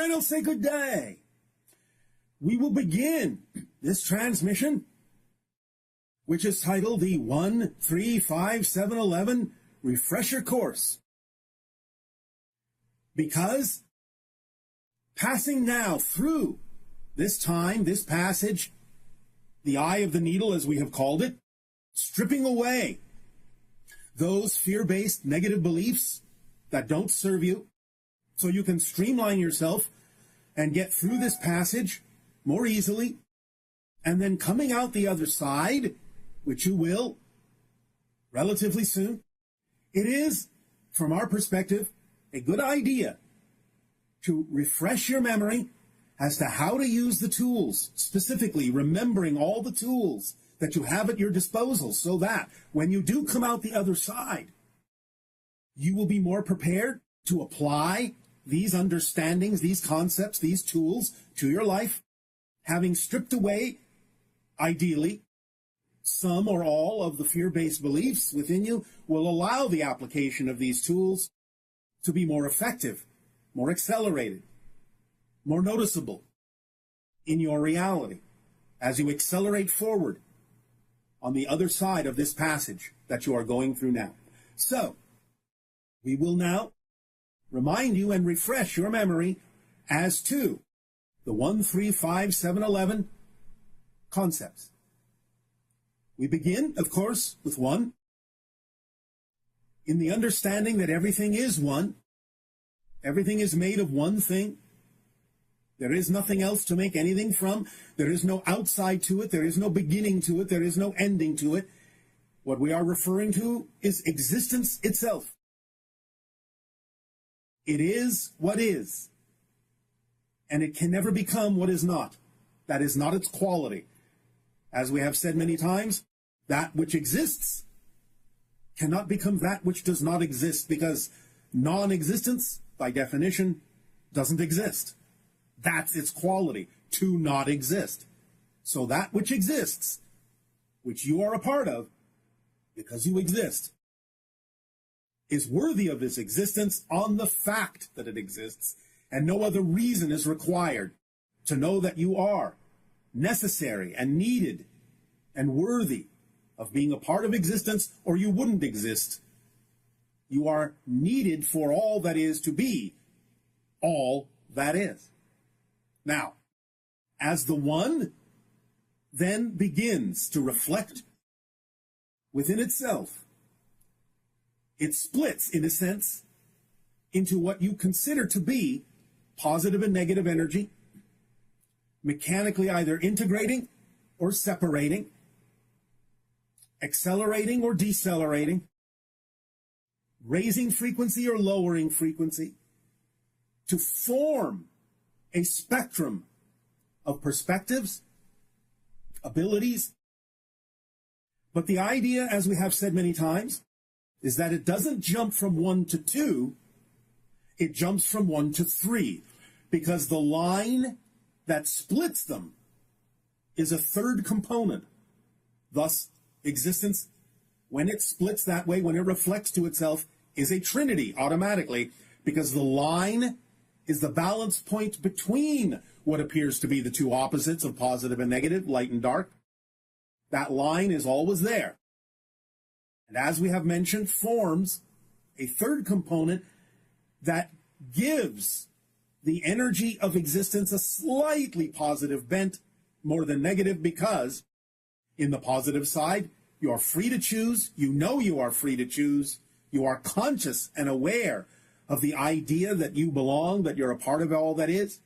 right, I'll say good day. We will begin this transmission, which is titled the 1, 3, 5, 7, 11 Refresher Course. Because passing now through this time, this passage, the eye of the needle, as we have called it, stripping away those fear-based negative beliefs that don't serve you, so you can streamline yourself and get through this passage more easily, and then coming out the other side, which you will relatively soon, it is, from our perspective, a good idea to refresh your memory as to how to use the tools, specifically remembering all the tools that you have at your disposal, so that when you do come out the other side, you will be more prepared to apply these understandings, these concepts, these tools to your life, having stripped away, ideally, some or all of the fear-based beliefs within you, will allow the application of these tools to be more effective, more accelerated, more noticeable in your reality as you accelerate forward on the other side of this passage that you are going through now. So, we will now remind you and refresh your memory as to the 1, 3, 5, 7, 11 concepts. We begin, of course, with 1, in the understanding that everything is one. Everything is made of one thing. There is nothing else to make anything from. There is no outside to it. There is no beginning to it. There is no ending to it. What we are referring to is existence itself. It is what is, and it can never become what is not. That is not its quality. As we have said many times, that which exists cannot become that which does not exist, because non-existence, by definition, doesn't exist. That's its quality, to not exist. So that which exists, which you are a part of, because you exist, is worthy of its existence on the fact that it exists, and no other reason is required to know that you are necessary and needed and worthy of being a part of existence, or you wouldn't exist. You are needed for all that is to be all that is. Now, as the 1 then begins to reflect within itself, it splits, in a sense, into what you consider to be positive and negative energy, mechanically either integrating or separating, accelerating or decelerating, raising frequency or lowering frequency, to form a spectrum of perspectives, abilities. But the idea, as we have said many times, is that it doesn't jump from 1 to 2, it jumps from 1 to 3, because the line that splits them is a third component. Thus, existence, when it splits that way, when it reflects to itself, is a trinity automatically, because the line is the balance point between what appears to be the two opposites of positive and negative, light and dark. That line is always there. And as we have mentioned, forms a third component that gives the energy of existence a slightly positive bent, more than negative, because in the positive side, you are free to choose. You know you are free to choose. You are conscious and aware of the idea that you belong, that you're a part of all that is.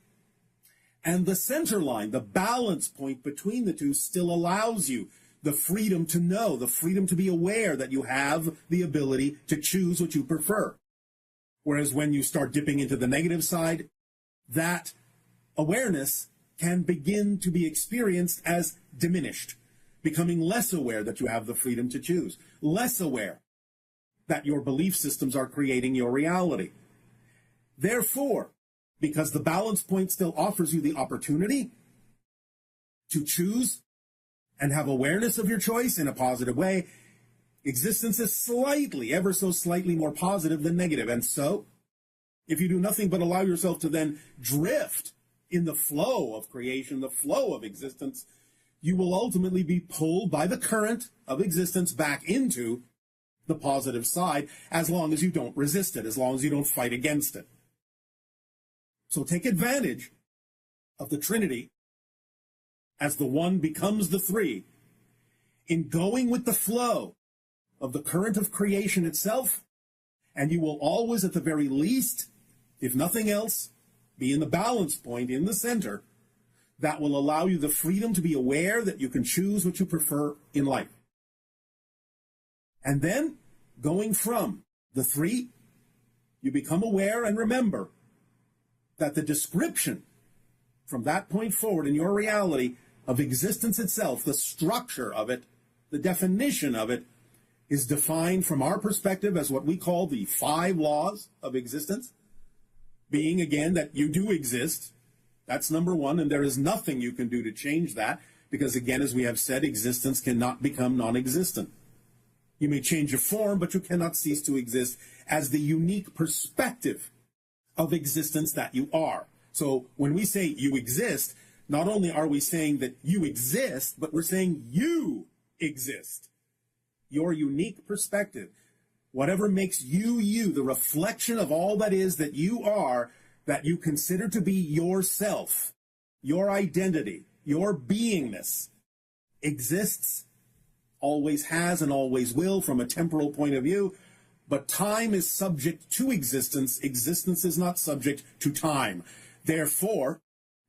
And the center line, the balance point between the two, still allows you the freedom to know, the freedom to be aware that you have the ability to choose what you prefer. Whereas when you start dipping into the negative side, that awareness can begin to be experienced as diminished, becoming less aware that you have the freedom to choose, less aware that your belief systems are creating your reality. Therefore, because the balance point still offers you the opportunity to choose and have awareness of your choice in a positive way, existence is slightly, ever so slightly more positive than negative. And so, if you do nothing but allow yourself to then drift in the flow of creation, the flow of existence, you will ultimately be pulled by the current of existence back into the positive side, as long as you don't resist it, as long as you don't fight against it. So take advantage of the Trinity as the one becomes the three in going with the flow of the current of creation itself, and you will always, at the very least, if nothing else, be in the balance point in the center that will allow you the freedom to be aware that you can choose what you prefer in life. And then, going from the three, you become aware and remember that the description from that point forward in your reality of existence itself, the structure of it, the definition of it, is defined from our perspective as what we call the 5 laws of existence, being, again, that you do exist. That's number one, and there is nothing you can do to change that, because, again, as we have said, existence cannot become non-existent. You may change your form, but you cannot cease to exist as the unique perspective of existence that you are. So when we say you exist, not only are we saying that you exist, but we're saying you exist. Your unique perspective, whatever makes you you, the reflection of all that is that you are, that you consider to be yourself, your identity, your beingness, exists, always has and always will from a temporal point of view, but time is subject to existence. Existence is not subject to time. Therefore,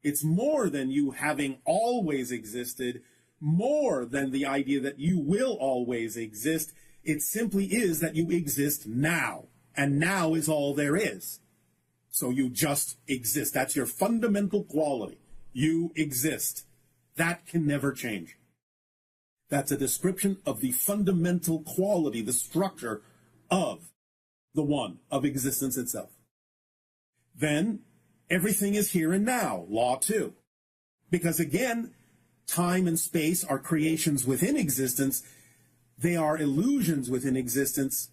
it's more than you having always existed, more than the idea that you will always exist. It simply is that you exist now, and now is all there is. So you just exist. That's your fundamental quality. You exist. That can never change. That's a description of the fundamental quality, the structure of the one, of existence itself. Then, everything is here and now, law 2. Because again, time and space are creations within existence. They are illusions within existence.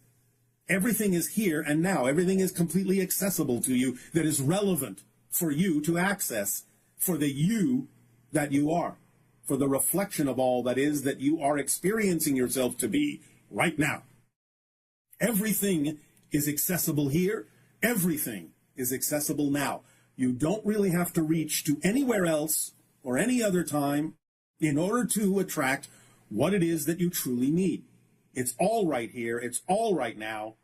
Everything is here and now. Everything is completely accessible to you that is relevant for you to access, for the you that you are, for the reflection of all that is that you are experiencing yourself to be right now. Everything is accessible here. Everything is accessible now. You don't really have to reach to anywhere else or any other time in order to attract what it is that you truly need. It's all right here. It's all right now.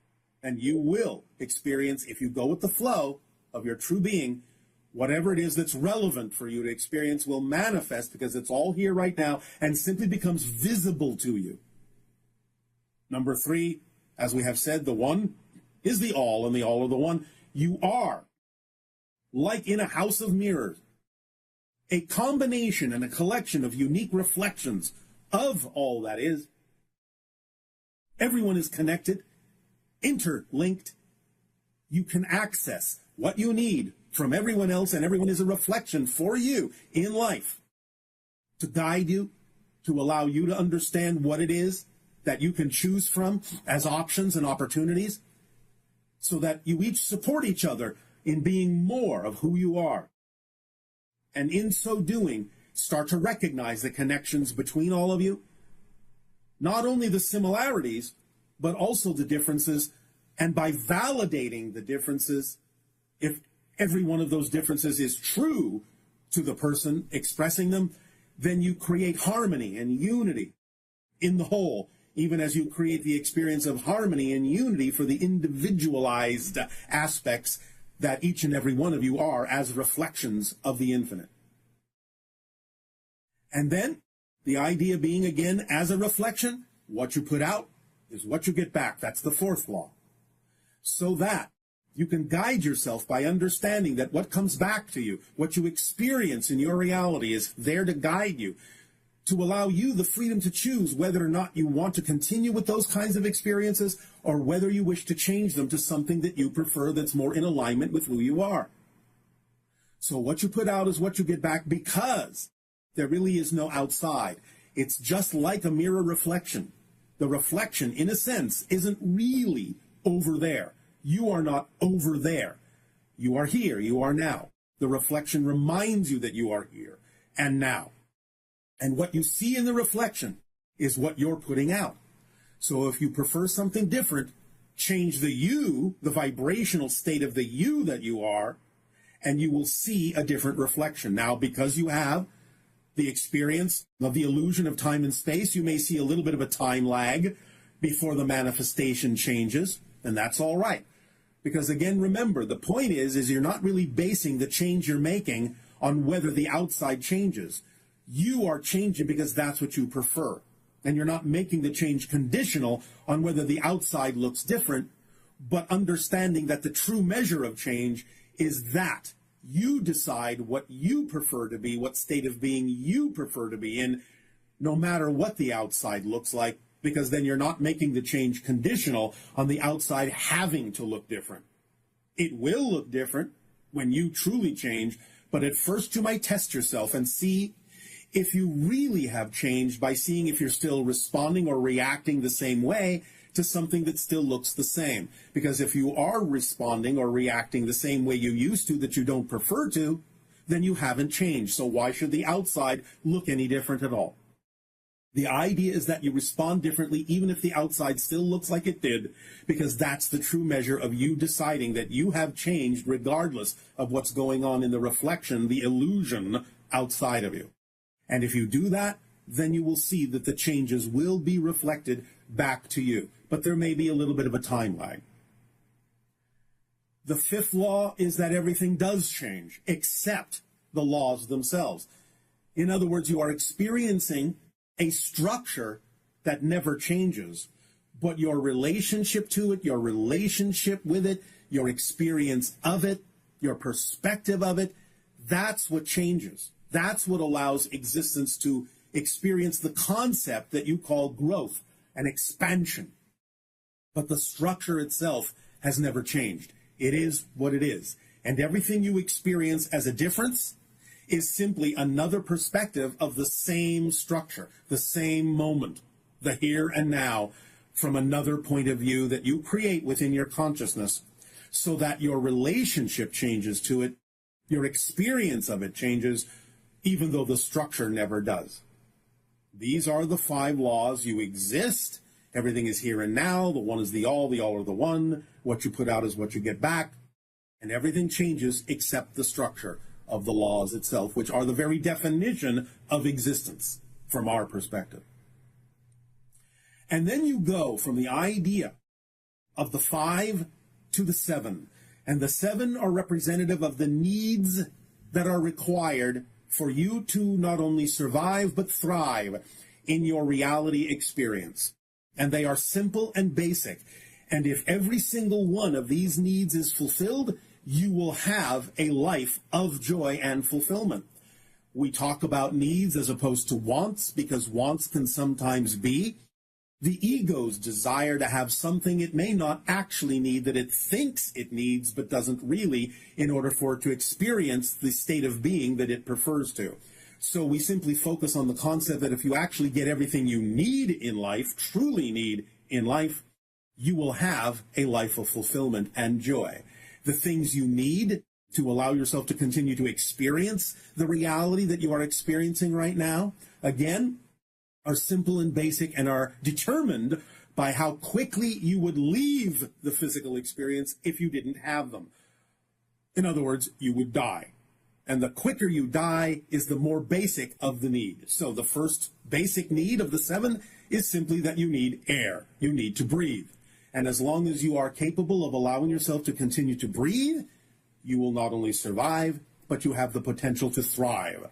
And you will experience, if you go with the flow of your true being, whatever it is that's relevant for you to experience will manifest, because it's all here right now and simply becomes visible to you. Number 3, as we have said, the one is the all, and the all are the one. You are, like in a house of mirrors, a combination and a collection of unique reflections of all that is. Everyone is connected, interlinked. You can access what you need from everyone else, and everyone is a reflection for you in life to guide you, to allow you to understand what it is that you can choose from as options and opportunities, so that you each support each other in being more of who you are. And in so doing, start to recognize the connections between all of you, not only the similarities, but also the differences. And by validating the differences, if every one of those differences is true to the person expressing them, then you create harmony and unity in the whole, even as you create the experience of harmony and unity for the individualized aspects that each and every one of you are as reflections of the infinite. And then, the idea being, again, as a reflection, what you put out is what you get back. That's the 4th law. So that you can guide yourself by understanding that what comes back to you, what you experience in your reality, is there to guide you, to allow you the freedom to choose whether or not you want to continue with those kinds of experiences, or whether you wish to change them to something that you prefer that's more in alignment with who you are. So what you put out is what you get back, because there really is no outside. It's just like a mirror reflection. The reflection, in a sense, isn't really over there. You are not over there. You are here, you are now. The reflection reminds you that you are here and now. And what you see in the reflection is what you're putting out. So if you prefer something different, change the you, the vibrational state of the you that you are, and you will see a different reflection. Now, because you have the experience of the illusion of time and space, you may see a little bit of a time lag before the manifestation changes, and that's all right. Because again, remember, the point is you're not really basing the change you're making on whether the outside changes. You are changing because that's what you prefer. And you're not making the change conditional on whether the outside looks different, but understanding that the true measure of change is that you decide what you prefer to be, what state of being you prefer to be in, no matter what the outside looks like, because then you're not making the change conditional on the outside having to look different. It will look different when you truly change, but at first you might test yourself and see if you really have changed by seeing if you're still responding or reacting the same way to something that still looks the same. Because if you are responding or reacting the same way you used to that you don't prefer to, then you haven't changed. So why should the outside look any different at all? The idea is that you respond differently even if the outside still looks like it did, because that's the true measure of you deciding that you have changed regardless of what's going on in the reflection, the illusion outside of you. And if you do that, then you will see that the changes will be reflected back to you. But there may be a little bit of a time lag. The fifth law is that everything does change, except the laws themselves. In other words, you are experiencing a structure that never changes, but your relationship to it, your relationship with it, your experience of it, your perspective of it, that's what changes. That's what allows existence to experience the concept that you call growth and expansion. But the structure itself has never changed. It is what it is. And everything you experience as a difference is simply another perspective of the same structure, the same moment, the here and now, from another point of view that you create within your consciousness, so that your relationship changes to it, your experience of it changes, even though the structure never does. These are the 5 laws. You exist. Everything is here and now. The one is the all are the one. What you put out is what you get back. And everything changes except the structure of the laws itself, which are the very definition of existence from our perspective. And then you go from the idea of the 5 to the 7. And the 7 are representative of the needs that are required for you to not only survive, but thrive in your reality experience. And they are simple and basic. And if every single one of these needs is fulfilled, you will have a life of joy and fulfillment. We talk about needs as opposed to wants, because wants can sometimes be the ego's desire to have something it may not actually need, that it thinks it needs but doesn't really, in order for it to experience the state of being that it prefers to. So we simply focus on the concept that if you actually get everything you need in life, truly need in life, you will have a life of fulfillment and joy. The things you need to allow yourself to continue to experience the reality that you are experiencing right now, again, are simple and basic and are determined by how quickly you would leave the physical experience if you didn't have them. In other words, you would die. And the quicker you die is the more basic of the need. So the first basic need of the 7 is simply that you need air. You need to breathe. And as long as you are capable of allowing yourself to continue to breathe, you will not only survive, but you have the potential to thrive.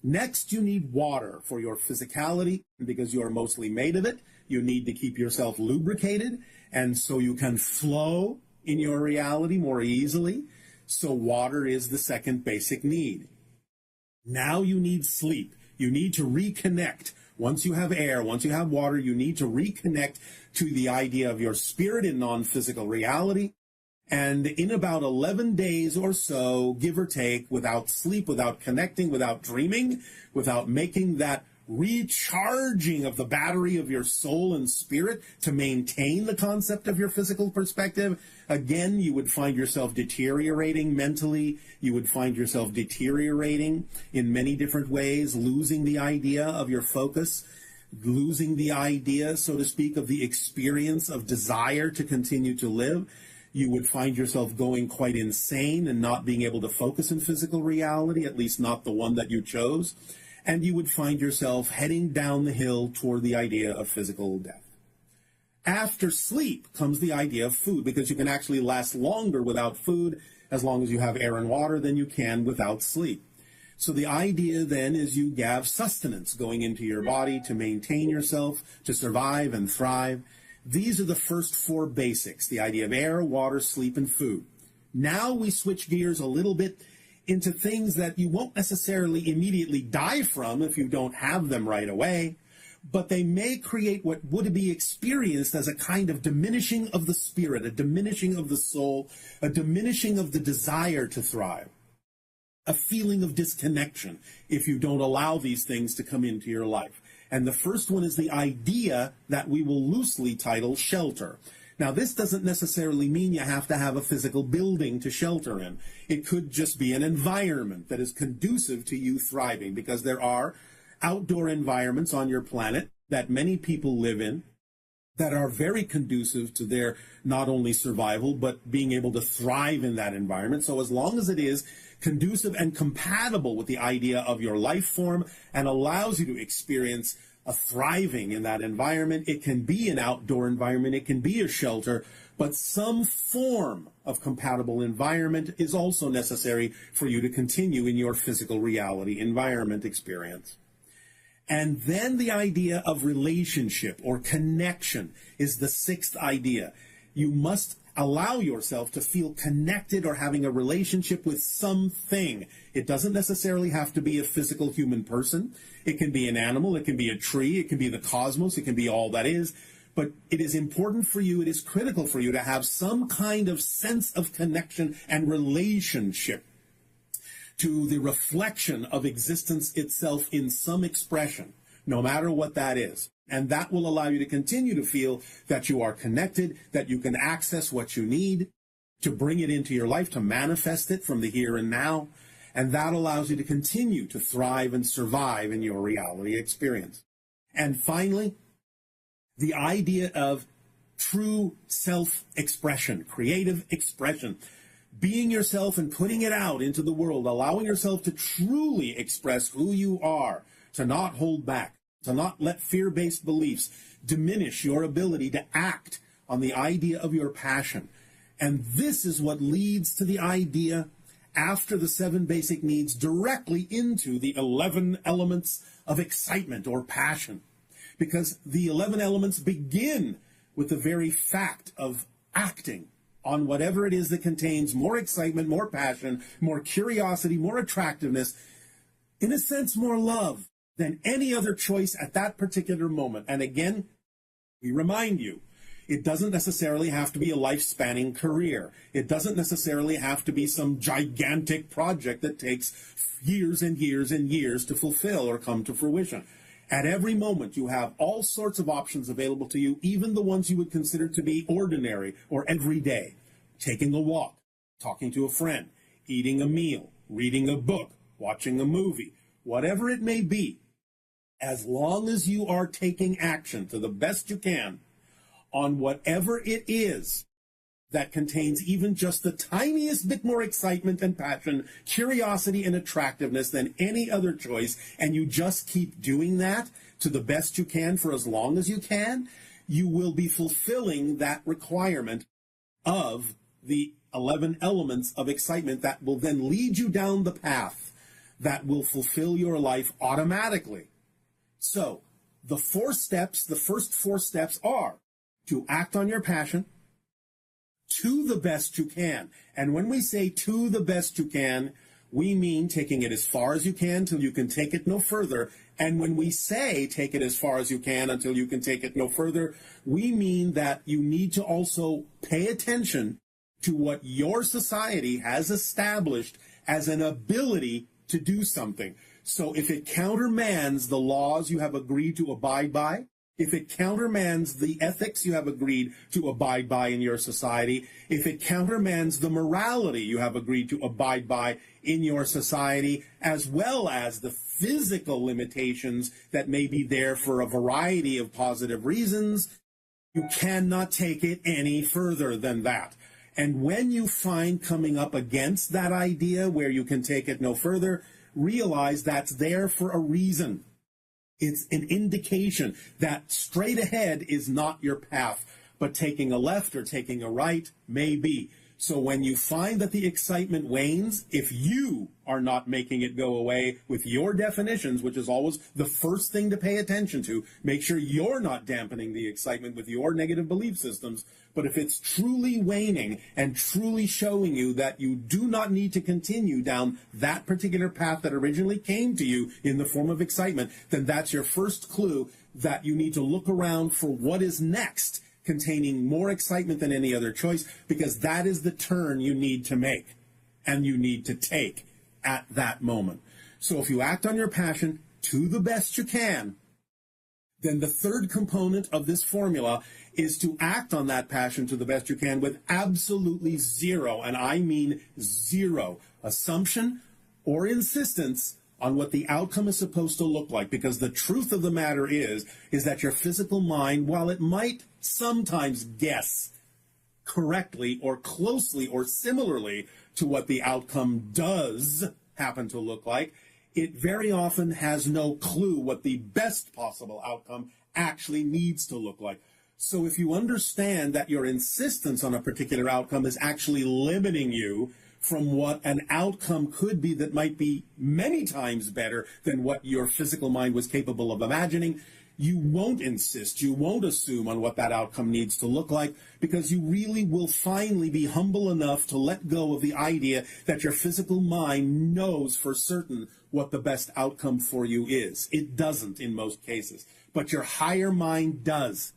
Next, you need water for your physicality, because you are mostly made of it. You need to keep yourself lubricated, and so you can flow in your reality more easily. So water is the second basic need. Now you need sleep. You need to reconnect. Once you have air, once you have water, you need to reconnect to the idea of your spirit in non-physical reality. And in about 11 days or so, give or take, without sleep, without connecting, without dreaming, without making that recharging of the battery of your soul and spirit to maintain the concept of your physical perspective, again, you would find yourself deteriorating mentally. You would find yourself deteriorating in many different ways, losing the idea of your focus, losing the idea, so to speak, of the experience of desire to continue to live. You would find yourself going quite insane and not being able to focus in physical reality, at least not the one that you chose. And you would find yourself heading down the hill toward the idea of physical death. After sleep comes the idea of food, because you can actually last longer without food as long as you have air and water than you can without sleep. So the idea then is you have sustenance going into your body to maintain yourself, to survive and thrive. These are the first four basics, the idea of air, water, sleep, and food. Now we switch gears a little bit into things that you won't necessarily immediately die from if you don't have them right away, but they may create what would be experienced as a kind of diminishing of the spirit, a diminishing of the soul, a diminishing of the desire to thrive, a feeling of disconnection if you don't allow these things to come into your life. And the first one is the idea that we will loosely title shelter. Now, this doesn't necessarily mean you have to have a physical building to shelter in. It could just be an environment that is conducive to you thriving, because there are outdoor environments on your planet that many people live in that are very conducive to their not only survival, but being able to thrive in that environment. So as long as it is conducive and compatible with the idea of your life form and allows you to experience a thriving in that environment, it can be an outdoor environment, it can be a shelter, but some form of compatible environment is also necessary for you to continue in your physical reality environment experience. And then the idea of relationship or connection is the sixth idea. You must allow yourself to feel connected or having a relationship with something. It doesn't necessarily have to be a physical human person. It can be an animal, it can be a tree, it can be the cosmos, it can be all that is. But it is important for you, it is critical for you to have some kind of sense of connection and relationship to the reflection of existence itself in some expression, no matter what that is. And that will allow you to continue to feel that you are connected, that you can access what you need to bring it into your life, to manifest it from the here and now. And that allows you to continue to thrive and survive in your reality experience. And finally, the idea of true self-expression, creative expression, being yourself and putting it out into the world, allowing yourself to truly express who you are, to not hold back, to not let fear-based beliefs diminish your ability to act on the idea of your passion. And this is what leads to the idea, after the 7 basic needs, directly into the 11 elements of excitement or passion. Because the 11 elements begin with the very fact of acting on whatever it is that contains more excitement, more passion, more curiosity, more attractiveness, in a sense, more love than any other choice at that particular moment. And again, we remind you, it doesn't necessarily have to be a life-spanning career. It doesn't necessarily have to be some gigantic project that takes years and years and years to fulfill or come to fruition. At every moment, you have all sorts of options available to you, even the ones you would consider to be ordinary or everyday. Taking a walk, talking to a friend, eating a meal, reading a book, watching a movie, whatever it may be. As long as you are taking action to the best you can on whatever it is that contains even just the tiniest bit more excitement and passion, curiosity and attractiveness than any other choice, and you just keep doing that to the best you can for as long as you can, you will be fulfilling that requirement of the 11 elements of excitement that will then lead you down the path that will fulfill your life automatically. So, the 4 steps, the first 4 steps are to act on your passion to the best you can. And when we say to the best you can, we mean taking it as far as you can till you can take it no further. And when we say take it as far as you can until you can take it no further, we mean that you need to also pay attention to what your society has established as an ability to do something. So if it countermands the laws you have agreed to abide by, if it countermands the ethics you have agreed to abide by in your society, if it countermands the morality you have agreed to abide by in your society, as well as the physical limitations that may be there for a variety of positive reasons, you cannot take it any further than that. And when you find coming up against that idea where you can take it no further, realize that's there for a reason. It's an indication that straight ahead is not your path, but taking a left or taking a right may be. So when you find that the excitement wanes, if you are not making it go away with your definitions, which is always the first thing to pay attention to, make sure you're not dampening the excitement with your negative belief systems. But if it's truly waning and truly showing you that you do not need to continue down that particular path that originally came to you in the form of excitement, then that's your first clue that you need to look around for what is next, containing more excitement than any other choice, because that is the turn you need to make and you need to take at that moment. So if you act on your passion to the best you can, then the third component of this formula is to act on that passion to the best you can with absolutely zero, and I mean zero, assumption or insistence on what the outcome is supposed to look like. Because the truth of the matter is that your physical mind, while it might sometimes guess correctly or closely or similarly to what the outcome does happen to look like, it very often has no clue what the best possible outcome actually needs to look like. So if you understand that your insistence on a particular outcome is actually limiting you from what an outcome could be that might be many times better than what your physical mind was capable of imagining, you won't insist, you won't assume on what that outcome needs to look like, because you really will finally be humble enough to let go of the idea that your physical mind knows for certain what the best outcome for you is. It doesn't in most cases, but your higher mind does.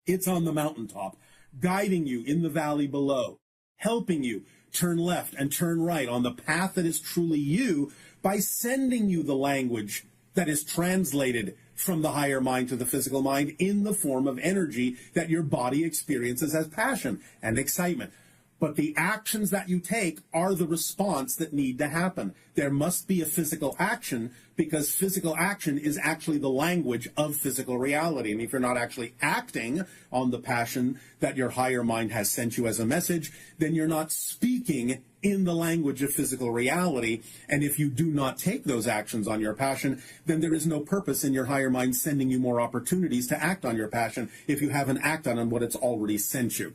It's on the mountaintop, guiding you in the valley below, helping you turn left and turn right on the path that is truly you by sending you the language that is translated from the higher mind to the physical mind in the form of energy that your body experiences as passion and excitement. But the actions that you take are the response that need to happen. There must be a physical action, because physical action is actually the language of physical reality. And if you're not actually acting on the passion that your higher mind has sent you as a message, then you're not speaking in the language of physical reality. And if you do not take those actions on your passion, then there is no purpose in your higher mind sending you more opportunities to act on your passion if you haven't acted on what it's already sent you.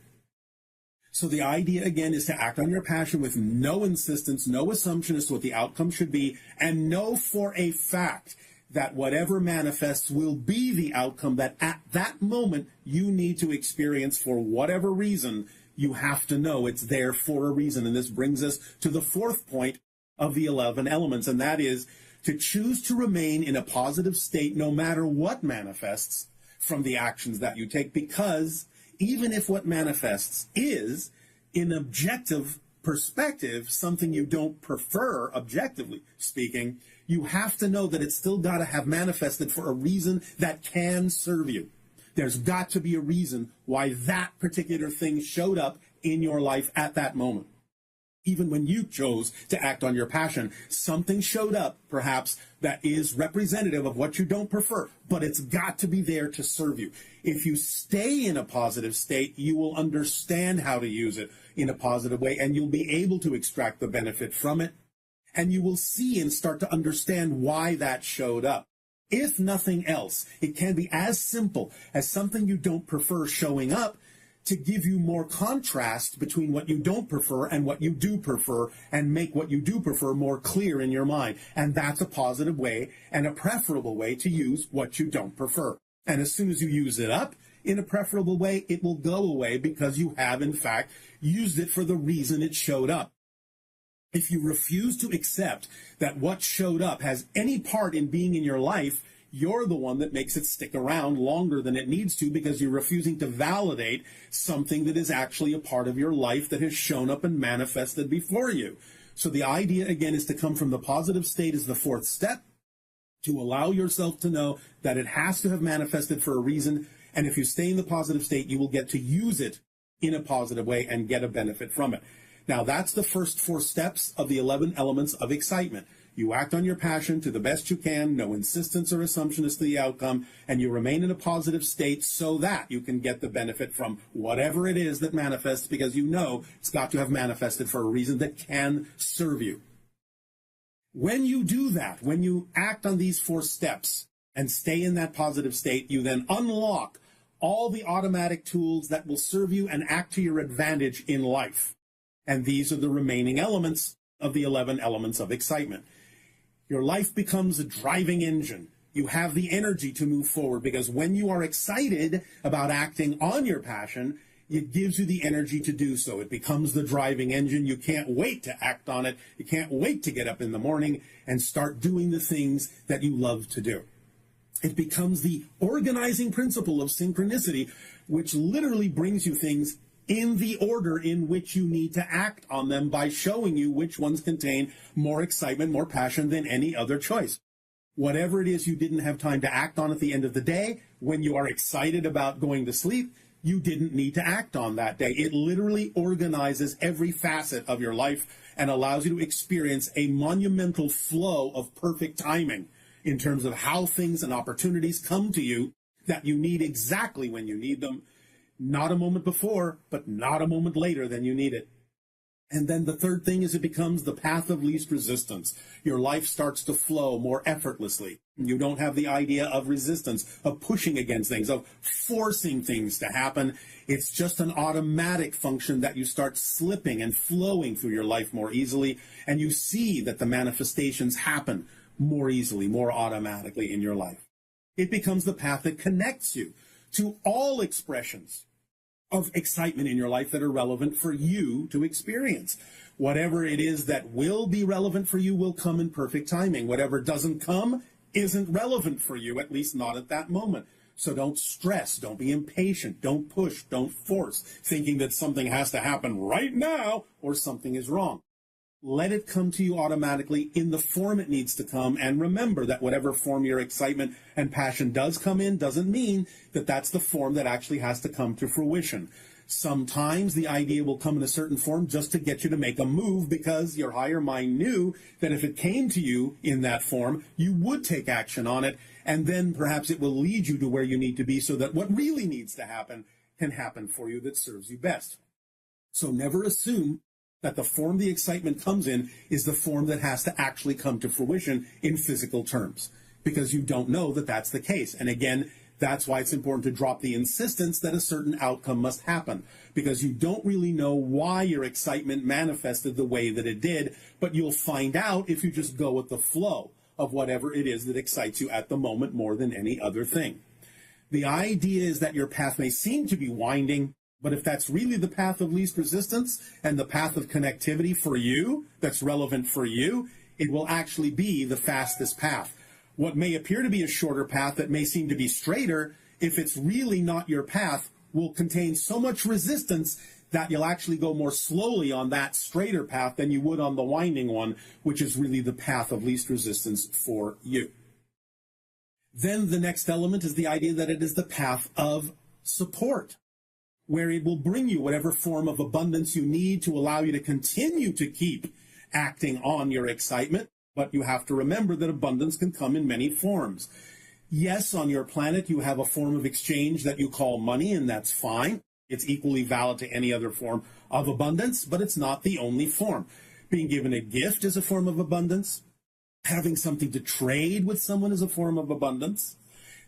So the idea, again, is to act on your passion with no insistence, no assumption as to what the outcome should be, and know for a fact that whatever manifests will be the outcome that at that moment you need to experience for whatever reason. You have to know it's there for a reason. And this brings us to the fourth point of the 11 elements, and that is to choose to remain in a positive state no matter what manifests from the actions that you take, because even if what manifests is, in objective perspective, something you don't prefer, objectively speaking, you have to know that it's still got to have manifested for a reason that can serve you. There's got to be a reason why that particular thing showed up in your life at that moment. Even when you chose to act on your passion, something showed up, perhaps, that is representative of what you don't prefer, but it's got to be there to serve you. If you stay in a positive state, you will understand how to use it in a positive way, and you'll be able to extract the benefit from it, and you will see and start to understand why that showed up. If nothing else, it can be as simple as something you don't prefer showing up to give you more contrast between what you don't prefer and what you do prefer, and make what you do prefer more clear in your mind. And that's a positive way and a preferable way to use what you don't prefer. And as soon as you use it up in a preferable way, it will go away, because you have, in fact, used it for the reason it showed up. If you refuse to accept that what showed up has any part in being in your life, you're the one that makes it stick around longer than it needs to, because you're refusing to validate something that is actually a part of your life that has shown up and manifested before you. So the idea, again, is to come from the positive state as the fourth step, to allow yourself to know that it has to have manifested for a reason. And if you stay in the positive state, you will get to use it in a positive way and get a benefit from it. Now, that's the first 4 steps of the 11 elements of excitement. You act on your passion to the best you can, no insistence or assumption as to the outcome, and you remain in a positive state so that you can get the benefit from whatever it is that manifests, because you know it's got to have manifested for a reason that can serve you. When you do that, when you act on these 4 steps and stay in that positive state, you then unlock all the automatic tools that will serve you and act to your advantage in life. And these are the remaining elements of the 11 elements of excitement. Your life becomes a driving engine. You have the energy to move forward, because when you are excited about acting on your passion, it gives you the energy to do so. It becomes the driving engine. You can't wait to act on it. You can't wait to get up in the morning and start doing the things that you love to do. It becomes the organizing principle of synchronicity, which literally brings you things in the order in which you need to act on them by showing you which ones contain more excitement, more passion than any other choice. Whatever it is you didn't have time to act on at the end of the day, when you are excited about going to sleep, you didn't need to act on that day. It literally organizes every facet of your life and allows you to experience a monumental flow of perfect timing in terms of how things and opportunities come to you that you need exactly when you need them. Not a moment before, but not a moment later than you need it. And then the third thing is it becomes the path of least resistance. Your life starts to flow more effortlessly. You don't have the idea of resistance, of pushing against things, of forcing things to happen. It's just an automatic function that you start slipping and flowing through your life more easily, and you see that the manifestations happen more easily, more automatically in your life. It becomes the path that connects you to all expressions of excitement in your life that are relevant for you to experience. Whatever it is that will be relevant for you will come in perfect timing. Whatever doesn't come isn't relevant for you, at least not at that moment. So don't stress, don't be impatient, don't push, don't force, thinking that something has to happen right now or something is wrong. Let it come to you automatically in the form it needs to come, and remember that whatever form your excitement and passion does come in doesn't mean that that's the form that actually has to come to fruition. Sometimes the idea will come in a certain form just to get you to make a move, because your higher mind knew that if it came to you in that form, you would take action on it, and then perhaps it will lead you to where you need to be so that what really needs to happen can happen for you that serves you best. So never assume that the form the excitement comes in is the form that has to actually come to fruition in physical terms, because you don't know that that's the case. And again, that's why it's important to drop the insistence that a certain outcome must happen, because you don't really know why your excitement manifested the way that it did, but you'll find out if you just go with the flow of whatever it is that excites you at the moment more than any other thing. The idea is that your path may seem to be winding, but if that's really the path of least resistance and the path of connectivity for you, that's relevant for you, it will actually be the fastest path. What may appear to be a shorter path that may seem to be straighter, if it's really not your path, will contain so much resistance that you'll actually go more slowly on that straighter path than you would on the winding one, which is really the path of least resistance for you. Then the next element is the idea that it is the path of support, where it will bring you whatever form of abundance you need to allow you to continue to keep acting on your excitement. But you have to remember that abundance can come in many forms. Yes, on your planet, you have a form of exchange that you call money, and that's fine. It's equally valid to any other form of abundance, but it's not the only form. Being given a gift is a form of abundance. Having something to trade with someone is a form of abundance.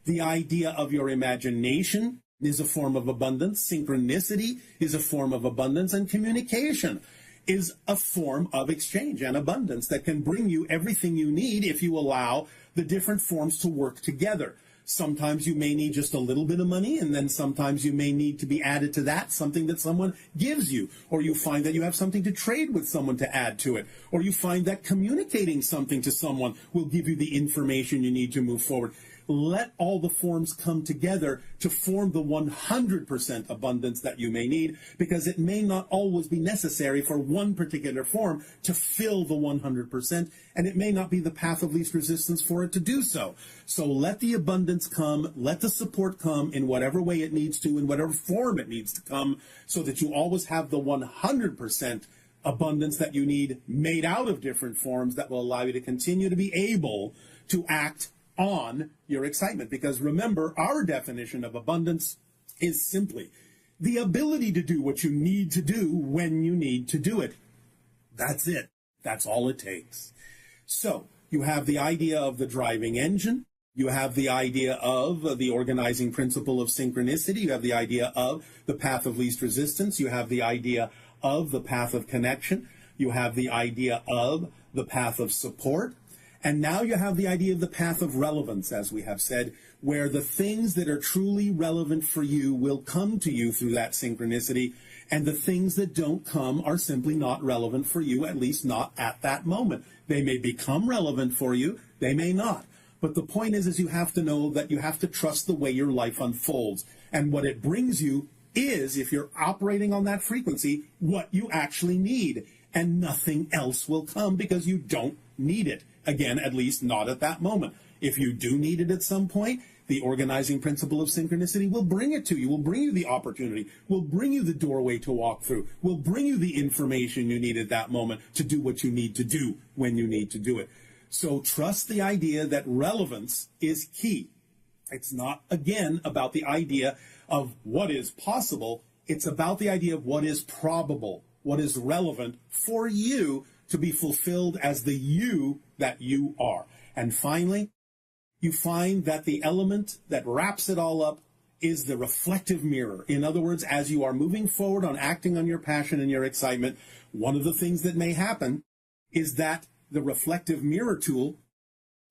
The idea of your imagination is a form of abundance. Synchronicity is a form of abundance, and communication is a form of exchange and abundance that can bring you everything you need if you allow the different forms to work together. Sometimes you may need just a little bit of money, and then sometimes you may need to be added to that, something that someone gives you, or you find that you have something to trade with someone to add to it, or you find that communicating something to someone will give you the information you need to move forward. let all the forms come together to form the 100% abundance that you may need, because it may not always be necessary for one particular form to fill the 100%, and it may not be the path of least resistance for it to do so. So let the abundance come, let the support come in whatever way it needs to, in whatever form it needs to come, so that you always have the 100% abundance that you need made out of different forms that will allow you to continue to be able to act on your excitement. Because remember, our definition of abundance is simply the ability to do what you need to do when you need to do it. That's it. That's all it takes. So you have the idea of the driving engine. You have the idea of the organizing principle of synchronicity. You have the idea of the path of least resistance. You have the idea of the path of connection. You have the idea of the path of support. And now you have the idea of the path of relevance, as we have said, where the things that are truly relevant for you will come to you through that synchronicity, and the things that don't come are simply not relevant for you, at least not at that moment. They may become relevant for you, they may not. But the point is you have to know that you have to trust the way your life unfolds. And what it brings you is, if you're operating on that frequency, what you actually need. And nothing else will come because you don't need it. Again, at least not at that moment. If you do need it at some point, the organizing principle of synchronicity will bring it to you, will bring you the opportunity, will bring you the doorway to walk through, will bring you the information you need at that moment to do what you need to do when you need to do it. So trust the idea that relevance is key. It's not, again, about the idea of what is possible. It's about the idea of what is probable, what is relevant for you to be fulfilled as the you that you are. And finally, you find that the element that wraps it all up is the reflective mirror. In other words, as you are moving forward on acting on your passion and your excitement, one of the things that may happen is that the reflective mirror tool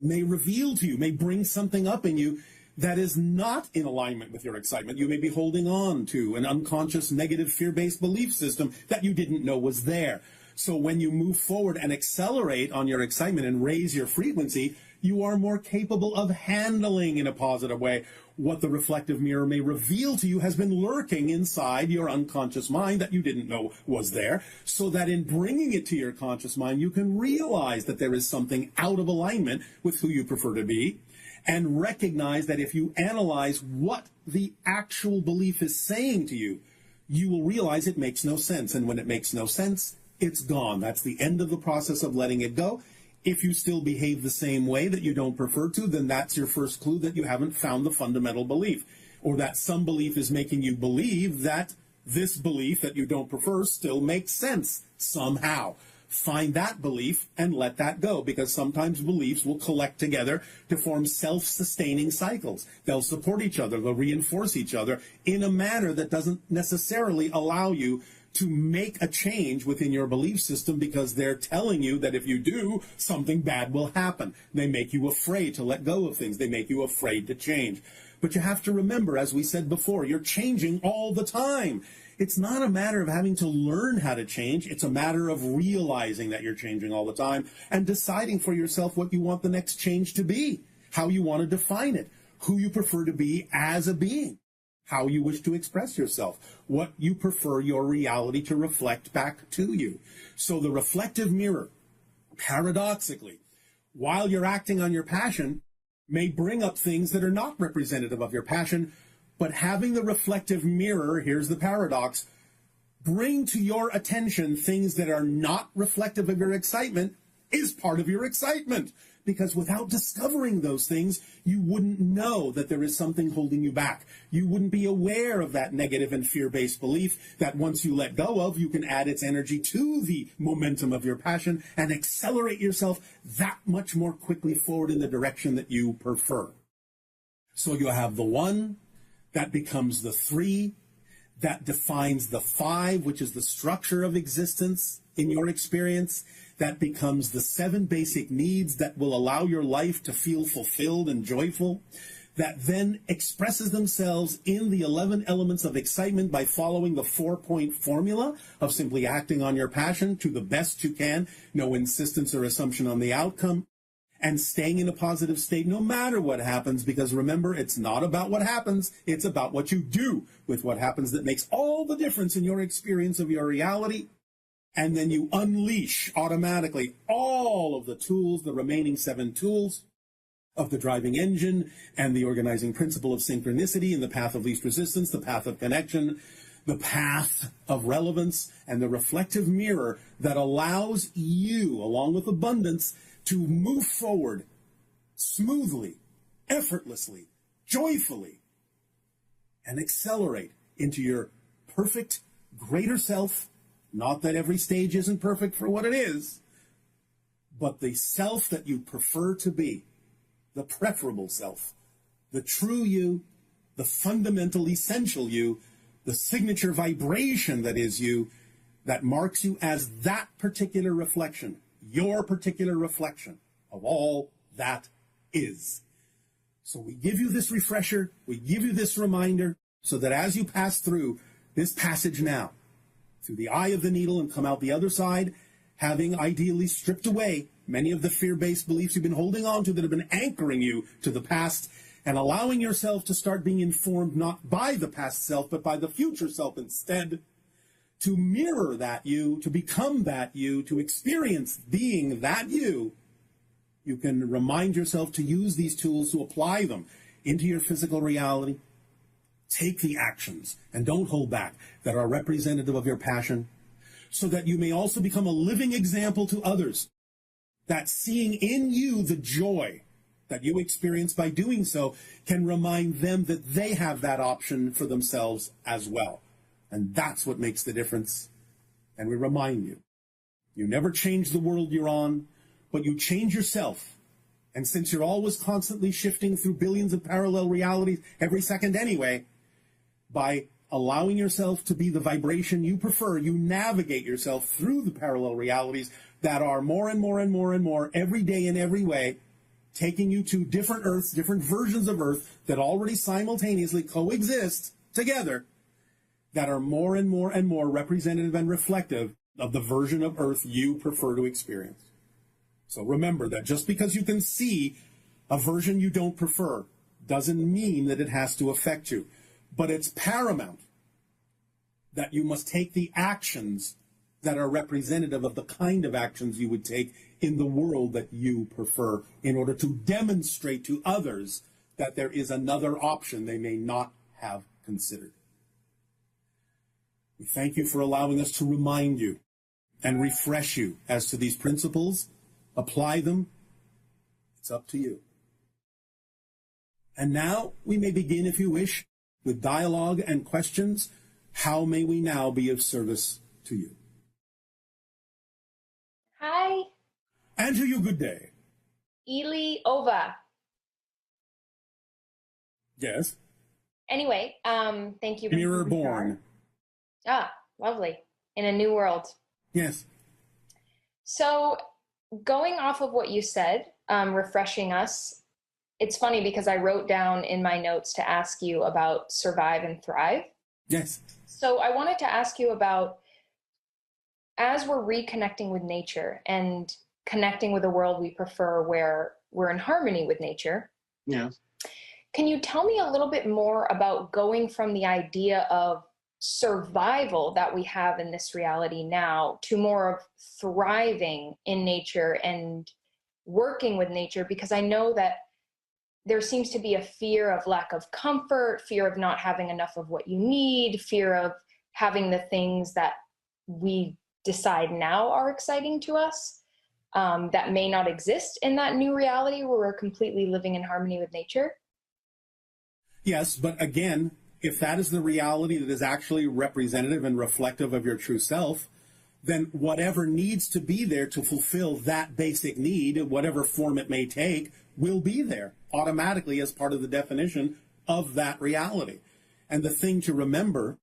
may reveal to you, may bring something up in you that is not in alignment with your excitement. You may be holding on to an unconscious negative fear-based belief system that you didn't know was there. So when you move forward and accelerate on your excitement and raise your frequency, you are more capable of handling in a positive way what the reflective mirror may reveal to you has been lurking inside your unconscious mind that you didn't know was there, so that in bringing it to your conscious mind, you can realize that there is something out of alignment with who you prefer to be, and recognize that if you analyze what the actual belief is saying to you, you will realize it makes no sense. And when it makes no sense, it's gone. That's the end of the process of letting it go. If you still behave the same way that you don't prefer to, then that's your first clue that you haven't found the fundamental belief, or that some belief is making you believe that this belief that you don't prefer still makes sense somehow. Find that belief and let that go, because sometimes beliefs will collect together to form self-sustaining cycles. They'll support each other, they'll reinforce each other in a manner that doesn't necessarily allow you to make a change within your belief system, because they're telling you that if you do, something bad will happen. They make you afraid to let go of things. They make you afraid to change. But you have to remember, as we said before, you're changing all the time. It's not a matter of having to learn how to change. It's a matter of realizing that you're changing all the time and deciding for yourself what you want the next change to be, how you want to define it, who you prefer to be as a being, how you wish to express yourself, what you prefer your reality to reflect back to you. So the reflective mirror, paradoxically, while you're acting on your passion, may bring up things that are not representative of your passion, but having the reflective mirror, here's the paradox, bring to your attention things that are not reflective of your excitement is part of your excitement. Because without discovering those things, you wouldn't know that there is something holding you back. You wouldn't be aware of that negative and fear-based belief that once you let go of, you can add its energy to the momentum of your passion and accelerate yourself that much more quickly forward in the direction that you prefer. So you have the one, that becomes the three, that defines the five, which is the structure of existence in your experience. That becomes the 7 basic needs that will allow your life to feel fulfilled and joyful. That then expresses themselves in the 11 elements of excitement by following the 4-point formula of simply acting on your passion to the best you can, no insistence or assumption on the outcome. and staying in a positive state no matter what happens, because remember, it's not about what happens, it's about what you do with what happens that makes all the difference in your experience of your reality. And then you unleash automatically all of the tools, the remaining 7 tools of the driving engine and the organizing principle of synchronicity and the path of least resistance, the path of connection, the path of relevance, and the reflective mirror that allows you, along with abundance, to move forward smoothly, effortlessly, joyfully, and accelerate into your perfect, greater self. Not that every stage isn't perfect for what it is, but the self that you prefer to be, the preferable self, the true you, the fundamental, essential you, the signature vibration that is you, that marks you as that particular reflection, your particular reflection of all that is. So we give you this refresher, we give you this reminder, so that as you pass through this passage now, through the eye of the needle and come out the other side, having ideally stripped away many of the fear-based beliefs you've been holding on to that have been anchoring you to the past, and allowing yourself to start being informed not by the past self, but by the future self instead, to mirror that you, to become that you, to experience being that you can remind yourself to use these tools, to apply them into your physical reality. Take the actions, and don't hold back, that are representative of your passion, so that you may also become a living example to others, that seeing in you the joy that you experience by doing so can remind them that they have that option for themselves as well. And that's what makes the difference. And we remind you, you never change the world you're on, but you change yourself. And since you're always constantly shifting through billions of parallel realities every second anyway, by allowing yourself to be the vibration you prefer, you navigate yourself through the parallel realities that are more and more and more and more every day in every way, taking you to different Earths, different versions of Earth that already simultaneously coexist together, that are more and more and more representative and reflective of the version of Earth you prefer to experience. So remember that just because you can see a version you don't prefer doesn't mean that it has to affect you. But it's paramount that you must take the actions that are representative of the kind of actions you would take in the world that you prefer, in order to demonstrate to others that there is another option they may not have considered. We thank you for allowing us to remind you and refresh you as to these principles. Apply them. It's up to you. And now we may begin, if you wish, with dialogue and questions. How may we now be of service to you? Hi. And to you, good day. Ili Ova. Yes? Anyway, thank you. Mirror born. Ah, lovely. In a new world. Yes. So, going off of what you said, refreshing us, it's funny because I wrote down in my notes to ask you about survive and thrive. Yes. So I wanted to ask you about, as we're reconnecting with nature and connecting with a world we prefer where we're in harmony with nature. Yeah. Can you tell me a little bit more about going from the idea of survival that we have in this reality now to more of thriving in nature and working with nature? Because I know that there seems to be a fear of lack of comfort, fear of not having enough of what you need, fear of having the things that we decide now are exciting to us, that may not exist in that new reality where we're completely living in harmony with nature. Yes, but again, if that is the reality that is actually representative and reflective of your true self, then whatever needs to be there to fulfill that basic need, whatever form it may take, will be there automatically as part of the definition of that reality. And the thing to remember,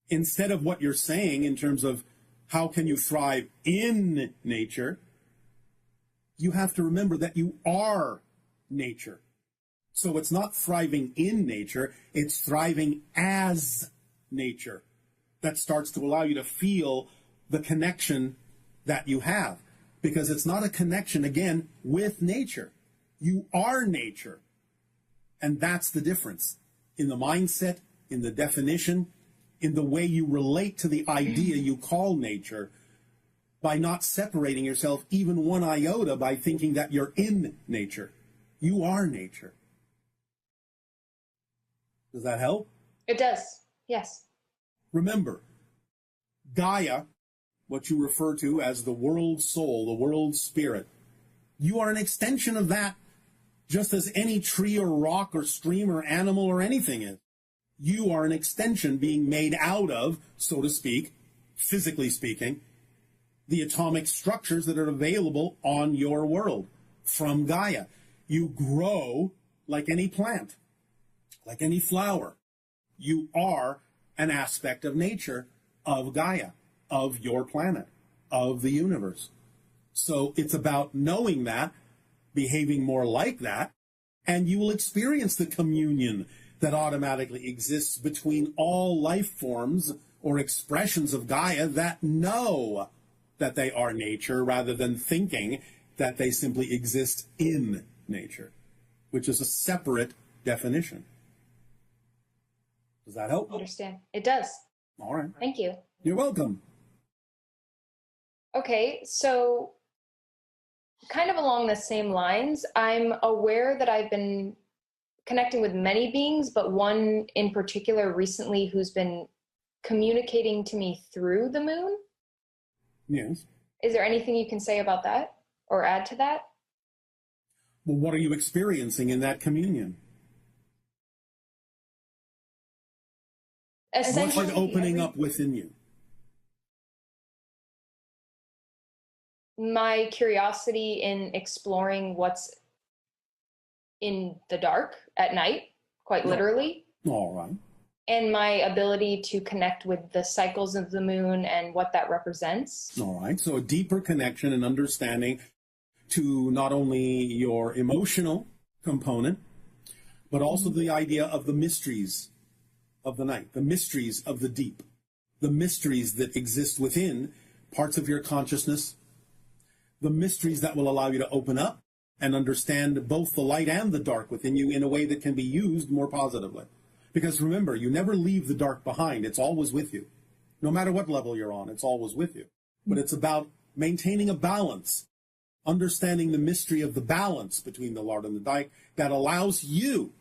instead of what you're saying in terms of how can you thrive in nature, you have to remember that you are nature. So it's not thriving in nature, it's thriving as nature. That starts to allow you to feel the connection that you have. because it's not a connection, again, with nature. You are nature. And that's the difference in the mindset, in the definition, in the way you relate to the idea you call nature, by not separating yourself even one iota by thinking that you're in nature. You are nature. Does that help? It does, yes. Remember, Gaia, what you refer to as the world soul, the world spirit, you are an extension of that, just as any tree or rock or stream or animal or anything is. You are an extension being made out of, so to speak, physically speaking, the atomic structures that are available on your world from Gaia. You grow like any plant, like any flower. You are an aspect of nature, of Gaia, of your planet, of the universe. So it's about knowing that, behaving more like that, and you will experience the communion that automatically exists between all life forms or expressions of Gaia that know that they are nature rather than thinking that they simply exist in nature, which is a separate definition. Does that help? I understand. It does. All right. Thank you. You're welcome. Okay, so kind of along the same lines, I'm aware that I've been connecting with many beings, but one in particular recently who's been communicating to me through the moon. Yes. Is there anything you can say about that or add to that? Well, what are you experiencing in that communion? What's it opening up within you? My curiosity in exploring what's in the dark at night, quite literally. All right. And my ability to connect with the cycles of the moon and what that represents. All right. So a deeper connection and understanding to not only your emotional component, but also the idea of the mysteries of the night, the mysteries of the deep, the mysteries that exist within parts of your consciousness, the mysteries that will allow you to open up and understand both the light and the dark within you in a way that can be used more positively. Because remember, you never leave the dark behind. It's always with you. No matter what level you're on, it's always with you. But it's about maintaining a balance, understanding the mystery of the balance between the light and the dark that allows you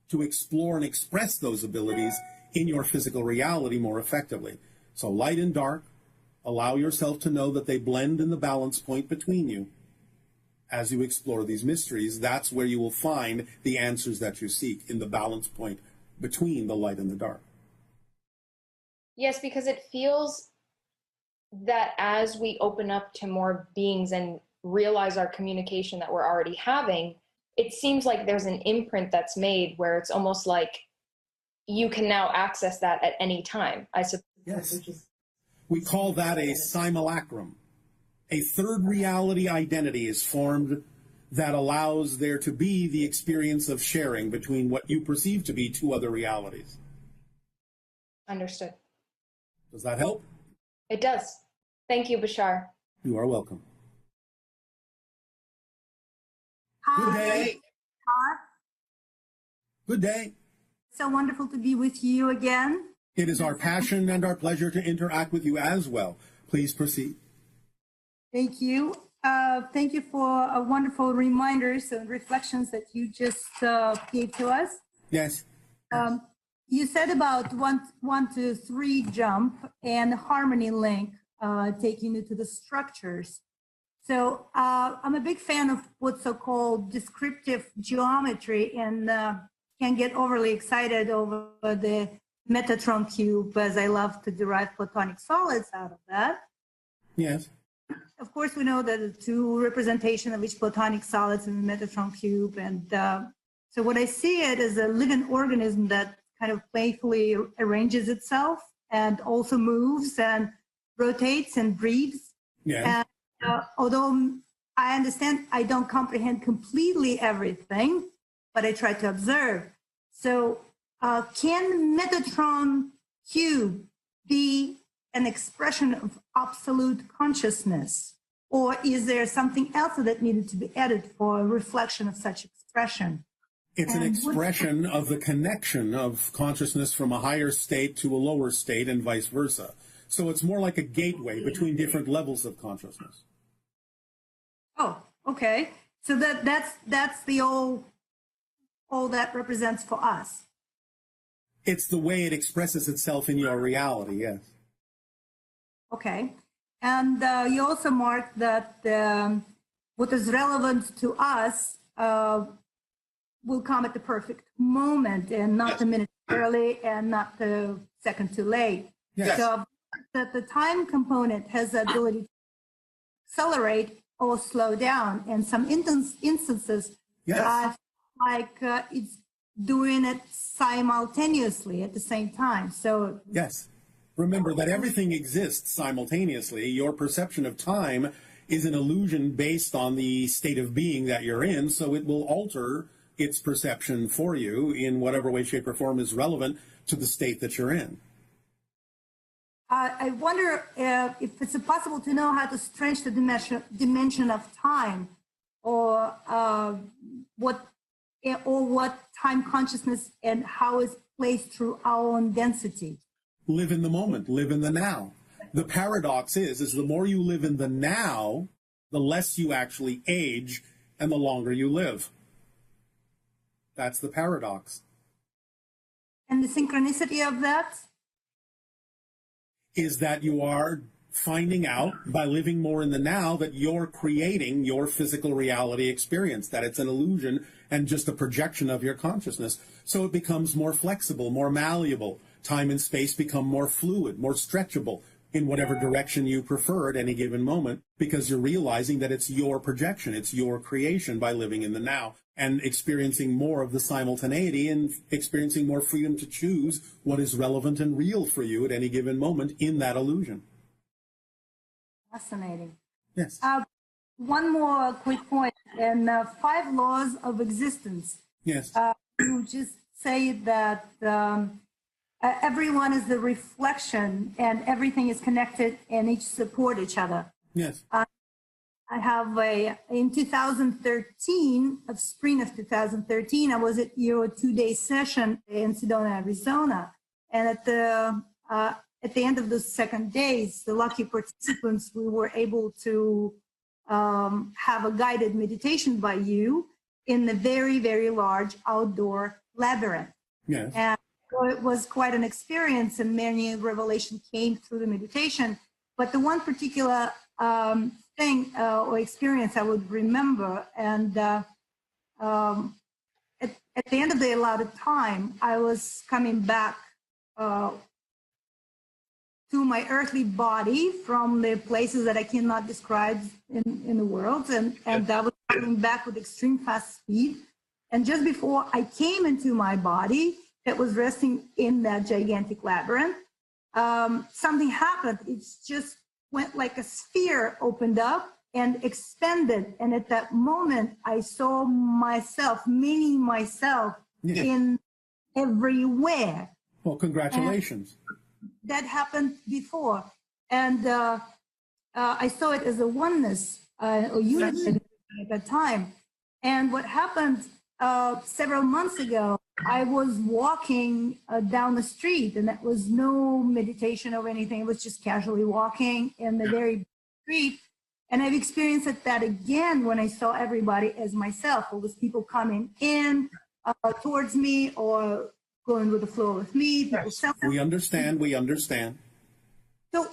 to explore and express those abilities in your physical reality more effectively. So light and dark, allow yourself to know that they blend in the balance point between you. As you explore these mysteries, that's where you will find the answers that you seek, in the balance point between the light and the dark. Yes, because it feels that as we open up to more beings and realize our communication that we're already having, it seems like there's an imprint that's made where it's almost like you can now access that at any time, I suppose. Yes. We call that a simulacrum. A third reality identity is formed that allows there to be the experience of sharing between what you perceive to be two other realities. Understood. Does that help? It does. Thank you, Bashar. You are welcome. Hi. Good day. Hi. Good day. So wonderful to be with you again. It is our passion and our pleasure to interact with you as well. Please proceed. Thank you. Thank you for wonderful reminders and reflections that you just gave to us. Yes. You said about one to three jump and harmony link, taking you to the structures. So I'm a big fan of what's so-called descriptive geometry, and can get overly excited over the Metatron cube, as I love to derive platonic solids out of that. Yes. Of course, we know that the two representation of each platonic solids in the Metatron cube, and so what I see it as a living organism that kind of playfully arranges itself and also moves and rotates and breathes. Yes. And although I understand I don't comprehend completely everything, but I try to observe. So can Metatron cube be an expression of absolute consciousness? Or is there something else that needed to be added for a reflection of such expression? It's an expression of the connection of consciousness from a higher state to a lower state and vice versa. So it's more like a gateway between different levels of consciousness. Oh, okay. So that's the all that represents for us. It's the way it expresses itself in your reality, yes. Okay. And you also marked that what is relevant to us will come at the perfect moment and not a minute early and not a second too late. Yes. So that the time component has the ability to accelerate or slow down. And some instances, Yes. like it's doing it simultaneously at the same time. So Yes. Remember that everything exists simultaneously. Your perception of time is an illusion based on the state of being that you're in, so it will alter its perception for you in whatever way, shape, or form is relevant to the state that you're in. I wonder if it's possible to know how to stretch the dimension of time, or what time consciousness and how it's placed through our own density. Live in the moment, live in the now. The paradox is the more you live in the now, the less you actually age and the longer you live. That's the paradox. And the synchronicity of that? Is that you are finding out by living more in the now that you're creating your physical reality experience, that it's an illusion and just a projection of your consciousness. So it becomes more flexible, more malleable. Time and space become more fluid, more stretchable in whatever direction you prefer at any given moment, because you're realizing that it's your projection, it's your creation by living in the now and experiencing more of the simultaneity and experiencing more freedom to choose what is relevant and real for you at any given moment in that illusion. Fascinating. Yes. One more quick point. In 5 laws of existence, Yes. you just say that everyone is the reflection and everything is connected and each support each other. Yes. I have in 2013, of spring of 2013, I was at your 2-day session in Sedona, Arizona. And at the end of the second days, the lucky participants, we were able to have a guided meditation by you in the very, very large outdoor labyrinth. Yes. And so it was quite an experience, and many revelation came through the meditation. But the one particular thing or experience I would remember, and at the end of the allotted time, I was coming back to my earthly body from the places that I cannot describe in the world, and I was coming back with extreme fast speed. And just before I came into my body that was resting in that gigantic labyrinth, something happened. It's just went like a sphere opened up and expanded. And at that moment, I saw myself, meaning myself, in everywhere. Well, congratulations. And that happened before. And I saw it as a oneness or unity at that time. And what happened several months ago, I was walking down the street, and that was no meditation or anything. It was just casually walking in the very street. And I've experienced that again when I saw everybody as myself. All those people coming in towards me or going with the flow with me. Yes. We understand. We understand. So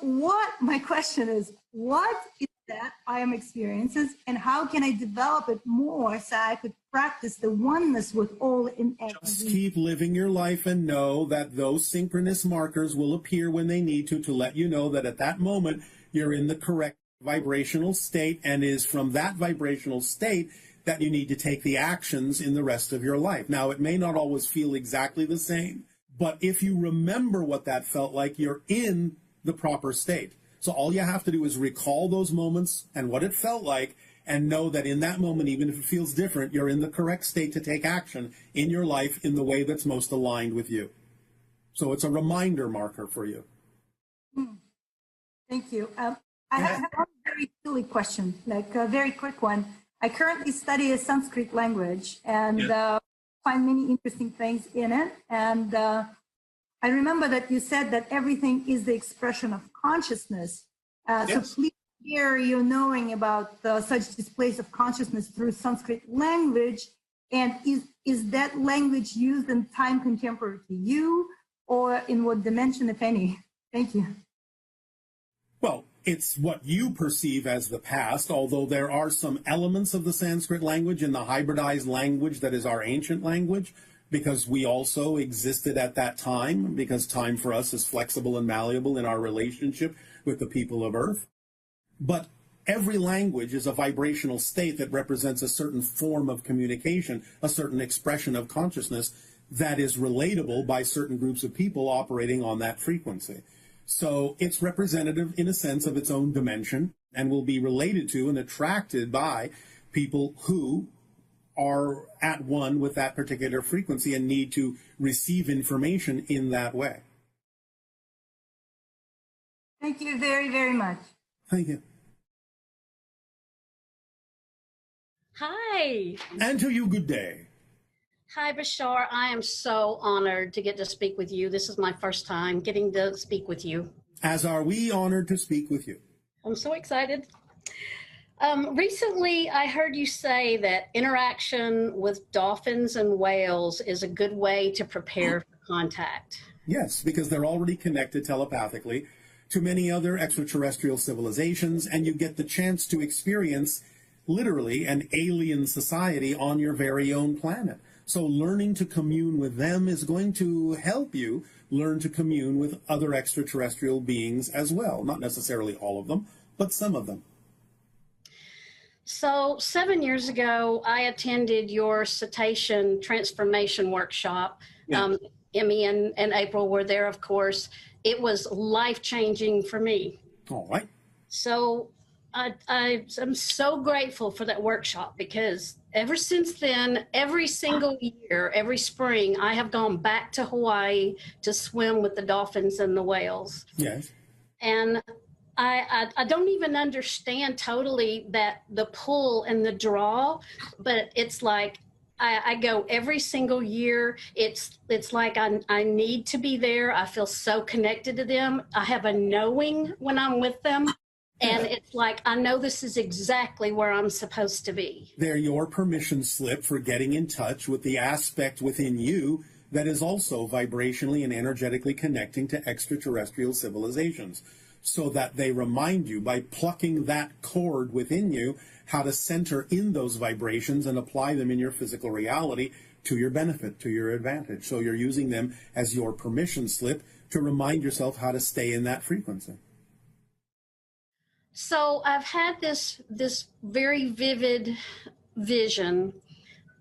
my question is, what is that I am experiencing, and how can I develop it more so I could practice the oneness with all in everything? Just keep living your life and know that those synchronous markers will appear when they need to let you know that at that moment you're in the correct vibrational state, and is from that vibrational state that you need to take the actions in the rest of your life. Now, it may not always feel exactly the same, but if you remember what that felt like, you're in the proper state. So all you have to do is recall those moments and what it felt like, and know that in that moment, even if it feels different, you're in the correct state to take action in your life in the way that's most aligned with you. So it's a reminder marker for you. Thank you. I have one very silly question, like a very quick one. I currently study a Sanskrit language and find many interesting things in it. And I remember that you said that everything is the expression of consciousness. So please share your knowing about such displays of consciousness through Sanskrit language. And is that language used in time contemporary to you, or in what dimension, if any? Thank you. Well, it's what you perceive as the past, although there are some elements of the Sanskrit language in the hybridized language that is our ancient language, because we also existed at that time, because time for us is flexible and malleable in our relationship with the people of Earth. But every language is a vibrational state that represents a certain form of communication, a certain expression of consciousness that is relatable by certain groups of people operating on that frequency. So it's representative in a sense of its own dimension and will be related to and attracted by people who are at one with that particular frequency and need to receive information in that way. Thank you very, very much. Thank you. Hi. And to you, good day. Hi, Bashar. I am so honored to get to speak with you. This is my first time getting to speak with you. As are we honored to speak with you. I'm so excited. Recently, I heard you say that interaction with dolphins and whales is a good way to prepare for contact. Yes, because they're already connected telepathically to many other extraterrestrial civilizations, and you get the chance to experience literally an alien society on your very own planet. So learning to commune with them is going to help you learn to commune with other extraterrestrial beings as well. Not necessarily all of them, but some of them. So 7 years ago, I attended your cetacean transformation workshop. Emmy and April were there, of course. It was life-changing for me. All right. So I'm so grateful for that workshop, because ever since then, every single year, every spring, I have gone back to Hawaii to swim with the dolphins and the whales. Yes. And I don't even understand totally that the pull and the draw, but it's like I go every single year. It's like I need to be there. I feel so connected to them. I have a knowing when I'm with them. And it's like, I know this is exactly where I'm supposed to be. They're your permission slip for getting in touch with the aspect within you that is also vibrationally and energetically connecting to extraterrestrial civilizations, so that they remind you by plucking that cord within you how to center in those vibrations and apply them in your physical reality to your benefit, to your advantage. So you're using them as your permission slip to remind yourself how to stay in that frequency. So I've had this very vivid vision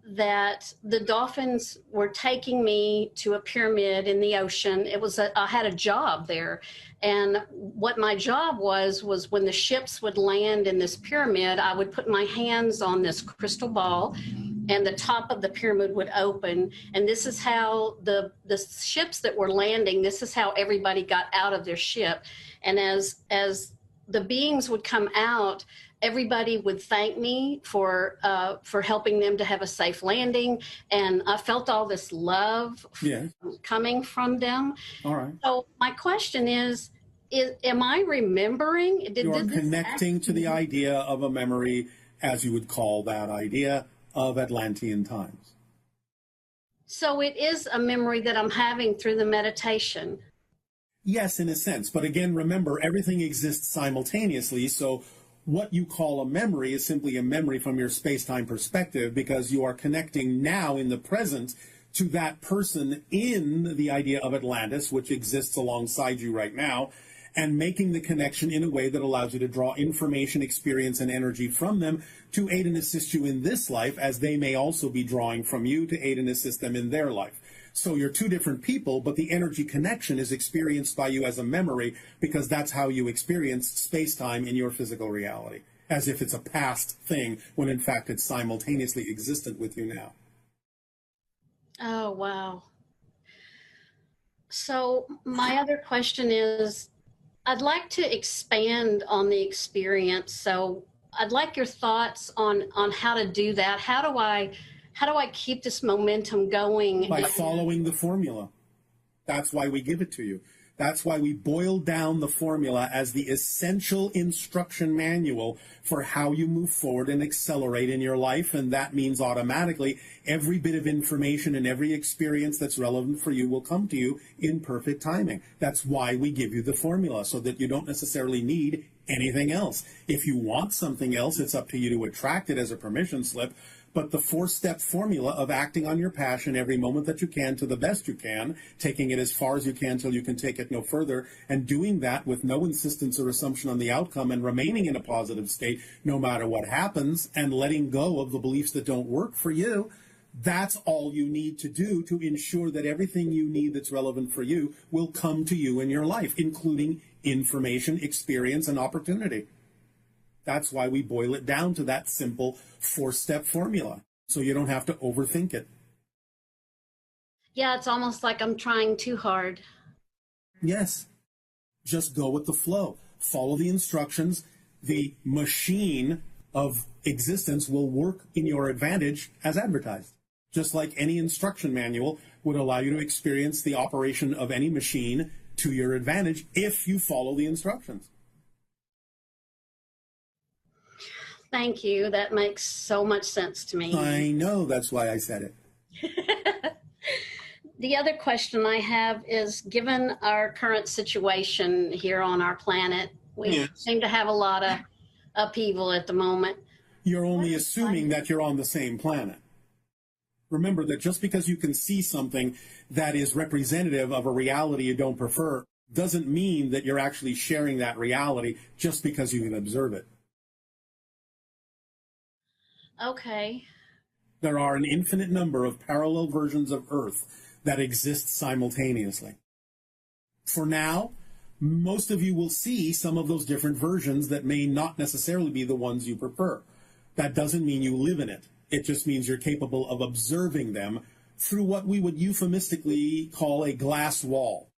that the dolphins were taking me to a pyramid in the ocean. I had a job there. And what my job was when the ships would land in this pyramid, I would put my hands on this crystal ball and the top of the pyramid would open. And this is how the ships that were landing, this is how everybody got out of their ship. And as the beings would come out, everybody would thank me for helping them to have a safe landing. And I felt all this love coming from them. All right. So my question is am I remembering? You are connecting to the idea of a memory, as you would call that idea, of Atlantean times. So it is a memory that I'm having through the meditation. Yes, in a sense. But again, remember, everything exists simultaneously. So what you call a memory is simply a memory from your space-time perspective, because you are connecting now in the present to that person in the idea of Atlantis, which exists alongside you right now, and making the connection in a way that allows you to draw information, experience, and energy from them to aid and assist you in this life, as they may also be drawing from you to aid and assist them in their life. So you're two different people, but the energy connection is experienced by you as a memory, because that's how you experience space-time in your physical reality, as if it's a past thing, when in fact it's simultaneously existent with you now. Oh, wow. So my other question is, I'd like to expand on the experience. So I'd like your thoughts on how to do that. How do I keep this momentum going? By following the formula. That's why we give it to you. That's why we boil down the formula as the essential instruction manual for how you move forward and accelerate in your life. And that means automatically every bit of information and every experience that's relevant for you will come to you in perfect timing. That's why we give you the formula, so that you don't necessarily need anything else. If you want something else, it's up to you to attract it as a permission slip. But the 4-step formula of acting on your passion every moment that you can to the best you can, taking it as far as you can till you can take it no further, and doing that with no insistence or assumption on the outcome, and remaining in a positive state no matter what happens, and letting go of the beliefs that don't work for you, that's all you need to do to ensure that everything you need that's relevant for you will come to you in your life, including information, experience, and opportunity. That's why we boil it down to that simple 4-step formula, so you don't have to overthink it. Yeah, it's almost like I'm trying too hard. Yes. Just go with the flow. Follow the instructions. The machine of existence will work in your advantage as advertised. Just like any instruction manual would allow you to experience the operation of any machine to your advantage if you follow the instructions. Thank you. That makes so much sense to me. I know. That's why I said it. The other question I have is, given our current situation here on our planet, we seem to have a lot of upheaval at the moment. You're only assuming that you're on the same planet. Remember that just because you can see something that is representative of a reality you don't prefer doesn't mean that you're actually sharing that reality just because you can observe it. Okay. There are an infinite number of parallel versions of Earth that exist simultaneously. For now, most of you will see some of those different versions that may not necessarily be the ones you prefer. That doesn't mean you live in it. It just means you're capable of observing them through what we would euphemistically call a glass wall.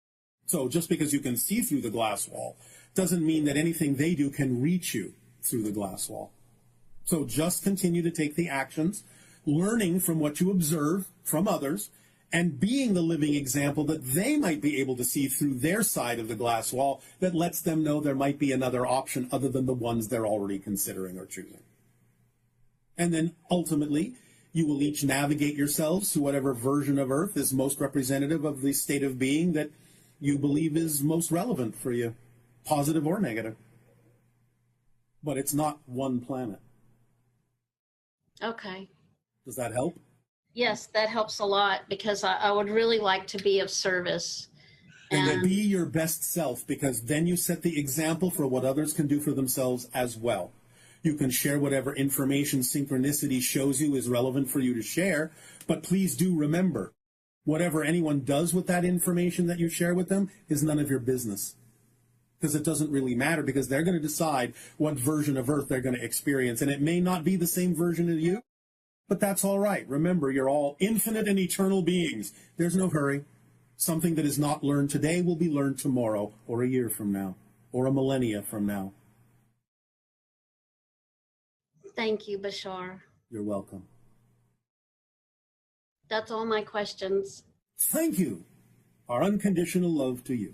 So just because you can see through the glass wall doesn't mean that anything they do can reach you through the glass wall. So just continue to take the actions, learning from what you observe from others, and being the living example that they might be able to see through their side of the glass wall that lets them know there might be another option other than the ones they're already considering or choosing. And then ultimately, you will each navigate yourselves to whatever version of Earth is most representative of the state of being that you believe is most relevant for you, positive or negative. But it's not one planet. Okay. Does that help? Yes, that helps a lot, because I would really like to be of service. And to be your best self, because then you set the example for what others can do for themselves as well. You can share whatever information synchronicity shows you is relevant for you to share, but please do remember, whatever anyone does with that information that you share with them is none of your business. Because it doesn't really matter, because they're going to decide what version of Earth they're going to experience. And it may not be the same version of you, but that's all right. Remember, you're all infinite and eternal beings. There's no hurry. Something that is not learned today will be learned tomorrow, or a year from now, or a millennia from now. Thank you, Bashar. You're welcome. That's all my questions. Thank you. Our unconditional love to you.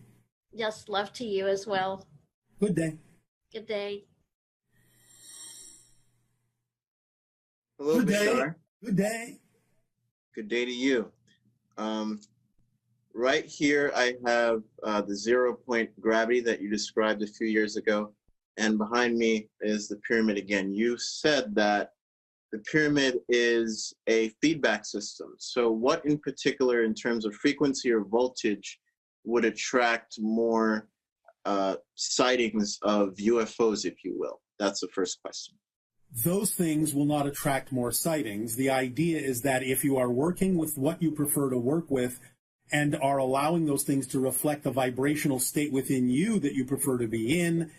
Yes, love to you as well. Good day. Good day. Hello, Good day. Bashar. Good day. Good day to you. Right here, I have the 0-point gravity that you described a few years ago. And behind me is the pyramid again. You said that the pyramid is a feedback system. So what in particular, in terms of frequency or voltage, would attract more sightings of UFOs, if you will? That's the first question. Those things will not attract more sightings. The idea is that if you are working with what you prefer to work with and are allowing those things to reflect the vibrational state within you that you prefer to be in,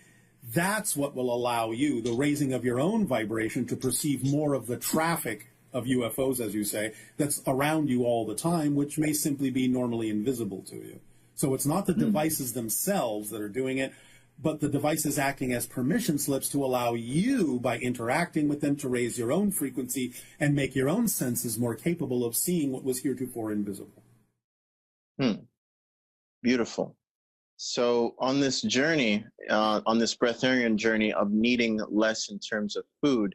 that's what will allow you, the raising of your own vibration, to perceive more of the traffic of UFOs, as you say, that's around you all the time, which may simply be normally invisible to you. So it's not the devices themselves that are doing it, but the device is acting as permission slips to allow you, by interacting with them, to raise your own frequency and make your own senses more capable of seeing what was heretofore invisible. Beautiful. So on this journey, on this breatharian journey of needing less in terms of food,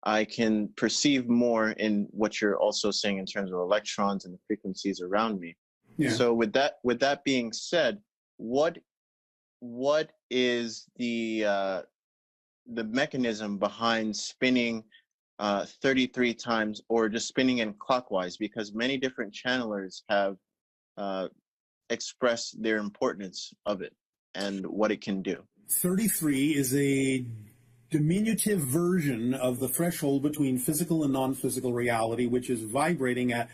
I can perceive more in what you're also saying in terms of electrons and the frequencies around me. Yeah. So with that being said, what is the mechanism behind spinning 33 times, or just spinning in clockwise? Because many different channelers have expressed their importance of it and what it can do. 33 is a diminutive version of the threshold between physical and non-physical reality, which is vibrating at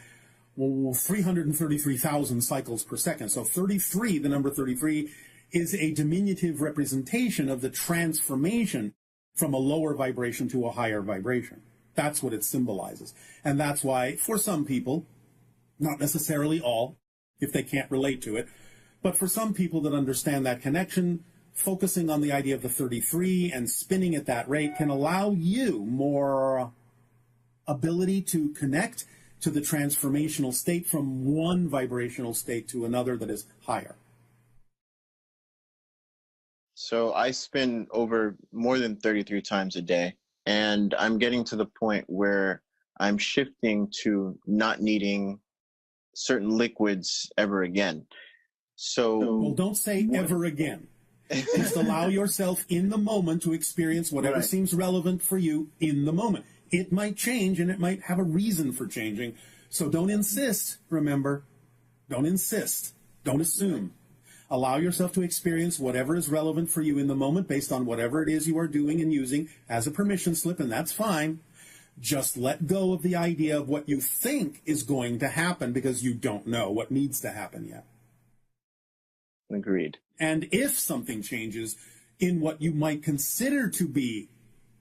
333,000 cycles per second. So 33, the number 33, is a diminutive representation of the transformation from a lower vibration to a higher vibration. That's what it symbolizes. And that's why, for some people, not necessarily all, if they can't relate to it, but for some people that understand that connection, focusing on the idea of the 33 and spinning at that rate can allow you more ability to connect to the transformational state from one vibrational state to another that is higher. So I spin over more than 33 times a day, and I'm getting to the point where I'm shifting to not needing certain liquids ever again. So well, don't say ever again. Just allow yourself in the moment to experience whatever seems relevant for you in the moment. It might change, and it might have a reason for changing. So don't insist, remember. Don't insist. Don't assume. Allow yourself to experience whatever is relevant for you in the moment based on whatever it is you are doing and using as a permission slip, and that's fine. Just let go of the idea of what you think is going to happen, because you don't know what needs to happen yet. Agreed. And if something changes in what you might consider to be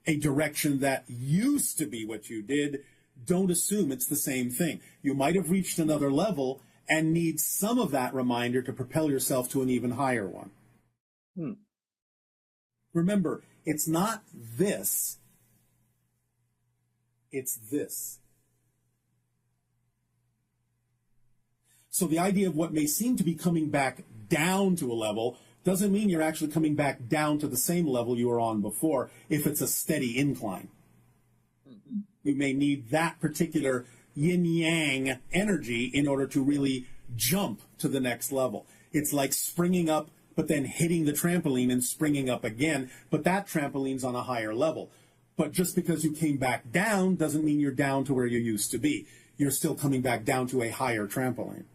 a direction that used to be what you did, don't assume it's the same thing. You might have reached another level and need some of that reminder to propel yourself to an even higher one. Remember, it's not this. It's this. So the idea of what may seem to be coming back down to a level doesn't mean you're actually coming back down to the same level you were on before if it's a steady incline. You may need that particular yin-yang energy in order to really jump to the next level. It's like springing up, but then hitting the trampoline and springing up again, but that trampoline's on a higher level. But just because you came back down doesn't mean you're down to where you used to be. You're still coming back down to a higher trampoline.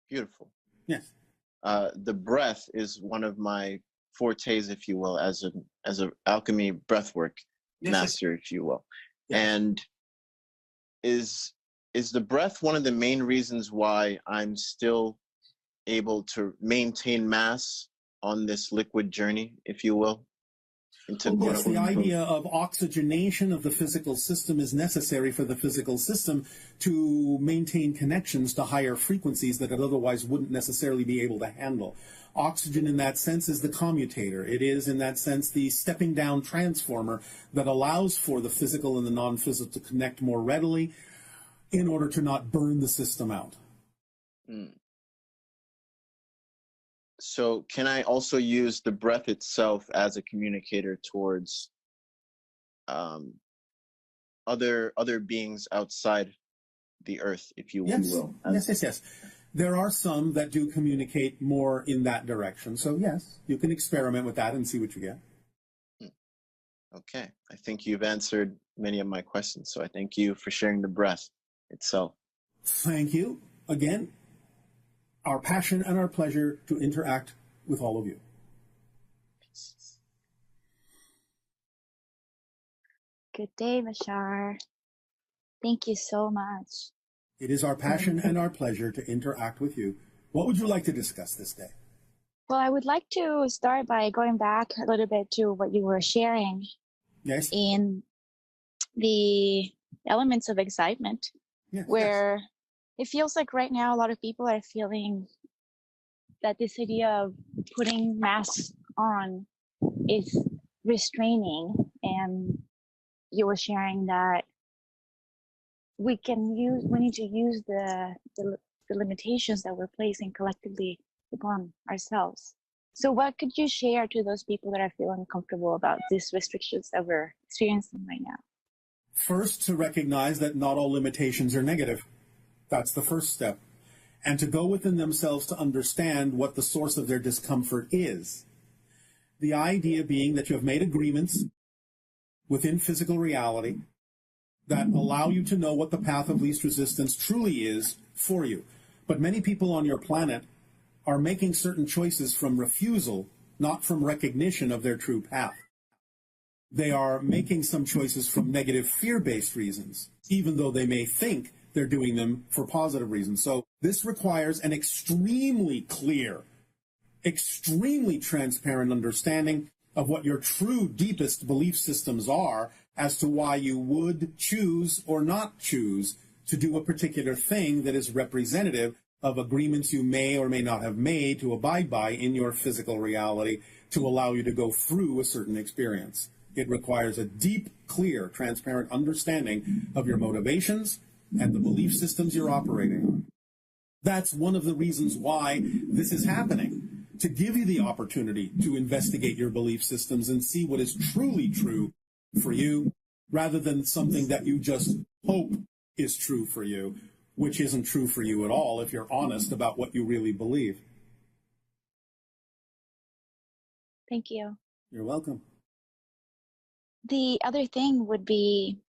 Beautiful. Yes. The breath is one of my fortes, if you will, as an alchemy breathwork master, if you will. Yes. And is the breath one of the main reasons why I'm still able to maintain mass on this liquid journey, if you will? Yes, the idea of oxygenation of the physical system is necessary for the physical system to maintain connections to higher frequencies that it otherwise wouldn't necessarily be able to handle. Oxygen in that sense is the commutator. It is in that sense the stepping down transformer that allows for the physical and the non-physical to connect more readily in order to not burn the system out. So can I also use the breath itself as a communicator towards other beings outside the earth, if you will? Yes. There are some that do communicate more in that direction. So yes, you can experiment with that and see what you get. Okay. I think you've answered many of my questions. So I thank you for sharing the breath itself. Thank you. Again, our passion and our pleasure to interact with all of you. Good day, Bashar. Thank you so much. It is our passion and our pleasure to interact with you. What would you like to discuss this day? Well, I would like to start by going back a little bit to what you were sharing. Yes. In the elements of excitement, where it feels like right now a lot of people are feeling that this idea of putting masks on is restraining, and you were sharing that we need to use the limitations that we're placing collectively upon ourselves. So what could you share to those people that are feeling uncomfortable about these restrictions that we're experiencing right now? First, to recognize that not all limitations are negative. That's the first step. And to go within themselves to understand what the source of their discomfort is. The idea being that you have made agreements within physical reality that allow you to know what the path of least resistance truly is for you. But many people on your planet are making certain choices from refusal, not from recognition of their true path. They are making some choices from negative fear-based reasons, even though they may think they're doing them for positive reasons. So this requires an extremely clear, extremely transparent understanding of what your true deepest belief systems are as to why you would choose or not choose to do a particular thing that is representative of agreements you may or may not have made to abide by in your physical reality to allow you to go through a certain experience. It requires a deep, clear, transparent understanding of your motivations and the belief systems you're operating on. That's one of the reasons why this is happening, to give you the opportunity to investigate your belief systems and see what is truly true for you, rather than something that you just hope is true for you, which isn't true for you at all if you're honest about what you really believe. Thank you. You're welcome. The other thing would be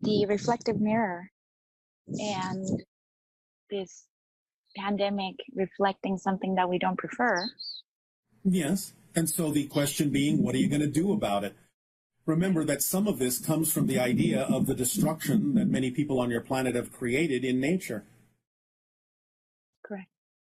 the reflective mirror and this pandemic reflecting something that we don't prefer. Yes. And so the question being, what are you going to do about it? Remember that some of this comes from the idea of the destruction that many people on your planet have created in nature. Correct.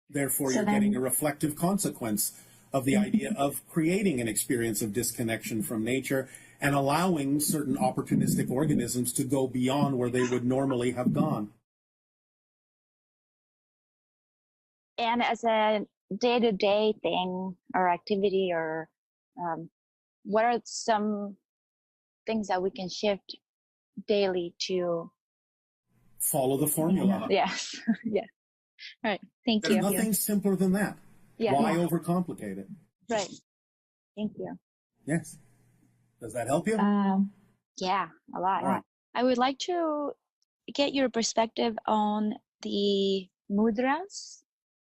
Therefore, you're getting a reflective consequence of the idea of creating an experience of disconnection from nature and allowing certain opportunistic organisms to go beyond where they would normally have gone. And as a day-to-day thing or activity, or what are some things that we can shift daily to follow the formula? Yes. Yeah. All right. Thank There's you. There's nothing simpler than that. Yeah. Why overcomplicate it? Right. Thank you. Yes. Does that help you? Yeah, a lot. All right. I would like to get your perspective on the mudras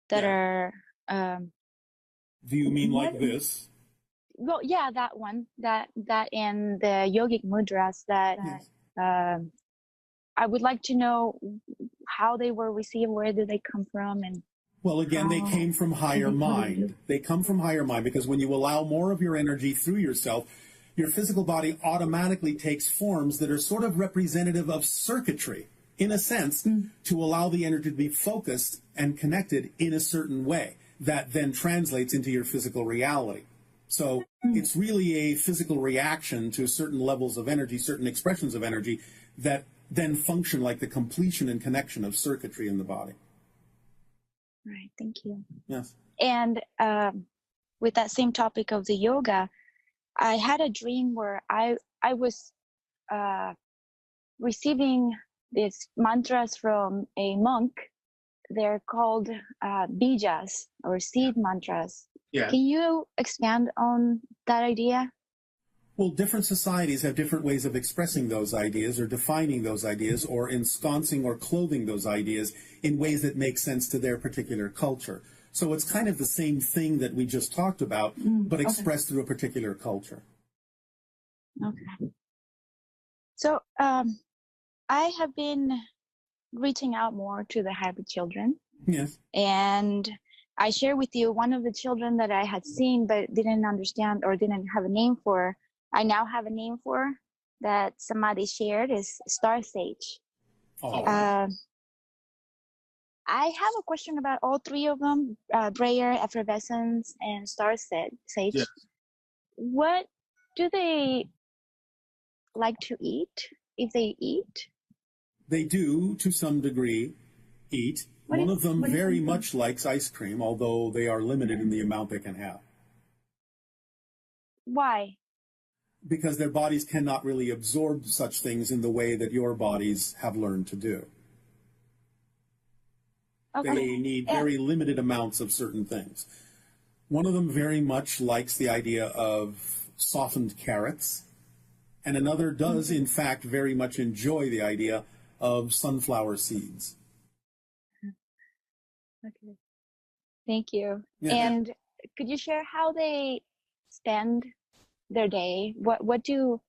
that are. Do you mean like this? Well, yeah, that one, that and the yogic mudras that. Yes. I would like to know how they were received, where did they come from, and. Well, again, they came from higher mind. They come from higher mind because when you allow more of your energy through yourself, your physical body automatically takes forms that are sort of representative of circuitry, in a sense, to allow the energy to be focused and connected in a certain way that then translates into your physical reality. So it's really a physical reaction to certain levels of energy, certain expressions of energy that then function like the completion and connection of circuitry in the body. Right, thank you. Yes. And with that same topic of the yoga, I had a dream where I was receiving these mantras from a monk. They're called bijas, or seed mantras. Yeah. Can you expand on that idea? Well, different societies have different ways of expressing those ideas or defining those ideas or ensconcing or clothing those ideas in ways that make sense to their particular culture. So it's kind of the same thing that we just talked about, but expressed through a particular culture. Okay. So I have been reaching out more to the hybrid children. Yes. And I share with you one of the children that I had seen but didn't understand or didn't have a name for. I now have a name for that somebody shared is Star Sage. Oh. I have a question about all three of them, Brayer, Effervescence, and Star Sage. Yes. What do they like to eat, if they eat? They do, to some degree, eat. One of them very much likes ice cream, although they are limited in the amount they can have. Why? Because their bodies cannot really absorb such things in the way that your bodies have learned to do. Okay. They need very limited amounts of certain things. One of them very much likes the idea of softened carrots, and another does, in fact, very much enjoy the idea of sunflower seeds. Okay. Thank you. Yeah. And could you share how they spend their day? What do...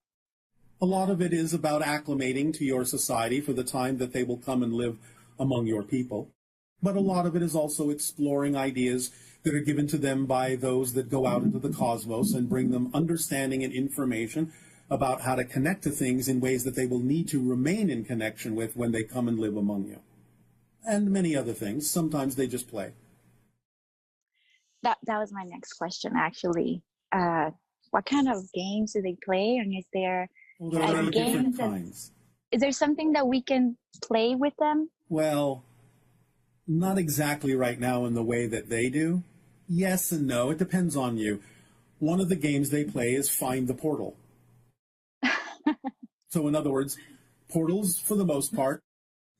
A lot of it is about acclimating to your society for the time that they will come and live among your people. But a lot of it is also exploring ideas that are given to them by those that go out into the cosmos and bring them understanding and information about how to connect to things in ways that they will need to remain in connection with when they come and live among you. And many other things. Sometimes they just play. That was my next question, actually. What kind of games do they play? And is there Well, there are many different kinds. Is there something that we can play with them? Well, not exactly right now in the way that they do. Yes and no. It depends on you. One of the games they play is Find the Portal. So in other words, portals, for the most part,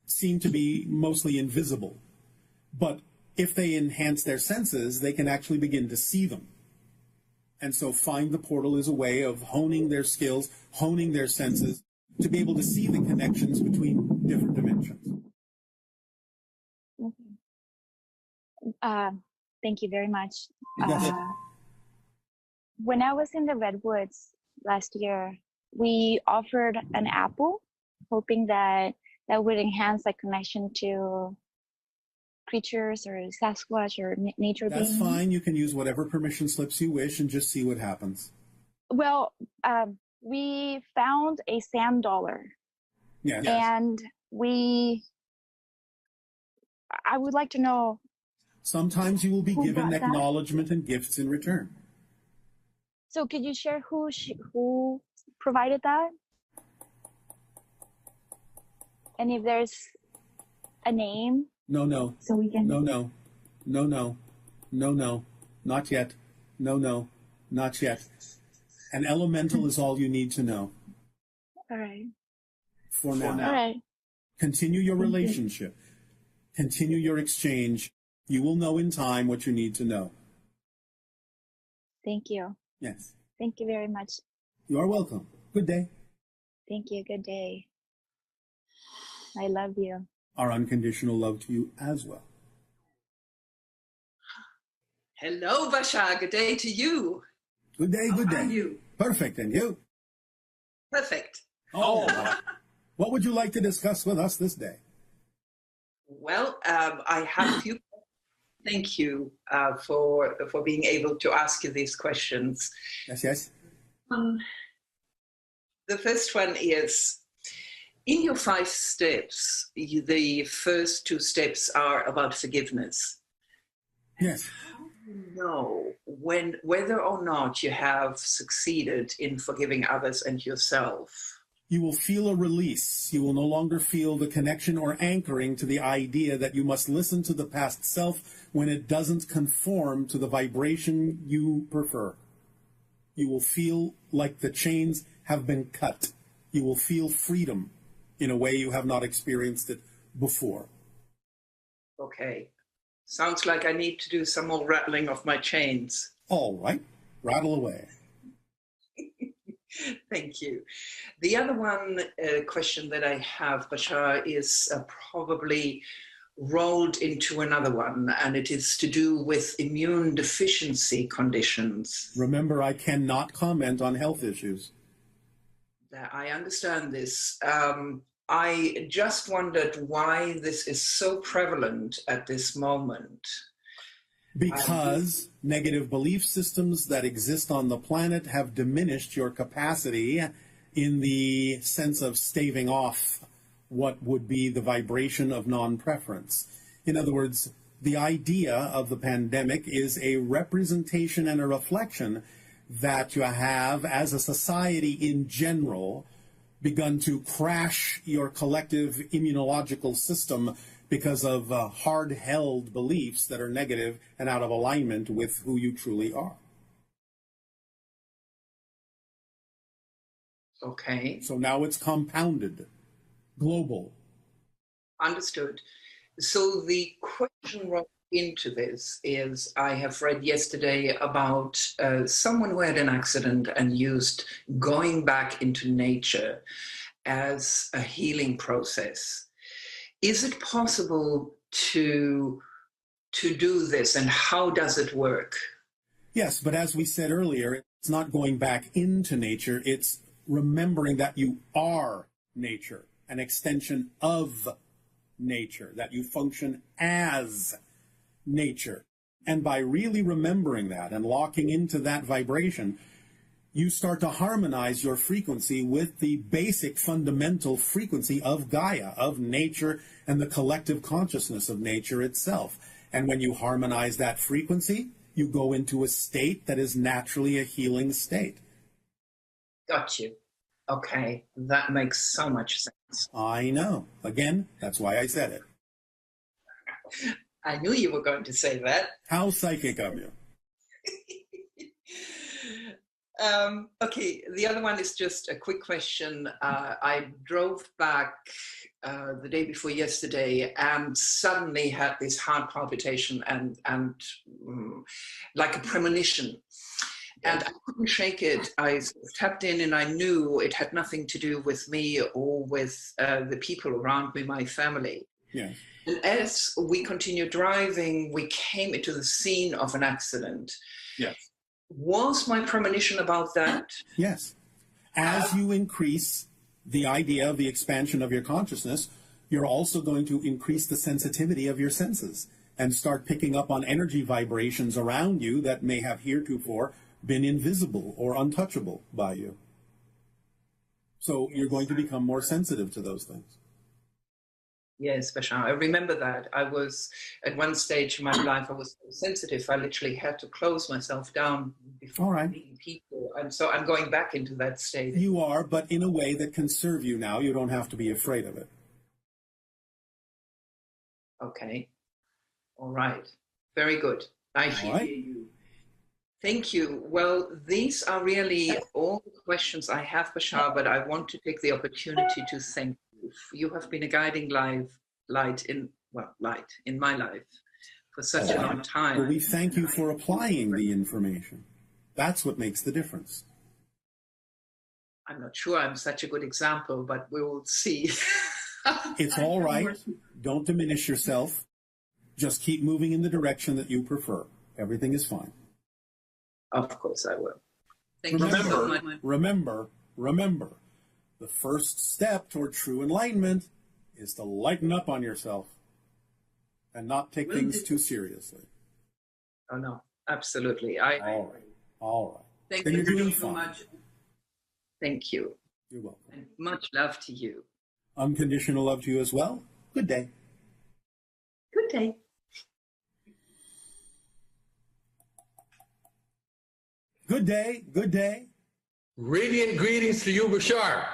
seem to be mostly invisible. But if they enhance their senses, they can actually begin to see them. And so Find the Portal is a way of honing their skills, honing their senses, to be able to see the connections between different dimensions. Thank you very much. Yes. When I was in the Redwoods last year, we offered an apple, hoping that would enhance the connection to creatures or Sasquatch or nature beings. That's fine. You can use whatever permission slips you wish and just see what happens. Well, we found a sand dollar. Yes. And I would like to know. Sometimes you will be given brought that? acknowledgement and gifts in return. So could you share who provided that? And if there's a name? No. So we can... No. Not yet. No. Not yet. An elemental is all you need to know. All right. For now. All right. Continue your relationship. Continue your exchange. You will know in time what you need to know. Thank you. Yes. Thank you very much. You are welcome. Good day. Thank you. Good day. I love you. Our unconditional love to you as well. Hello, Bashar. Good day to you. Good day, good How day. are you? Perfect. And you? Perfect. Oh, what would you like to discuss with us this day? Well, I have a few. Thank you for being able to ask you these questions. Yes. The first one is, in your 5 steps, the first 2 steps are about forgiveness. Yes. How do you know whether or not you have succeeded in forgiving others and yourself? You will feel a release. You will no longer feel the connection or anchoring to the idea that you must listen to the past self when it doesn't conform to the vibration you prefer. You will feel like the chains have been cut. You will feel freedom in a way you have not experienced it before. Okay. Sounds like I need to do some more rattling of my chains. All right. Rattle away. Thank you. The other one question that I have, Bashar, is probably rolled into another one, and it is to do with immune deficiency conditions. Remember, I cannot comment on health issues. I understand this. I just wondered why this is so prevalent at this moment. Because negative belief systems that exist on the planet have diminished your capacity in the sense of staving off what would be the vibration of non-preference. In other words, the idea of the pandemic is a representation and a reflection that you have, as a society in general, begun to crash your collective immunological system because of hard-held beliefs that are negative and out of alignment with who you truly are. Okay. So now it's compounded, global. Understood. So the question right into this is, I have read yesterday about someone who had an accident and used going back into nature as a healing process. Is it possible to do this, and how does it work? Yes, but as we said earlier, it's not going back into nature, it's remembering that you are nature, an extension of nature, that you function as nature. And by really remembering that and locking into that vibration, you start to harmonize your frequency with the basic fundamental frequency of Gaia, of nature, and the collective consciousness of nature itself. And when you harmonize that frequency, you go into a state that is naturally a healing state. Got you. Okay, that makes so much sense. I know. Again, that's why I said it. I knew you were going to say that. How psychic of you. Okay, the other one is just a quick question. I drove back the day before yesterday and suddenly had this heart palpitation and like a premonition. And I couldn't shake it. I tapped in and I knew it had nothing to do with me or with the people around me, my family. Yeah. And as we continued driving, we came into the scene of an accident. Yes. Was my premonition about that? Yes. As you increase the idea of the expansion of your consciousness, you're also going to increase the sensitivity of your senses and start picking up on energy vibrations around you that may have heretofore been invisible or untouchable by you. So you're going to become more sensitive to those things. Yes, Bashar, I remember that. I was, at one stage in my life, I was so sensitive. I literally had to close myself down before meeting people. And so I'm going back into that state. You are, but in a way that can serve you now. You don't have to be afraid of it. Okay. All right. Very good. I hear you. Thank you. Well, these are really all the questions I have, Bashar, but I want to take the opportunity to thank you. You have been a guiding light in my life for such a long time. Well, we thank you for applying the information. That's what makes the difference. I'm not sure I'm such a good example, but we will see. It's all right. Don't diminish yourself. Just keep moving in the direction that you prefer. Everything is fine. Of course I will. Thank you so much. Remember, the first step toward true enlightenment is to lighten up on yourself and not take things too seriously. Oh, no, absolutely. All right. Thank then you you're doing so fine. much. Thank you. You're welcome. And much love to you. Unconditional love to you as well. Good day. Good day. Good day. Good day. Radiant greetings to you, Bashar.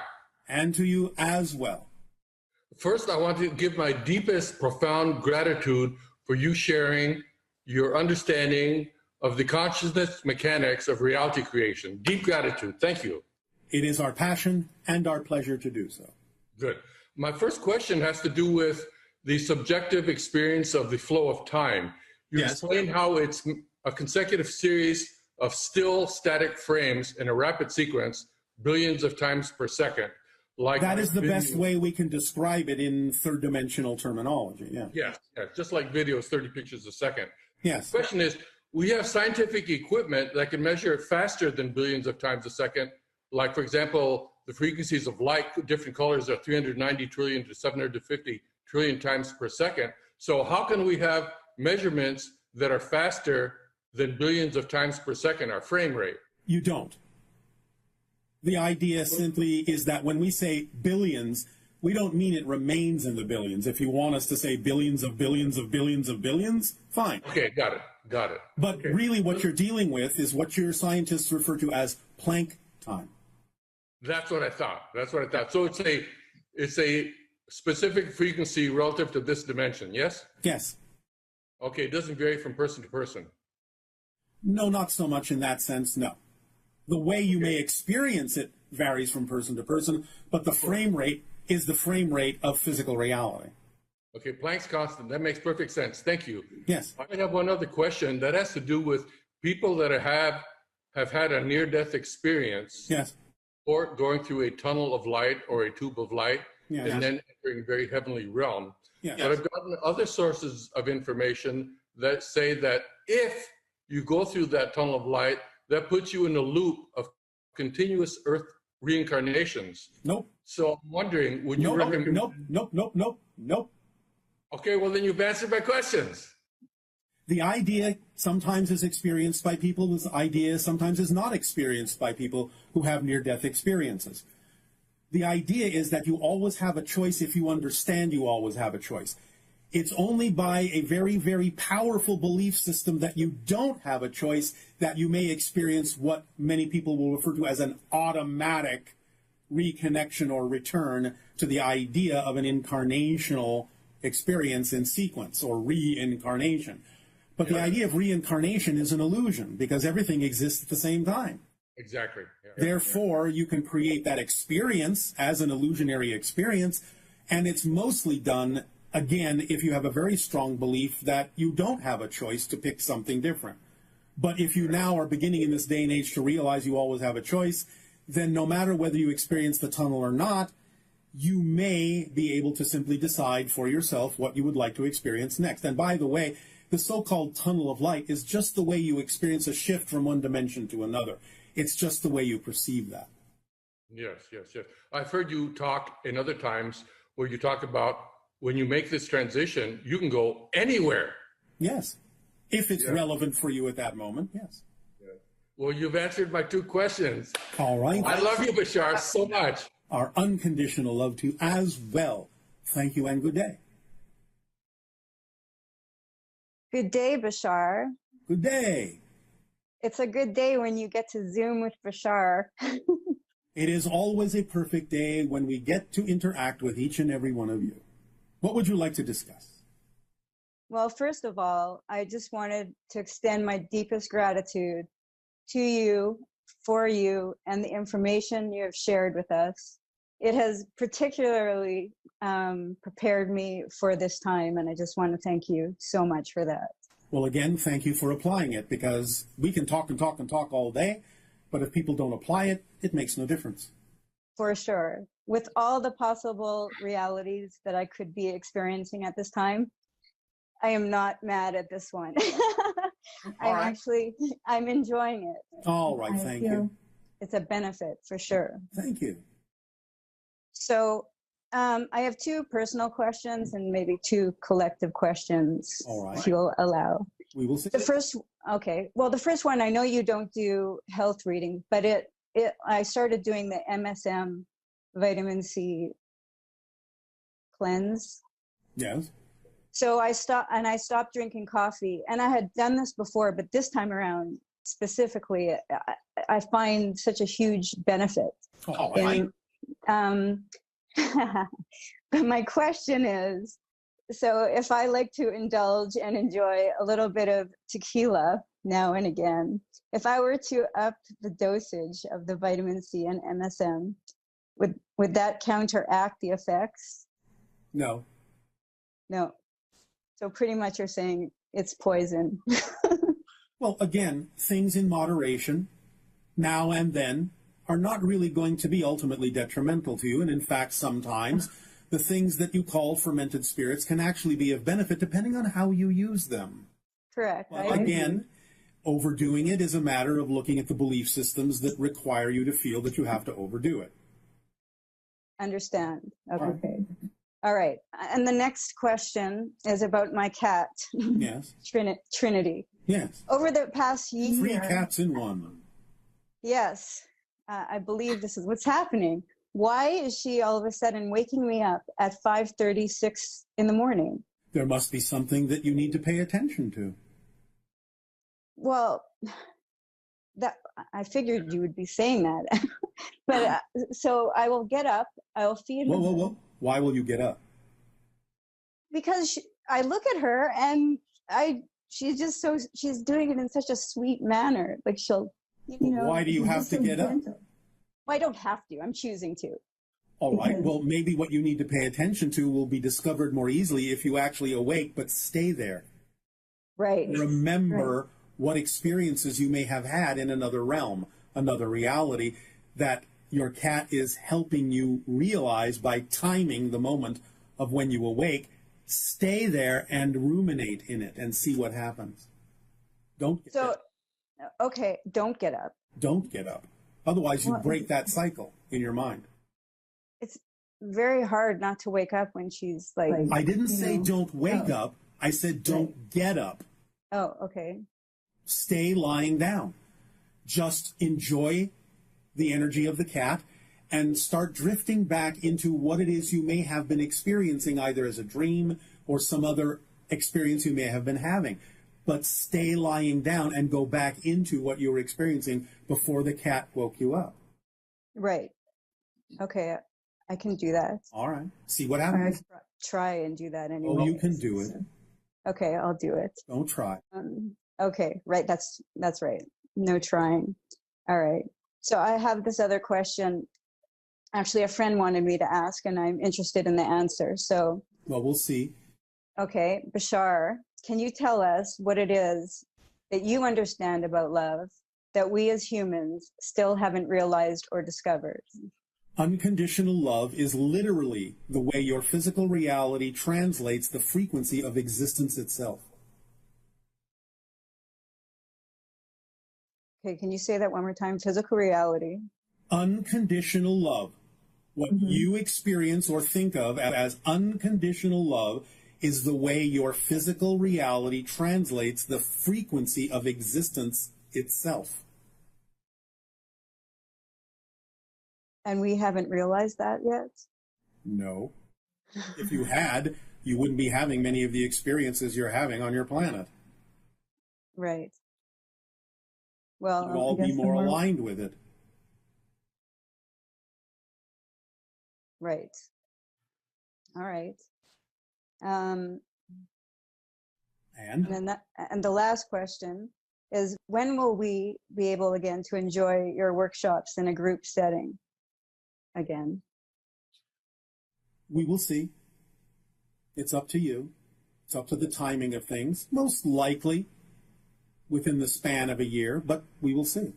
And to you as well. First, I want to give my deepest, profound gratitude for you sharing your understanding of the consciousness mechanics of reality creation. Deep gratitude. Thank you. It is our passion and our pleasure to do so. Good. My first question has to do with the subjective experience of the flow of time. You explained how it's a consecutive series of still static frames in a rapid sequence, billions of times per second. Like that is the best way we can describe it in third-dimensional terminology. Yes, just like videos, 30 pictures a second. Yes. The question is, we have scientific equipment that can measure it faster than billions of times a second. Like, for example, the frequencies of light, different colors are 390 trillion to 750 trillion times per second. So how can we have measurements that are faster than billions of times per second, our frame rate? You don't. The idea simply is that when we say billions, we don't mean it remains in the billions. If you want us to say billions of billions of billions of billions, fine. Okay, got it. But really what you're dealing with is what your scientists refer to as Planck time. That's what I thought. So it's a specific frequency relative to this dimension, yes? Yes. Okay, it doesn't vary from person to person. No, not so much in that sense, no. The way you may experience it varies from person to person, but the frame rate is the frame rate of physical reality. Okay, Planck's constant, that makes perfect sense. Thank you. Yes. I have one other question that has to do with people that have had a near-death experience. Yes. Or going through a tunnel of light or a tube of light, Yes. and then entering a very heavenly realm. Yes. But I've gotten other sources of information that say that if you go through that tunnel of light, that puts you in a loop of continuous Earth reincarnations. Nope. So I'm wondering, would you recommend? Nope. Okay, well then you've answered my questions. The idea sometimes is experienced by people. This idea sometimes is not experienced by people who have near-death experiences. The idea is that you always have a choice if you understand you always have a choice. It's only by a very, very powerful belief system that you don't have a choice that you may experience what many people will refer to as an automatic reconnection or return to the idea of an incarnational experience in sequence or reincarnation. But the idea of reincarnation is an illusion because everything exists at the same time. Exactly. Yeah. Therefore, you can create that experience as an illusionary experience, and it's mostly done, again, if you have a very strong belief that you don't have a choice to pick something different. But if you now are beginning in this day and age to realize you always have a choice, then no matter whether you experience the tunnel or not, you may be able to simply decide for yourself what you would like to experience next. And by the way, the so-called tunnel of light is just the way you experience a shift from one dimension to another. It's just the way you perceive that. Yes. I've heard you talk in other times where you talk about when you make this transition, you can go anywhere. Yes. If it's relevant for you at that moment, yes. Well, you've answered my two questions. All right. I love you, Bashar, so much. Our unconditional love to you as well. Thank you and good day. Good day, Bashar. Good day. It's a good day when you get to Zoom with Bashar. It is always a perfect day when we get to interact with each and every one of you. What would you like to discuss? Well, first of all, I just wanted to extend my deepest gratitude to you, for you, and the information you have shared with us. It has particularly prepared me for this time, and I just want to thank you so much for that. Well, again, thank you for applying it, because we can talk and talk and talk all day, but if people don't apply it, it makes no difference. For sure. With all the possible realities that I could be experiencing at this time, I am not mad at this one. I'm enjoying it. All right, thank you. It's a benefit for sure. Thank you. So I have two personal questions and maybe two collective questions, all right, if you'll allow. We will see. The first one, I know you don't do health reading, but I started doing the MSM vitamin C cleanse. Yes. So I stopped drinking coffee, and I had done this before, but this time around specifically, I find such a huge benefit. Oh, right. But my question is, so if I like to indulge and enjoy a little bit of tequila now and again, if I were to up the dosage of the vitamin C and MSM, would that counteract the effects? No. No. So pretty much you're saying it's poison. Well, again, things in moderation, now and then, are not really going to be ultimately detrimental to you. And in fact, sometimes the things that you call fermented spirits can actually be of benefit depending on how you use them. Correct. Well, again, overdoing it is a matter of looking at the belief systems that require you to feel that you have to overdo it. Understand. Okay. All right. And the next question is about my cat. Yes. Trinity. Yes. Over the past year. 3 cats in one. Yes. I believe this is what's happening. Why is she all of a sudden waking me up at 5:36 in the morning? There must be something that you need to pay attention to. Well, that I figured you would be saying that. But so I will get up, I will feed her. Why will you get up? Because I look at her and she's just she's doing it in such a sweet manner. Like she'll, Why do you have to get up? Well, I don't have to. I'm choosing to. All right. Well, maybe what you need to pay attention to will be discovered more easily if you actually awake, but stay there. Right. Remember what experiences you may have had in another realm, another reality that your cat is helping you realize by timing the moment of when you awake. Stay there and ruminate in it and see what happens. Don't get up. Okay, don't get up. Don't get up. Otherwise, you break that cycle in your mind. It's very hard not to wake up when she's like... I didn't say don't wake up. I said don't get up. Oh, okay. Stay lying down. Just enjoy the energy of the cat and start drifting back into what it is you may have been experiencing, either as a dream or some other experience you may have been having. But stay lying down and go back into what you were experiencing before the cat woke you up. Right. Okay, I can do that. All right. See what happens. I try and do that anyway. Oh, you can do it. Okay, I'll do it. Don't try. Okay, right. That's right. No trying. All right. So I have this other question. Actually, a friend wanted me to ask, and I'm interested in the answer. So, well, we'll see. Okay, Bashar, can you tell us what it is that you understand about love that we as humans still haven't realized or discovered? Unconditional love is literally the way your physical reality translates the frequency of existence itself. Okay, can you say that one more time? Physical reality. Unconditional love. What you experience or think of as unconditional love is the way your physical reality translates the frequency of existence itself. And we haven't realized that yet? No. If you had, you wouldn't be having many of the experiences you're having on your planet. Right. Well, you'd all be more aligned with it. Right. All right. And the last question is, when will we be able again to enjoy your workshops in a group setting again? We will see. It's up to you. It's up to the timing of things. Most likely within the span of a year, but we will see.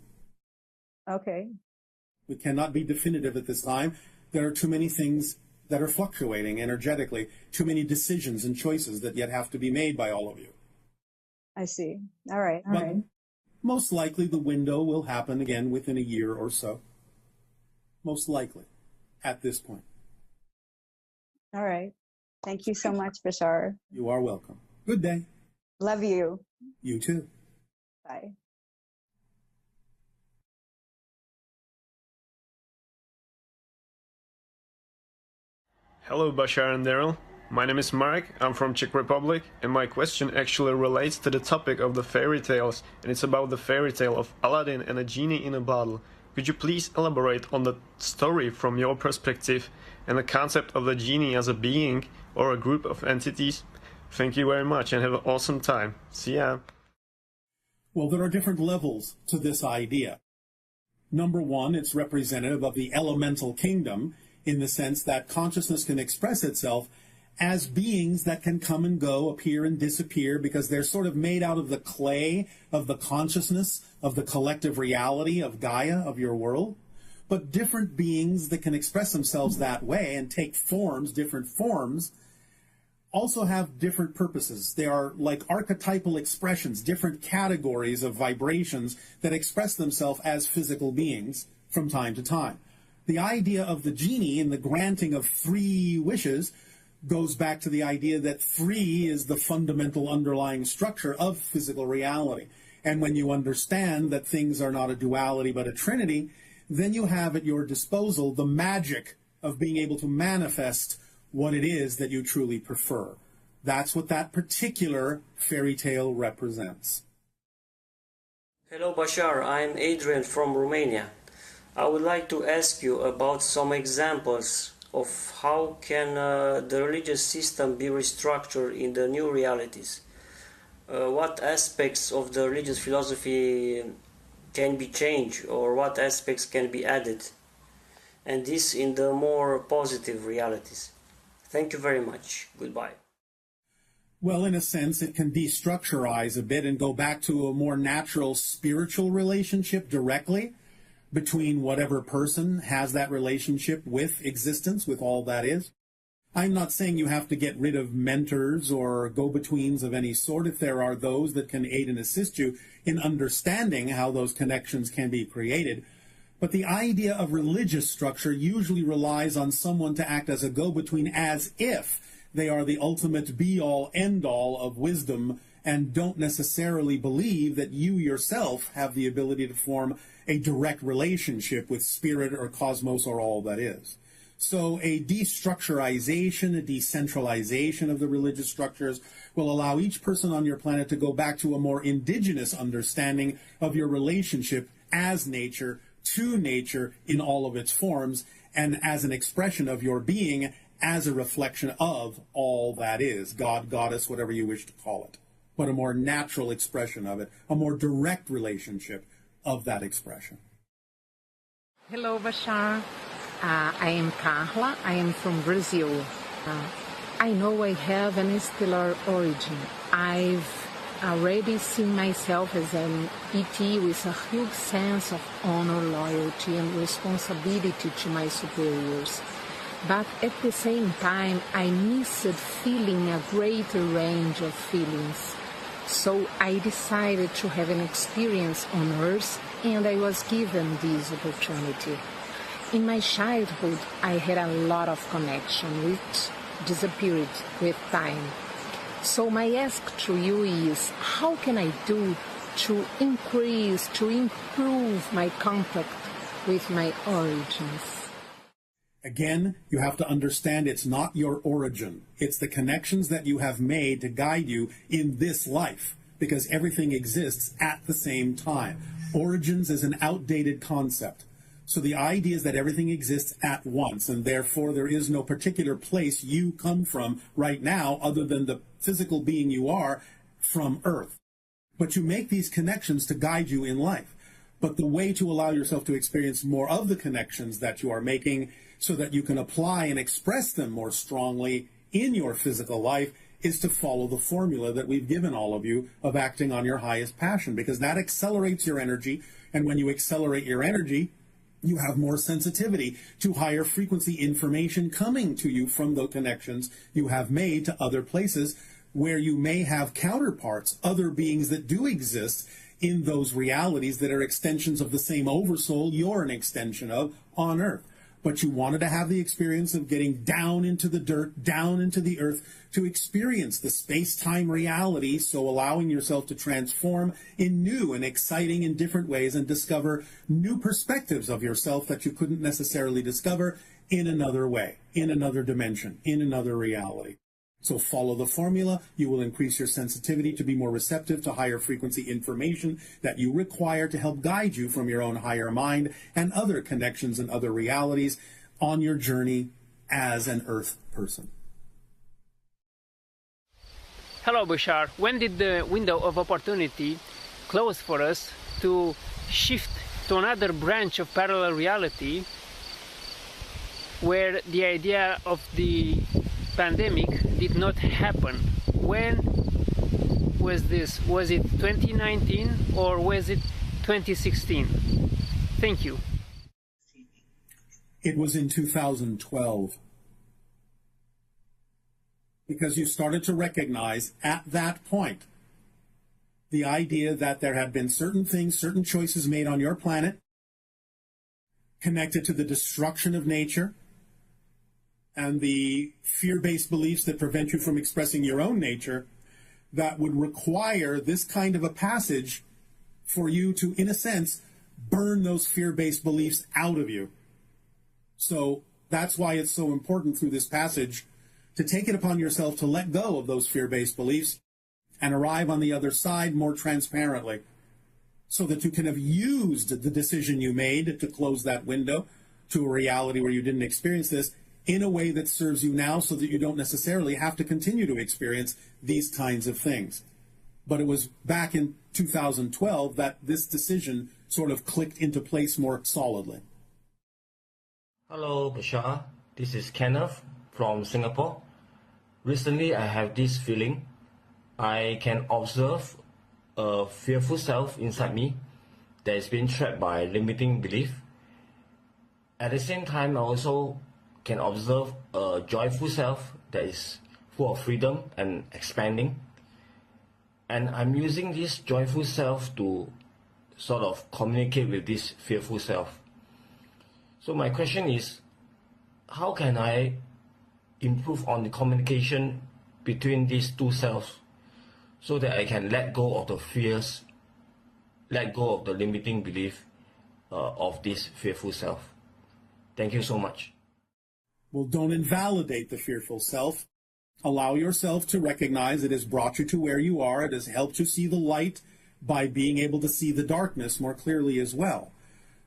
Okay. We cannot be definitive at this time. There are too many things that are fluctuating energetically, too many decisions and choices that yet have to be made by all of you. I see. All right. But most likely the window will happen again within a year or so. Most likely at this point. All right. Thank you so much, Bashar. You are welcome. Good day. Love you. You too. Bye. Hello, Bashar and Darryl. My name is Mark, I'm from Czech Republic, and my question actually relates to the topic of the fairy tales, and it's about the fairy tale of Aladdin and a genie in a bottle. Could you please elaborate on the story from your perspective and the concept of the genie as a being or a group of entities? Thank you very much and have an awesome time. See ya. Well, there are different levels to this idea. Number one, it's representative of the elemental kingdom, in the sense that consciousness can express itself as beings that can come and go, appear and disappear, because they're sort of made out of the clay of the consciousness of the collective reality of Gaia, of your world. But different beings that can express themselves that way and take forms, different forms, also have different purposes. They are like archetypal expressions, different categories of vibrations that express themselves as physical beings from time to time. The idea of the genie in the granting of 3 wishes goes back to the idea that 3 is the fundamental underlying structure of physical reality. And when you understand that things are not a duality but a trinity, then you have at your disposal the magic of being able to manifest what it is that you truly prefer. That's what that particular fairy tale represents. Hello Bashar, I'm Adrian from Romania. I would like to ask you about some examples of how can the religious system be restructured in the new realities. What aspects of the religious philosophy can be changed, or what aspects can be added, and this in the more positive realities. Thank you very much. Goodbye. Well, in a sense, it can destructurize a bit and go back to a more natural spiritual relationship directly between whatever person has that relationship with existence, with all that is. I'm not saying you have to get rid of mentors or go-betweens of any sort if there are those that can aid and assist you in understanding how those connections can be created. But the idea of religious structure usually relies on someone to act as a go-between, as if they are the ultimate be-all, end-all of wisdom, and don't necessarily believe that you yourself have the ability to form a direct relationship with spirit or cosmos or all that is. So a destructurization, a decentralization of the religious structures will allow each person on your planet to go back to a more indigenous understanding of your relationship as nature, to nature in all of its forms, and as an expression of your being, as a reflection of all that is, God, goddess, whatever you wish to call it, but a more natural expression of it, a more direct relationship of that expression. Hello, Bashar. I am Carla. I am from Brazil. I know I have an stellar origin. I've already seen myself as an ET with a huge sense of honor, loyalty, and responsibility to my superiors. But at the same time, I missed feeling a greater range of feelings. So I decided to have an experience on Earth, and I was given this opportunity. In my childhood, I had a lot of connection, which disappeared with time. So my ask to you is, how can I do to increase, to improve my contact with my origins? Again, you have to understand it's not your origin. It's the connections that you have made to guide you in this life, because everything exists at the same time. Origins is an outdated concept. So the idea is that everything exists at once, and therefore there is no particular place you come from right now other than the physical being you are from Earth. But you make these connections to guide you in life. But the way to allow yourself to experience more of the connections that you are making so that you can apply and express them more strongly in your physical life is to follow the formula that we've given all of you of acting on your highest passion, because that accelerates your energy. And when you accelerate your energy, you have more sensitivity to higher frequency information coming to you from the connections you have made to other places where you may have counterparts, other beings that do exist in those realities that are extensions of the same oversoul you're an extension of on Earth. But you wanted to have the experience of getting down into the dirt, down into the earth, to experience the space-time reality, so allowing yourself to transform in new and exciting and different ways and discover new perspectives of yourself that you couldn't necessarily discover in another way, in another dimension, in another reality. So follow the formula. You will increase your sensitivity to be more receptive to higher frequency information that you require to help guide you from your own higher mind and other connections and other realities on your journey as an Earth person. Hello, Bashar. When did the window of opportunity close for us to shift to another branch of parallel reality where the idea of the pandemic did not happen? When was this? Was it 2019 or was it 2016? Thank you. It was in 2012. Because you started to recognize at that point the idea that there had been certain things, certain choices made on your planet connected to the destruction of nature and the fear-based beliefs that prevent you from expressing your own nature, that would require this kind of a passage for you to, in a sense, burn those fear-based beliefs out of you. So that's why it's so important through this passage to take it upon yourself to let go of those fear-based beliefs and arrive on the other side more transparently, so that you can have used the decision you made to close that window to a reality where you didn't experience this in a way that serves you now so that you don't necessarily have to continue to experience these kinds of things. But it was back in 2012 that this decision sort of clicked into place more solidly. Hello, Bashar. This is Kenneth from Singapore. Recently, I have this feeling. I can observe a fearful self inside me that is being trapped by limiting belief. At the same time, I also can observe a joyful self that is full of freedom and expanding. And I'm using this joyful self to sort of communicate with this fearful self. So my question is, how can I improve on the communication between these two selves so that I can let go of the fears, let go of the limiting belief of this fearful self? Thank you so much. Well, don't invalidate the fearful self. Allow yourself to recognize it has brought you to where you are. It has helped you see the light by being able to see the darkness more clearly as well.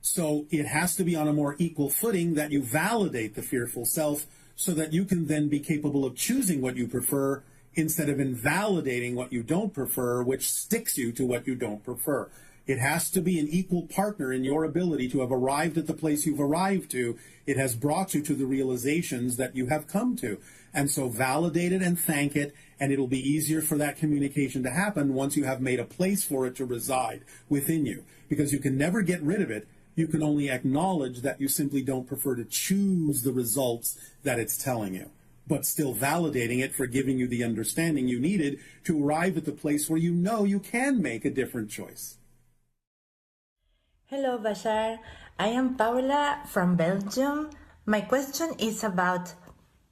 So it has to be on a more equal footing that you validate the fearful self so that you can then be capable of choosing what you prefer instead of invalidating what you don't prefer, which sticks you to what you don't prefer. It has to be an equal partner in your ability to have arrived at the place you've arrived to. It has brought you to the realizations that you have come to. And so validate it and thank it, and it'll be easier for that communication to happen once you have made a place for it to reside within you. Because you can never get rid of it. You can only acknowledge that you simply don't prefer to choose the results that it's telling you, but still validating it for giving you the understanding you needed to arrive at the place where you know you can make a different choice. Hello, Bashar. I am Paula from Belgium. My question is about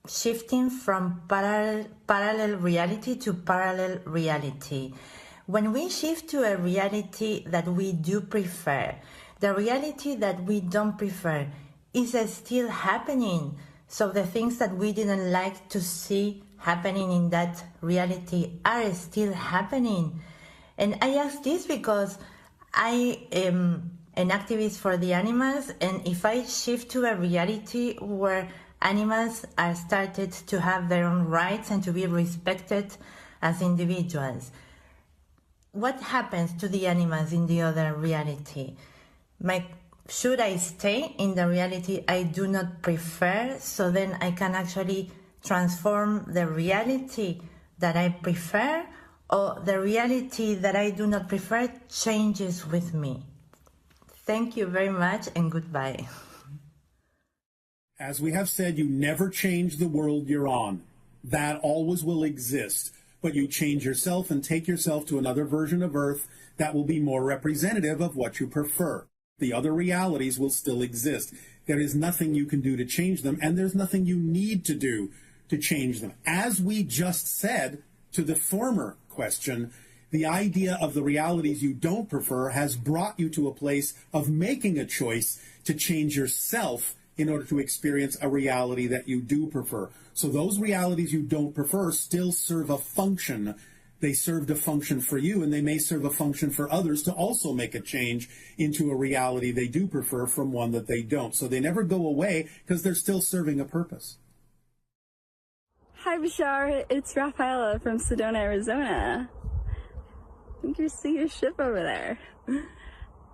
shifting from parallel reality to parallel reality. When we shift to a reality that we do prefer, the reality that we don't prefer is still happening. So the things that we didn't like to see happening in that reality are still happening. And I ask this because I am an activist for the animals, and if I shift to a reality where animals are started to have their own rights and to be respected as individuals, what happens to the animals in the other reality? Should I stay in the reality I do not prefer, so then I can actually transform the reality that I prefer, or the reality that I do not prefer changes with me? Thank you very much and goodbye. As we have said, you never change the world you're on. That always will exist. But you change yourself and take yourself to another version of Earth that will be more representative of what you prefer. The other realities will still exist. There is nothing you can do to change them, and there's nothing you need to do to change them. As we just said to the former question, the idea of the realities you don't prefer has brought you to a place of making a choice to change yourself in order to experience a reality that you do prefer. So those realities you don't prefer still serve a function. They served a function for you, and they may serve a function for others to also make a change into a reality they do prefer from one that they don't. So they never go away because they're still serving a purpose. Hi, Bashar. It's Rafaela from Sedona, Arizona. I think you see your ship over there.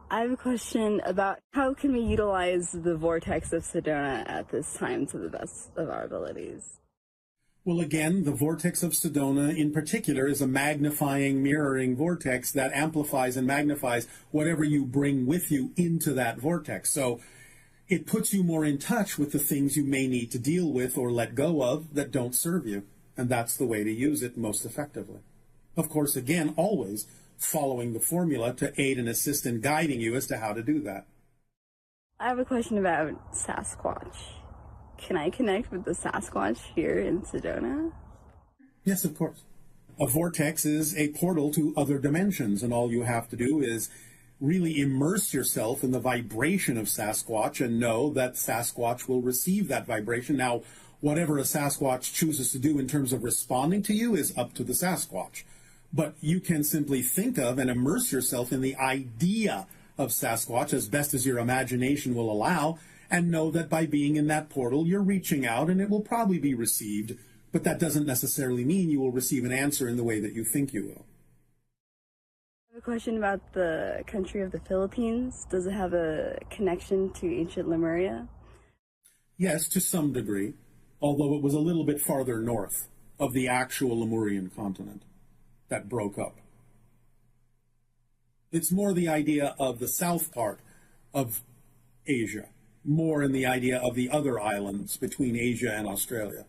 I have a question about how can we utilize the vortex of Sedona at this time to the best of our abilities? Well, again, the vortex of Sedona in particular is a magnifying, mirroring vortex that amplifies and magnifies whatever you bring with you into that vortex. So it puts you more in touch with the things you may need to deal with or let go of that don't serve you. And that's the way to use it most effectively. Of course, again, always following the formula to aid and assist in guiding you as to how to do that. I have a question about Sasquatch. Can I connect with the Sasquatch here in Sedona? Yes, of course. A vortex is a portal to other dimensions, and all you have to do is really immerse yourself in the vibration of Sasquatch and know that Sasquatch will receive that vibration. Now, whatever a Sasquatch chooses to do in terms of responding to you is up to the Sasquatch. But you can simply think of and immerse yourself in the idea of Sasquatch as best as your imagination will allow, and know that by being in that portal, you're reaching out and it will probably be received, but that doesn't necessarily mean you will receive an answer in the way that you think you will. I have a question about the country of the Philippines. Does it have a connection to ancient Lemuria? Yes, to some degree, although it was a little bit farther north of the actual Lemurian continent that broke up. It's more the idea of the south part of Asia, more in the idea of the other islands between Asia and Australia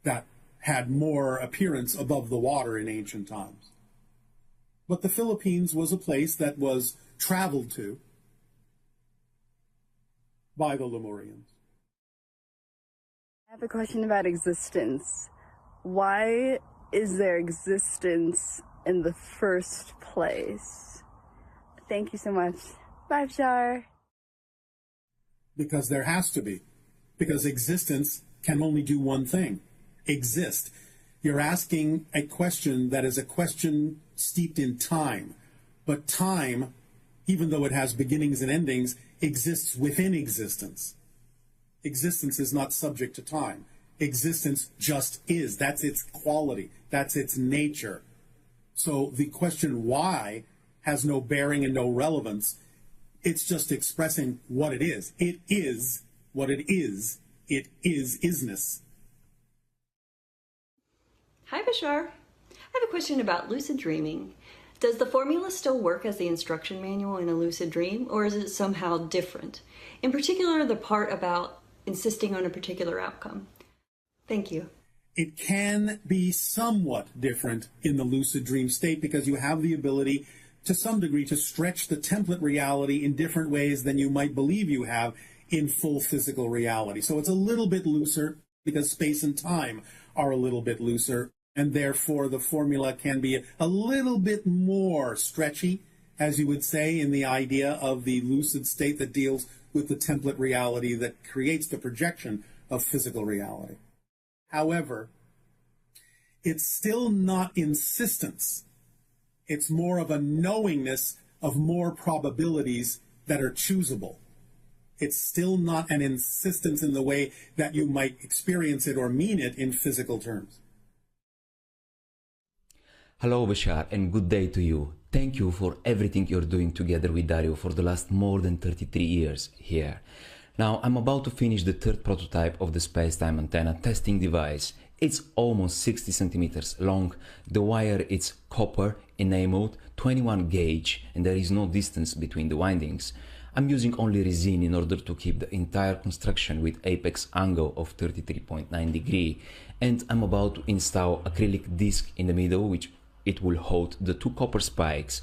that had more appearance above the water in ancient times. But the Philippines was a place that was traveled to by the Lemurians. I have a question about existence. Why is there existence in the first place? Thank you so much. Bye, Bashar. Because there has to be. Because existence can only do one thing: exist. You're asking a question that is a question steeped in time. But time, even though it has beginnings and endings, exists within existence. Existence is not subject to time. Existence just is. That's its quality. That's its nature. So the question why has no bearing and no relevance. It's just expressing what it is. It is what it is. It is isness. Hi, Bashar. I have a question about lucid dreaming. Does the formula still work as the instruction manual in a lucid dream, or is it somehow different? In particular, the part about insisting on a particular outcome. Thank you. It can be somewhat different in the lucid dream state because you have the ability to some degree to stretch the template reality in different ways than you might believe you have in full physical reality. So it's a little bit looser because space and time are a little bit looser, and therefore the formula can be a little bit more stretchy, as you would say, in the idea of the lucid state that deals with the template reality that creates the projection of physical reality. However, it's still not insistence. It's more of a knowingness of more probabilities that are choosable. It's still not an insistence in the way that you might experience it or mean it in physical terms. Hello, Bashar, and good day to you. Thank you for everything you're doing together with Dario for the last more than 33 years here. Now, I'm about to finish the third prototype of the space-time antenna testing device. It's almost 60 centimeters long. The wire is copper in A mode, 21 gauge, and there is no distance between the windings. I'm using only resin in order to keep the entire construction with apex angle of 33.9 degree, and I'm about to install acrylic disc in the middle, which it will hold the two copper spikes,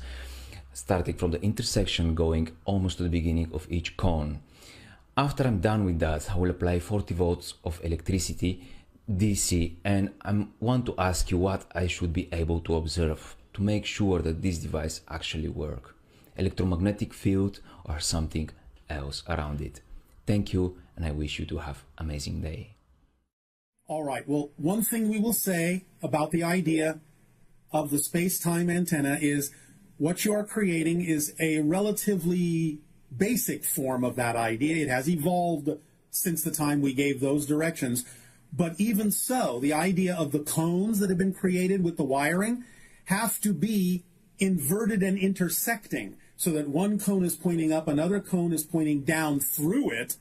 starting from the intersection going almost to the beginning of each cone. After I'm done with that, I will apply 40 volts of electricity DC, and I want to ask you what I should be able to observe to make sure that this device actually works. Electromagnetic field or something else around it. Thank you, and I wish you to have an amazing day. All right, well, one thing we will say about the idea of the space-time antenna is what you are creating is a relatively basic form of that idea. It has evolved since the time we gave those directions. But even so, the idea of the cones that have been created with the wiring have to be inverted and intersecting so that one cone is pointing up, another cone is pointing down through it,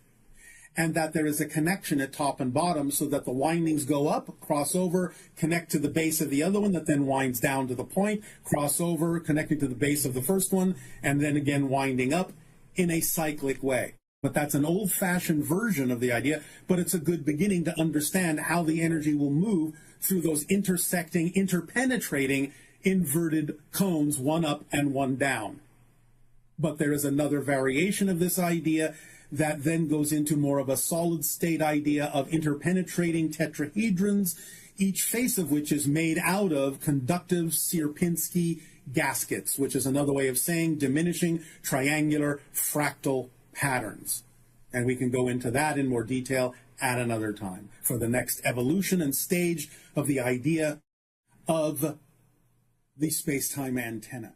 and that there is a connection at top and bottom so that the windings go up, cross over, connect to the base of the other one that then winds down to the point, cross over, connecting to the base of the first one, and then again winding up in a cyclic way. But that's an old-fashioned version of the idea, but it's a good beginning to understand how the energy will move through those intersecting, interpenetrating, inverted cones, one up and one down. But there is another variation of this idea that then goes into more of a solid-state idea of interpenetrating tetrahedrons, each face of which is made out of conductive Sierpinski gaskets, which is another way of saying diminishing triangular fractal patterns. And we can go into that in more detail at another time for the next evolution and stage of the idea of the space-time antenna.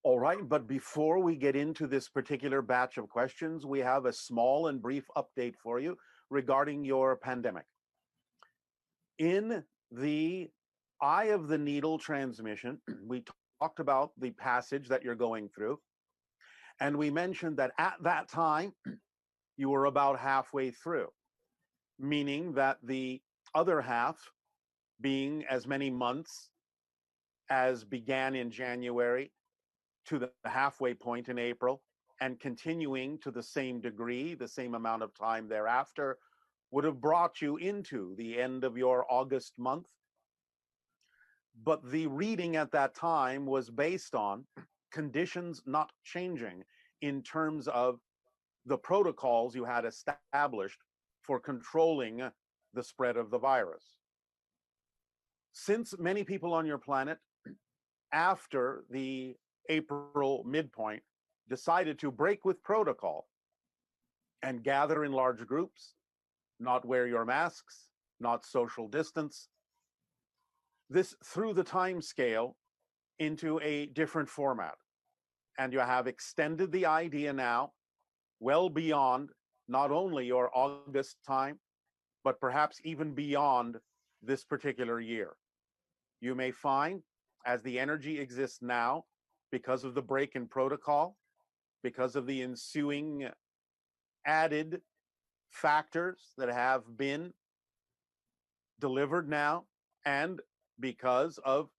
All right, but before we get into this particular batch of questions, we have a small and brief update for you regarding your pandemic. In the eye of the needle transmission, we talked about the passage that you're going through, and we mentioned that at that time, you were about halfway through, meaning that the other half, being as many months as began in January to the halfway point in April, and continuing to the same degree, the same amount of time thereafter, would have brought you into the end of your August month. But the reading at that time was based on conditions not changing in terms of the protocols you had established for controlling the spread of the virus. Since many people on your planet, after the April midpoint, decided to break with protocol and gather in large groups, not wear your masks, not social distance, this threw the time scale into a different format. And you have extended the idea now well beyond not only your August time, but perhaps even beyond this particular year. You may find, as the energy exists now, because of the break in protocol, because of the ensuing added factors that have been delivered now, and because of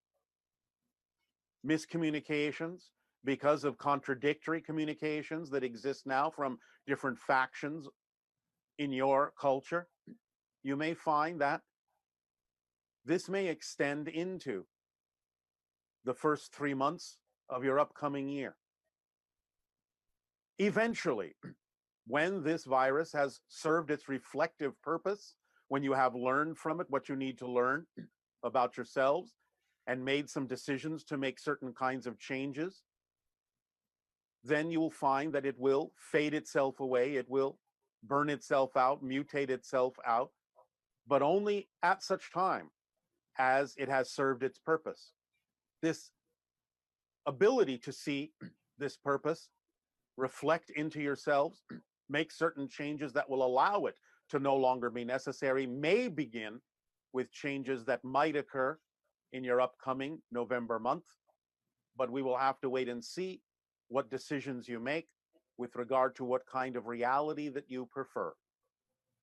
miscommunications, because of contradictory communications that exist now from different factions in your culture, you may find that this may extend into the first 3 months of your upcoming year. Eventually, when this virus has served its reflective purpose, when you have learned from it what you need to learn about yourselves and made some decisions to make certain kinds of changes, then you will find that it will fade itself away, it will burn itself out, mutate itself out, but only at such time as it has served its purpose. This ability to see this purpose, reflect into yourselves, make certain changes that will allow it to no longer be necessary, may begin with changes that might occur in your upcoming November month, but we will have to wait and see what decisions you make with regard to what kind of reality that you prefer.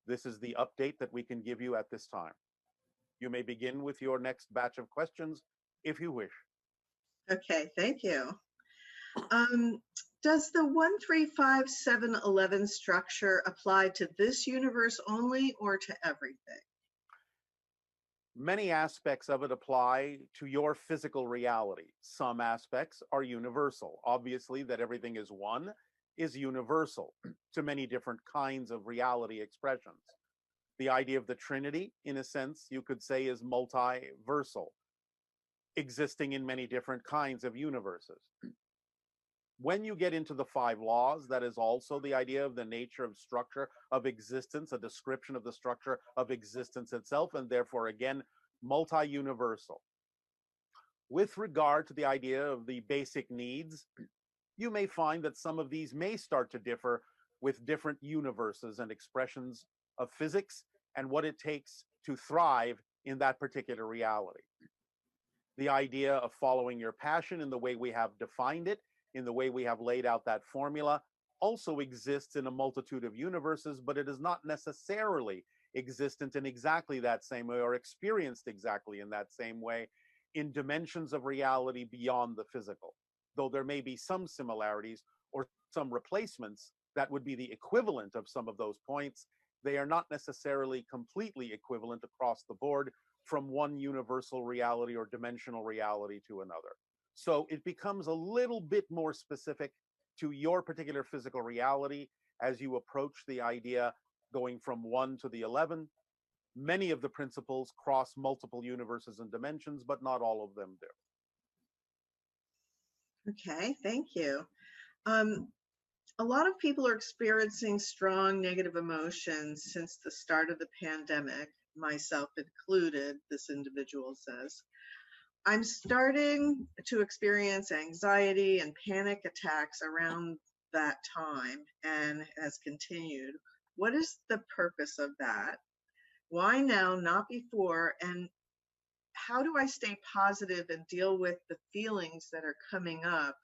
This is the update that we can give you at this time. You may begin with your next batch of questions if you wish. Okay, thank you. Does the 135-711 structure apply to this universe only or to everything? Many aspects of it apply to your physical reality. Some aspects are universal. Obviously, that everything is one is universal to many different kinds of reality expressions. The idea of the Trinity, in a sense, you could say, is multiversal, existing in many different kinds of universes. When you get into the 5 laws, that is also the idea of the nature of structure of existence, a description of the structure of existence itself, and therefore, again, multi-universal. With regard to the idea of the basic needs, you may find that some of these may start to differ with different universes and expressions of physics and what it takes to thrive in that particular reality. The idea of following your passion in the way we have defined it, in the way we have laid out that formula, also exists in a multitude of universes, but it is not necessarily existent in exactly that same way or experienced exactly in that same way in dimensions of reality beyond the physical. Though there may be some similarities or some replacements that would be the equivalent of some of those points, they are not necessarily completely equivalent across the board from one universal reality or dimensional reality to another. So it becomes a little bit more specific to your particular physical reality as you approach the idea going from 1 to the 11. Many of the principles cross multiple universes and dimensions, but not all of them do. Okay, thank you. A lot of people are experiencing strong negative emotions since the start of the pandemic, myself included, this individual says. I'm starting to experience anxiety and panic attacks around that time and has continued. What is the purpose of that? Why now, not before? And how do I stay positive and deal with the feelings that are coming up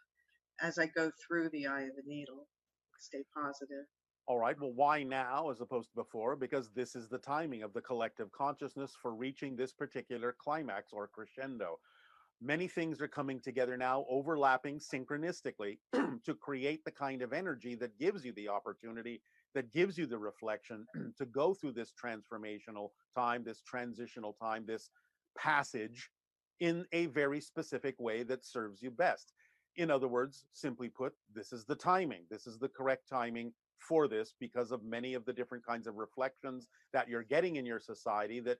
as I go through the eye of the needle? Stay positive. All right, well, why now as opposed to before? Because this is the timing of the collective consciousness for reaching this particular climax or crescendo. Many things are coming together now, overlapping synchronistically to create the kind of energy that gives you the opportunity, that gives you the reflection to go through this transformational time, this transitional time, this passage in a very specific way that serves you best. In other words, simply put, this is the timing. This is the correct timing for this because of many of the different kinds of reflections that you're getting in your society that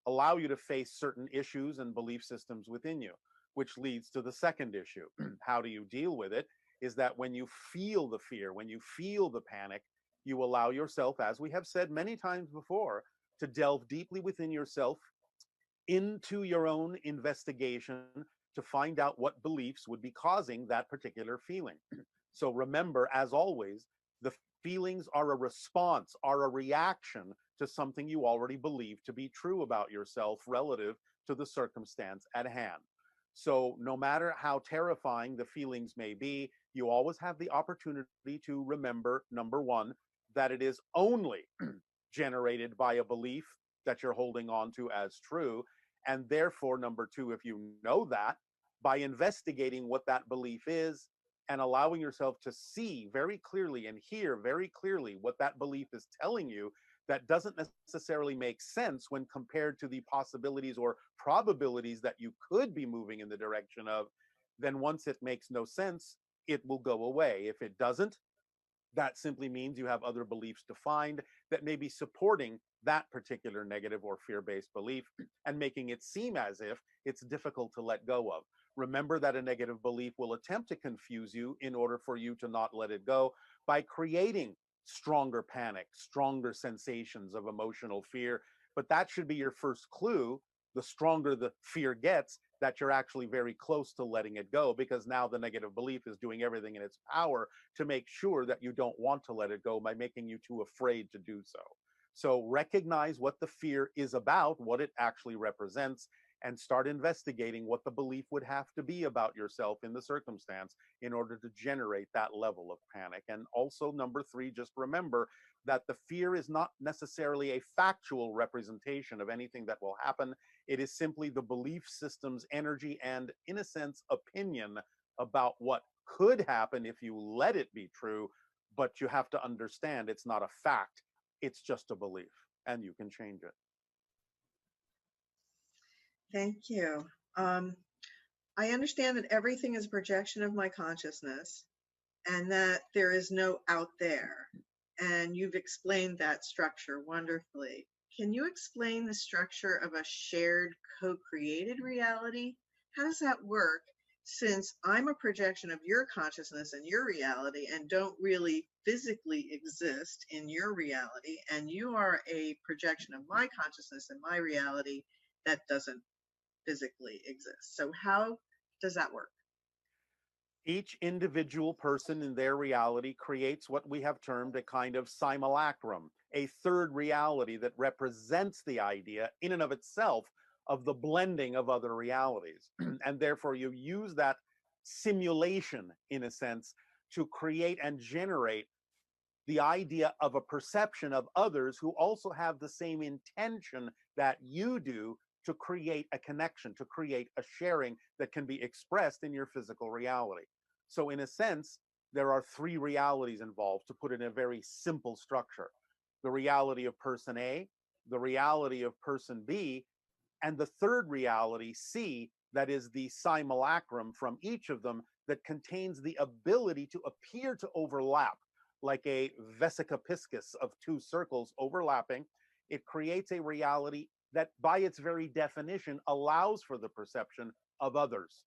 allow you to face certain issues and belief systems within you, which leads to the second issue. How do you deal with it? Is that when you feel the fear, when you feel the panic, you allow yourself, as we have said many times before, to delve deeply within yourself into your own investigation to find out what beliefs would be causing that particular feeling. So remember, as always, the feelings are a response, are a reaction to something you already believe to be true about yourself relative to the circumstance at hand. So no matter how terrifying the feelings may be, you always have the opportunity to remember, number one, that it is only generated by a belief that you're holding on to as true. And therefore, number two, if you know that, by investigating what that belief is and allowing yourself to see very clearly and hear very clearly what that belief is telling you, that doesn't necessarily make sense when compared to the possibilities or probabilities that you could be moving in the direction of, then once it makes no sense, it will go away. If it doesn't, that simply means you have other beliefs to find that may be supporting that particular negative or fear-based belief and making it seem as if it's difficult to let go of. Remember that a negative belief will attempt to confuse you in order for you to not let it go by creating stronger panic, stronger sensations of emotional fear. But that should be your first clue. The stronger the fear gets, that you're actually very close to letting it go, because now the negative belief is doing everything in its power to make sure that you don't want to let it go by making you too afraid to do so. So recognize what the fear is about, what it actually represents, and start investigating what the belief would have to be about yourself in the circumstance in order to generate that level of panic. And also, number three, just remember that the fear is not necessarily a factual representation of anything that will happen. It is simply the belief system's energy and, in a sense, opinion about what could happen if you let it be true. But you have to understand it's not a fact, it's just a belief, and you can change it. Thank you. I understand that everything is a projection of my consciousness and that there is no out there. And you've explained that structure wonderfully. Can you explain the structure of a shared co-created reality? How does that work, since I'm a projection of your consciousness and your reality and don't really physically exist in your reality, and you are a projection of my consciousness and my reality that doesn't physically exist? So how does that work? Each individual person in their reality creates what we have termed a kind of simulacrum, a third reality that represents the idea in and of itself of the blending of other realities. And therefore you use that simulation, in a sense, to create and generate the idea of a perception of others who also have the same intention that you do to create a connection, to create a sharing that can be expressed in your physical reality. So in a sense, there are three realities involved, to put it in a very simple structure. The reality of person A, the reality of person B, and the third reality, C, that is the simulacrum from each of them that contains the ability to appear to overlap like a vesica piscis of two circles overlapping. It creates a reality that by its very definition allows for the perception of others.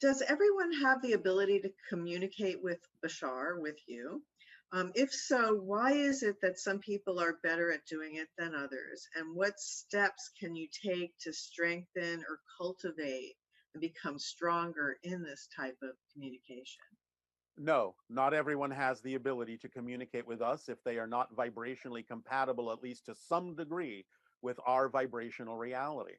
Does everyone have the ability to communicate with Bashar, with you? If so, why is it that some people are better at doing it than others? And what steps can you take to strengthen or cultivate and become stronger in this type of communication? No, not everyone has the ability to communicate with us if they are not vibrationally compatible, at least to some degree, with our vibrational reality.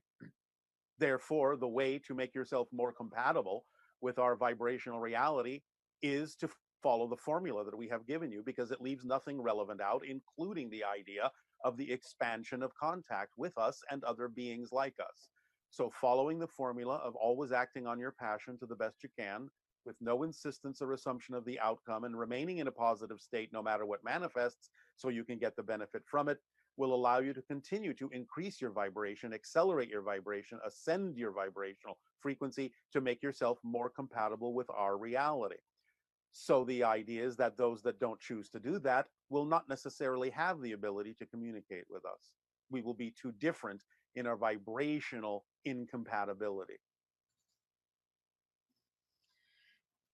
Therefore, the way to make yourself more compatible with our vibrational reality is to follow the formula that we have given you, because it leaves nothing relevant out, including the idea of the expansion of contact with us and other beings like us. So following the formula of always acting on your passion to the best you can, with no insistence or assumption of the outcome, and remaining in a positive state no matter what manifests, so you can get the benefit from it, will allow you to continue to increase your vibration, accelerate your vibration, ascend your vibrational frequency to make yourself more compatible with our reality. So the idea is that those that don't choose to do that will not necessarily have the ability to communicate with us. We will be too different in our vibrational incompatibility.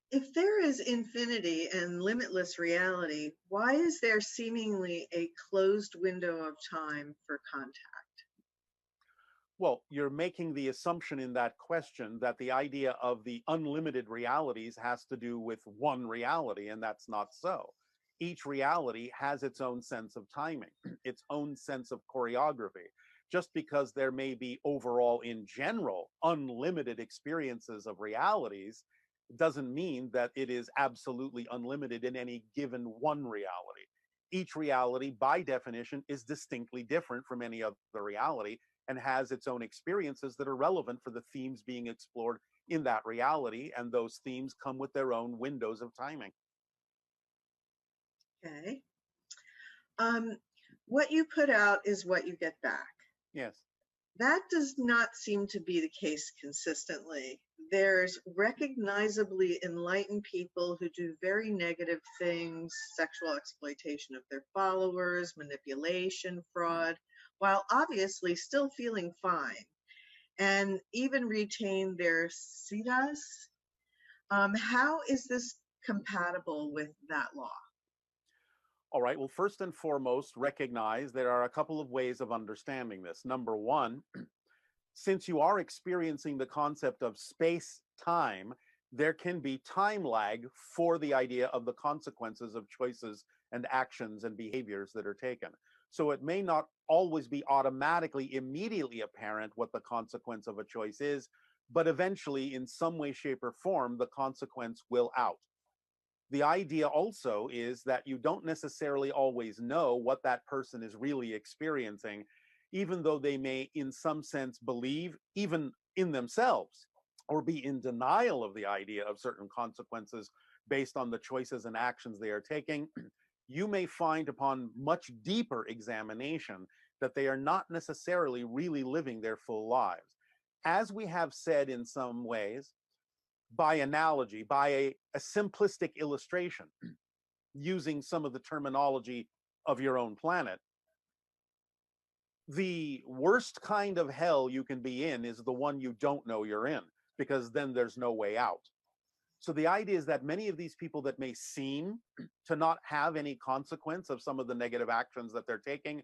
If there is infinity and limitless reality, why is there seemingly a closed window of time for contact? Well, you're making the assumption in that question that the idea of the unlimited realities has to do with one reality, and that's not so. Each reality has its own sense of timing, its own sense of choreography. Just because there may be overall, in general, unlimited experiences of realities, doesn't mean that it is absolutely unlimited in any given one reality. Each reality, by definition, is distinctly different from any other reality and has its own experiences that are relevant for the themes being explored in that reality, and those themes come with their own windows of timing. Okay. What you put out is what you get back. Yes. That does not seem to be the case consistently. There's recognizably enlightened people who do very negative things, sexual exploitation of their followers, manipulation, fraud, while obviously still feeling fine, and even retain their siddhas. How is this compatible with that law? All right, well, first and foremost, recognize there are a couple of ways of understanding this. Number one, since you are experiencing the concept of space-time, there can be time lag for the idea of the consequences of choices and actions and behaviors that are taken. So it may not always be automatically, immediately apparent what the consequence of a choice is, but eventually, in some way, shape, or form, the consequence will out. The idea also is that you don't necessarily always know what that person is really experiencing, even though they may, in some sense, believe, even in themselves, or be in denial of the idea of certain consequences based on the choices and actions they are taking. You may find upon much deeper examination that they are not necessarily really living their full lives. As we have said in some ways, by analogy, by a simplistic illustration, using some of the terminology of your own planet, the worst kind of hell you can be in is the one you don't know you're in, because then there's no way out. So the idea is that many of these people that may seem to not have any consequence of some of the negative actions that they're taking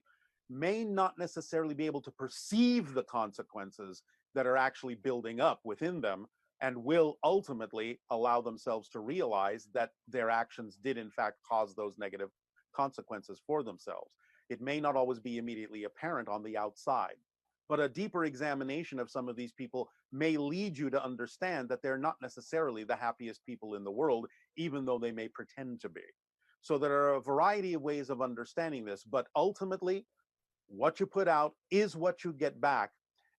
may not necessarily be able to perceive the consequences that are actually building up within them, and will ultimately allow themselves to realize that their actions did in fact cause those negative consequences for themselves. It may not always be immediately apparent on the outside, but a deeper examination of some of these people may lead you to understand that they're not necessarily the happiest people in the world, even though they may pretend to be. So there are a variety of ways of understanding this, but ultimately, what you put out is what you get back.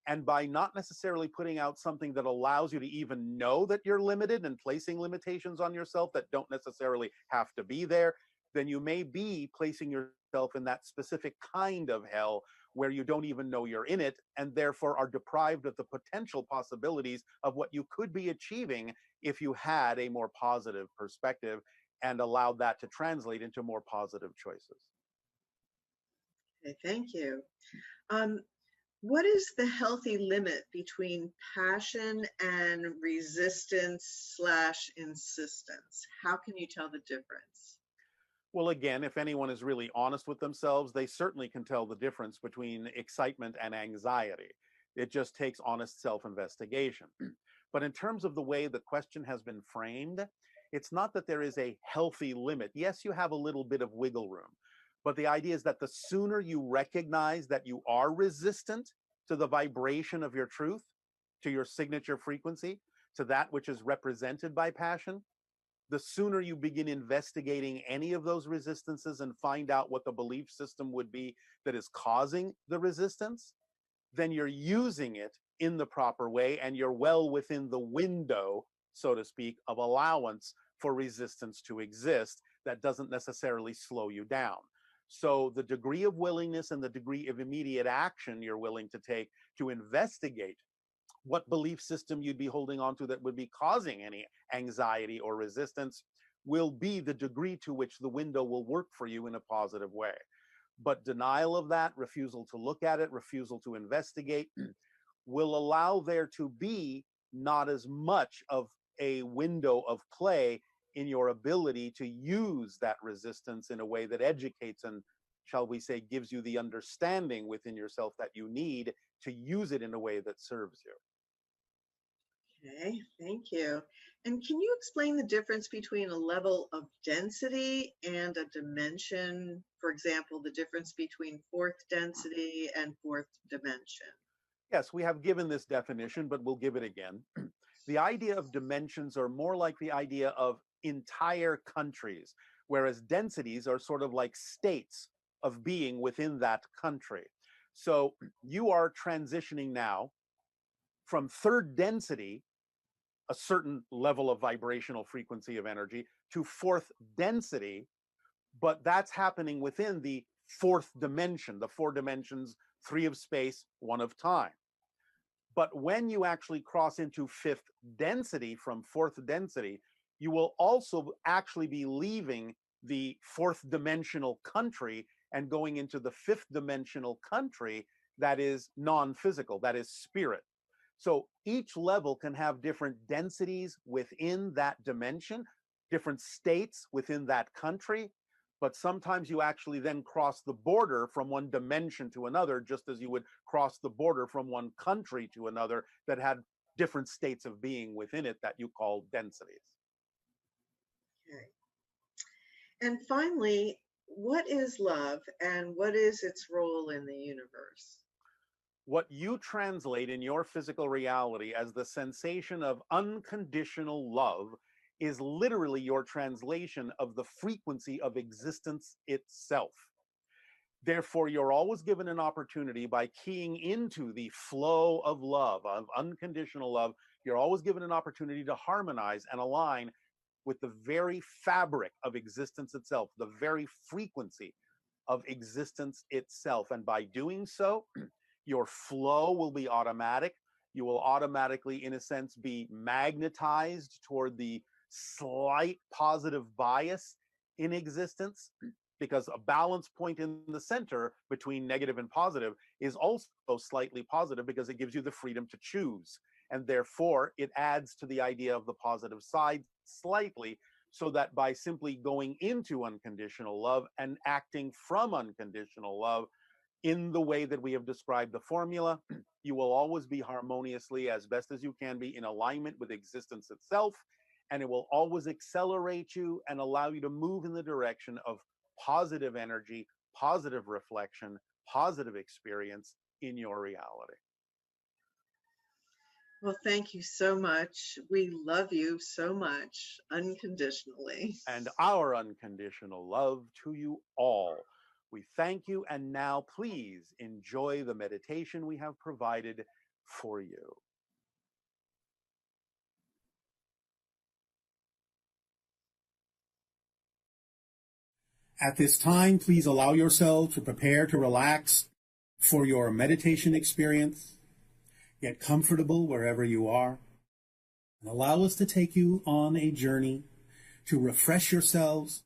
And by not necessarily putting out something that allows you to even know that you're limited and placing limitations on yourself that don't necessarily have to be there, then you may be placing yourself in that specific kind of hell where you don't even know you're in it, and therefore are deprived of the potential possibilities of what you could be achieving if you had a more positive perspective and allowed that to translate into more positive choices. Okay, thank you. What is the healthy limit between passion and resistance/insistence? How can you tell the difference? Well, again, if anyone is really honest with themselves, they certainly can tell the difference between excitement and anxiety. It just takes honest self-investigation. But in terms of the way the question has been framed, it's not that there is a healthy limit. Yes, you have a little bit of wiggle room, but the idea is that the sooner you recognize that you are resistant to the vibration of your truth, to your signature frequency, to that which is represented by passion, the sooner you begin investigating any of those resistances and find out what the belief system would be that is causing the resistance, then you're using it in the proper way and you're well within the window, so to speak, of allowance for resistance to exist that doesn't necessarily slow you down. So the degree of willingness and the degree of immediate action you're willing to take to investigate what belief system you'd be holding on to that would be causing any anxiety or resistance will be the degree to which the window will work for you in a positive way. But denial of that, refusal to look at it, refusal to investigate, will allow there to be not as much of a window of play in your ability to use that resistance in a way that educates and, shall we say, gives you the understanding within yourself that you need to use it in a way that serves you. Okay, thank you. And can you explain the difference between a level of density and a dimension? For example, the difference between fourth density and fourth dimension. Yes, we have given this definition, but we'll give it again. The idea of dimensions are more like the idea of entire countries, whereas densities are sort of like states of being within that country. So you are transitioning now from third density, a certain level of vibrational frequency of energy, to fourth density, but that's happening within the fourth dimension, the 4 dimensions, 3 of space, 1 of time. But when you actually cross into fifth density from fourth density, you will also actually be leaving the fourth dimensional country and going into the fifth dimensional country that is non-physical, that is spirit. So each level can have different densities within that dimension, different states within that country, but sometimes you actually then cross the border from one dimension to another, just as you would cross the border from one country to another that had different states of being within it that you call densities. Okay. And finally, what is love and what is its role in the universe? What you translate in your physical reality as the sensation of unconditional love is literally your translation of the frequency of existence itself. Therefore, you're always given an opportunity by keying into the flow of love, of unconditional love. You're always given an opportunity to harmonize and align with the very fabric of existence itself, the very frequency of existence itself. And by doing so, your flow will be automatic. You will automatically, in a sense, be magnetized toward the slight positive bias in existence, because a balance point in the center between negative and positive is also slightly positive because it gives you the freedom to choose. And therefore, it adds to the idea of the positive side slightly, so that by simply going into unconditional love and acting from unconditional love, in the way that we have described the formula, you will always be harmoniously, as best as you can be, in alignment with existence itself, and it will always accelerate you and allow you to move in the direction of positive energy, positive reflection, positive experience in your reality. Well, thank you so much. We love you so much, unconditionally. And our unconditional love to you all. We thank you, and now please enjoy the meditation we have provided for you. At this time, please allow yourself to prepare to relax for your meditation experience. Get comfortable wherever you are, and allow us to take you on a journey to refresh yourselves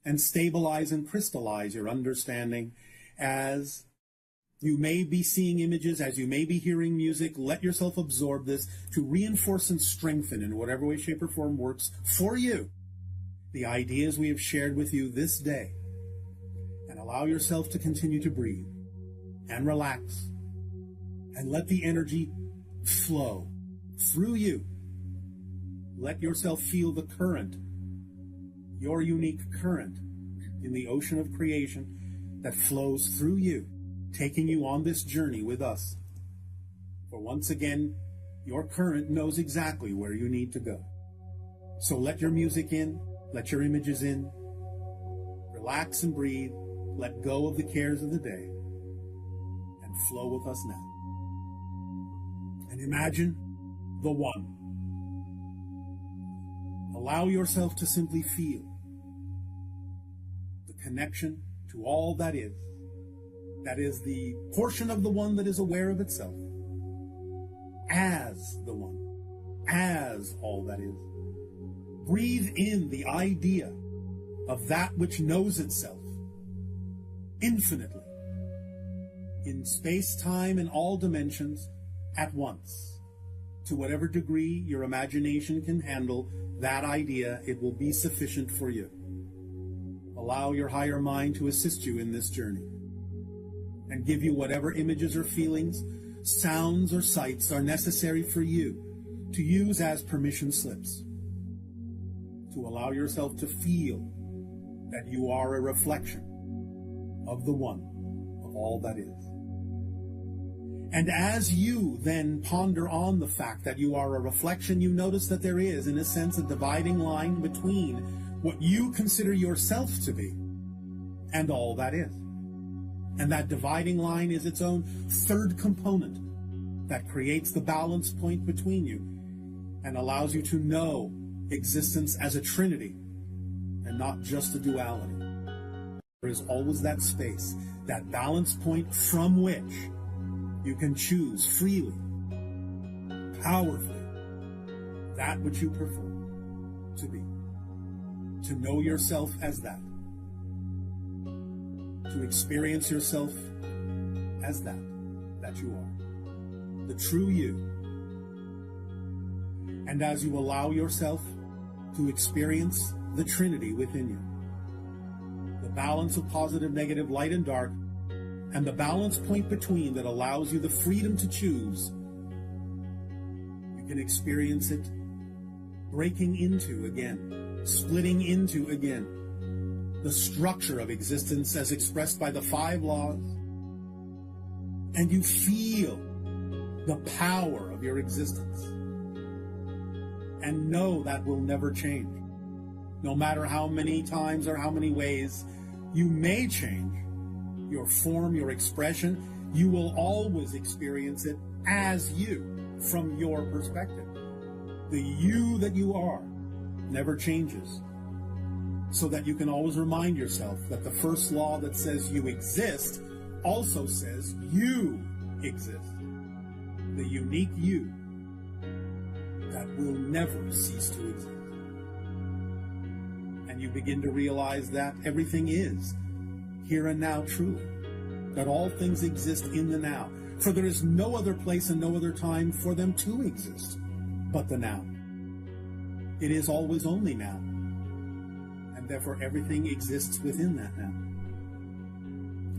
and stabilize and crystallize your understanding. As you may be seeing images, as you may be hearing music, let yourself absorb this to reinforce and strengthen in whatever way, shape, or form works for you the ideas we have shared with you this day, and allow yourself to continue to breathe and relax and let the energy flow through you. Let yourself feel the current, your unique current in the ocean of creation that flows through you, taking you on this journey with us. For once again, your current knows exactly where you need to go. So let your music in, let your images in, relax and breathe, let go of the cares of the day, and flow with us now. And imagine the one. Allow yourself to simply feel the connection to all that is. That is the portion of the one that is aware of itself as the one, as all that is. Breathe in the idea of that which knows itself infinitely, in space, time, and all dimensions at once. To whatever degree your imagination can handle that idea, it will be sufficient for you. Allow your higher mind to assist you in this journey and give you whatever images or feelings, sounds or sights are necessary for you to use as permission slips. To allow yourself to feel that you are a reflection of the one, of all that is. And as you then ponder on the fact that you are a reflection, you notice that there is, in a sense, a dividing line between what you consider yourself to be and all that is. And that dividing line is its own third component that creates the balance point between you and allows you to know existence as a trinity and not just a duality. There is always that space, that balance point from which you can choose freely, powerfully, that which you prefer to be. To know yourself as that. To experience yourself as that you are. The true you. And as you allow yourself to experience the Trinity within you, the balance of positive, negative, light, and dark, and the balance point between that allows you the freedom to choose, you can experience it breaking into again, splitting into again, the structure of existence as expressed by the 5 laws, and you feel the power of your existence, and know that will never change. No matter how many times or how many ways you may change your form, your expression, you will always experience it as you, from your perspective. The you that you are never changes, so that you can always remind yourself that the first law that says you exist also says you exist. The unique you that will never cease to exist. And you begin to realize that everything is here and now truly, that all things exist in the now, for there is no other place and no other time for them to exist but the now. It is always only now, and therefore everything exists within that now.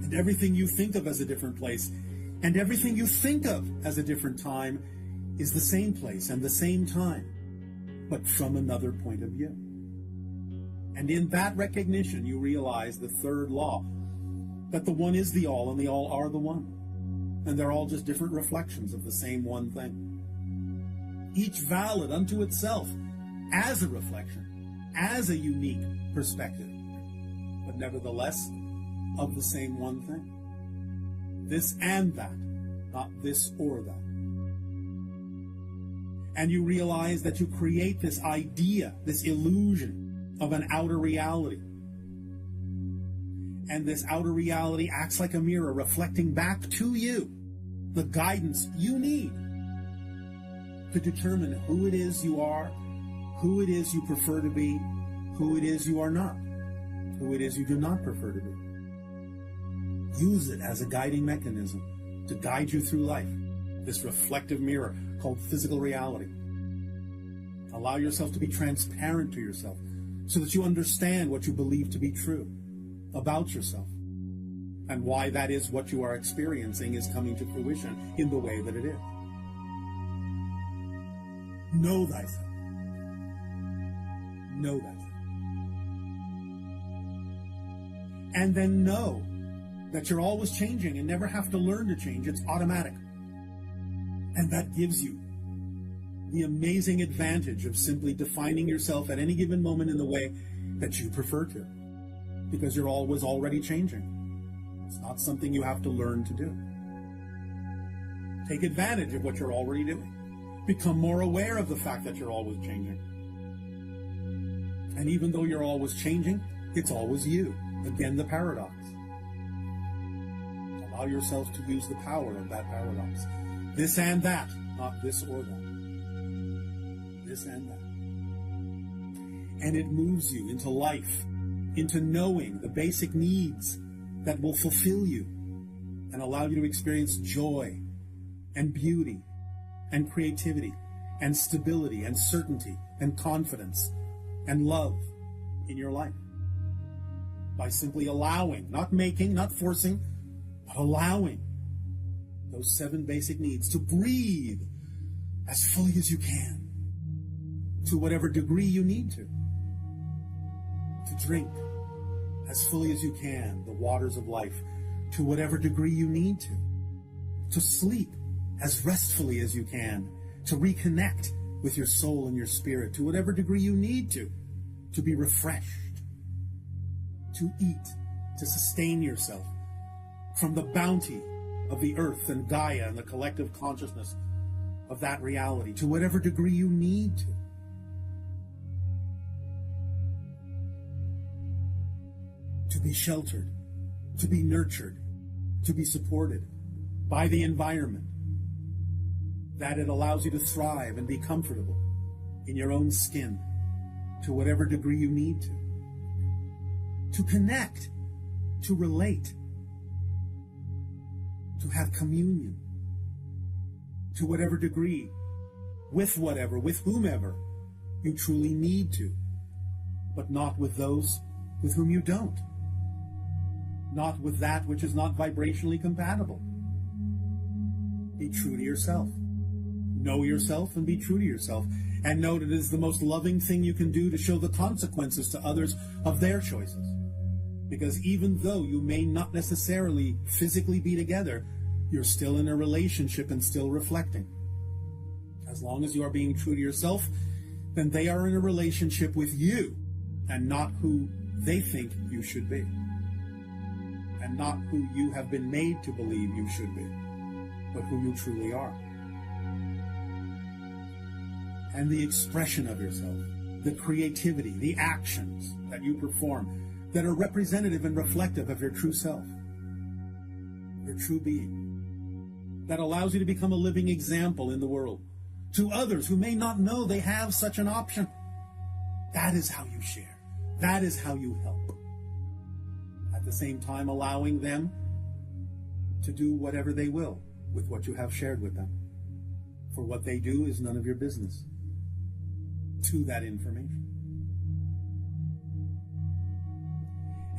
And everything you think of as a different place, and everything you think of as a different time, is the same place and the same time, but from another point of view. And in that recognition, you realize the third law, that the one is the all and the all are the one. And they're all just different reflections of the same one thing. Each valid unto itself as a reflection, as a unique perspective, but nevertheless of the same one thing. This and that, not this or that. And you realize that you create this idea, this illusion of an outer reality. And this outer reality acts like a mirror, reflecting back to you the guidance you need to determine who it is you are, who it is you prefer to be, who it is you are not, who it is you do not prefer to be. Use it as a guiding mechanism to guide you through life, this reflective mirror called physical reality. Allow yourself to be transparent to yourself, so that you understand what you believe to be true about yourself and why that is what you are experiencing is coming to fruition in the way that it is. Know thyself. Know thyself. And then know that you're always changing and never have to learn to change. It's automatic. And that gives you the amazing advantage of simply defining yourself at any given moment in the way that you prefer to, because you're always already changing. It's not something you have to learn to do. Take advantage of what you're already doing. Become more aware of the fact that you're always changing. And even though you're always changing, it's always you. Again, the paradox. Allow yourself to use the power of that paradox. This and that, not this or that. This and that. And it moves you into life, into knowing the basic needs that will fulfill you and allow you to experience joy and beauty and creativity and stability and certainty and confidence and love in your life. By simply allowing, not making, not forcing, but allowing those 7 basic needs to breathe as fully as you can, to whatever degree you need to drink as fully as you can the waters of life, to whatever degree you need to sleep as restfully as you can, to reconnect with your soul and your spirit, to whatever degree you need to be refreshed, to eat, to sustain yourself from the bounty of the earth and Gaia and the collective consciousness of that reality, to whatever degree you need to be sheltered, to be nurtured, to be supported by the environment, that it allows you to thrive and be comfortable in your own skin, to whatever degree you need to connect, to relate, to have communion, to whatever degree, with whatever, with whomever you truly need to, but not with those with whom you don't. Not with that which is not vibrationally compatible. Be true to yourself. Know yourself and be true to yourself. And know that it is the most loving thing you can do to show the consequences to others of their choices. Because even though you may not necessarily physically be together, you're still in a relationship and still reflecting. As long as you are being true to yourself, then they are in a relationship with you and not who they think you should be. And not who you have been made to believe you should be, but who you truly are. And the expression of yourself, the creativity, the actions that you perform that are representative and reflective of your true self, your true being, that allows you to become a living example in the world to others who may not know they have such an option. That is how you share. That is how you help. At the same time, allowing them to do whatever they will with what you have shared with them. For what they do is none of your business to that information.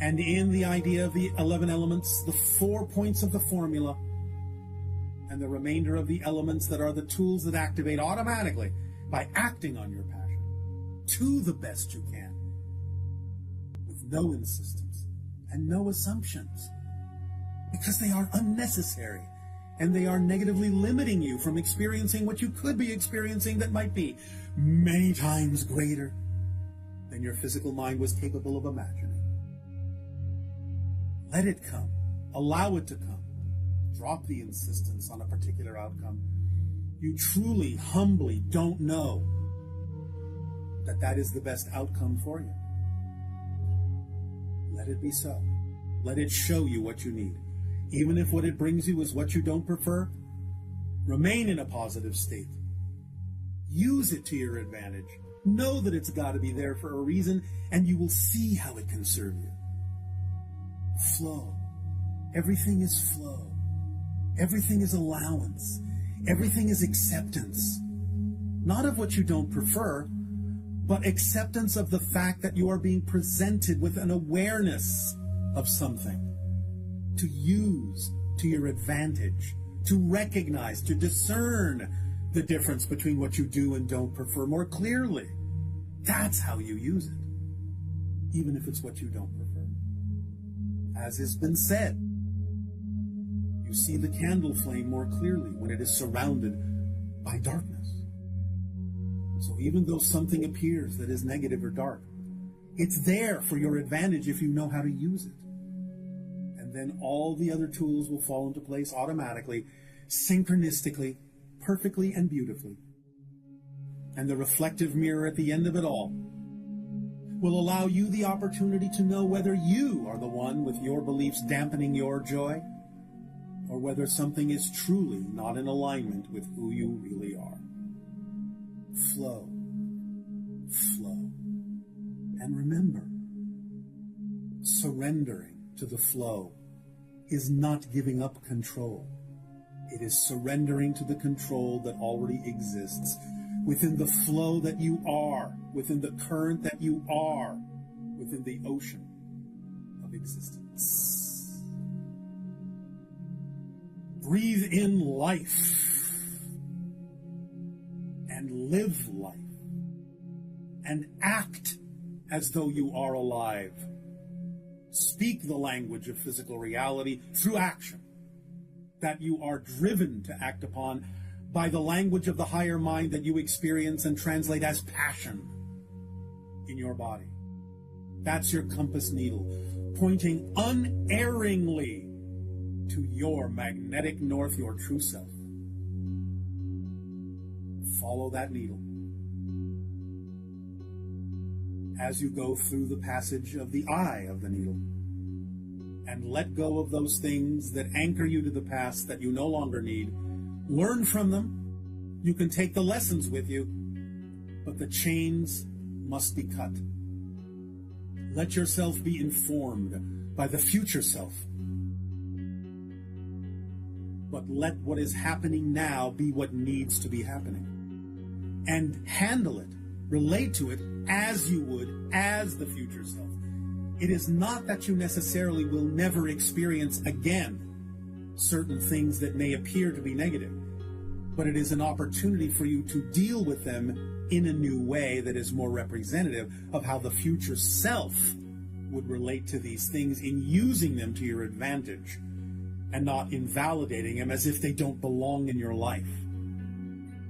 And in the idea of the 11 elements, the 4 points of the formula, and the remainder of the elements that are the tools that activate automatically by acting on your passion to the best you can, with no insistence and no assumptions, because they are unnecessary and they are negatively limiting you from experiencing what you could be experiencing that might be many times greater than your physical mind was capable of imagining. Let it come. Allow it to come. Drop the insistence on a particular outcome. You truly, humbly don't know that that is the best outcome for you. Let it be so. Let it show you what you need. Even if what it brings you is what you don't prefer, remain in a positive state. Use it to your advantage. Know that it's got to be there for a reason, and you will see how it can serve you. Flow. Everything is flow. Everything is allowance. Everything is acceptance. Not of what you don't prefer, but acceptance of the fact that you are being presented with an awareness of something to use to your advantage, to recognize, to discern the difference between what you do and don't prefer more clearly. That's how you use it, even if it's what you don't prefer. As has been said, you see the candle flame more clearly when it is surrounded by darkness. So even though something appears that is negative or dark, it's there for your advantage if you know how to use it. And then all the other tools will fall into place automatically, synchronistically, perfectly and beautifully. And the reflective mirror at the end of it all will allow you the opportunity to know whether you are the one with your beliefs dampening your joy, or whether something is truly not in alignment with who you really are. Flow. Flow. And remember, surrendering to the flow is not giving up control. It is surrendering to the control that already exists within the flow that you are, within the current that you are, within the ocean of existence. Breathe in life and live life and act as though you are alive. Speak the language of physical reality through action that you are driven to act upon by the language of the higher mind that you experience and translate as passion in your body. That's your compass needle, pointing unerringly to your magnetic north, your true self. Follow that needle as you go through the passage of the eye of the needle, and let go of those things that anchor you to the past that you no longer need. Learn from them. You can take the lessons with you, but the chains must be cut. Let yourself be informed by the future self. But let what is happening now be what needs to be happening. And handle it, relate to it as you would as the future self. It is not that you necessarily will never experience again certain things that may appear to be negative, but it is an opportunity for you to deal with them in a new way that is more representative of how the future self would relate to these things in using them to your advantage and not invalidating them as if they don't belong in your life.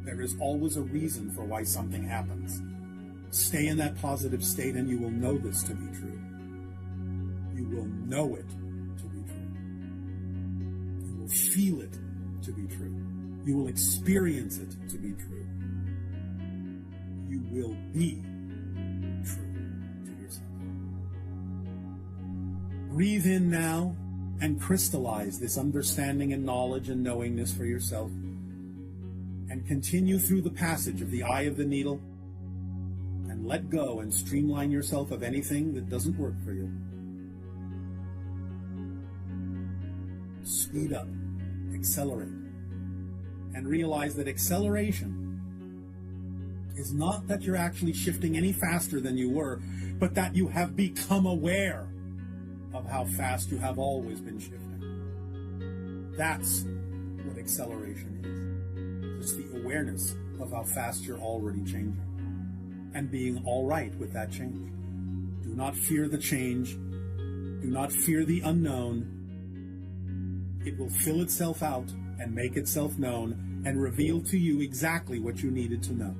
There is always a reason for why something happens. Stay in that positive state and you will know this to be true. You will know it to be true. You will feel it to be true. You will experience it to be true. You will be true to yourself. Breathe in now and crystallize this understanding and knowledge and knowingness for yourself, and continue through the passage of the eye of the needle, and let go and streamline yourself of anything that doesn't work for you. Speed up, accelerate, and realize that acceleration is not that you're actually shifting any faster than you were, but that you have become aware of how fast you have always been shifting. That's what acceleration is. Just the awareness of how fast you're already changing and being all right with that change. Do not fear the change. Do not fear the unknown. It will fill itself out and make itself known and reveal to you exactly what you needed to know.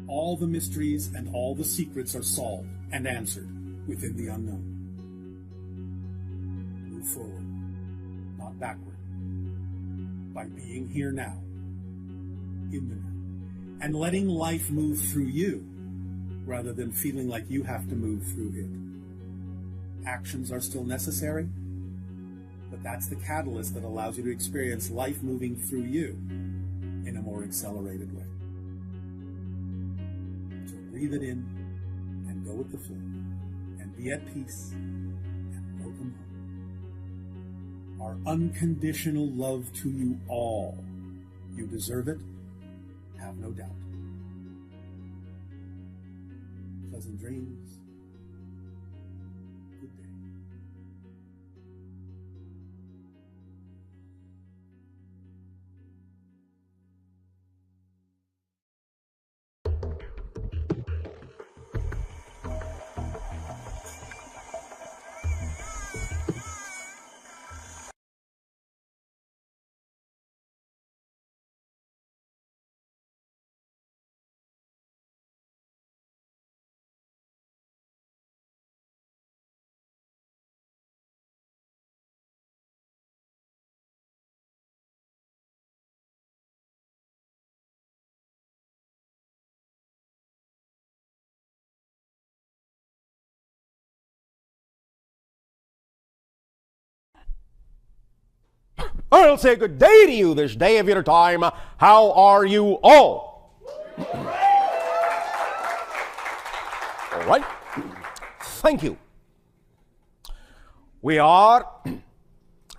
All the mysteries and all the secrets are solved and answered within the unknown. Move forward, not backward, by being here now, in the now, and letting life move through you rather than feeling like you have to move through it. Actions are still necessary, but that's the catalyst that allows you to experience life moving through you in a more accelerated way. So breathe it in and go with the flow and be at peace and welcome home. Our unconditional love to you all. You deserve it, have no doubt. Pleasant dreams. Good day. I'll say good day to you this day of your time. How are you all? All right. Thank you. We are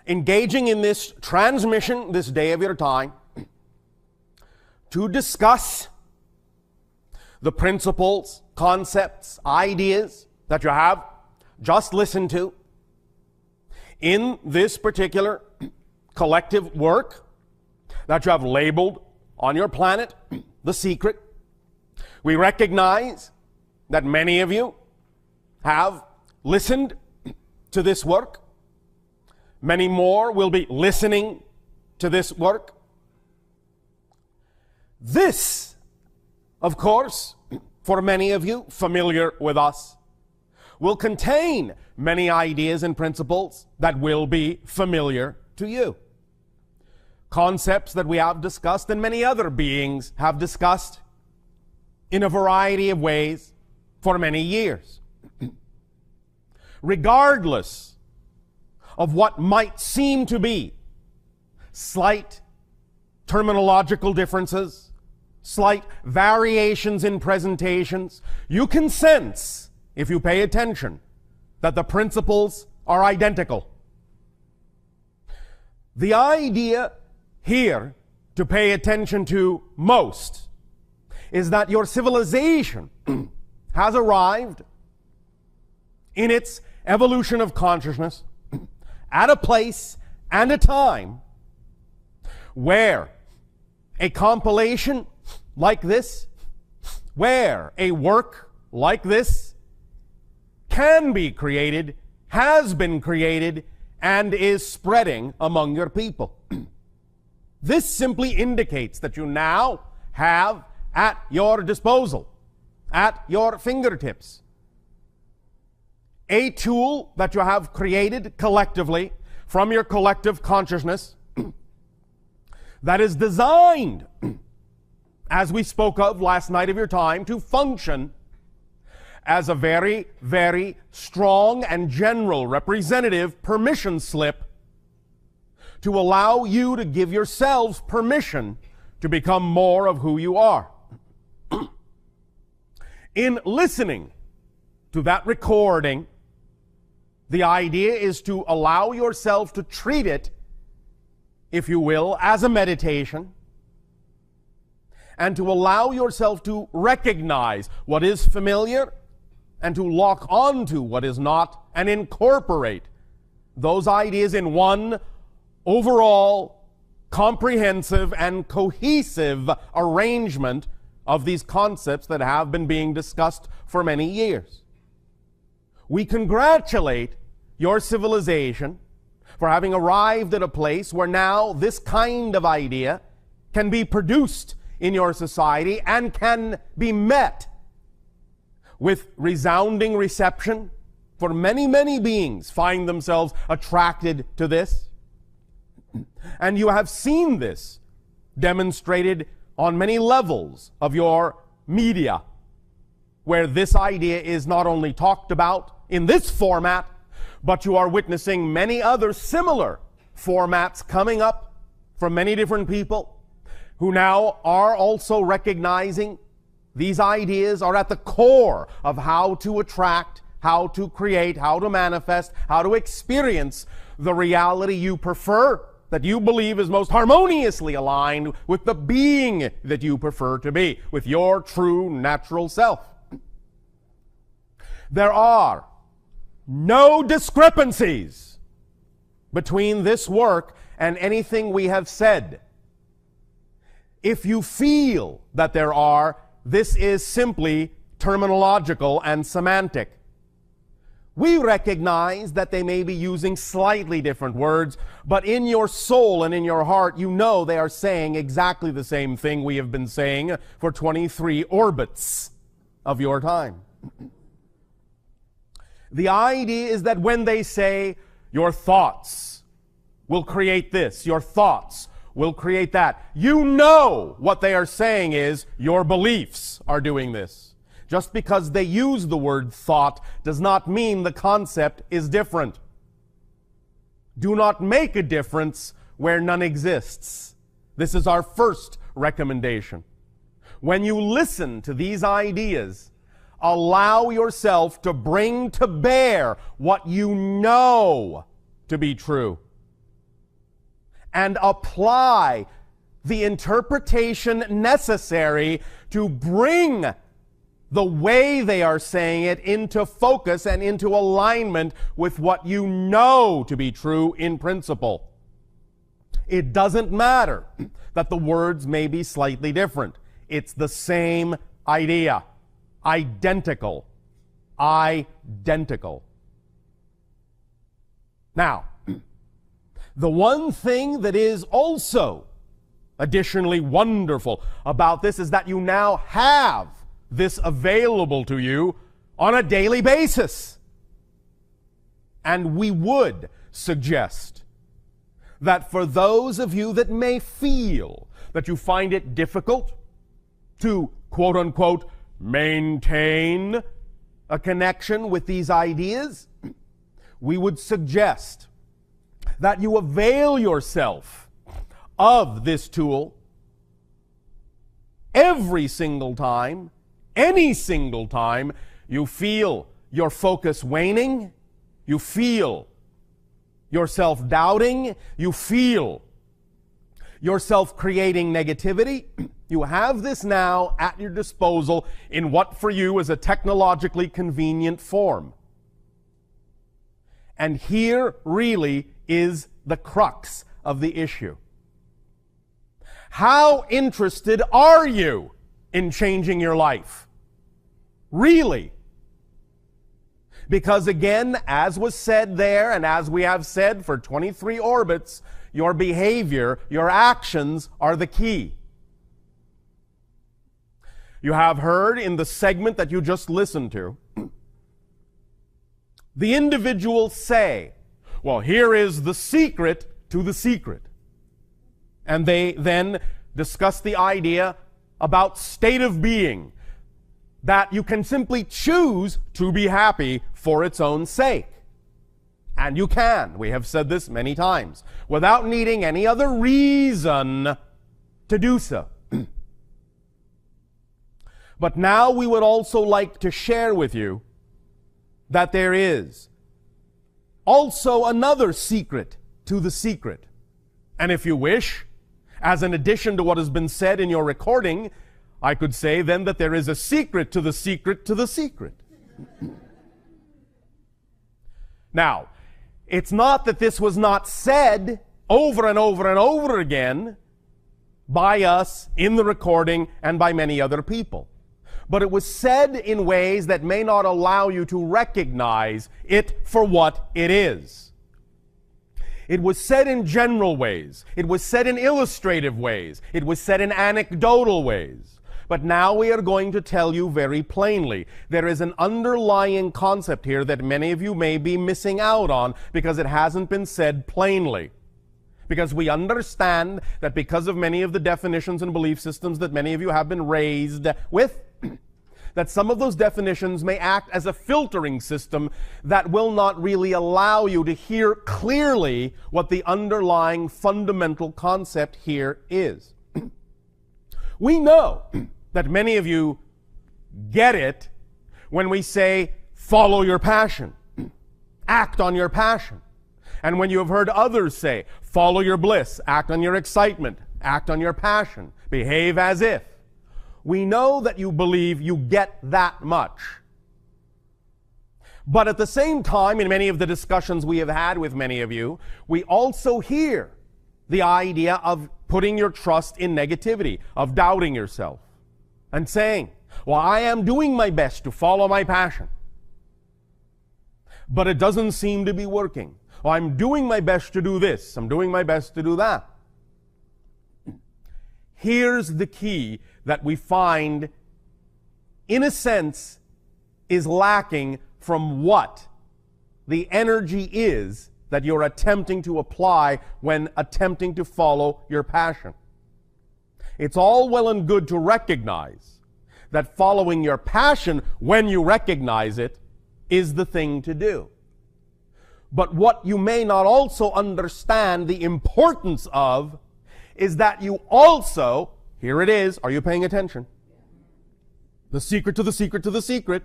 engaging in this transmission this day of your time to discuss the principles, concepts, ideas that you have just listened to in this particular collective work that you have labeled on your planet, The Secret. We recognize that many of you have listened to this work. Many more will be listening to this work. This, of course, for many of you familiar with us, will contain many ideas and principles that will be familiar to you. Concepts that we have discussed and many other beings have discussed in a variety of ways for many years. Regardless of what might seem to be slight terminological differences, slight variations in presentations, you can sense, if you pay attention, that the principles are identical. The idea here to pay attention to most is that your civilization has arrived in its evolution of consciousness at a place and a time where a compilation like this, where a work like this can be created, has been created, and is spreading among your people. This simply indicates that you now have at your disposal, at your fingertips, a tool that you have created collectively from your collective consciousness that is designed, as we spoke of last night of your time, to function as a very, very strong and general representative permission slip to allow you to give yourselves permission to become more of who you are. In listening to that recording, the idea is to allow yourself to treat it, if you will, as a meditation, and to allow yourself to recognize what is familiar and to lock onto what is not and incorporate those ideas in one overall comprehensive and cohesive arrangement of these concepts that have been being discussed for many years. We congratulate your civilization for having arrived at a place where now this kind of idea can be produced in your society and can be met with resounding reception, for many, many beings find themselves attracted to this. And you have seen this demonstrated on many levels of your media, where this idea is not only talked about in this format, but you are witnessing many other similar formats coming up from many different people who now are also recognizing these ideas are at the core of how to attract, how to create, how to manifest, how to experience the reality you prefer, that you believe is most harmoniously aligned with the being that you prefer to be, with your true natural self. There are no discrepancies between this work and anything we have said. If you feel that there are, this is simply terminological and semantic. We recognize that they may be using slightly different words, but in your soul and in your heart, you know they are saying exactly the same thing we have been saying for 23 orbits of your time. The idea is that when they say, your thoughts will create this, your thoughts will create that, you know what they are saying is, your beliefs are doing this. Just because they use the word thought does not mean the concept is different. Do not make a difference where none exists. This is our first recommendation. When you listen to these ideas, allow yourself to bring to bear what you know to be true, and apply the interpretation necessary to bring the way they are saying it into focus and into alignment with what you know to be true in principle. It doesn't matter that the words may be slightly different. It's the same idea. Identical. Identical. Now, the one thing that is also additionally wonderful about this is that you now have this available to you on a daily basis. And we would suggest that for those of you that may feel that you find it difficult to, quote unquote, maintain a connection with these ideas, we would suggest that you avail yourself of this tool every single time, any single time you feel your focus waning, you feel yourself doubting, you feel yourself creating negativity. You have this now at your disposal in what for you is a technologically convenient form. And here really is the crux of the issue. How interested are you in changing your life? Really? Because again, as was said there, and as we have said for 23 orbits, your behavior, your actions are the key. You have heard in the segment that you just listened to, the individuals say, well, here is the secret to the secret. And they then discuss the idea about state of being, that you can simply choose to be happy for its own sake. And you can, we have said this many times, without needing any other reason to do so. But now we would also like to share with you that there is also another secret to the secret. And if you wish, as an addition to what has been said in your recording, I could say then that there is a secret to the secret to the secret. Now, it's not that this was not said over and over and over again by us in the recording and by many other people. But it was said in ways that may not allow you to recognize it for what it is. It was said in general ways. It was said in illustrative ways. It was said in anecdotal ways. But now we are going to tell you very plainly. There is an underlying concept here that many of you may be missing out on because it hasn't been said plainly. Because we understand that because of many of the definitions and belief systems that many of you have been raised with, that some of those definitions may act as a filtering system that will not really allow you to hear clearly what the underlying fundamental concept here is. We know that many of you get it when we say, follow your passion, act on your passion. And when you have heard others say, follow your bliss, act on your excitement, act on your passion, behave as if. We know that you believe you get that much. But at the same time, in many of the discussions we have had with many of you, we also hear the idea of putting your trust in negativity, of doubting yourself, and saying, well, I am doing my best to follow my passion, but it doesn't seem to be working. Well, I'm doing my best to do this, I'm doing my best to do that. Here's the key that we find, in a sense, is lacking from what the energy is that you're attempting to apply when attempting to follow your passion. It's all well and good to recognize that following your passion, when you recognize it, is the thing to do. But what you may not also understand the importance of is that you also, here it is, are you paying attention? The secret to the secret to the secret.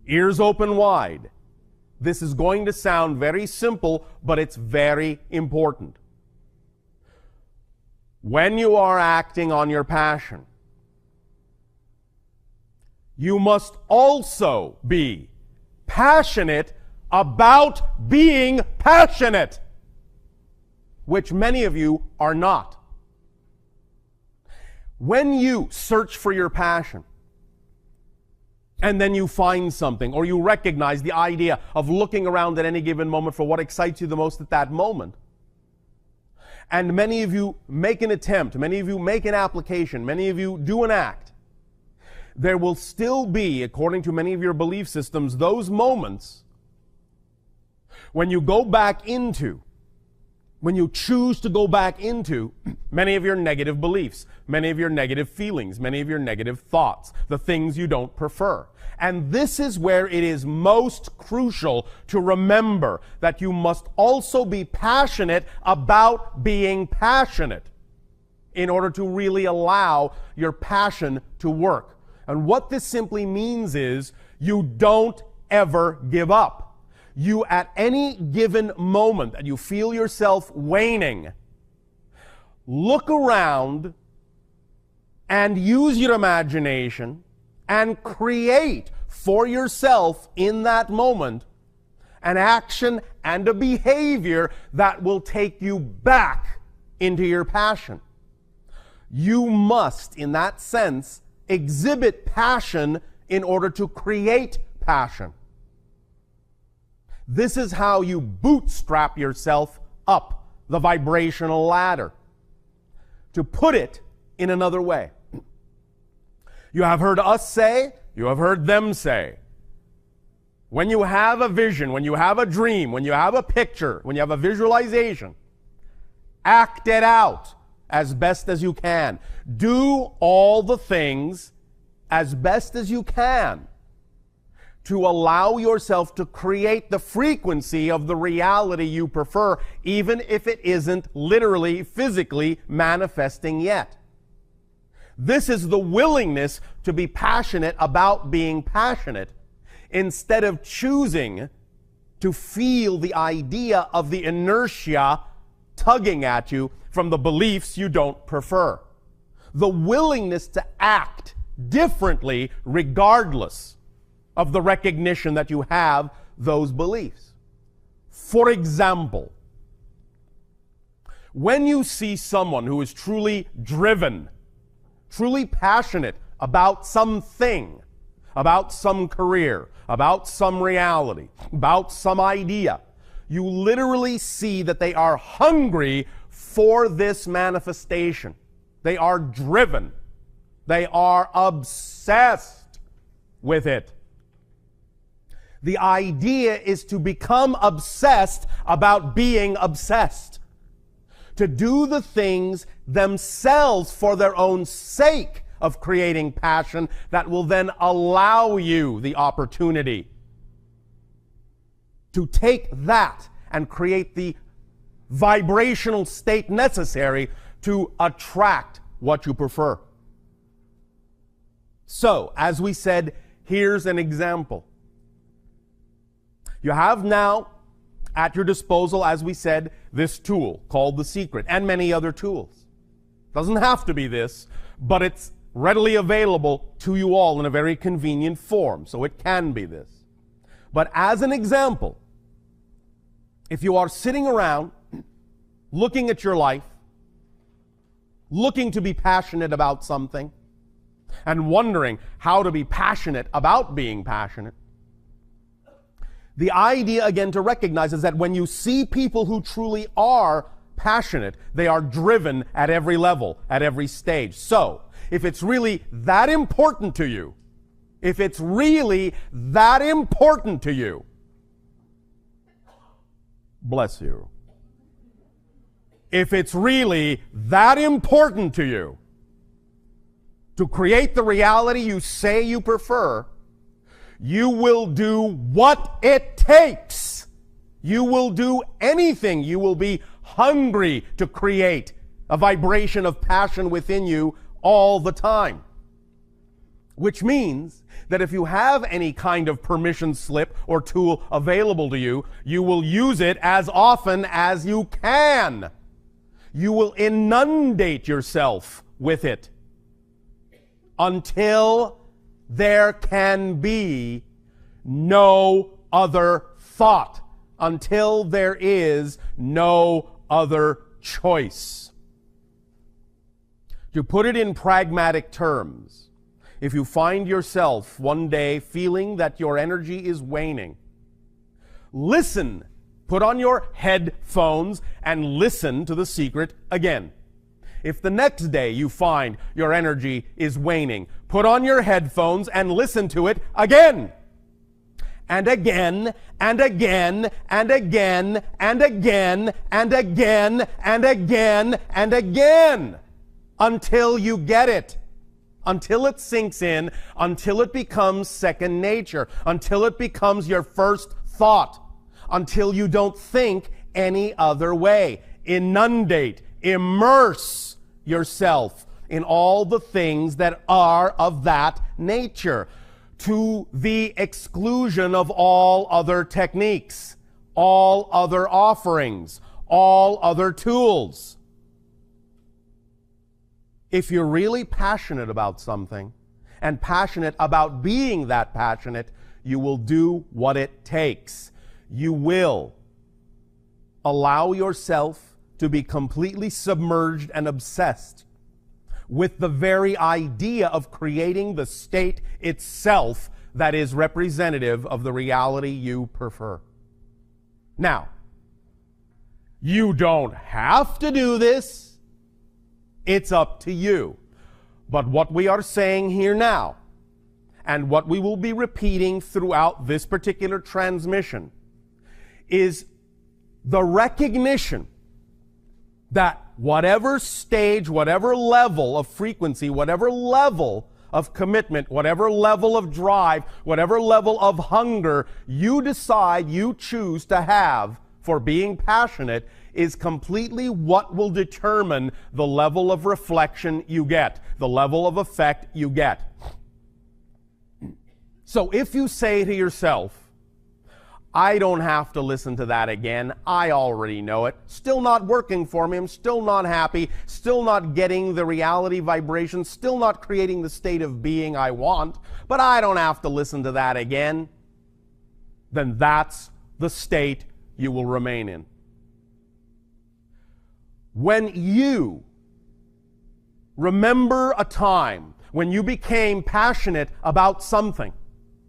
Ears open wide. This is going to sound very simple, but it's very important. When you are acting on your passion, you must also be passionate about being passionate, which many of you are not. When you search for your passion, and then you find something, or you recognize the idea of looking around at any given moment for what excites you the most at that moment, and many of you make an attempt, many of you make an application, many of you do an act, there will still be, according to many of your belief systems, those moments when you go back into, when you choose to go back into many of your negative beliefs, many of your negative feelings, many of your negative thoughts, the things you don't prefer. And this is where it is most crucial to remember that you must also be passionate about being passionate in order to really allow your passion to work. And what this simply means is you don't ever give up. You, at any given moment that you feel yourself waning, look around and use your imagination and create for yourself in that moment an action and a behavior that will take you back into your passion. You must, in that sense, exhibit passion in order to create passion. This is how you bootstrap yourself up the vibrational ladder. To put it in another way, you have heard us say, you have heard them say, when you have a vision, when you have a dream, when you have a picture, when you have a visualization, act it out as best as you can. Do all the things as best as you can to allow yourself to create the frequency of the reality you prefer, even if it isn't literally, physically manifesting yet. This is the willingness to be passionate about being passionate, instead of choosing to feel the idea of the inertia tugging at you from the beliefs you don't prefer. The willingness to act differently regardless of the recognition that you have those beliefs. For example, when you see someone who is truly driven, truly passionate about something, about some career, about some reality, about some idea, you literally see that they are hungry for this manifestation. They are driven. They are obsessed with it. The idea is to become obsessed about being obsessed. To do the things themselves for their own sake of creating passion that will then allow you the opportunity to take that and create the vibrational state necessary to attract what you prefer. So, as we said, here's an example. You have now at your disposal, as we said, this tool called The Secret, and many other tools. Doesn't have to be this, but it's readily available to you all in a very convenient form, so it can be this. But as an example, if you are sitting around looking at your life, looking to be passionate about something, and wondering how to be passionate about being passionate, the idea again to recognize is that when you see people who truly are passionate, they are driven at every level, at every stage. So, if it's really that important to you, if it's really that important to you, bless you. If it's really that important to you to create the reality you say you prefer, you will do what it takes. You will do anything. You will be hungry to create a vibration of passion within you all the time. Which means that if you have any kind of permission slip or tool available to you, you will use it as often as you can. You will inundate yourself with it until there can be no other thought, until there is no other choice. To put it in pragmatic terms, if you find yourself one day feeling that your energy is waning, listen, put on your headphones and listen to the secret again. If the next day you find your energy is waning, put on your headphones and listen to it again. And again, and again, and again, and again, and again, and again, and again, until you get it. Until it sinks in, until it becomes second nature, until it becomes your first thought, until you don't think any other way. Inundate, immerse yourself in all the things that are of that nature, to the exclusion of all other techniques, all other offerings, all other tools. If you're really passionate about something, and passionate about being that passionate, you will do what it takes. You will allow yourself to be completely submerged and obsessed with the very idea of creating the state itself that is representative of the reality you prefer. Now, you don't have to do this. It's up to you. But what we are saying here now, and what we will be repeating throughout this particular transmission, is the recognition that whatever stage, whatever level of frequency, whatever level of commitment, whatever level of drive, whatever level of hunger you decide you choose to have for being passionate is completely what will determine the level of reflection you get, the level of effect you get. So if you say to yourself, I don't have to listen to that again. I already know it. Still not working for me. I'm still not happy. Still not getting the reality vibration. Still not creating the state of being I want. But I don't have to listen to that again. Then that's the state you will remain in. When you remember a time when you became passionate about something,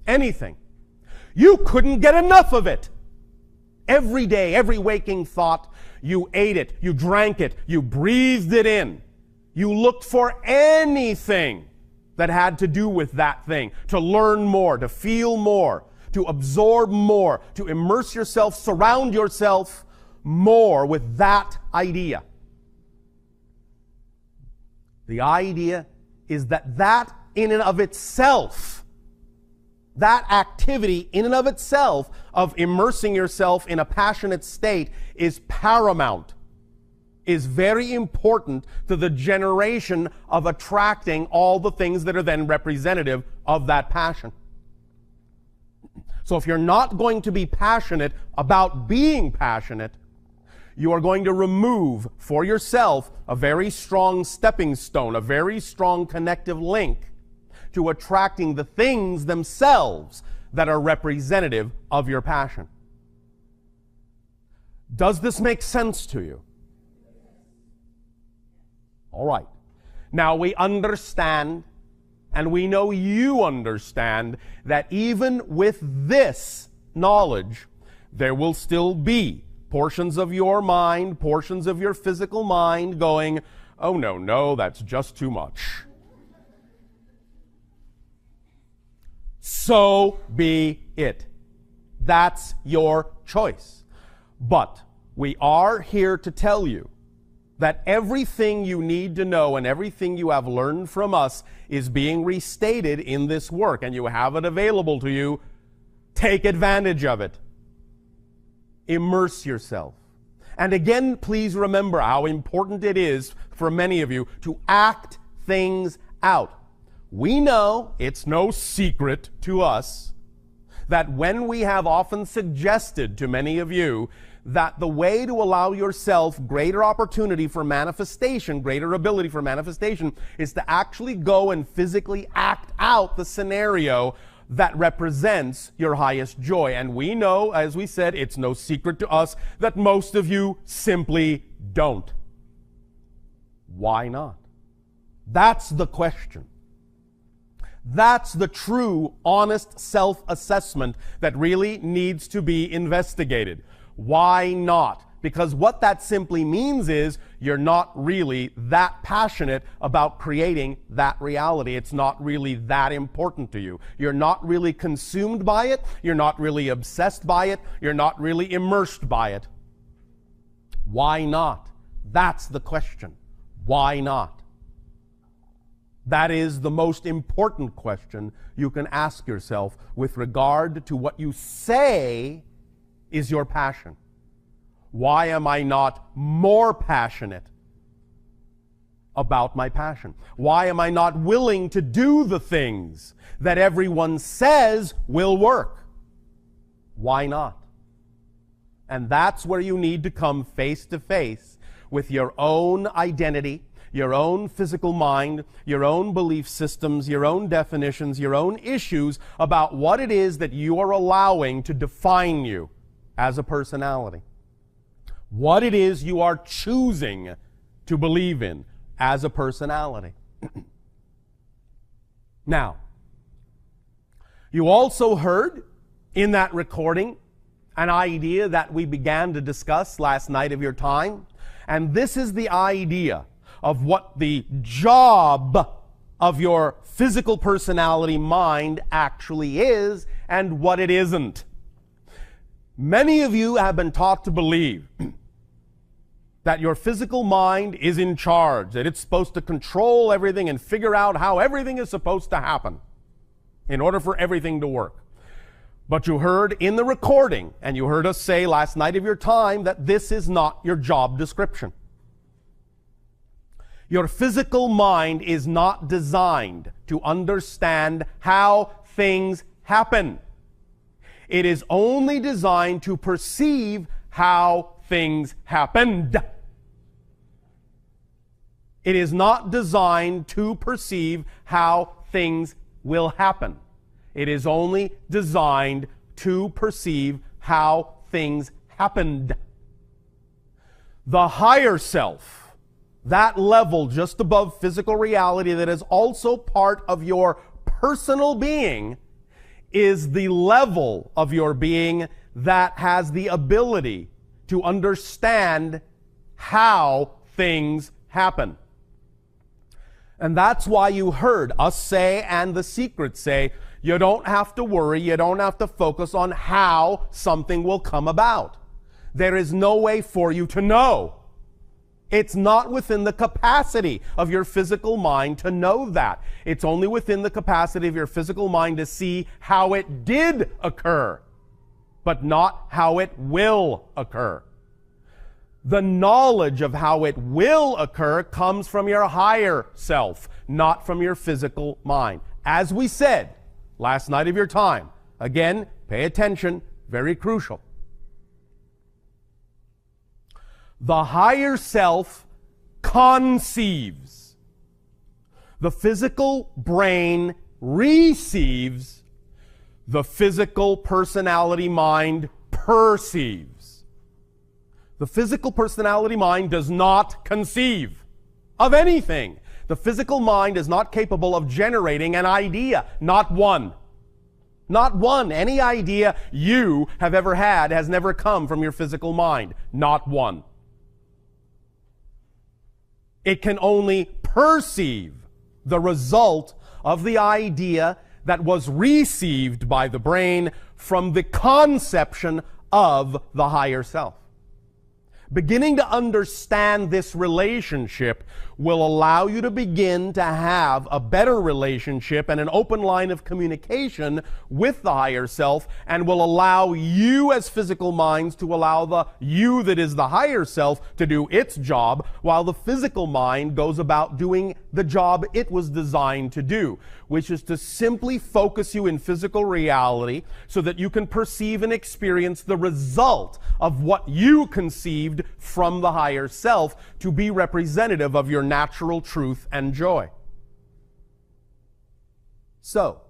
anything, you couldn't get enough of it. Every day, every waking thought, you ate it, you drank it, you breathed it in. You looked for anything that had to do with that thing, to learn more, to feel more, to absorb more, to immerse yourself, surround yourself more with that idea. The idea is that that in and of itself, that activity in and of itself of immersing yourself in a passionate state is paramount, is very important to the generation of attracting all the things that are then representative of that passion. So if you're not going to be passionate about being passionate, you are going to remove for yourself a very strong stepping stone, a very strong connective link to attracting the things themselves that are representative of your passion. Does this make sense to you? All right. Now we understand, and we know you understand, that even with this knowledge, there will still be portions of your mind, portions of your physical mind going, oh no, that's just too much. So be it. That's your choice. But we are here to tell you that everything you need to know and everything you have learned from us is being restated in this work, and you have it available to you. Take advantage of it. Immerse yourself. And again, please remember how important it is for many of you to act things out. We know, it's no secret to us, that when we have often suggested to many of you that the way to allow yourself greater opportunity for manifestation, greater ability for manifestation, is to actually go and physically act out the scenario that represents your highest joy. And we know, as we said, it's no secret to us that most of you simply don't. Why not? That's the question. That's the true, honest self-assessment that really needs to be investigated. Why not? Because what that simply means is you're not really that passionate about creating that reality. It's not really that important to you. You're not really consumed by it. You're not really obsessed by it. You're not really immersed by it. Why not? That's the question. Why not? That is the most important question you can ask yourself with regard to what you say is your passion. Why am I not more passionate about my passion? Why am I not willing to do the things that everyone says will work? Why not? And that's where you need to come face to face with your own identity, your own physical mind, your own belief systems, your own definitions, your own issues about what it is that you are allowing to define you as a personality. What it is you are choosing to believe in as a personality. Now, you also heard in that recording an idea that we began to discuss last night of your time, and this is the idea of what the job of your physical personality mind actually is and what it isn't. Many of you have been taught to believe that your physical mind is in charge, that it's supposed to control everything and figure out how everything is supposed to happen in order for everything to work. But you heard in the recording, and you heard us say last night of your time, that this is not your job description. Your physical mind is not designed to understand how things happen. It is only designed to perceive how things happened. It is not designed to perceive how things will happen. It is only designed to perceive how things happened. The higher self, that level just above physical reality that is also part of your personal being, is the level of your being that has the ability to understand how things happen. And that's why you heard us say, and the secret say, you don't have to worry, you don't have to focus on how something will come about. There is no way for you to know. It's not within the capacity of your physical mind to know that. It's only within the capacity of your physical mind to see how it did occur, but not how it will occur. The knowledge of how it will occur comes from your higher self, not from your physical mind. As we said last night of your time, again, pay attention, very crucial. The higher self conceives. The physical brain receives the physical personality mind perceives. The physical personality mind does not conceive of anything. The physical mind is not capable of generating an idea, not one. Not one. Any idea you have ever had has never come from your physical mind. Not one. It can only perceive the result of the idea that was received by the brain from the conception of the higher self. Beginning to understand this relationship will allow you to begin to have a better relationship and an open line of communication with the higher self, and will allow you as physical minds to allow the you that is the higher self to do its job, while the physical mind goes about doing the job it was designed to do, which is to simply focus you in physical reality so that you can perceive and experience the result of what you conceived from the higher self to be representative of your natural truth and joy. So,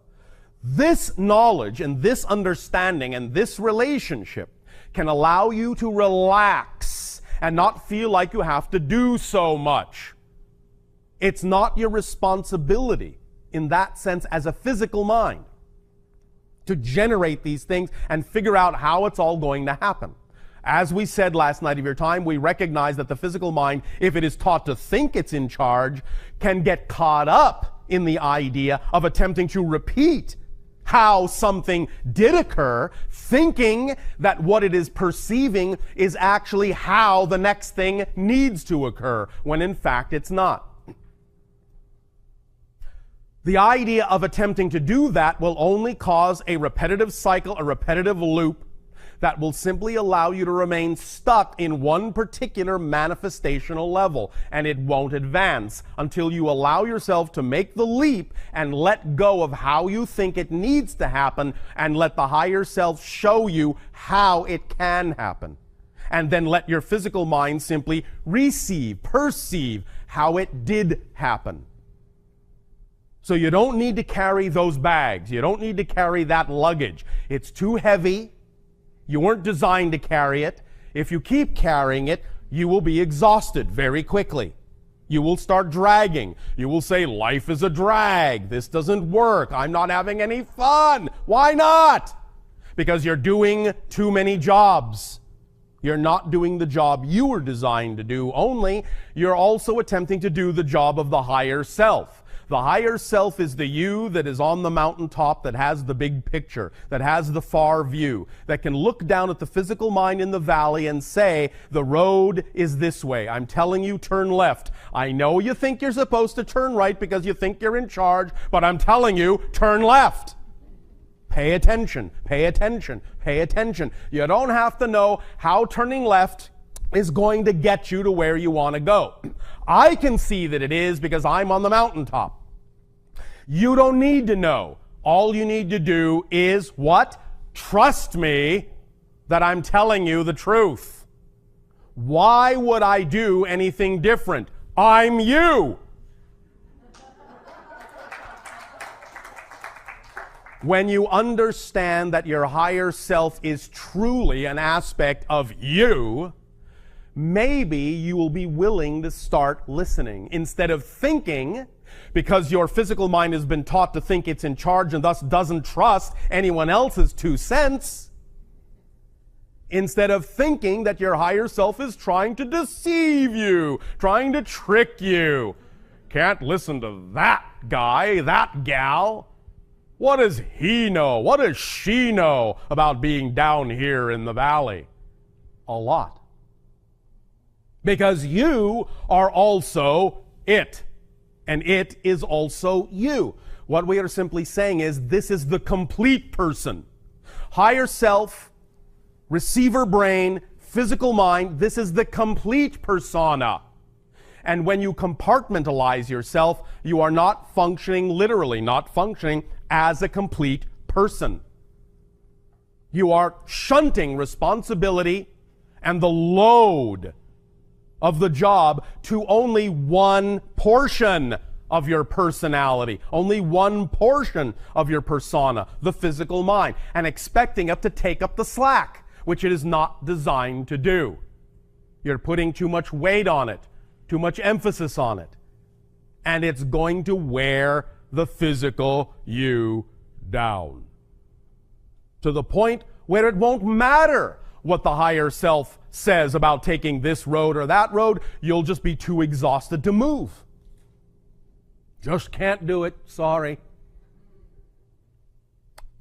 this knowledge and this understanding and this relationship can allow you to relax and not feel like you have to do so much. It's not your responsibility in that sense as a physical mind to generate these things and figure out how it's all going to happen. As we said last night of your time, we recognize that the physical mind, if it is taught to think it's in charge, can get caught up in the idea of attempting to repeat how something did occur, thinking that what it is perceiving is actually how the next thing needs to occur, when in fact it's not. The idea of attempting to do that will only cause a repetitive cycle, a repetitive loop, that will simply allow you to remain stuck in one particular manifestational level, and it won't advance until you allow yourself to make the leap and let go of how you think it needs to happen, and let the higher self show you how it can happen. And then let your physical mind simply perceive how it did happen. So you don't need to carry those bags. You don't need to carry that luggage. It's too heavy. You weren't designed to carry it. If you keep carrying it, you will be exhausted very quickly. You will start dragging. You will say, life is a drag. This doesn't work. I'm not having any fun. Why not? Because you're doing too many jobs. You're not doing the job you were designed to do, only you're also attempting to do the job of the higher self. The higher self is the you that is on the mountaintop, that has the big picture, that has the far view, that can look down at the physical mind in the valley and say, the road is this way. I'm telling you, turn left. I know you think you're supposed to turn right because you think you're in charge, but I'm telling you, turn left. Pay attention, pay attention, pay attention. You don't have to know how turning left is going to get you to where you want to go. I can see that it is because I'm on the mountaintop. You don't need to know. All you need to do is what? Trust me that I'm telling you the truth. Why would I do anything different? I'm you. When you understand that your higher self is truly an aspect of you, maybe you will be willing to start listening instead of thinking, because your physical mind has been taught to think it's in charge and thus doesn't trust anyone else's 2 cents. Instead of thinking that your higher self is trying to deceive you, trying to trick you. Can't listen to that guy, that gal. What does he know? What does she know about being down here in the valley? A lot. Because you are also it, and it is also you. What we are simply saying is this is the complete person. Higher self, receiver brain, physical mind, this is the complete persona. And when you compartmentalize yourself, you are not functioning literally, not functioning as a complete person. You are shunting responsibility and the load of the job to only one portion of your personality, only one portion of your persona, the physical mind, and expecting it to take up the slack, which it is not designed to do. You're putting too much weight on it, too much emphasis on it, and it's going to wear the physical you down to the point where it won't matter what the higher self says about taking this road or that road. You'll just be too exhausted to move. Just can't do it. Sorry.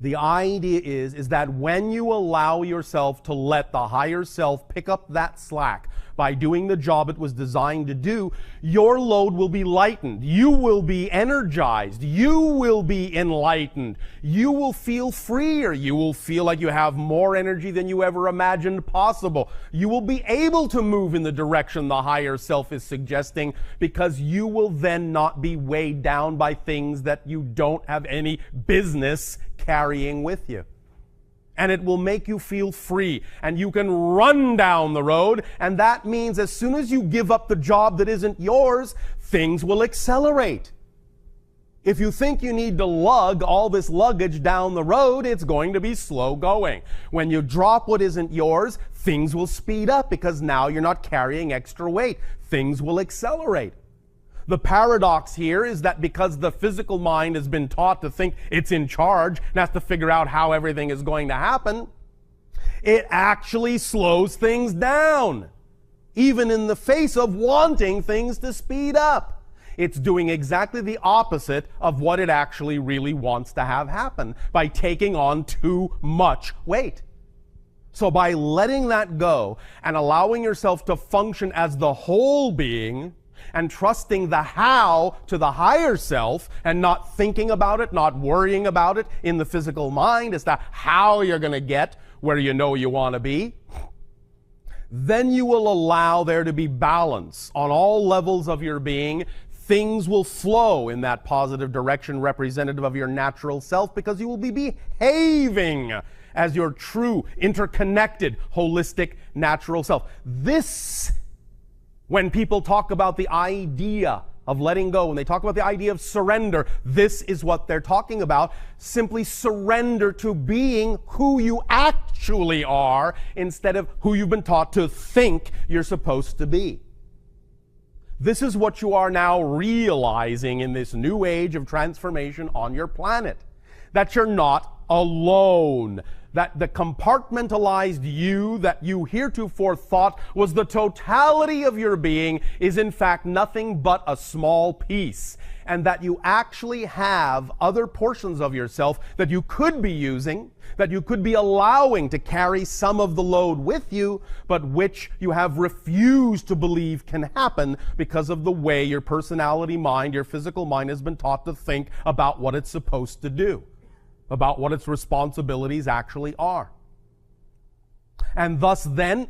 The idea is that when you allow yourself to let the higher self pick up that slack by doing the job it was designed to do, your load will be lightened. You will be energized. You will be enlightened. You will feel freer. You will feel like you have more energy than you ever imagined possible. You will be able to move in the direction the higher self is suggesting, because you will then not be weighed down by things that you don't have any business carrying with you. And it will make you feel free, and you can run down the road, and that means as soon as you give up the job that isn't yours, things will accelerate. If you think you need to lug all this luggage down the road, it's going to be slow going. When you drop what isn't yours, things will speed up because now you're not carrying extra weight. Things will accelerate. The paradox here is that because the physical mind has been taught to think it's in charge and has to figure out how everything is going to happen, it actually slows things down, even in the face of wanting things to speed up. It's doing exactly the opposite of what it actually really wants to have happen by taking on too much weight. So by letting that go and allowing yourself to function as the whole being, and trusting the how to the higher self and not thinking about it, not worrying about it in the physical mind as to how you're going to get where you know you want to be, then you will allow there to be balance on all levels of your being. Things will flow in that positive direction representative of your natural self, because you will be behaving as your true, interconnected, holistic, natural self. This, when people talk about the idea of letting go, when they talk about the idea of surrender, this is what they're talking about. Simply surrender to being who you actually are instead of who you've been taught to think you're supposed to be. This is what you are now realizing in this new age of transformation on your planet. That you're not alone. That the compartmentalized you that you heretofore thought was the totality of your being is in fact nothing but a small piece. And that you actually have other portions of yourself that you could be using, that you could be allowing to carry some of the load with you, but which you have refused to believe can happen because of the way your personality mind, your physical mind has been taught to think about what it's supposed to do, about what its responsibilities actually are. And thus then,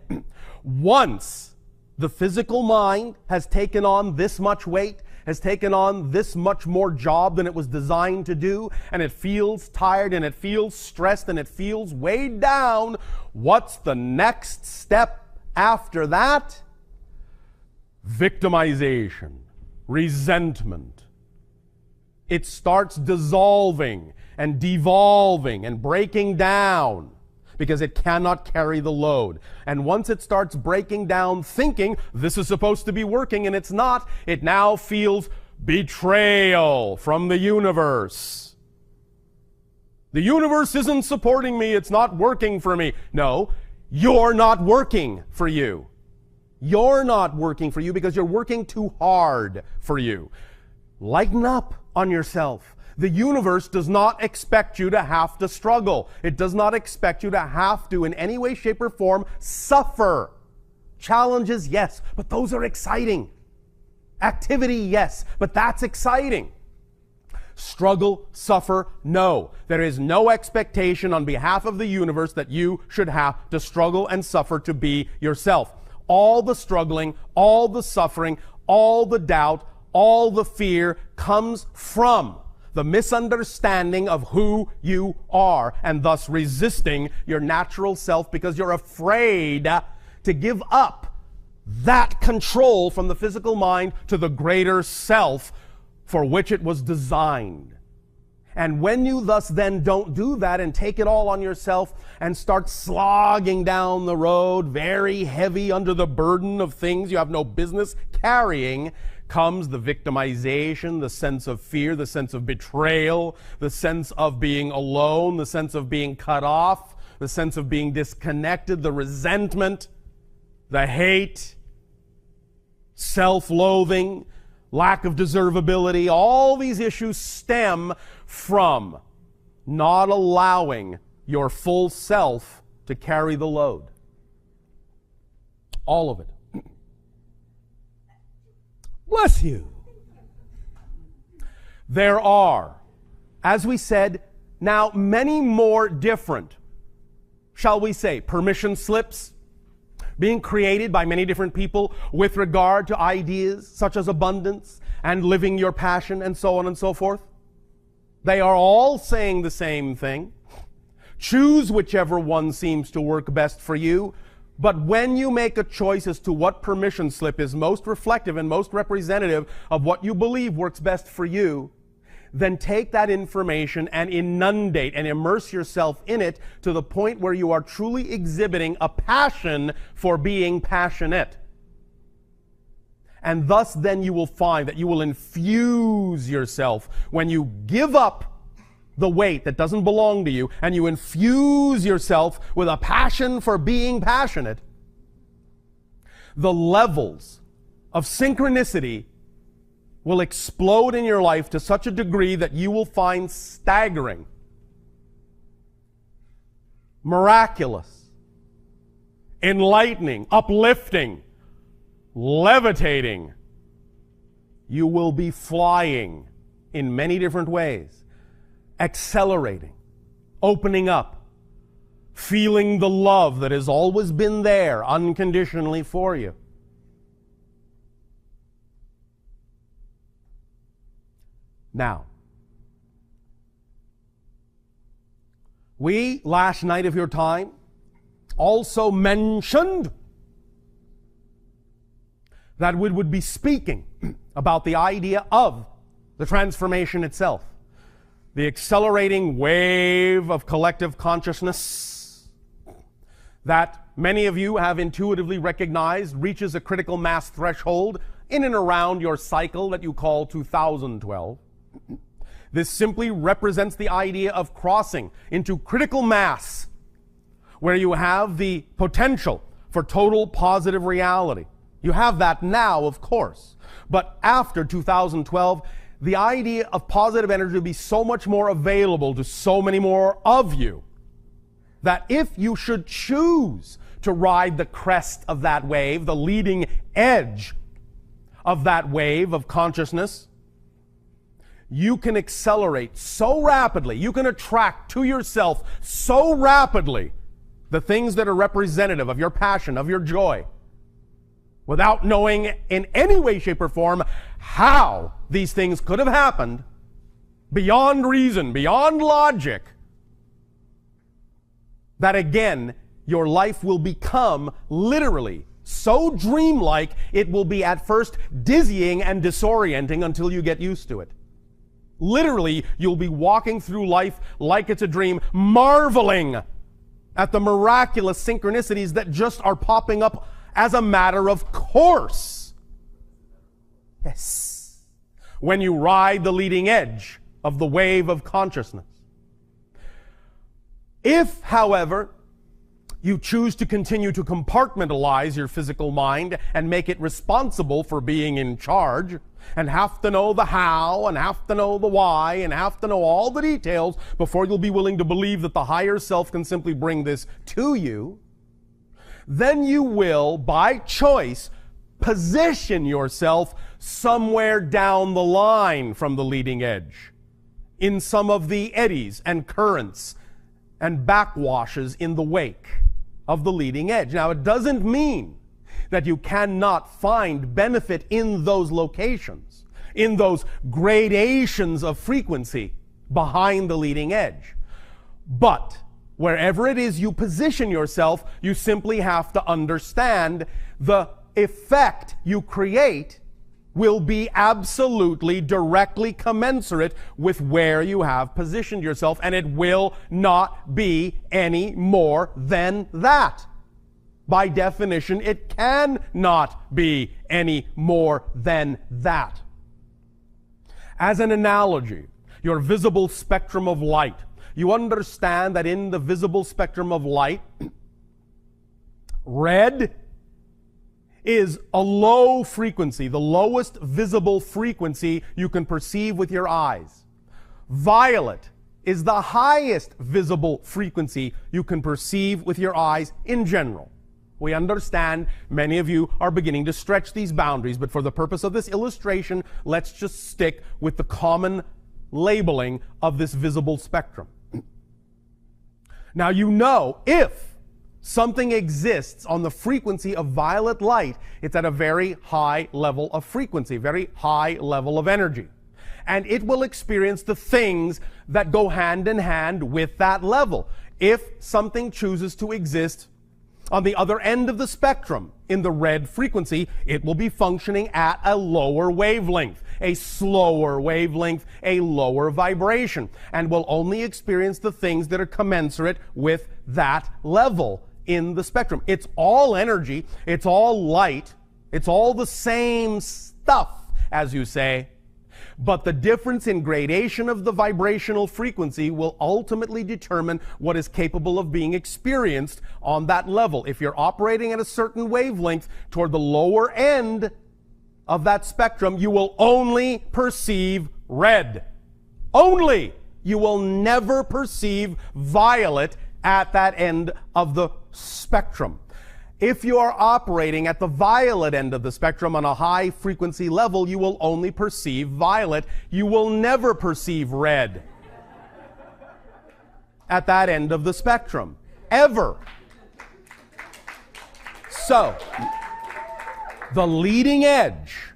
once the physical mind has taken on this much weight, has taken on this much more job than it was designed to do, and it feels tired, and it feels stressed, and it feels weighed down, what's the next step after that? Victimization, resentment. It starts dissolving and devolving and breaking down because it cannot carry the load. And once it starts breaking down, thinking this is supposed to be working and it's not, it now feels betrayal from the universe. The universe isn't supporting me, it's not working for me. No, you're not working for you. You're not working for you because you're working too hard for you. Lighten up on yourself. The universe does not expect you to have to struggle. It does not expect you to have to, in any way, shape, or form, suffer. Challenges, yes, but those are exciting. Activity, yes, but that's exciting. Struggle, suffer, no. There is no expectation on behalf of the universe that you should have to struggle and suffer to be yourself. All the struggling, all the suffering, all the doubt, all the fear comes from the misunderstanding of who you are, and thus resisting your natural self because you're afraid to give up that control from the physical mind to the greater self for which it was designed. And when you thus then don't do that and take it all on yourself and start slogging down the road, very heavy under the burden of things you have no business carrying, comes the victimization, the sense of fear, the sense of betrayal, the sense of being alone, the sense of being cut off, the sense of being disconnected, the resentment, the hate, self-loathing, lack of deservability. All these issues stem from not allowing your full self to carry the load. All of it. Bless you. There are, as we said, now many more different, shall we say, permission slips being created by many different people with regard to ideas such as abundance and living your passion and so on and so forth. They are all saying the same thing. Choose whichever one seems to work best for you. But when you make a choice as to what permission slip is most reflective and most representative of what you believe works best for you, then take that information and inundate and immerse yourself in it to the point where you are truly exhibiting a passion for being passionate. And thus then you will find that you will infuse yourself when you give up the weight that doesn't belong to you and you infuse yourself with a passion for being passionate. The levels of synchronicity will explode in your life to such a degree that you will find staggering, miraculous, enlightening, uplifting, levitating. You will be flying in many different ways, accelerating, opening up, feeling the love that has always been there unconditionally for you. Now, we, last night of your time, also mentioned that we would be speaking about the idea of the transformation itself, the accelerating wave of collective consciousness that many of you have intuitively recognized reaches a critical mass threshold in and around your cycle that you call 2012. This simply represents the idea of crossing into critical mass, where you have the potential for total positive reality. You have that now, of course. But after 2012, the idea of positive energy will be so much more available to so many more of you that if you should choose to ride the crest of that wave, the leading edge of that wave of consciousness, you can accelerate so rapidly, you can attract to yourself so rapidly the things that are representative of your passion, of your joy, without knowing in any way, shape, or form how these things could have happened, beyond reason, beyond logic, that again, your life will become literally so dreamlike, it will be at first dizzying and disorienting until you get used to it. Literally, you'll be walking through life like it's a dream, marveling at the miraculous synchronicities that just are popping up as a matter of course. Yes. When you ride the leading edge of the wave of consciousness. If, however, you choose to continue to compartmentalize your physical mind and make it responsible for being in charge, and have to know the how, and have to know the why, and have to know all the details before you'll be willing to believe that the higher self can simply bring this to you, then you will, by choice, position yourself somewhere down the line from the leading edge, in some of the eddies and currents and backwashes in the wake of the leading edge. Now, it doesn't mean that you cannot find benefit in those locations, in those gradations of frequency behind the leading edge. But wherever it is you position yourself, you simply have to understand the effect you create will be absolutely directly commensurate with where you have positioned yourself, and it will not be any more than that. By definition, it cannot be any more than that. As an analogy, your visible spectrum of light. You understand that in the visible spectrum of light, red is a low frequency, the lowest visible frequency you can perceive with your eyes. Violet is the highest visible frequency you can perceive with your eyes in general. We understand many of you are beginning to stretch these boundaries, but for the purpose of this illustration, let's just stick with the common labeling of this visible spectrum. Now, you know, if something exists on the frequency of violet light, it's at a very high level of frequency, very high level of energy. And it will experience the things that go hand in hand with that level. If something chooses to exist on the other end of the spectrum, in the red frequency, it will be functioning at a lower wavelength, a slower wavelength, a lower vibration, and will only experience the things that are commensurate with that level in the spectrum. It's all energy, it's all light, it's all the same stuff, as you say, but the difference in gradation of the vibrational frequency will ultimately determine what is capable of being experienced on that level. If you're operating at a certain wavelength toward the lower end of that spectrum, you will only perceive red. Only! You will never perceive violet at that end of the spectrum. If you are operating at the violet end of the spectrum on a high frequency level, you will only perceive violet. You will never perceive red at that end of the spectrum, ever. So, the leading edge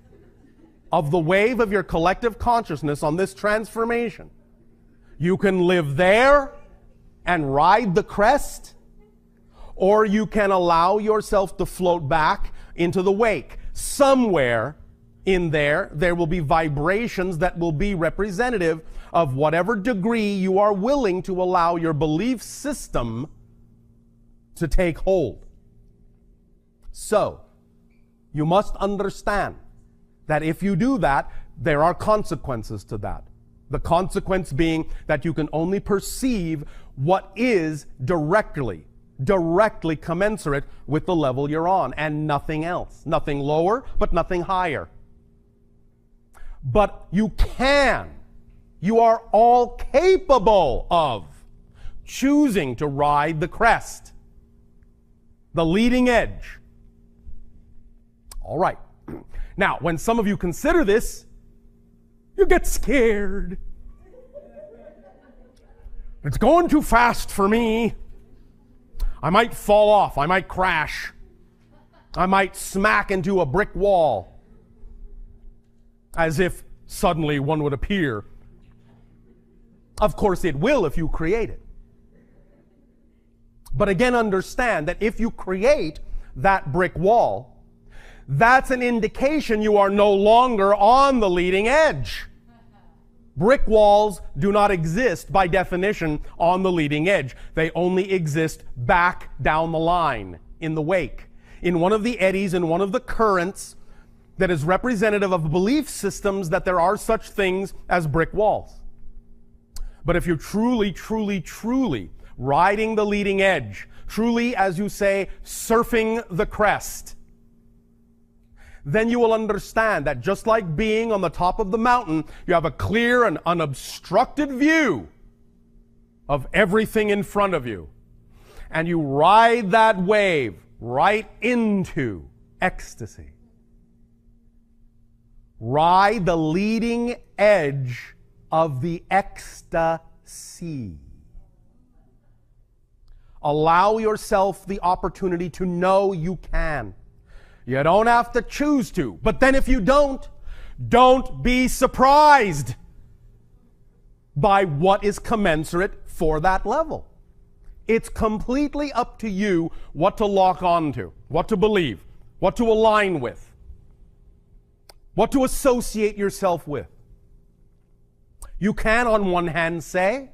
of the wave of your collective consciousness on this transformation, you can live there and ride the crest, or you can allow yourself to float back into the wake. Somewhere in there will be vibrations that will be representative of whatever degree you are willing to allow your belief system to take hold. So, you must understand that if you do that, there are consequences to that. The consequence being that you can only perceive what is directly commensurate with the level you're on, and nothing else. Nothing lower, but nothing higher. But you are all capable of choosing to ride the crest, the leading edge. All right. Now, when some of you consider this, you get scared. It's going too fast for me. I might fall off. I might crash. I might smack into a brick wall. As if suddenly one would appear. Of course it will if you create it. But again, understand that if you create that brick wall, that's an indication you are no longer on the leading edge. Brick walls do not exist by definition on the leading edge. They only exist back down the line, in the wake, in one of the eddies, in one of the currents that is representative of belief systems that there are such things as brick walls. But if you're truly riding the leading edge, truly, as you say, surfing the crest, then you will understand that just like being on the top of the mountain, you have a clear and unobstructed view of everything in front of you. And you ride that wave right into ecstasy. Ride the leading edge of the ecstasy. Allow yourself the opportunity to know you can. You don't have to choose to. But then if you don't be surprised by what is commensurate for that level. It's completely up to you what to lock onto, what to believe, what to align with. what to associate yourself with. You can, on one hand, say,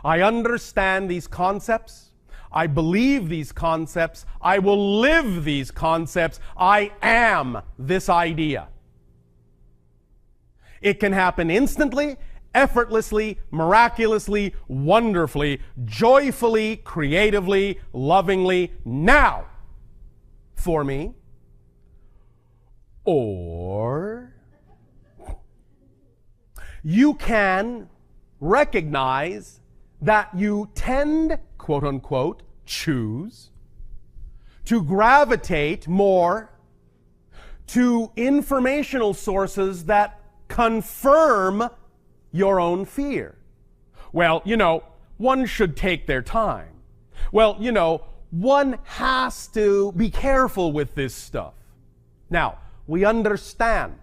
I understand these concepts, I believe these concepts, I will live these concepts, I am this idea. It can happen instantly, effortlessly, miraculously, wonderfully, joyfully, creatively, lovingly, now, for me. Or you can recognize that you tend, quote unquote, choose to gravitate more to informational sources that confirm your own fear. Well, one should take their time. Well, one has to be careful with this stuff. Now, we understand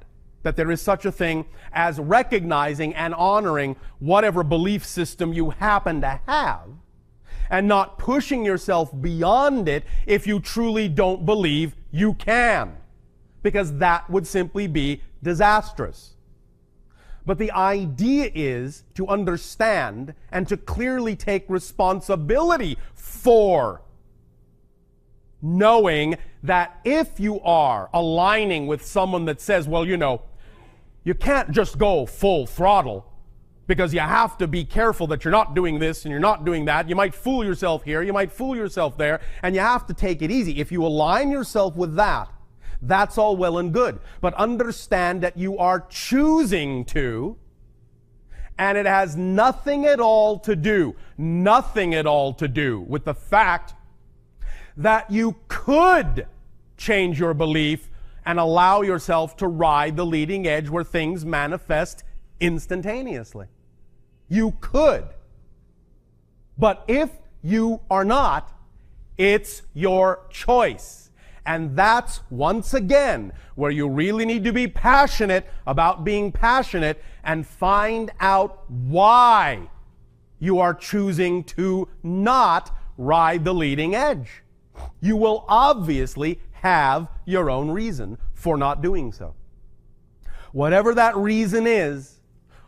that there is such a thing as recognizing and honoring whatever belief system you happen to have, and not pushing yourself beyond it if you truly don't believe you can, because that would simply be disastrous. But the idea is to understand and to clearly take responsibility for knowing that if you are aligning with someone that says, well, you can't just go full throttle because you have to be careful that you're not doing this and you're not doing that. You might fool yourself here, you might fool yourself there, and you have to take it easy. If you align yourself with that, that's all well and good. But understand that you are choosing to, and it has nothing at all to do with the fact that you could change your belief and allow yourself to ride the leading edge where things manifest instantaneously. You could. But if you are not, it's your choice. And that's, once again, where you really need to be passionate about being passionate and find out why you are choosing to not ride the leading edge. You will obviously have your own reason for not doing so. Whatever that reason is,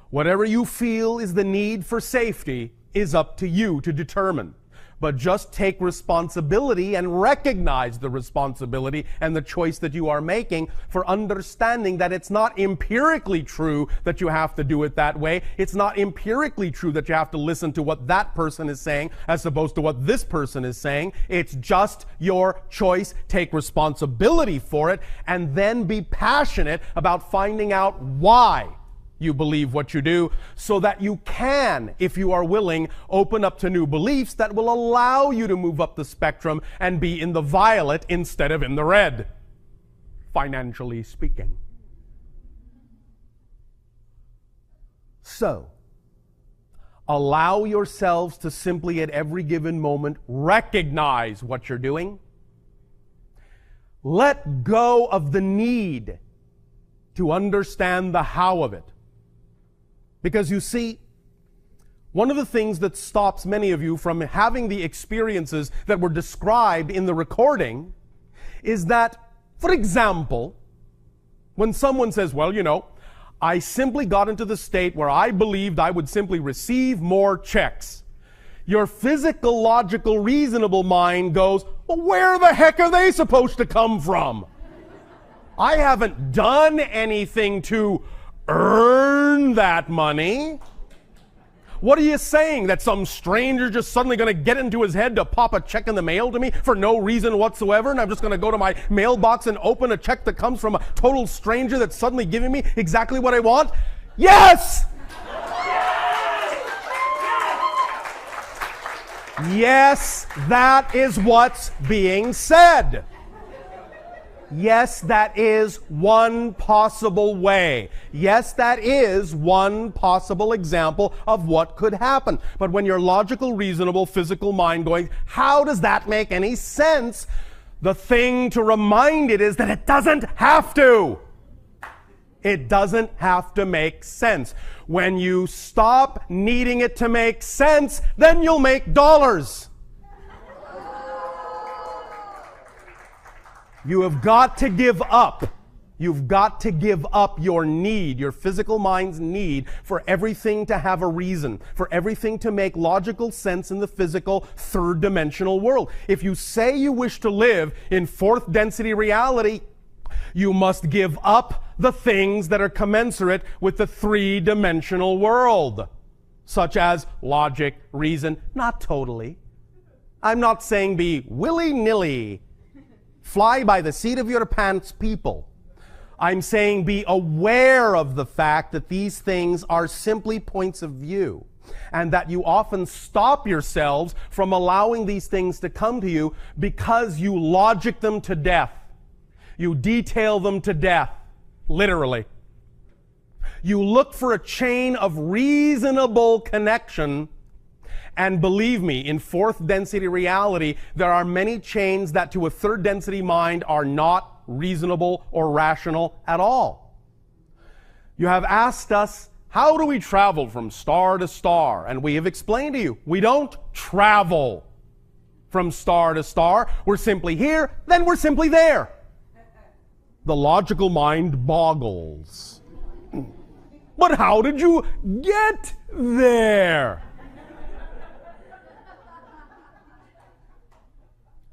whatever you feel is the need for safety, is up to you to determine. But just take responsibility and recognize the responsibility and the choice that you are making for understanding that it's not empirically true that you have to do it that way. It's not empirically true that you have to listen to what that person is saying as opposed to what this person is saying. It's just your choice. Take responsibility for it and then be passionate about finding out why you believe what you do, so that you can, if you are willing, open up to new beliefs that will allow you to move up the spectrum and be in the violet instead of in the red, financially speaking. So, allow yourselves to simply at every given moment recognize what you're doing. Let go of the need to understand the how of it. Because you see, one of the things that stops many of you from having the experiences that were described in the recording is that, for example, when someone says, well, I simply got into the state where I believed I would simply receive more checks. Your physical, logical, reasonable mind goes, well, where the heck are they supposed to come from? I haven't done anything to earn that money. What are you saying? That some stranger just suddenly going to get into his head to pop a check in the mail to me for no reason whatsoever, and I'm just going to go to my mailbox and open a check that comes from a total stranger that's suddenly giving me exactly what I want? Yes! Yes, that is what's being said. Yes, that is one possible way. Yes, that is one possible example of what could happen. But when your logical, reasonable, physical mind going, how does that make any sense? The thing to remind it is that it doesn't have to. It doesn't have to make sense. When you stop needing it to make sense, then you'll make dollars. You have got to give up You've got to give up your need, your physical mind's need for everything to have a reason, for everything to make logical sense in the physical third dimensional world. If you say you wish to live in fourth density reality, you must give up the things that are commensurate with the three-dimensional world, such as logic, reason. Not totally. I'm not saying be willy-nilly, fly by the seat of your pants people. I'm saying be aware of the fact that these things are simply points of view, and that you often stop yourselves from allowing these things to come to you because you logic them to death. You detail them to death, literally. You look for a chain of reasonable connection, and believe me, in fourth density reality, there are many chains that to a third density mind are not reasonable or rational at all. You have asked us, how do we travel from star to star? And we have explained to you, we don't travel from star to star. We're simply here, then we're simply there. The logical mind boggles. But how did you get there?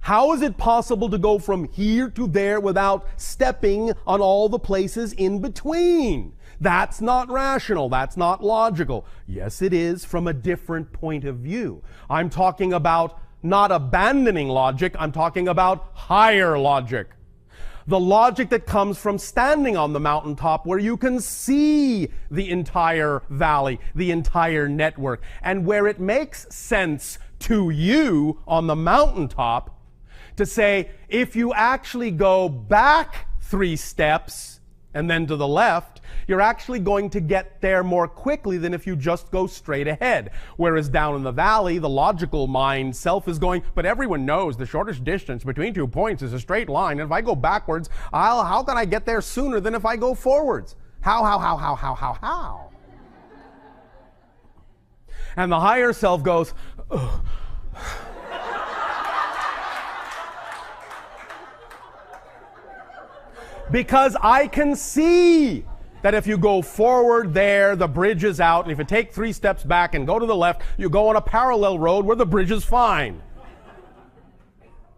How is it possible to go from here to there without stepping on all the places in between? That's not rational. That's not logical. Yes, it is from a different point of view. I'm talking about not abandoning logic. I'm talking about higher logic. The logic that comes from standing on the mountaintop where you can see the entire valley, the entire network, and where it makes sense to you on the mountaintop to say, if you actually go back 3 steps and then to the left, you're actually going to get there more quickly than if you just go straight ahead. Whereas down in the valley, the logical mind self is going, but everyone knows the shortest distance between 2 points is a straight line. And if I go backwards, how can I get there sooner than if I go forwards? How? And the higher self goes, ugh. Because I can see that if you go forward there, the bridge is out, and if you take 3 steps back and go to the left, you go on a parallel road where the bridge is fine.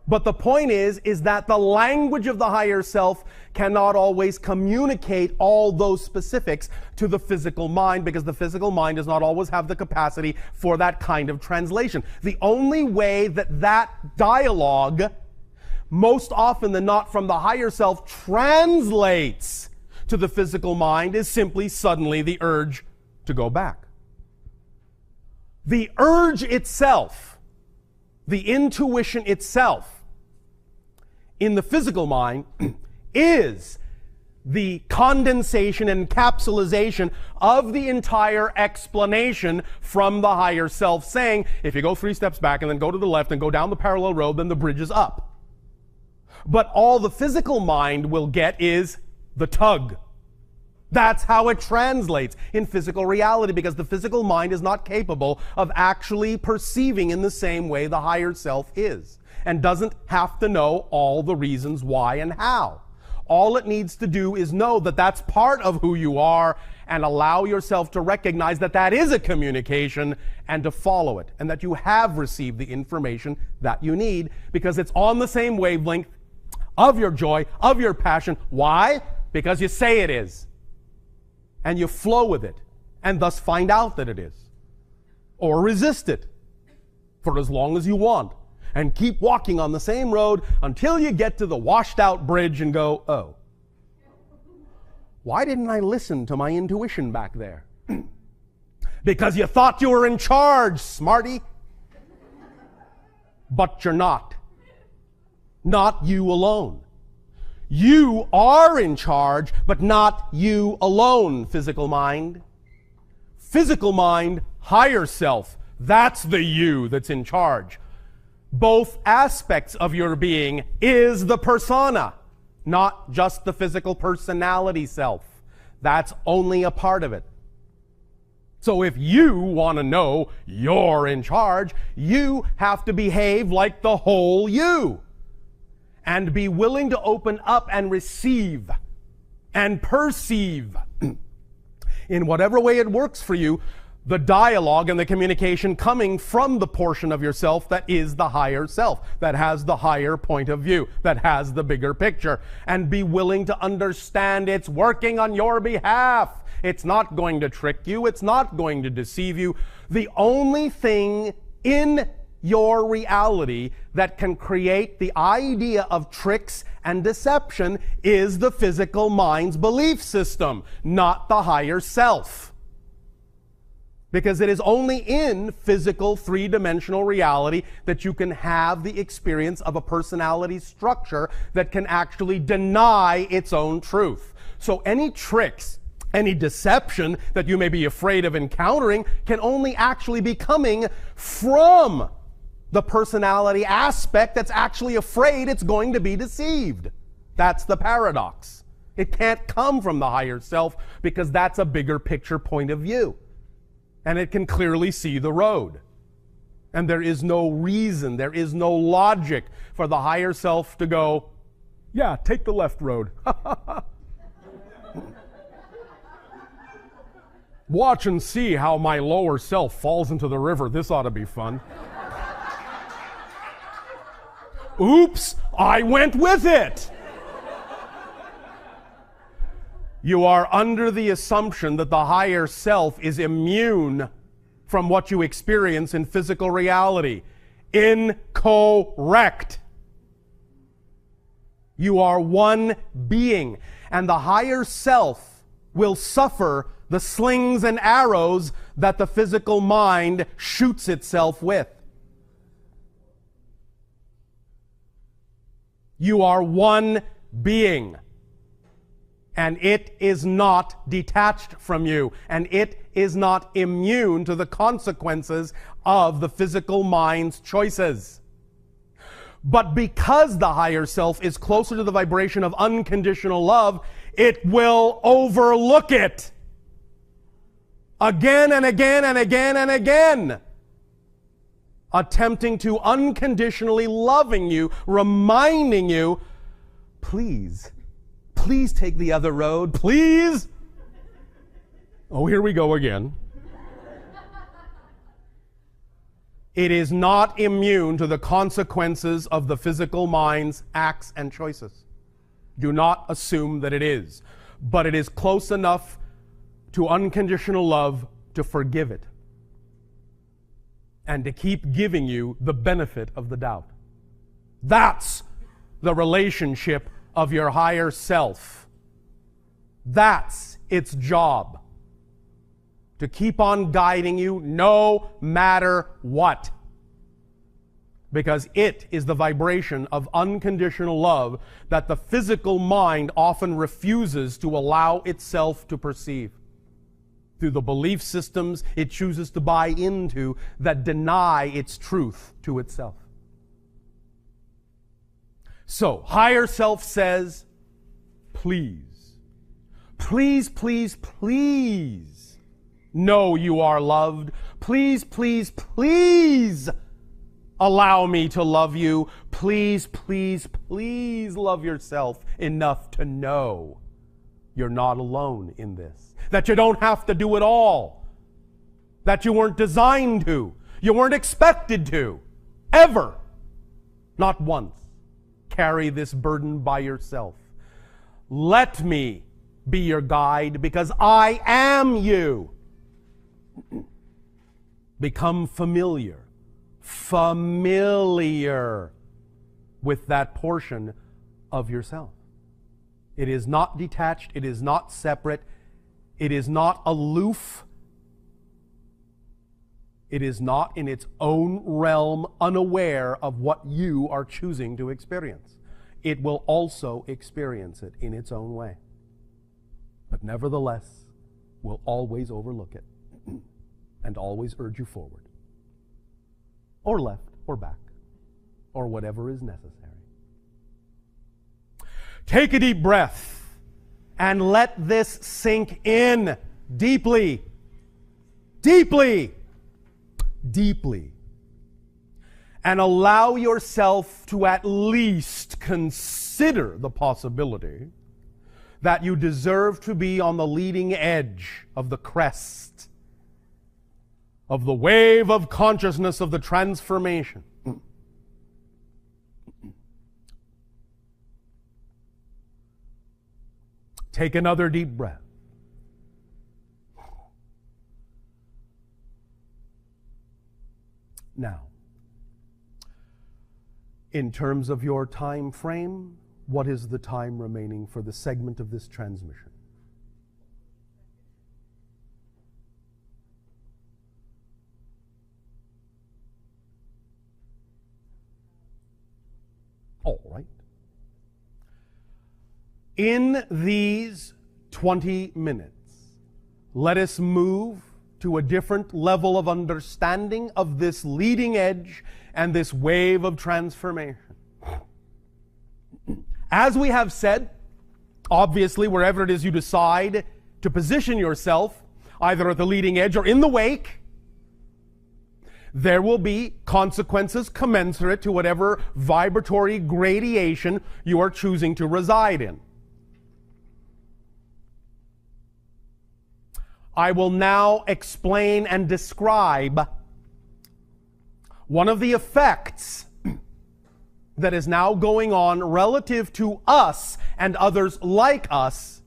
But the point is that the language of the higher self cannot always communicate all those specifics to the physical mind, because the physical mind does not always have the capacity for that kind of translation. The only way that dialogue, most often than not from the higher self, translates to the physical mind is simply suddenly the urge to go back. The urge itself, the intuition itself, in the physical mind is the condensation and capsulization of the entire explanation from the higher self, saying, if you go 3 steps back and then go to the left and go down the parallel road, then the bridge is up. But all the physical mind will get is the tug. That's how it translates in physical reality, because the physical mind is not capable of actually perceiving in the same way the higher self is, and doesn't have to know all the reasons why and how. All it needs to do is know that that's part of who you are, and allow yourself to recognize that that is a communication and to follow it, and that you have received the information that you need, because it's on the same wavelength of your joy, of your passion. Why? Because you say it is. And you flow with it, and thus find out that it is. Or resist it for as long as you want, and keep walking on the same road until you get to the washed out bridge and go, oh, why didn't I listen to my intuition back there? Because you thought you were in charge, smarty. But you're not. Not you alone. You are in charge, but not you alone, physical mind. Physical mind, higher self, that's the you that's in charge. Both aspects of your being is the persona, not just the physical personality self. That's only a part of it. So if you want to know you're in charge, you have to behave like the whole you, and be willing to open up and receive and perceive, in whatever way it works for you, the dialogue and the communication coming from the portion of yourself that is the higher self, that has the higher point of view, that has the bigger picture, and be willing to understand it's working on your behalf. It's not going to trick you. It's not going to deceive you. The only thing in your reality that can create the idea of tricks and deception is the physical mind's belief system, not the higher self. Because it is only in physical three-dimensional reality that you can have the experience of a personality structure that can actually deny its own truth. So any tricks, any deception that you may be afraid of encountering can only actually be coming from the personality aspect that's actually afraid it's going to be deceived. That's the paradox. It can't come from the higher self because that's a bigger picture point of view. And it can clearly see the road. And there is no reason, there is no logic for the higher self to go, yeah, take the left road. Watch and see how my lower self falls into the river. This ought to be fun. Oops, I went with it. You are under the assumption that the higher self is immune from what you experience in physical reality. Incorrect. You are one being, and the higher self will suffer the slings and arrows that the physical mind shoots itself with. You are one being. And it is not detached from you. And it is not immune to the consequences of the physical mind's choices. But because the higher self is closer to the vibration of unconditional love, it will overlook it. Again and again and again and again. Attempting to unconditionally loving you, reminding you, please take the other road, please. Oh, here we go again. It is not immune to the consequences of the physical mind's acts and choices. Do not assume that it is. But it is close enough to unconditional love to forgive it and to keep giving you the benefit of the doubt. That's the relationship of your higher self. That's its job. To keep on guiding you no matter what. Because it is the vibration of unconditional love that the physical mind often refuses to allow itself to perceive. Through the belief systems it chooses to buy into that deny its truth to itself. So, higher self says, please, please, please, please know you are loved. Please, please, please allow me to love you. Please, please, please love yourself enough to know you're not alone in this. That you don't have to do it all. That you weren't designed to. You weren't expected to. Ever. Not once. Carry this burden by yourself. Let me be your guide because I am you. Become familiar with that portion of yourself. It is not detached. It is not separate. It is not aloof. It is not in its own realm unaware of what you are choosing to experience. It will also experience it in its own way. But nevertheless, will always overlook it and always urge you forward. Or left, or back, or whatever is necessary. Take a deep breath and let this sink in deeply, deeply, deeply. And allow yourself to at least consider the possibility that you deserve to be on the leading edge of the crest of the wave of consciousness of the transformation. Take another deep breath. Now, in terms of your time frame, what is the time remaining for the segment of this transmission? All right. In these 20 minutes, let us move to a different level of understanding of this leading edge and this wave of transformation. As we have said, obviously, wherever it is you decide to position yourself, either at the leading edge or in the wake, there will be consequences commensurate to whatever vibratory gradation you are choosing to reside in. I will now explain and describe one of the effects that is now going on relative to us and others like us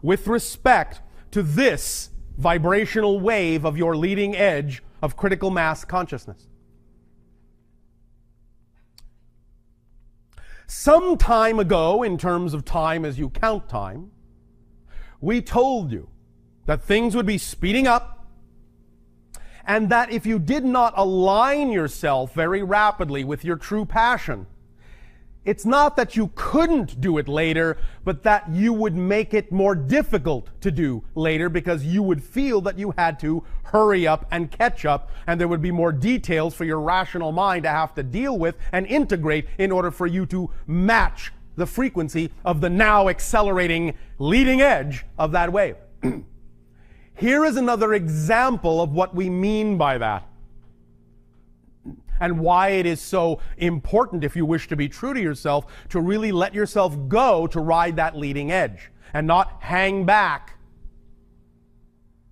with respect to this vibrational wave of your leading edge of critical mass consciousness. Some time ago, in terms of time as you count time, we told you that things would be speeding up, and that if you did not align yourself very rapidly with your true passion, it's not that you couldn't do it later, but that you would make it more difficult to do later because you would feel that you had to hurry up and catch up, and there would be more details for your rational mind to have to deal with and integrate in order for you to match the frequency of the now accelerating leading edge of that wave. Here is another example of what we mean by that, and why it is so important, if you wish to be true to yourself, to really let yourself go to ride that leading edge and not hang back.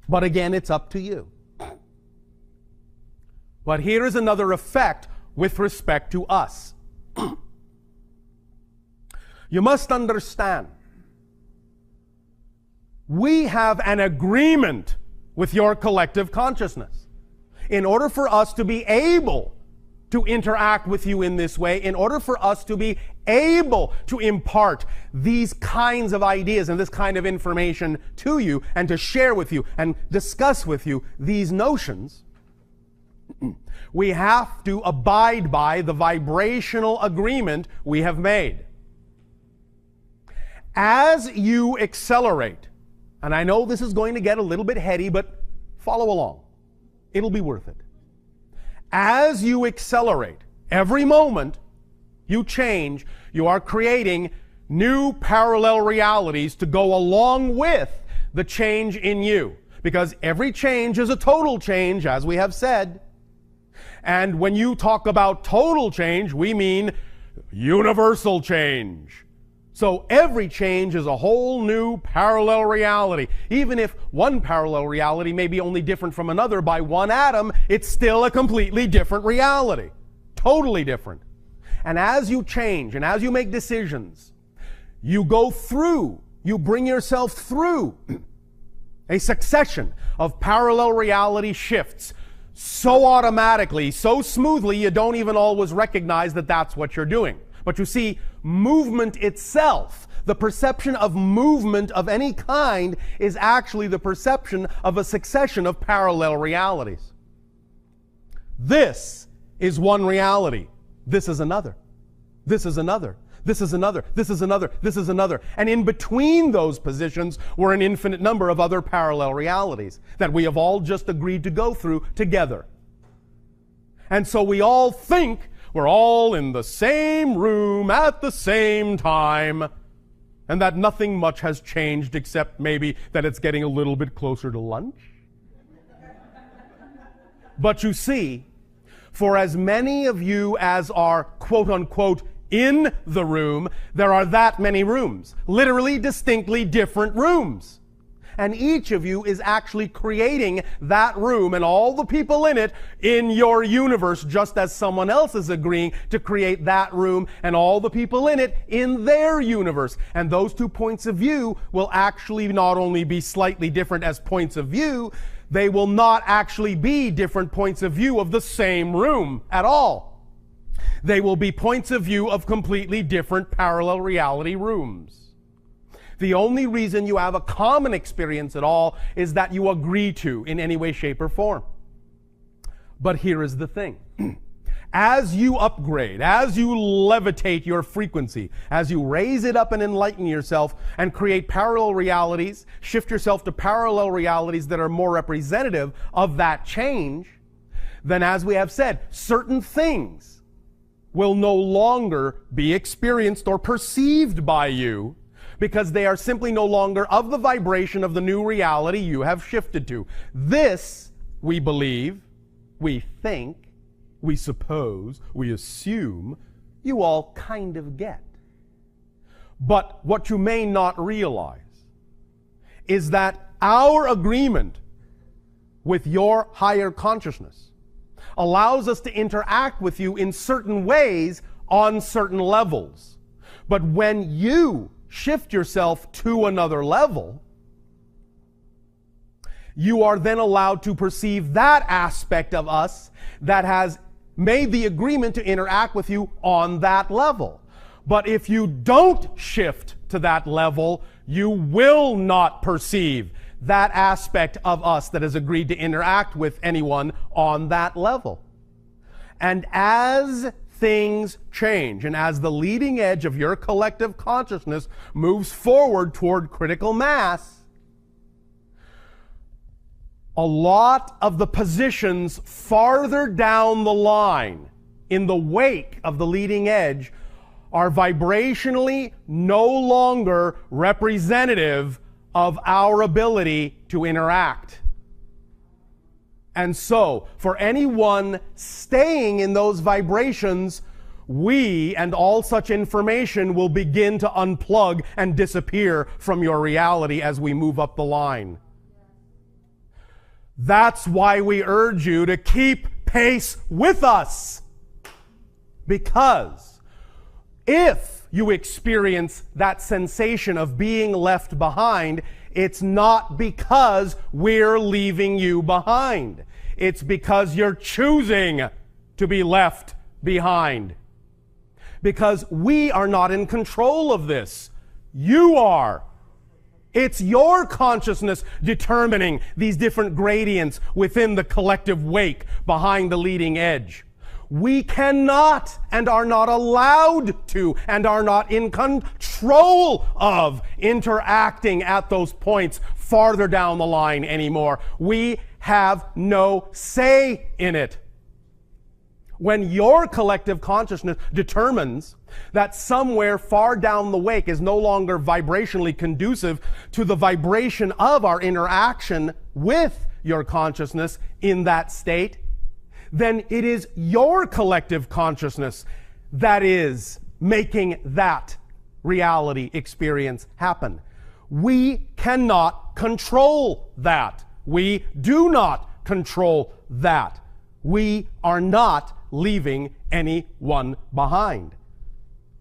But again, it's up to you. But here is another effect with respect to us. You must understand, we have an agreement with your collective consciousness. In order for us to be able to interact with you in this way, in order for us to be able to impart these kinds of ideas and this kind of information to you and to share with you and discuss with you these notions, we have to abide by the vibrational agreement we have made. As you accelerate, and I know this is going to get a little bit heady, but follow along. It'll be worth it. As you accelerate, every moment you change, you are creating new parallel realities to go along with the change in you. Because every change is a total change, as we have said. And when you talk about total change, we mean universal change. So every change is a whole new parallel reality. Even if one parallel reality may be only different from another by one atom, it's still a completely different reality. Totally different. And as you change and as you make decisions, you go through, you bring yourself through a succession of parallel reality shifts so automatically, so smoothly, you don't even always recognize that that's what you're doing. But you see, movement itself, the perception of movement of any kind, is actually the perception of a succession of parallel realities. This is one reality. This is another. This is another. This is another. This is another. This is another. And in between those positions were an infinite number of other parallel realities that we have all just agreed to go through together. And so we all think we're all in the same room at the same time, and that nothing much has changed except maybe that it's getting a little bit closer to lunch. But you see, for as many of you as are quote-unquote in the room, there are that many rooms. Literally, distinctly different rooms. And each of you is actually creating that room and all the people in it in your universe, just as someone else is agreeing to create that room and all the people in it in their universe. And those two points of view will actually not only be slightly different as points of view, they will not actually be different points of view of the same room at all. They will be points of view of completely different parallel reality rooms. The only reason you have a common experience at all is that you agree to in any way, shape, or form. But here is the thing. As you upgrade, as you levitate your frequency, as you raise it up and enlighten yourself and create parallel realities, shift yourself to parallel realities that are more representative of that change, then as we have said, certain things will no longer be experienced or perceived by you, because they are simply no longer of the vibration of the new reality you have shifted to. This, we believe, we think, we suppose, we assume, you all kind of get. But what you may not realize is that our agreement with your higher consciousness allows us to interact with you in certain ways on certain levels. But when you shift yourself to another level, you are then allowed to perceive that aspect of us that has made the agreement to interact with you on that level. But if you don't shift to that level, you will not perceive that aspect of us that has agreed to interact with anyone on that level. And as things change, and as the leading edge of your collective consciousness moves forward toward critical mass, a lot of the positions farther down the line in the wake of the leading edge are vibrationally no longer representative of our ability to interact. And so, for anyone staying in those vibrations, we and all such information will begin to unplug and disappear from your reality as we move up the line. That's why we urge you to keep pace with us. Because if you experience that sensation of being left behind, it's not because we're leaving you behind. It's because you're choosing to be left behind. Because we are not in control of this. You are. It's your consciousness determining these different gradients within the collective wake behind the leading edge. We cannot and are not allowed to and are not in control of interacting at those points farther down the line anymore. We have no say in it. When your collective consciousness determines that somewhere far down the wake is no longer vibrationally conducive to the vibration of our interaction with your consciousness in that state, then it is your collective consciousness that is making that reality experience happen. We cannot control that. We do not control that. We are not leaving anyone behind.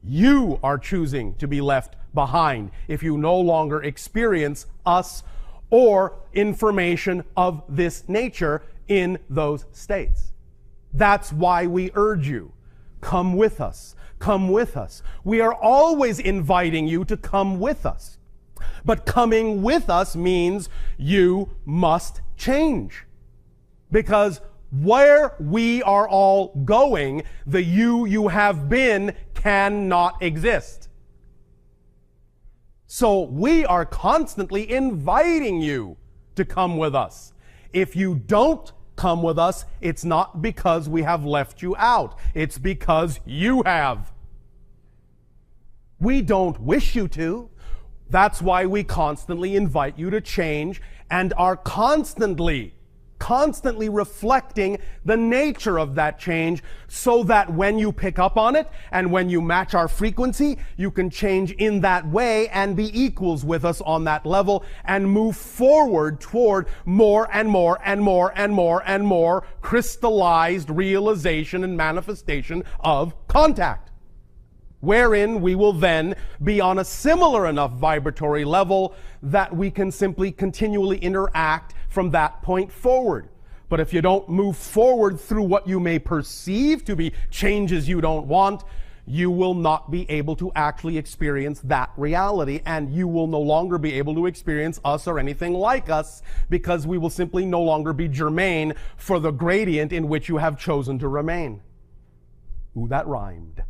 You are choosing to be left behind if you no longer experience us or information of this nature in those states. That's why we urge you, come with us, come with us. We are always inviting you to come with us. But coming with us means you must change. Because where we are all going, the you have been cannot exist. So we are constantly inviting you to come with us. If you don't come with us, it's not because we have left you out. It's because you have. We don't wish you to. That's why we constantly invite you to change and are constantly constantly reflecting the nature of that change so that when you pick up on it and when you match our frequency, you can change in that way and be equals with us on that level and move forward toward more and more and more and more and more crystallized realization and manifestation of contact, wherein we will then be on a similar enough vibratory level that we can simply continually interact from that point forward. But if you don't move forward through what you may perceive to be changes you don't want, you will not be able to actually experience that reality, and you will no longer be able to experience us or anything like us, because we will simply no longer be germane for the gradient in which you have chosen to remain. Ooh, that rhymed.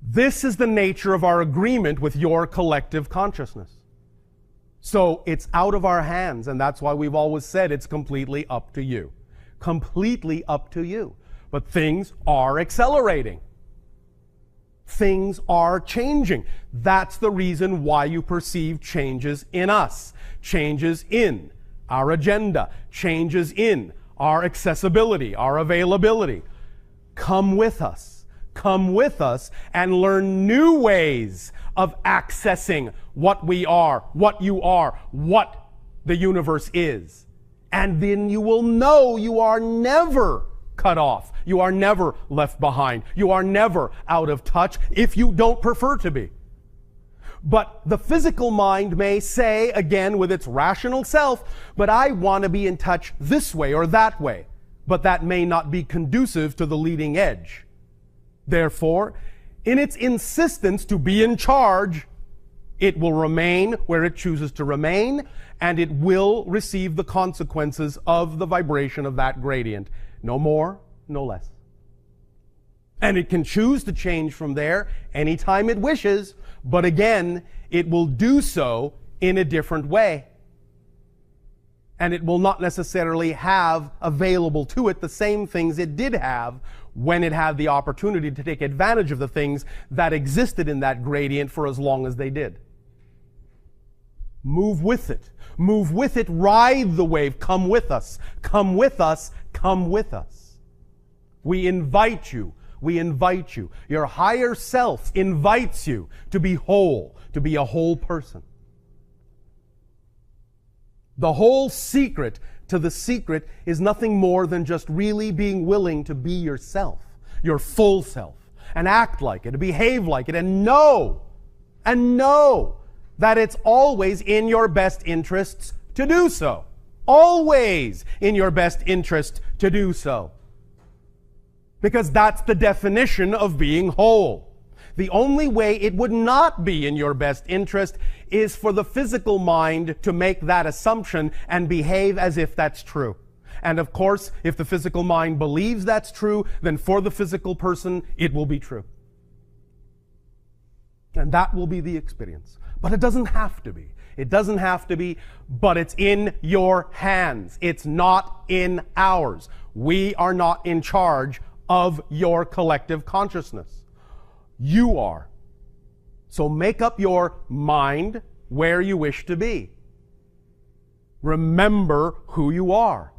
This is the nature of our agreement with your collective consciousness. So it's out of our hands, and that's why we've always said it's completely up to you. Completely up to you. But things are accelerating. Things are changing. That's the reason why you perceive changes in us, changes in our agenda, changes in our accessibility, our availability. Come with us. Come with us and learn new ways of accessing what we are, what you are, what the universe is. And then you will know you are never cut off. You are never left behind. You are never out of touch if you don't prefer to be. But the physical mind may say, again with its rational self, but I want to be in touch this way or that way. But that may not be conducive to the leading edge. Therefore, in its insistence to be in charge, it will remain where it chooses to remain, and it will receive the consequences of the vibration of that gradient. No more, no less. And it can choose to change from there anytime it wishes, but again, it will do so in a different way. And it will not necessarily have available to it the same things it did have when it had the opportunity to take advantage of the things that existed in that gradient for as long as they did. Move with it. Move with it. Ride the wave. Come with us. Come with us. Come with us. We invite you. We invite you. Your higher self invites you to be whole, to be a whole person. The whole secret to the secret is nothing more than just really being willing to be yourself, your full self, and act like it, and behave like it, and know that it's always in your best interests to do so. Always in your best interest to do so. Because that's the definition of being whole. The only way it would not be in your best interest is for the physical mind to make that assumption and behave as if that's true. And of course, if the physical mind believes that's true, then for the physical person, it will be true. And that will be the experience. But it doesn't have to be. It doesn't have to be, but it's in your hands. It's not in ours. We are not in charge of your collective consciousness. You are. So make up your mind where you wish to be. Remember who you are.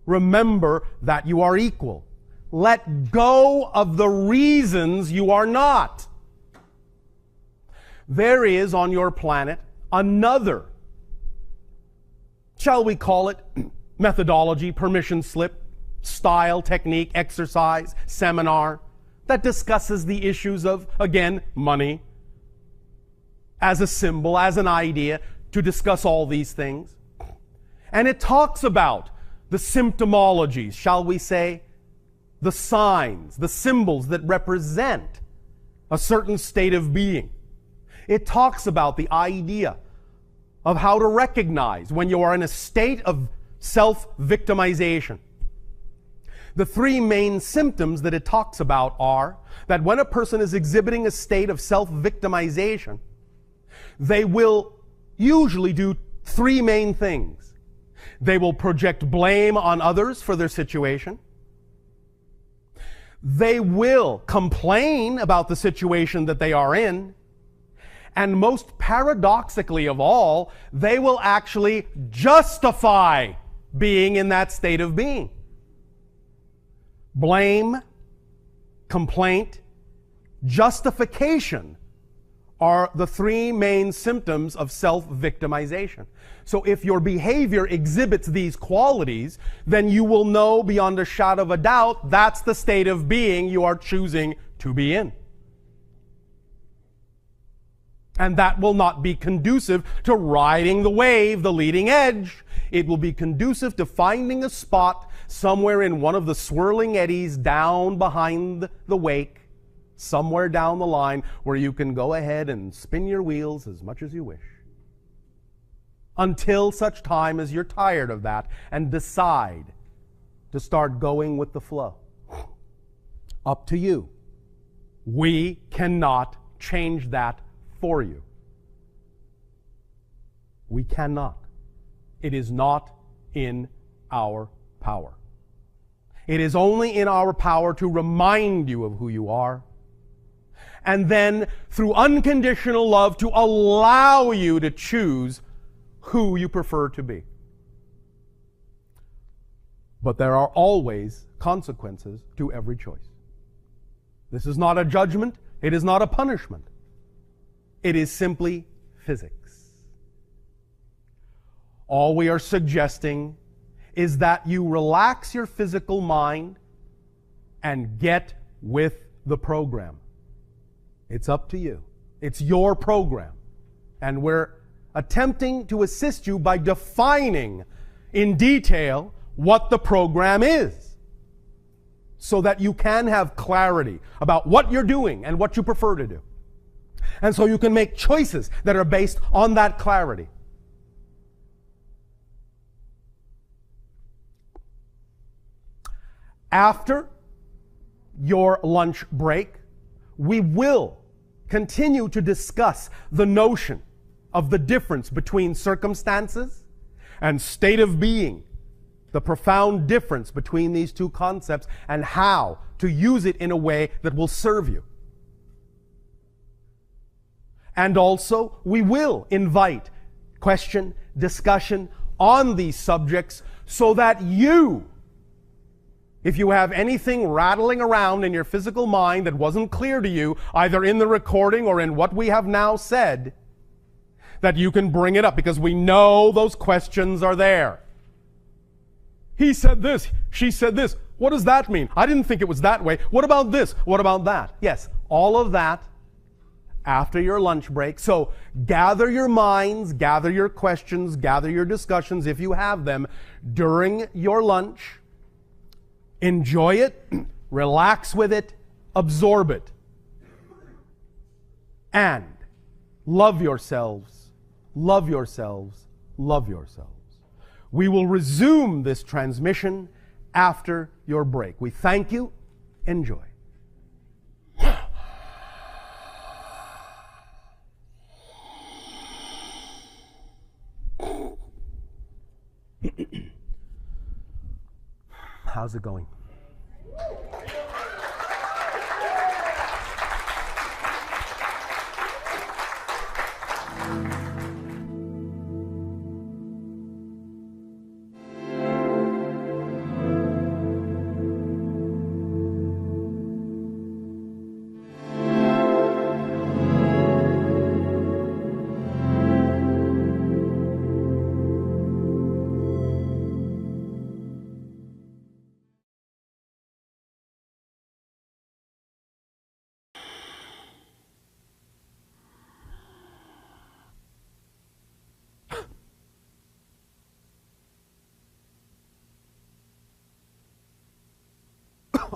Remember that you are equal. Let go of the reasons you are not. There is on your planet another, shall we call it, methodology, permission slip, style, technique, exercise, seminar, that discusses the issues of, again, money, as a symbol, as an idea, to discuss all these things. And it talks about the symptomologies, shall we say, the signs, the symbols that represent a certain state of being. It talks about the idea of how to recognize when you are in a state of self-victimization. The three main symptoms that it talks about are that when a person is exhibiting a state of self-victimization, they will usually do three main things. They will project blame on others for their situation. They will complain about the situation that they are in. And most paradoxically of all, they will actually justify being in that state of being. Blame, complaint, justification are the three main symptoms of self-victimization. So if your behavior exhibits these qualities, then you will know beyond a shadow of a doubt that's the state of being you are choosing to be in. And that will not be conducive to riding the wave, the leading edge. It will be conducive to finding a spot somewhere in one of the swirling eddies down behind the wake, somewhere down the line where you can go ahead and spin your wheels as much as you wish. Until such time as you're tired of that and decide to start going with the flow. Up to you. We cannot change that for you. We cannot. It is not in our power. It is only in our power to remind you of who you are, and then through unconditional love to allow you to choose who you prefer to be. But there are always consequences to every choice. This is not a judgment. It is not a punishment. It is simply physics. All we are suggesting is that you relax your physical mind and get with the program. It's up to you. It's your program. And we're attempting to assist you by defining in detail what the program is, so that you can have clarity about what you're doing and what you prefer to do. And so you can make choices that are based on that clarity. After your lunch break, we will continue to discuss the notion of the difference between circumstances and state of being, the profound difference between these two concepts, and how to use it in a way that will serve you. And also, we will invite question, discussion on these subjects so that you, if you have anything rattling around in your physical mind that wasn't clear to you, either in the recording or in what we have now said, that you can bring it up, because we know those questions are there. He said this, she said this. What does that mean? I didn't think it was that way. What about this? What about that? Yes, all of that after your lunch break. So gather your minds, gather your questions, gather your discussions if you have them during your lunch. Enjoy it, relax with it, absorb it. And love yourselves, love yourselves, love yourselves. We will resume this transmission after your break. We thank you. Enjoy. How's it going?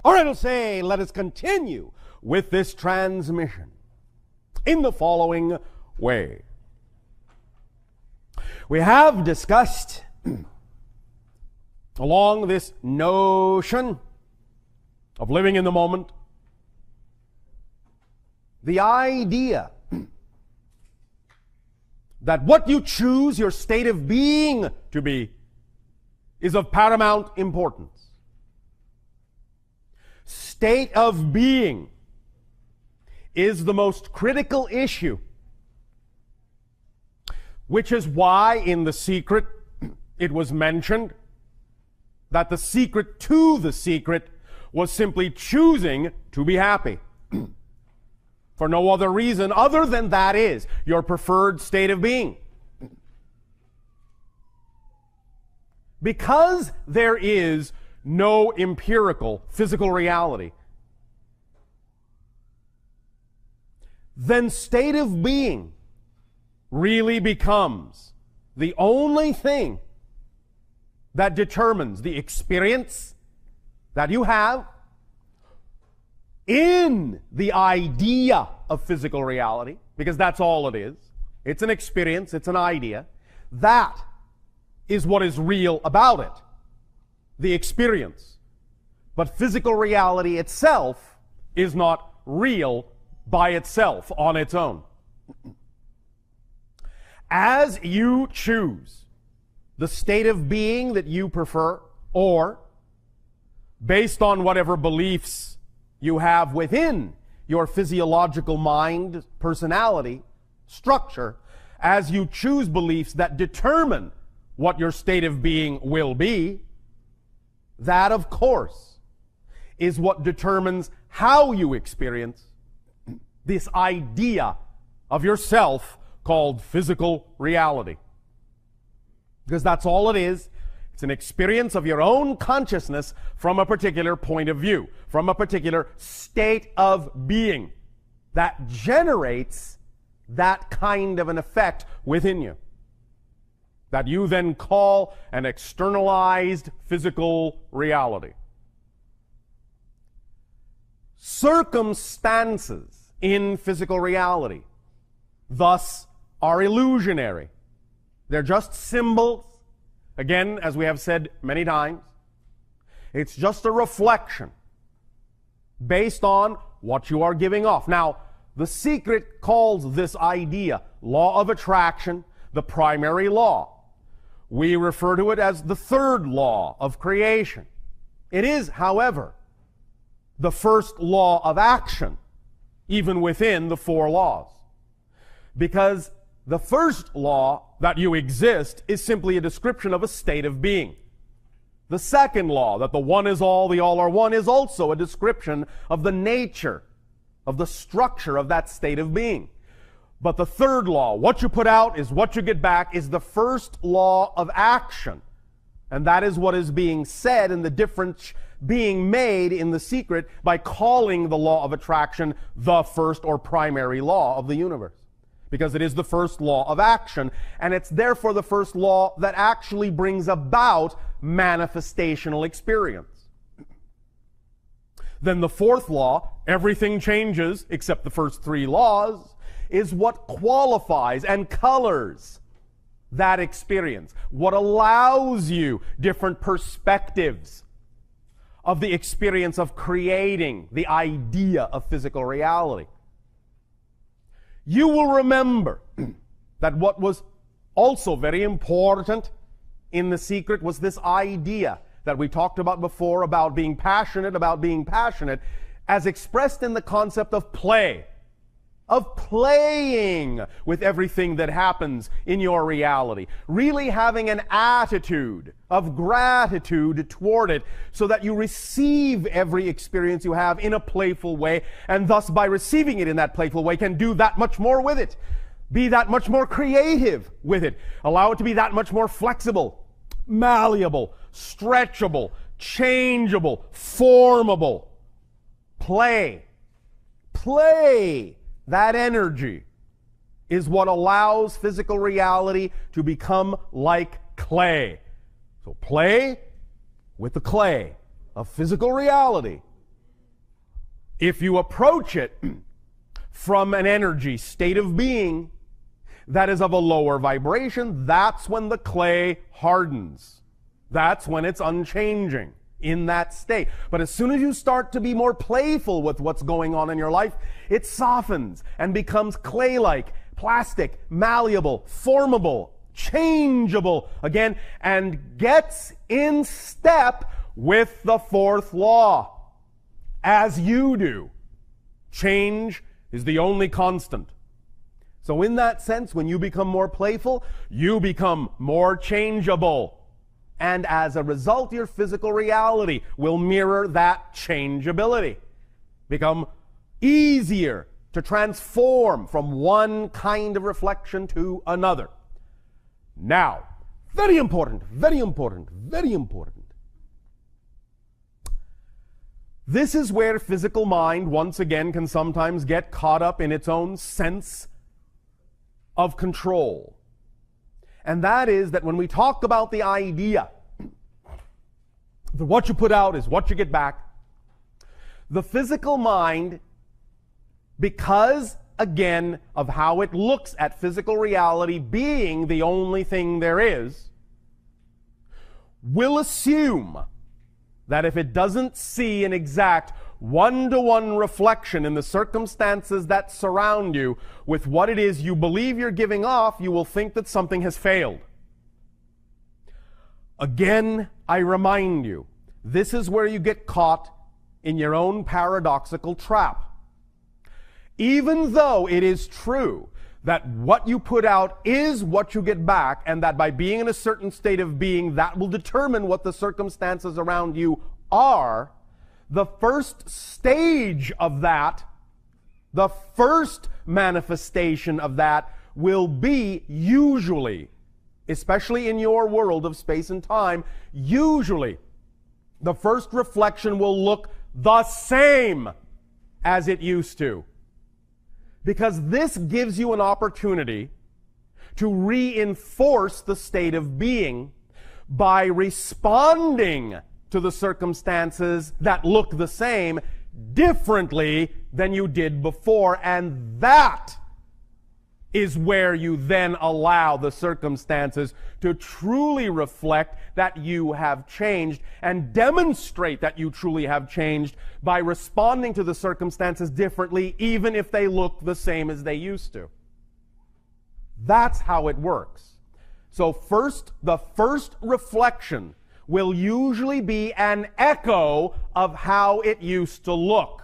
All right, I'll say, let us continue with this transmission in the following way. We have discussed along this notion of living in the moment the idea that what you choose your state of being to be is of paramount importance. State of being is the most critical issue Which is why in The Secret it was mentioned that the secret to the secret was simply choosing to be happy. For no other reason other than that is your preferred state of being. Because there is no empirical physical reality, then state of being really becomes the only thing that determines the experience that you have in the idea of physical reality, because that's all it is. It's an experience, it's an idea. That is what is real about it, the experience. But physical reality itself is not real by itself on its own. As you choose the state of being that you prefer, or based on whatever beliefs you have within your physiological mind, personality, structure, as you choose beliefs that determine what your state of being will be, that, of course, is what determines how you experience this idea of yourself called physical reality. Because that's all it is. It's an experience of your own consciousness from a particular point of view, from a particular state of being that generates that kind of an effect within you, that you then call an externalized physical reality. Circumstances in physical reality, thus, are illusionary. They're just symbols. Again, as we have said many times, it's just a reflection based on what you are giving off. Now, The Secret calls this idea law of attraction the primary law. We refer to it as the third law of creation. It is, however, the first law of action, even within the four laws. Because the first law, that you exist, is simply a description of a state of being. The second law, that the one is all, the all are one, is also a description of the nature, of the structure of that state of being. But the third law, what you put out is what you get back, is the first law of action. And that is what is being said and the difference being made in The Secret by calling the law of attraction the first or primary law of the universe. Because it is the first law of action, and it's therefore the first law that actually brings about manifestational experience. Then the fourth law, everything changes except the first three laws, is what qualifies and colors that experience, what allows you different perspectives of the experience of creating the idea of physical reality. You will remember that what was also very important in The Secret was this idea that we talked about before about being passionate, as expressed in the concept of play, of playing with everything that happens in your reality, really having an attitude of gratitude toward it so that you receive every experience you have in a playful way, and thus by receiving it in that playful way can do that much more with it, be that much more creative with it, allow it to be that much more flexible, malleable, stretchable, changeable, formable. Play. That energy is what allows physical reality to become like clay. So play with the clay of physical reality. If you approach it from an energy state of being that is of a lower vibration, that's when the clay hardens. That's when it's unchanging in that state. But as soon as you start to be more playful with what's going on in your life, it softens and becomes clay-like, plastic, malleable, formable, changeable again, and gets in step with the fourth law. As you do. Change is the only constant. So in that sense, when you become more playful, you become more changeable. And as a result, your physical reality will mirror that changeability. Become easier to transform from one kind of reflection to another. Now, very important, very important, very important. This is where physical mind, once again, can sometimes get caught up in its own sense of control. And that is that when we talk about the idea that what you put out is what you get back, the physical mind, because, again, of how it looks at physical reality being the only thing there is, will assume that if it doesn't see an exact one-to-one reflection in the circumstances that surround you with what it is you believe you're giving off, you will think that something has failed. Again, I remind you, this is where you get caught in your own paradoxical trap. Even though it is true that what you put out is what you get back, and that by being in a certain state of being, that will determine what the circumstances around you are, the first stage of that, the first manifestation of that will be usually, especially in your world of space and time, usually the first reflection will look the same as it used to. Because this gives you an opportunity to reinforce the state of being by responding to the circumstances that look the same differently than you did before. And that is where you then allow the circumstances to truly reflect that you have changed and demonstrate that you truly have changed by responding to the circumstances differently, even if they look the same as they used to. That's how it works. So the first reflection will usually be an echo of how it used to look.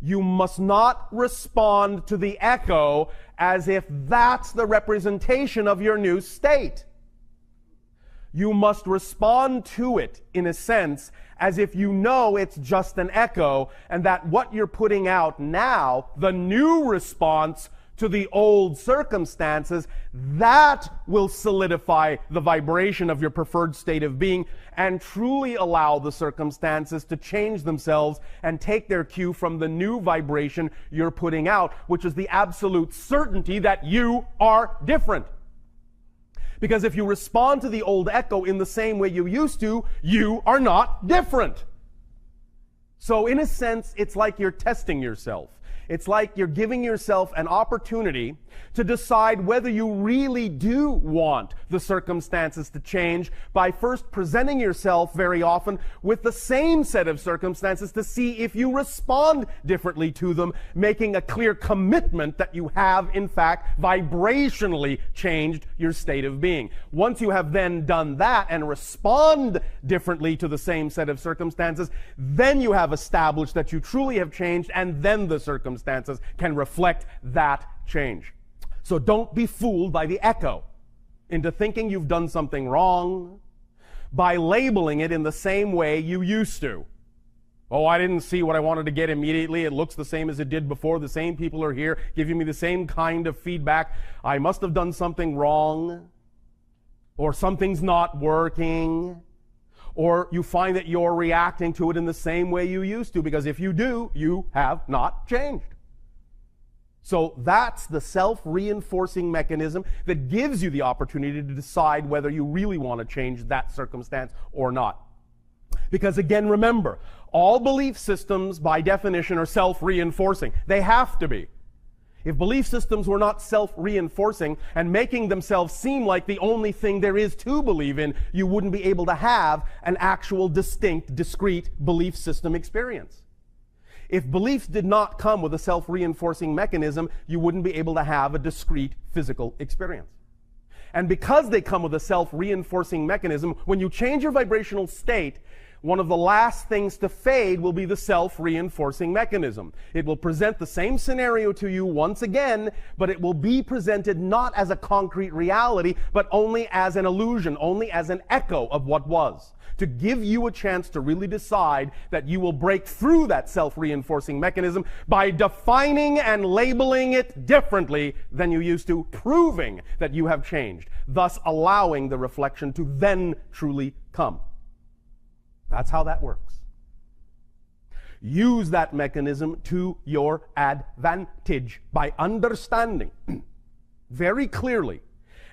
You must not respond to the echo as if that's the representation of your new state. You must respond to it, in a sense, as if you know it's just an echo, and that what you're putting out now, the new response to the old circumstances, that will solidify the vibration of your preferred state of being and truly allow the circumstances to change themselves and take their cue from the new vibration you're putting out, which is the absolute certainty that you are different. Because if you respond to the old echo in the same way you used to, you are not different. So in a sense, it's like you're testing yourself. It's like you're giving yourself an opportunity to decide whether you really do want the circumstances to change by first presenting yourself very often with the same set of circumstances to see if you respond differently to them, making a clear commitment that you have, in fact, vibrationally changed your state of being. Once you have then done that and respond differently to the same set of circumstances, then you have established that you truly have changed, and then the circumstances can reflect that change. So don't be fooled by the echo into thinking you've done something wrong by labeling it in the same way you used to. Oh, I didn't see what I wanted to get immediately. It looks the same as it did before. The same people are here giving me the same kind of feedback. I must have done something wrong, or something's not working, or you find that you're reacting to it in the same way you used to, because if you do, you have not changed. So that's the self-reinforcing mechanism that gives you the opportunity to decide whether you really want to change that circumstance or not. Because again, remember, all belief systems by definition are self-reinforcing. They have to be. If belief systems were not self-reinforcing and making themselves seem like the only thing there is to believe in, you wouldn't be able to have an actual distinct, discrete belief system experience. If beliefs did not come with a self-reinforcing mechanism, you wouldn't be able to have a discrete physical experience. And because they come with a self-reinforcing mechanism, when you change your vibrational state, one of the last things to fade will be the self-reinforcing mechanism. It will present the same scenario to you once again, but it will be presented not as a concrete reality, but only as an illusion, only as an echo of what was, to give you a chance to really decide that you will break through that self-reinforcing mechanism by defining and labeling it differently than you used to, proving that you have changed, thus allowing the reflection to then truly come. That's how that works. Use that mechanism to your advantage by understanding very clearly.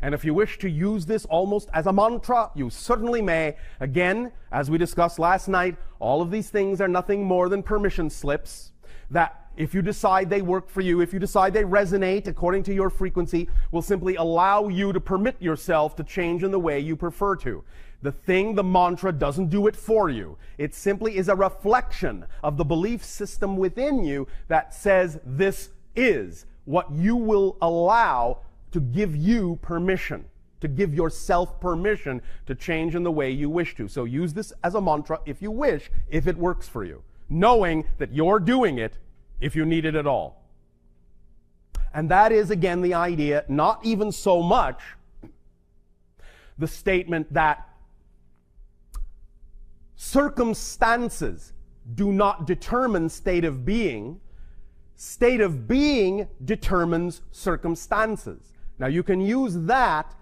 And if you wish to use this almost as a mantra, you certainly may. Again, as we discussed last night, all of these things are nothing more than permission slips that, if you decide they work for you, if you decide they resonate according to your frequency, will simply allow you to permit yourself to change in the way you prefer to. The mantra doesn't do it for you. It simply is a reflection of the belief system within you that says this is what you will allow to give you permission, to give yourself permission to change in the way you wish to. So use this as a mantra if you wish, if it works for you, knowing that you're doing it if you need it at all. And that is, again, the idea, not even so much the statement that circumstances do not determine state of being. State of being determines circumstances. Now, you can use that.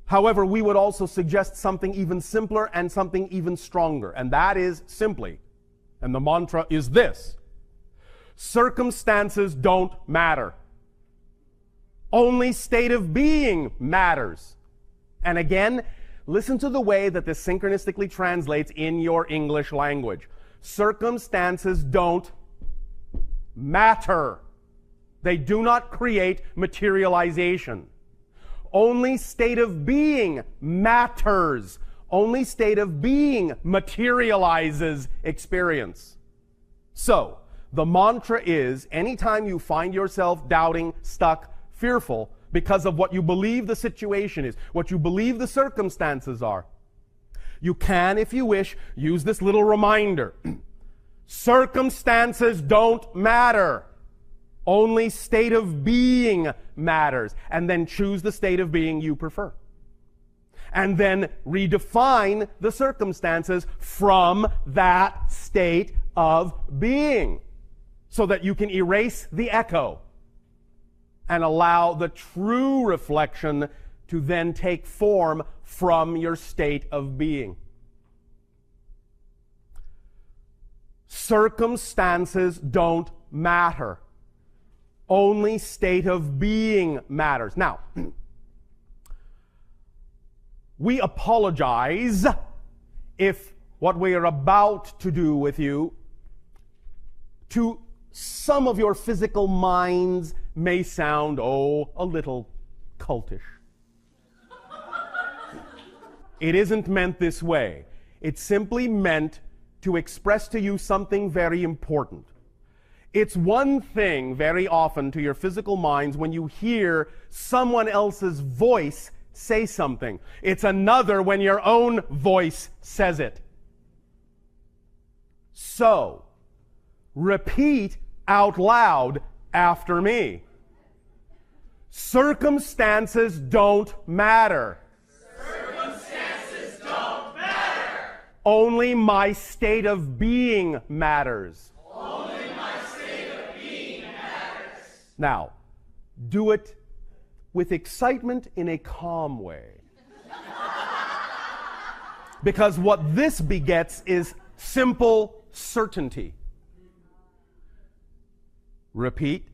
However, we would also suggest something even simpler and something even stronger. And that is simply, and the mantra is this: circumstances don't matter. Only state of being matters. And again, listen to the way that this synchronistically translates in your English language. Circumstances don't matter. They do not create materialization. Only state of being matters. Only state of being materializes experience. So, the mantra is, anytime you find yourself doubting, stuck, fearful, because of what you believe the situation is, what you believe the circumstances are, you can, if you wish, use this little reminder. Circumstances don't matter. Only state of being matters. And then choose the state of being you prefer. And then redefine the circumstances from that state of being, so that you can erase the echo and allow the true reflection to then take form from your state of being. Circumstances don't matter. Only state of being matters. Now, we apologize if what we are about to do with you, to some of your physical minds, may sound, a little cultish. It isn't meant this way. It's simply meant to express to you something very important. It's one thing very often to your physical minds when you hear someone else's voice say something. It's another when your own voice says it. So, repeat out loud after me. Circumstances don't matter. Circumstances don't matter. Only my state of being matters. Only my state of being matters. Now, do it with excitement in a calm way. Because what this begets is simple certainty. Repeat.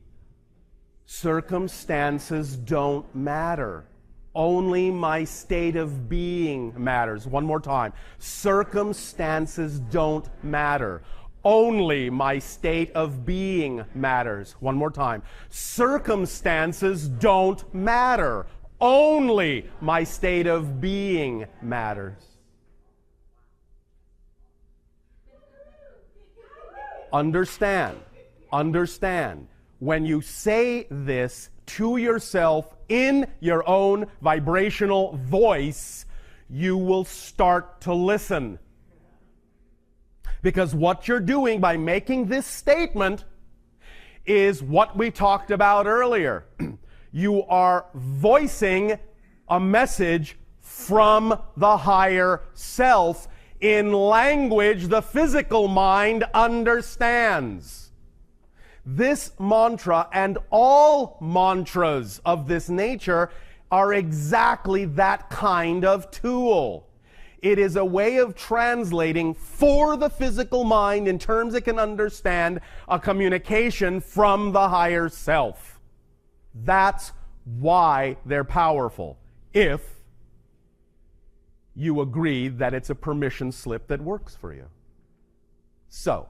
Circumstances don't matter. Only my state of being matters. One more time. Circumstances don't matter. Only my state of being matters. One more time. Circumstances don't matter. Only my state of being matters. Understand. Understand. When you say this to yourself in your own vibrational voice, you will start to listen. Because what you're doing by making this statement is what we talked about earlier. You are voicing a message from the higher self in language the physical mind understands. This mantra and all mantras of this nature are exactly that kind of tool. It is a way of translating for the physical mind in terms it can understand a communication from the higher self. That's why they're powerful, if you agree that it's a permission slip that works for you. So,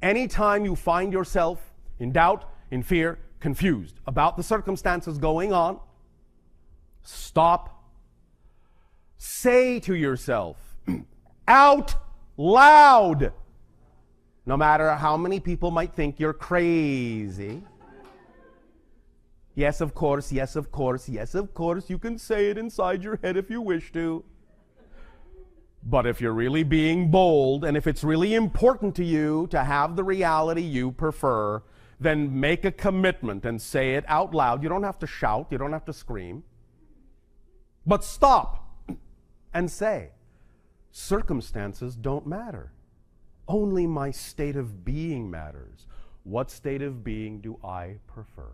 anytime you find yourself in doubt, in fear, confused about the circumstances going on, stop. Say to yourself, out loud, no matter how many people might think you're crazy. Yes, of course, yes, of course, yes, of course, you can say it inside your head if you wish to. But if you're really being bold, and if it's really important to you to have the reality you prefer, then make a commitment and say it out loud. You don't have to shout, you don't have to scream. But stop and say, circumstances don't matter. Only my state of being matters. What state of being do I prefer?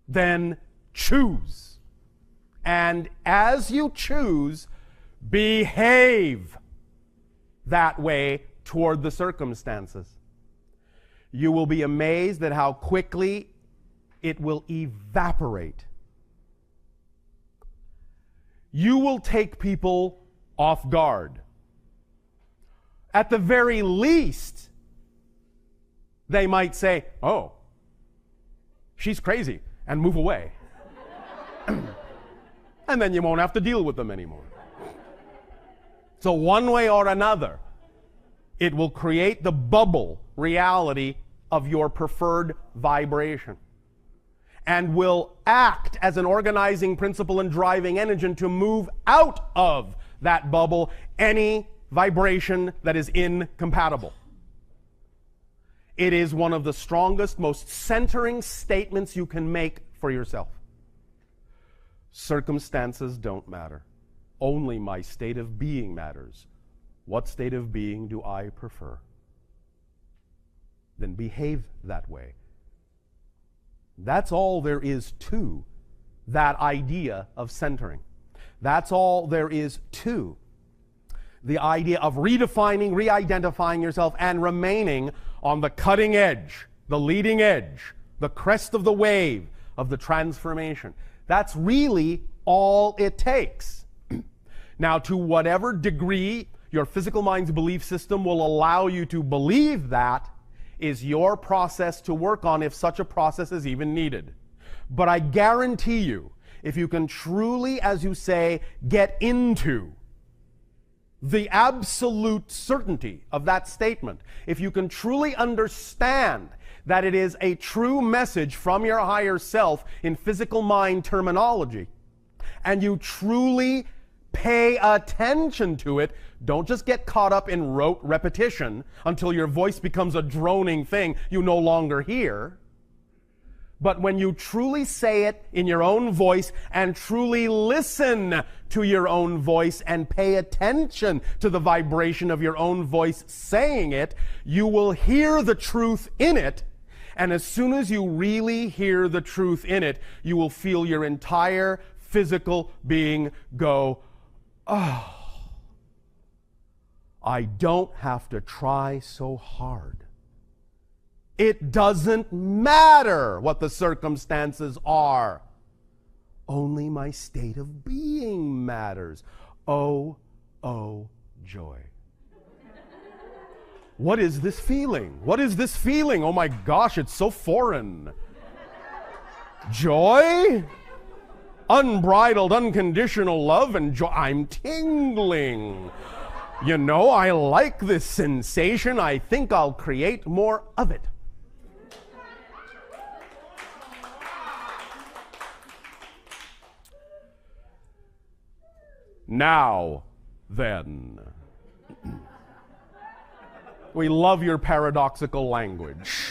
Then choose. And as you choose, behave that way toward the circumstances. You will be amazed at how quickly it will evaporate. You will take people off guard. At the very least, they might say, "Oh, she's crazy," and move away. And then you won't have to deal with them anymore. So one way or another, it will create the bubble reality of your preferred vibration and will act as an organizing principle and driving engine to move out of that bubble any vibration that is incompatible. It is one of the strongest, most centering statements you can make for yourself. Circumstances don't matter. Only my state of being matters. What state of being do I prefer? Then behave that way. That's all there is to that idea of centering. That's all there is to the idea of redefining, re-identifying yourself and remaining on the cutting edge, the leading edge, the crest of the wave of the transformation. That's really all it takes. Now, to whatever degree your physical mind's belief system will allow you to believe that is your process to work on, if such a process is even needed. But I guarantee you, if you can truly, as you say, get into the absolute certainty of that statement, if you can truly understand that it is a true message from your higher self in physical mind terminology, and you truly pay attention to it, don't just get caught up in rote repetition until your voice becomes a droning thing you no longer hear. But when you truly say it in your own voice and truly listen to your own voice and pay attention to the vibration of your own voice saying it, you will hear the truth in it. And as soon as you really hear the truth in it, you will feel your entire physical being go, "Oh, I don't have to try so hard. It doesn't matter what the circumstances are. Only my state of being matters. Oh, oh, joy." What is this feeling? What is this feeling? Oh my gosh, it's so foreign. Joy? Unbridled, unconditional love and joy. I'm tingling. You know, I like this sensation. I think I'll create more of it. Now, then, We love your paradoxical language.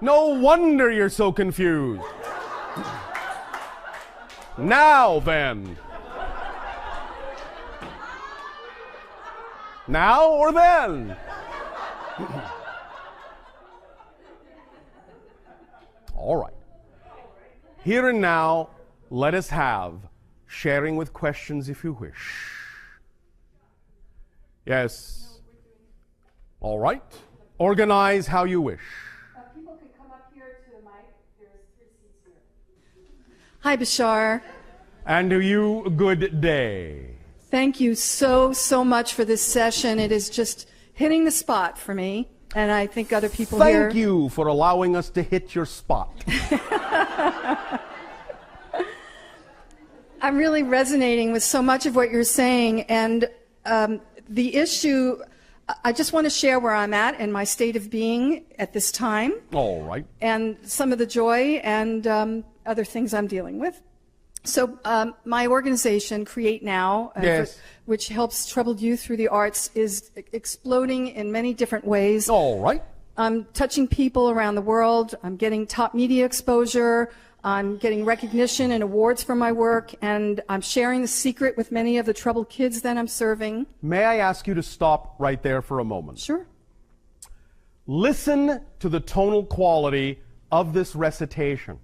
No wonder you're so confused. Now then. Now or then? All right. Here and now, let us have sharing with questions if you wish. Yes. All right. Organize how you wish. People can come up here to the mic. There's 3 seats here. Hi, Bashar. And to you, good day. Thank you so much for this session. It is just hitting the spot for me, and I think other people here. Thank you for allowing us to hit your spot. I'm really resonating with so much of what you're saying, and the issue, I just want to share where I'm at and my state of being at this time. All right. And some of the joy and other things I'm dealing with. So my organization, Create Now, yes. which helps troubled youth through the arts, is exploding in many different ways. All right. I'm touching people around the world. I'm getting top media exposure. I'm getting recognition and awards for my work, and I'm sharing the secret with many of the troubled kids that I'm serving. May I ask you to stop right there for a moment? Sure. Listen to the tonal quality of this recitation.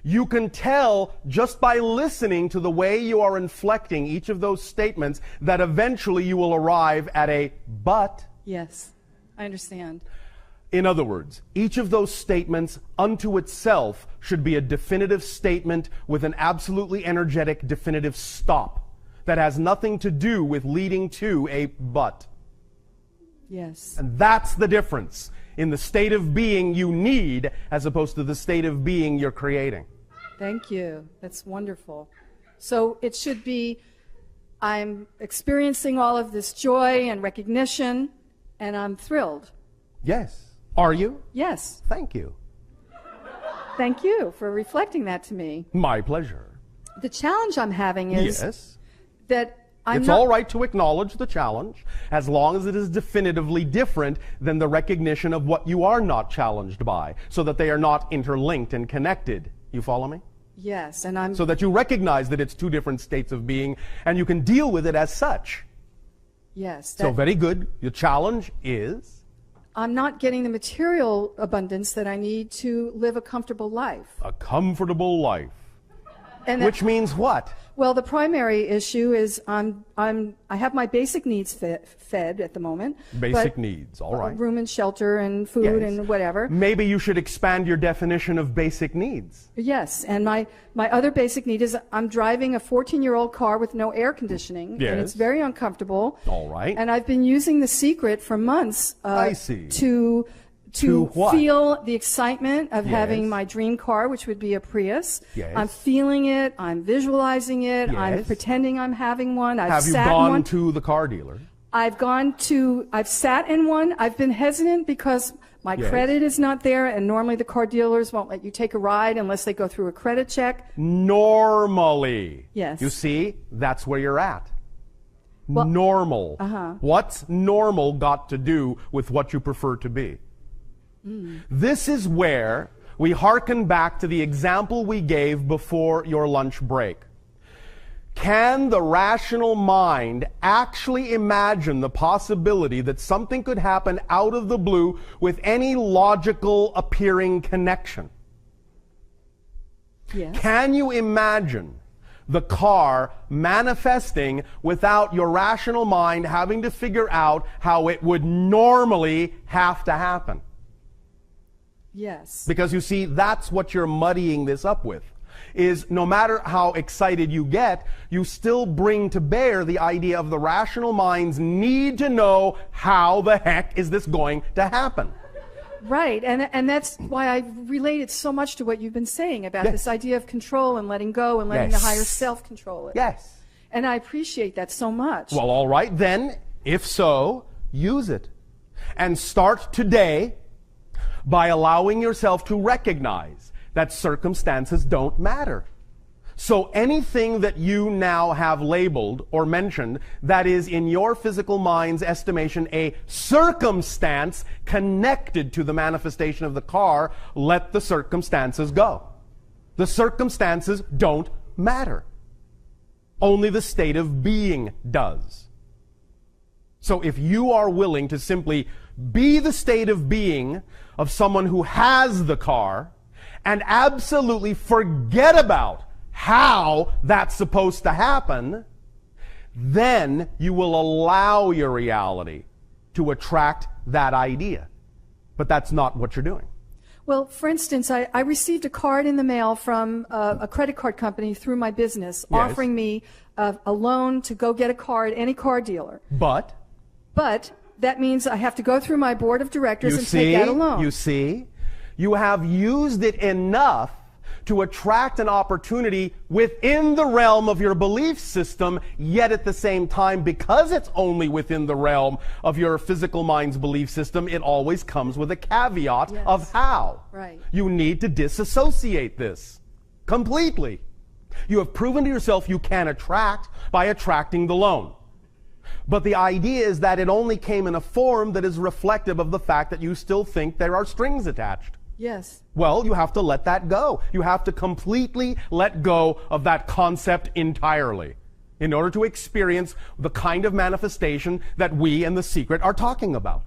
You can tell just by listening to the way you are inflecting each of those statements that eventually you will arrive at a but. Yes, I understand. In other words, each of those statements unto itself should be a definitive statement with an absolutely energetic definitive stop that has nothing to do with leading to a but. Yes. And that's the difference in the state of being you need as opposed to the state of being you're creating. Thank you. That's wonderful. So it should be, I'm experiencing all of this joy and recognition, and I'm thrilled. Yes. Are you? Yes. Thank you. Thank you for reflecting that to me. My pleasure. The challenge I'm having is yes. that it's all right to acknowledge the challenge as long as it is definitively different than the recognition of what you are not challenged by, so that they are not interlinked and connected. You follow me? Yes, and I'm... So that you recognize that it's two different states of being, and you can deal with it as such. Yes. So very good. Your challenge is? I'm not getting the material abundance that I need to live a comfortable life. A comfortable life. And which means what? Well, the primary issue is I have my basic needs fed at the moment. Basic needs, all right. Room and shelter and food and whatever. Maybe you should expand your definition of basic needs. Yes, and my other basic need is I'm driving a 14-year-old car with no air conditioning. Yes. And it's very uncomfortable. All right. And I've been using The Secret for months I see. to what? feel the excitement of having my dream car, which would be a Prius. Yes. I'm feeling it. I'm visualizing it. Yes. I'm pretending I'm having one. Have you gone to the car dealer? I've sat in one. I've been hesitant because my credit is not there, and normally the car dealers won't let you take a ride unless they go through a credit check. Normally. Yes. You see, that's where you're at. Well, normal. Uh-huh. What's normal got to do with what you prefer to be? This is where we hearken back to the example we gave before your lunch break. Can the rational mind actually imagine the possibility that something could happen out of the blue with any logical appearing connection? Yes. Can you imagine the car manifesting without your rational mind having to figure out how it would normally have to happen? Yes. Because you see, that's what you're muddying this up with, is no matter how excited you get, you still bring to bear the idea of the rational mind's need to know how the heck is this going to happen. Right, and that's why I related so much to what you've been saying about this idea of control and letting go and letting the higher self control it. Yes. And I appreciate that so much. Well, all right, then, if so, use it. And start today by allowing yourself to recognize that circumstances don't matter. So anything that you now have labeled or mentioned that is in your physical mind's estimation a circumstance connected to the manifestation of the car, let the circumstances go. The circumstances don't matter. Only the state of being does. So if you are willing to simply be the state of being of someone who has the car and absolutely forget about how that's supposed to happen, then you will allow your reality to attract that idea. But that's not what you're doing. Well, for instance, I received a card in the mail from a credit card company through my business offering me a loan to go get a car at any car dealer. But that means I have to go through my board of directors and take out a loan. You see, you have used it enough to attract an opportunity within the realm of your belief system, yet at the same time, because it's only within the realm of your physical mind's belief system, it always comes with a caveat of how. Right. You need to disassociate this completely. You have proven to yourself you can attract by attracting the loan. But the idea is that it only came in a form that is reflective of the fact that you still think there are strings attached. Yes. Well, you have to let that go. You have to completely let go of that concept entirely in order to experience the kind of manifestation that we and the secret are talking about.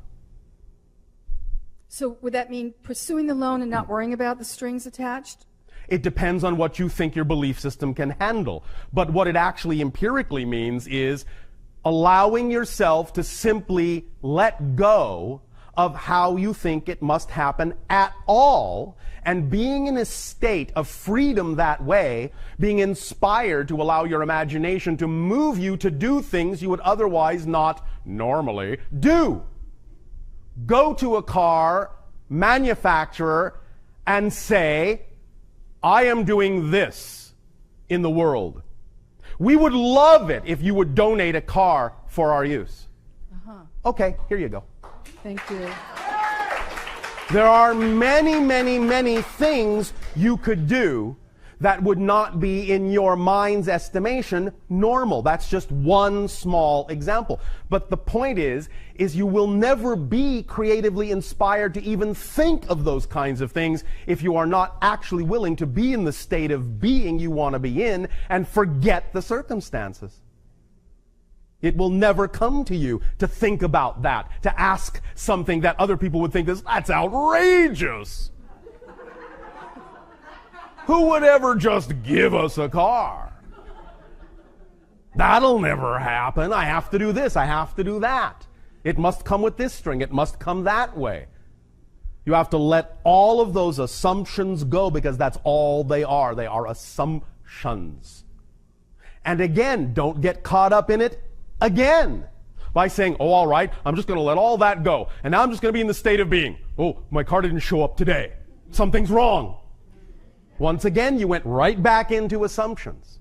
So would that mean pursuing the loan and not worrying about the strings attached? It depends on what you think your belief system can handle. But what it actually empirically means is allowing yourself to simply let go of how you think it must happen at all, and being in a state of freedom that way, being inspired to allow your imagination to move you to do things you would otherwise not normally do. Go to a car manufacturer and say, I am doing this in the world. We would love it if you would donate a car for our use. Okay, here you go. Thank you. There are many, many, many things you could do that would not be, in your mind's estimation, normal. That's just one small example. But the point is you will never be creatively inspired to even think of those kinds of things if you are not actually willing to be in the state of being you want to be in and forget the circumstances. It will never come to you to think about that, to ask something that other people would think that's outrageous. Who would ever just give us a car? That'll never happen. I have to do this. I have to do that. It must come with this string. It must come that way. You have to let all of those assumptions go, because that's all they are. They are assumptions. And again, don't get caught up in it again by saying, oh, all right, I'm just going to let all that go. And now I'm just going to be in the state of being. Oh, my car didn't show up today. Something's wrong. Once again, you went right back into assumptions.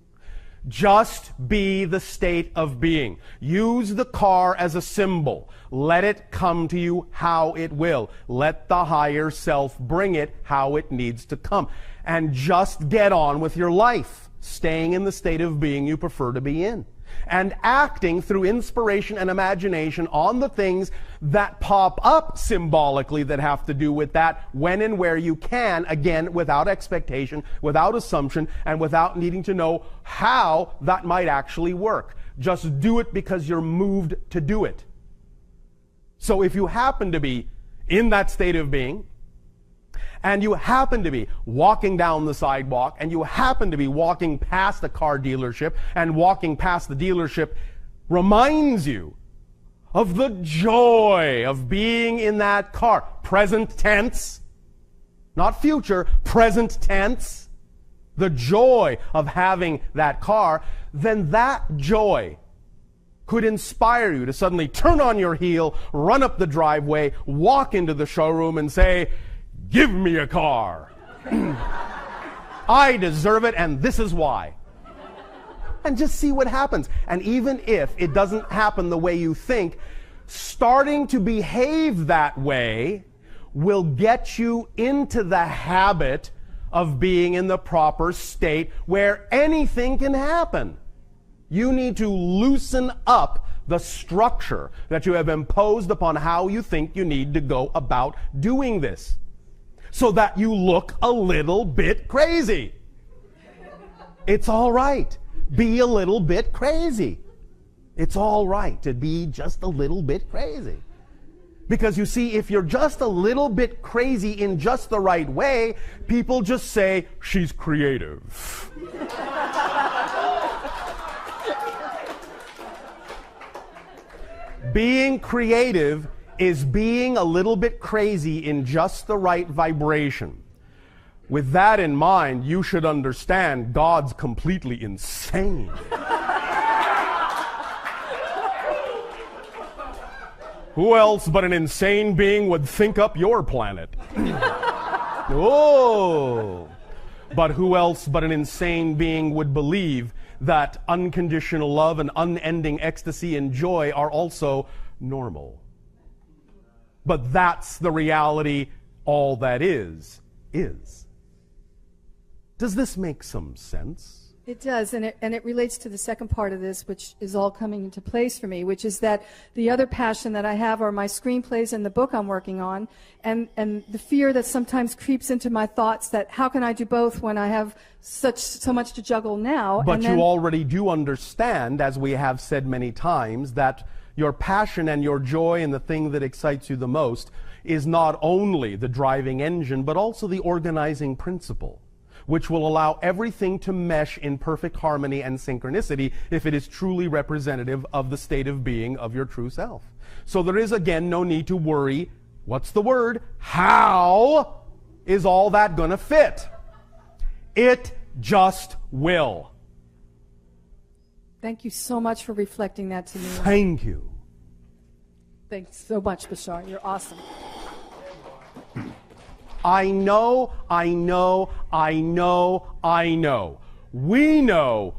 Just be the state of being. Use the car as a symbol. Let it come to you how it will. Let the higher self bring it how it needs to come. And just get on with your life, staying in the state of being you prefer to be in, and acting through inspiration and imagination on the things that pop up symbolically that have to do with that when and where you can, again, without expectation, without assumption, and without needing to know how that might actually work. Just do it because you're moved to do it. So if you happen to be in that state of being, and you happen to be walking down the sidewalk, and you happen to be walking past a car dealership, and walking past the dealership reminds you of the joy of being in that car. Present tense, not future, present tense. The joy of having that car, then that joy could inspire you to suddenly turn on your heel, run up the driveway, walk into the showroom and say, give me a car. I deserve it, and this is why. And just see what happens. And even if it doesn't happen the way you think, starting to behave that way will get you into the habit of being in the proper state where anything can happen. You need to loosen up the structure that you have imposed upon how you think you need to go about doing this, so that you look a little bit crazy. It's all right. Be a little bit crazy. It's all right to be just a little bit crazy. Because you see, if you're just a little bit crazy in just the right way, people just say, she's creative. Being creative is being a little bit crazy in just the right vibration. With that in mind, you should understand God's completely insane. Who else but an insane being would think up your planet? Oh! But who else but an insane being would believe that unconditional love and unending ecstasy and joy are also normal? But that's the reality. All that is. Does this make some sense? It does, and it relates to the second part of this, which is all coming into place for me, which is that the other passion that I have are my screenplays and the book I'm working on, and the fear that sometimes creeps into my thoughts that how can I do both when I have so much to juggle now? But you already do understand, as we have said many times, that your passion and your joy and the thing that excites you the most is not only the driving engine, but also the organizing principle, which will allow everything to mesh in perfect harmony and synchronicity if it is truly representative of the state of being of your true self. So there is, again, no need to worry. What's the word? How is all that going to fit? It just will. Thank you so much for reflecting that to me. Thank you. Thanks so much, Bashar. You're awesome. I know. We know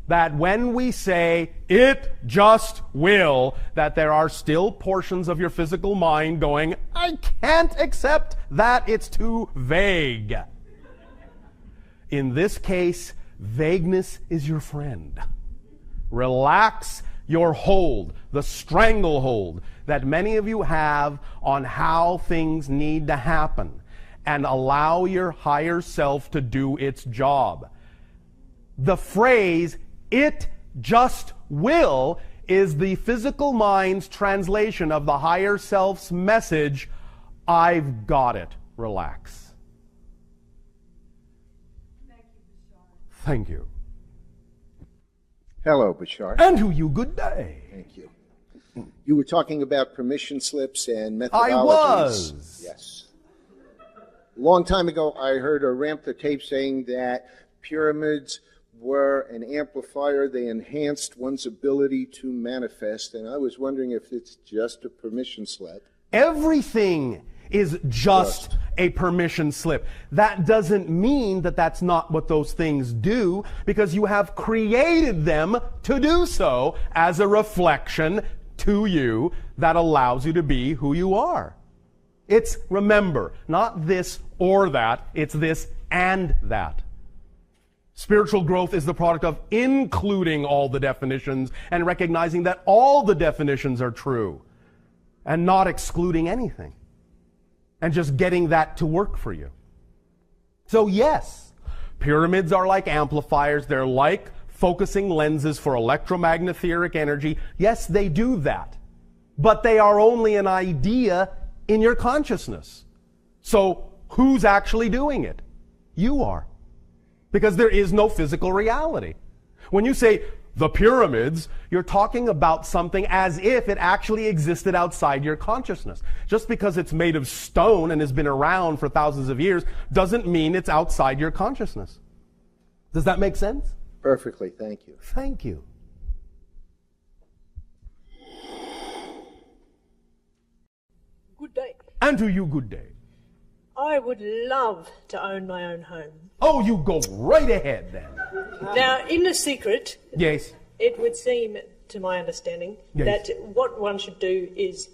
that when we say, it just will, that there are still portions of your physical mind going, I can't accept that, it's too vague. In this case, vagueness is your friend. Relax your hold, the stranglehold that many of you have on how things need to happen, and allow your higher self to do its job. The phrase, it just will, is the physical mind's translation of the higher self's message, I've got it, relax. Thank you. Hello, Bashar. And to you, good day. Thank you. You were talking about permission slips and methodologies. I was. Yes. A long time ago, I heard a ramp the tape saying that pyramids were an amplifier. They enhanced one's ability to manifest. And I was wondering if it's just a permission slip. Everything is just a permission slip. That doesn't mean that that's not what those things do, because you have created them to do so as a reflection to you that allows you to be who you are. It's, remember, not this or that, it's this and that. Spiritual growth is the product of including all the definitions and recognizing that all the definitions are true and not excluding anything. And just getting that to work for you. So yes, pyramids are like amplifiers. They're like focusing lenses for electromagnetic energy. Yes, they do that. But they are only an idea in your consciousness. So who's actually doing it? You are. Because there is no physical reality. When you say the pyramids, you're talking about something as if it actually existed outside your consciousness. Just because it's made of stone and has been around for thousands of years doesn't mean it's outside your consciousness. Does that make sense? Perfectly, thank you. Thank you. Good day. And to you, good day. I would love to own my own home. Oh, you go right ahead then. Now, in the secret, yes, it would seem, to my understanding, yes, that what one should do is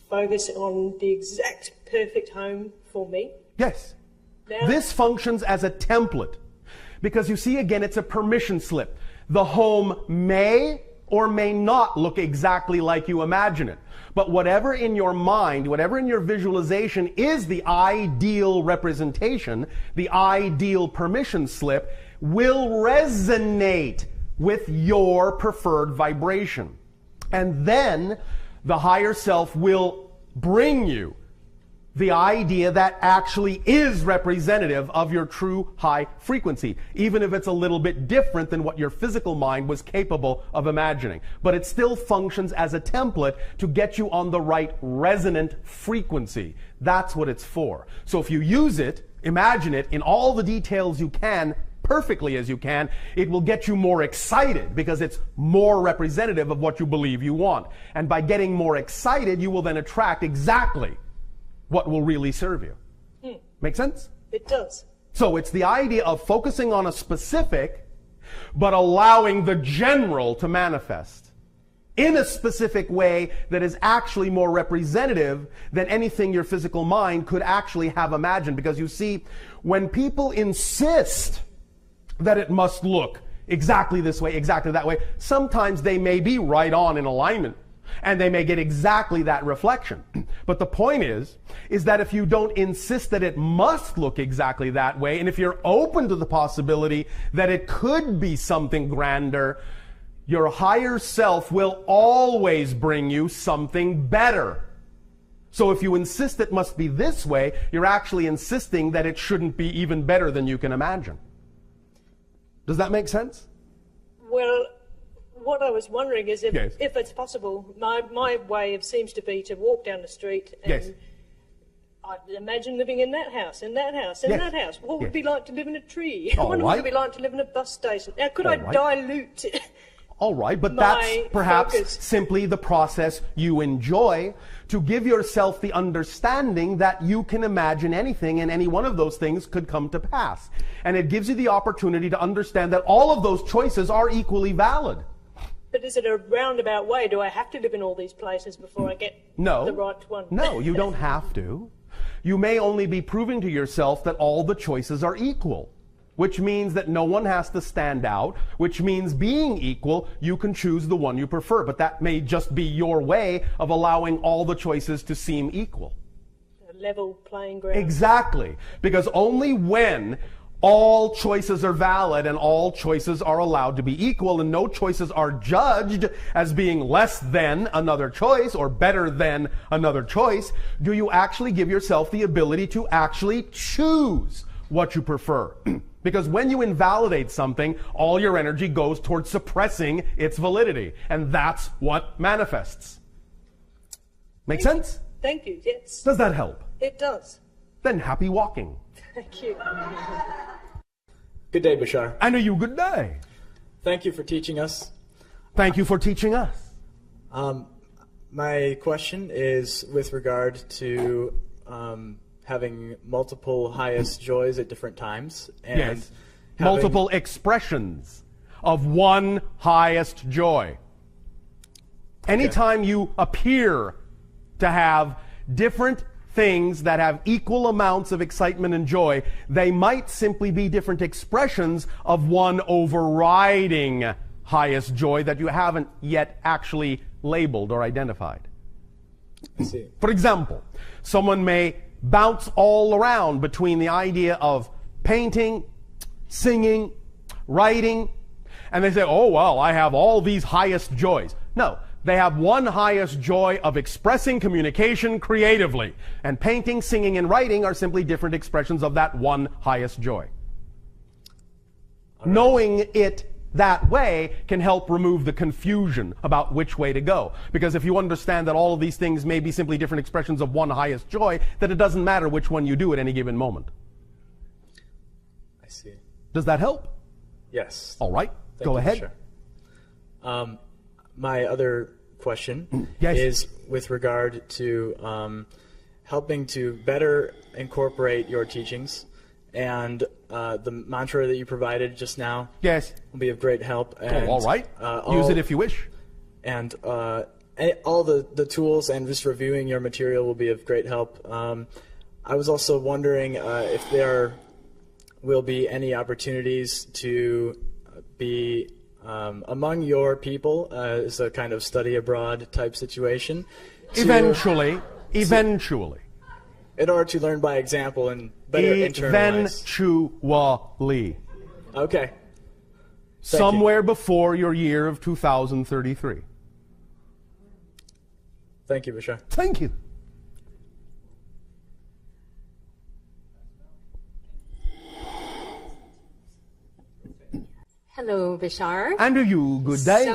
focus on the exact perfect home for me. Yes. Now, This functions as a template. Because you see, again, it's a permission slip. The home may or may not look exactly like you imagine it. But whatever in your mind, whatever in your visualization is the ideal representation, the ideal permission slip, will resonate with your preferred vibration. And then the higher self will bring you the idea that actually is representative of your true high frequency, even if it's a little bit different than what your physical mind was capable of imagining. But it still functions as a template to get you on the right resonant frequency. That's what it's for. So if you use it, imagine it in all the details you can, perfectly as you can, it will get you more excited because it's more representative of what you believe you want. And by getting more excited, you will then attract exactly what will really serve you. Make sense? it does. So it's the idea of focusing on a specific, but allowing the general to manifest in a specific way that is actually more representative than anything your physical mind could actually have imagined. Because you see, when people insist that it must look exactly this way, exactly that way, sometimes they may be right on in alignment, and they may get exactly that reflection. But the point is that if you don't insist that it must look exactly that way, and if you're open to the possibility that it could be something grander, your higher self will always bring you something better. So if you insist it must be this way, you're actually insisting that it shouldn't be even better than you can imagine. Does that make sense? Well, what I was wondering is if, Yes. if it's possible, my way seems to be to walk down the street and Yes. I imagine living in that house, in that house, in Yes. that house. What would Yes. it be like to live in a tree? I All wonder what it right. would be like to live in a bus station. Now, could All I right. dilute All right, but my that's perhaps focus? simply the process you enjoy to give yourself the understanding that you can imagine anything and any one of those things could come to pass. And it gives you the opportunity to understand that all of those choices are equally valid. But is it a roundabout way? Do I have to live in all these places before I get No. the right one? No, you don't have to. You may only be proving to yourself that all the choices are equal, which means that no one has to stand out, which means being equal, you can choose the one you prefer. But that may just be your way of allowing all the choices to seem equal. A level playing ground. Exactly. Because only when all choices are valid and all choices are allowed to be equal and no choices are judged as being less than another choice or better than another choice, do you actually give yourself the ability to actually choose what you prefer. Because when you invalidate something, all your energy goes towards suppressing its validity. And that's what manifests. Make sense? Thank you, yes. Does that help? It does. Then happy walking. Thank you. Good day, Bashar. And a you good day. Thank you for teaching us. Thank you for teaching us. My question is with regard to having multiple highest joys at different times. And Yes. Multiple expressions of one highest joy. Anytime you appear to have different things that have equal amounts of excitement and joy, they might simply be different expressions of one overriding highest joy that you haven't yet actually labeled or identified. I see. For example, someone may bounce all around between the idea of painting, singing, writing, and they say, oh, well, I have all these highest joys. No, they have one highest joy of expressing communication creatively. And painting, singing, and writing are simply different expressions of that one highest joy. Knowing it that way can help remove the confusion about which way to go. Because if you understand that all of these things may be simply different expressions of one highest joy, then it doesn't matter which one you do at any given moment. I see. Does that help? Yes. All right. Thank Go you, ahead. Bashar. My other question Yes. is with regard to helping to better incorporate your teachings, and the mantra that you provided just now Yes. will be of great help. And, all right. Use it if you wish. And all the tools and just reviewing your material will be of great help. I was also wondering if there will be any opportunities to be among your people as a kind of study abroad type situation. Eventually. In order to learn by example and better internalize. Eventually. Okay. Somewhere before your year of 2033. Thank you, Bashar. Thank you. Hello, Bashar. And to you, good day.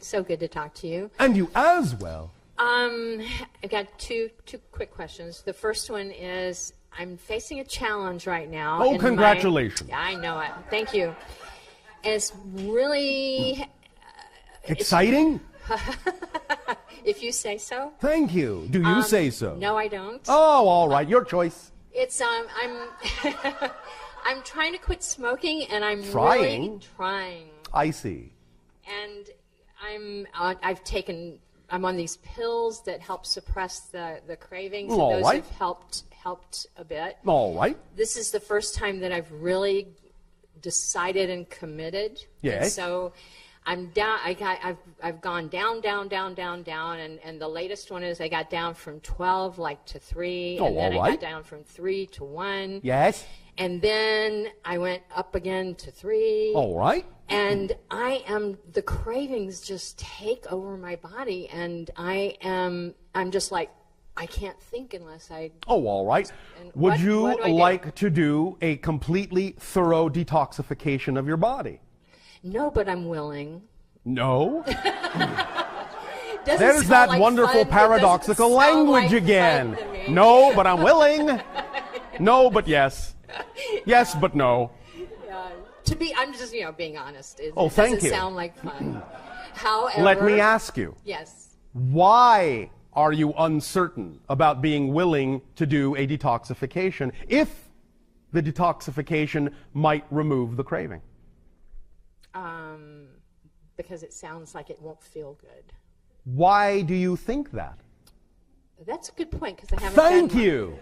So good to talk to you. And you as well. I've got two quick questions. The first one is, I'm facing a challenge right now. Oh, congratulations. I know it. Thank you. And it's really... exciting? If you say so. Thank you. Do you say so? No, I don't. Oh, all right. Your choice. It's, I'm... I'm trying to quit smoking, and I'm Trying? really trying. I see. And I'm on these pills that help suppress the cravings, and those have helped a bit. All right. This is the first time that I've really decided and committed. Yes. And so I'm down. I've gone down, and the latest one is I got down from 12 to 3, and then I got down from 3 to 1. Yes. And then I went up again to 3. All right. And the cravings just take over my body, and I'm just like, I can't think unless I... Oh, all right. Would you like to do a completely thorough detoxification of your body? No, but I'm willing. No? There's that like wonderful paradoxical language again. No, but I'm willing. No, but yes. Yes, but no. I'm just, being honest. It thank you. Doesn't sound like fun. However... Let me ask you. Yes. Why are you uncertain about being willing to do a detoxification if the detoxification might remove the craving? Because it sounds like it won't feel good. Why do you think that? That's a good point, because I haven't Thank you.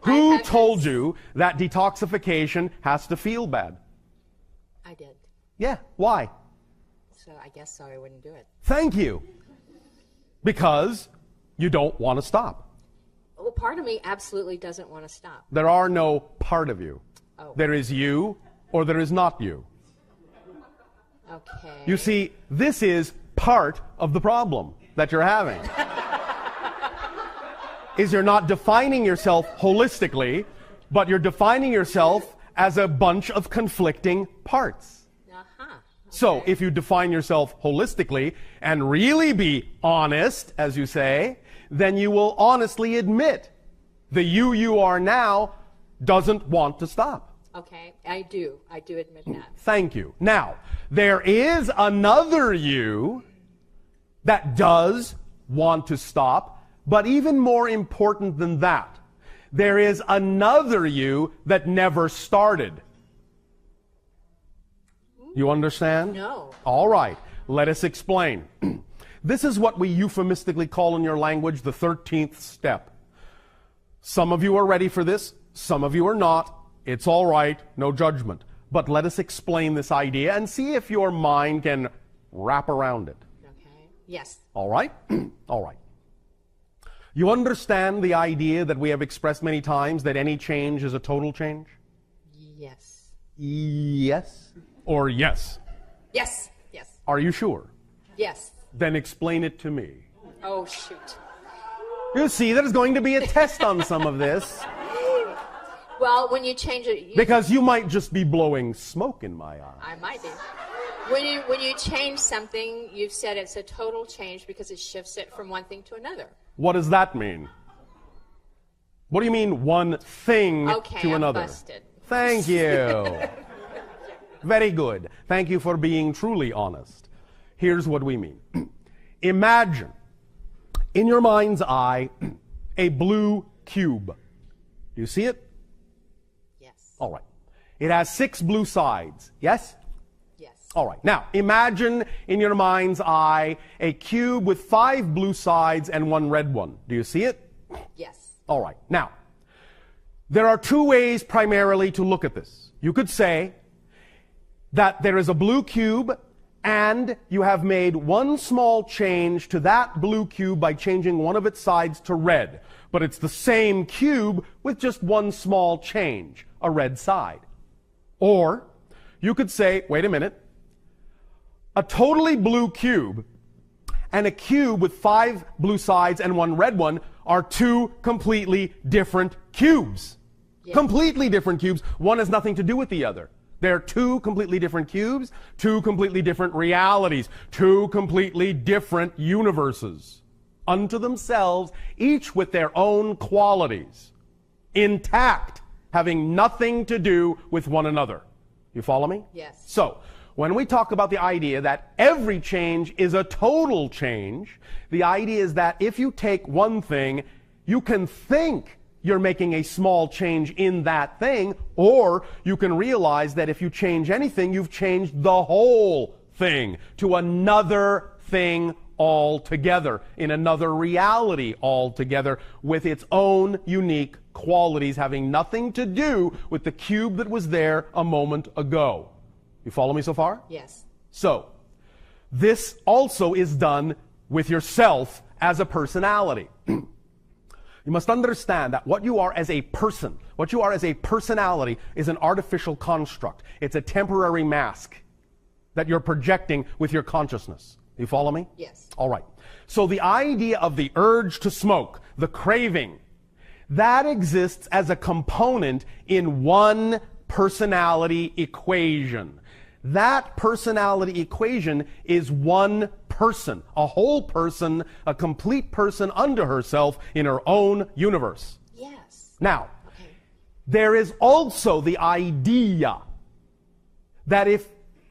Who told you that detoxification has to feel bad? I did. Yeah, why? So I guess so I wouldn't do it. Thank you. Because you don't want to stop. Well, part of me absolutely doesn't want to stop. There are no part of you. Oh. There is you or there is not you. Okay. You see, this is part of the problem that you're having. Is you're not defining yourself holistically, but you're defining yourself as a bunch of conflicting parts. Okay. So if you define yourself holistically and really be honest, as you say, then you will honestly admit the you are now doesn't want to stop. Okay, I do admit that. Thank you. Now, there is another you that does want to stop. But even more important than that, there is another you that never started. You understand? No. All right. Let us explain. This is what we euphemistically call in your language the 13th step. Some of you are ready for this. Some of you are not. It's all right. No judgment. But let us explain this idea and see if your mind can wrap around it. Okay. Yes. All right? All right. You understand the idea that we have expressed many times that any change is a total change? Yes. Yes? Or yes? Yes. Yes. Are you sure? Yes. Then explain it to me. Oh, shoot. You see, there's going to be a test on some of this. Well, when you change it... Because you might just be blowing smoke in my eye. I might be. When you change something, you've said it's a total change because it shifts it from one thing to another. What does that mean? What do you mean one thing to another? I'm busted. Thank you. Very good. Thank you for being truly honest. Here's what we mean. Imagine, in your mind's eye, a blue cube. Do you see it? Yes. All right. It has 6 blue sides. Yes? Yes. All right. Now, imagine in your mind's eye a cube with 5 blue sides and 1 red one. Do you see it? Yes. All right. Now, there are 2 ways primarily to look at this. You could say that there is a blue cube and you have made one small change to that blue cube by changing one of its sides to red. But it's the same cube with just one small change, a red side. Or you could say, wait a minute, a totally blue cube and a cube with 5 blue sides and 1 red one are 2 completely different cubes. Yeah. Completely different cubes. One has nothing to do with the other. They're 2 completely different cubes, 2 completely different realities, 2 completely different universes unto themselves, each with their own qualities, intact, having nothing to do with one another. You follow me? Yes. So, when we talk about the idea that every change is a total change, the idea is that if you take one thing, you can think you're making a small change in that thing, or you can realize that if you change anything, you've changed the whole thing to another thing altogether, in another reality altogether, with its own unique qualities having nothing to do with the cube that was there a moment ago. You follow me so far? Yes. So, this also is done with yourself as a personality. You must understand that what you are as a person, what you are as a personality, is an artificial construct. It's a temporary mask that you're projecting with your consciousness. You follow me? Yes. All right. So the idea of the urge to smoke, the craving, that exists as a component in one personality equation. That personality equation is one person, a whole person, a complete person unto herself in her own universe. Yes. Now, there is also the idea that if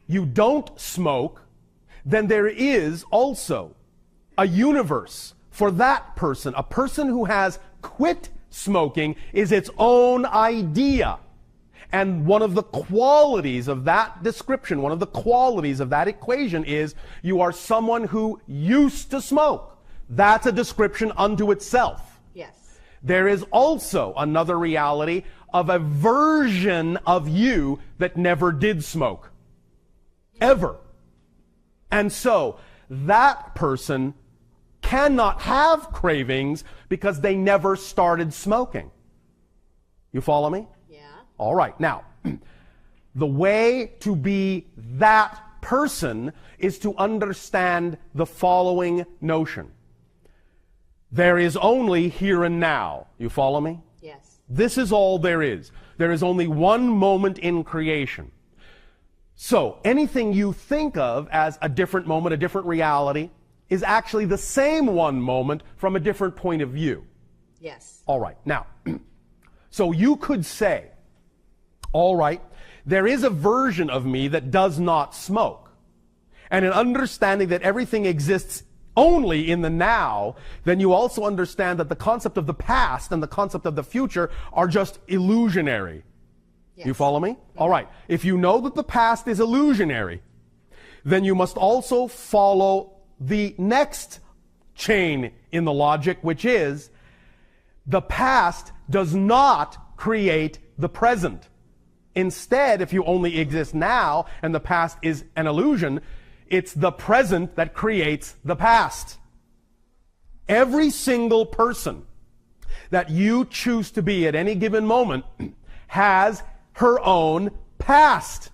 you don't smoke, then there is also a universe for that person. A person who has quit smoking is its own idea. And one of the qualities of that description, one of the qualities of that equation is you are someone who used to smoke. That's a description unto itself. Yes. There is also another reality of a version of you that never did smoke. Ever. And so, that person cannot have cravings because they never started smoking. You follow me? Yeah. All right. Now, the way to be that person is to understand the following notion. There is only here and now. You follow me? Yes. This is all there is. There is only one moment in creation. So, anything you think of as a different moment, a different reality, is actually the same one moment from a different point of view. Yes. All right. Now, so you could say, all right, there is a version of me that does not smoke. And in understanding that everything exists only in the now, then you also understand that the concept of the past and the concept of the future are just illusionary. Yes. You follow me? Mm-hmm. All right. If you know that the past is illusionary, then you must also follow the next chain in the logic, which is the past does not create the present. Instead, if you only exist now and the past is an illusion, it's the present that creates the past. Every single person that you choose to be at any given moment has her own past,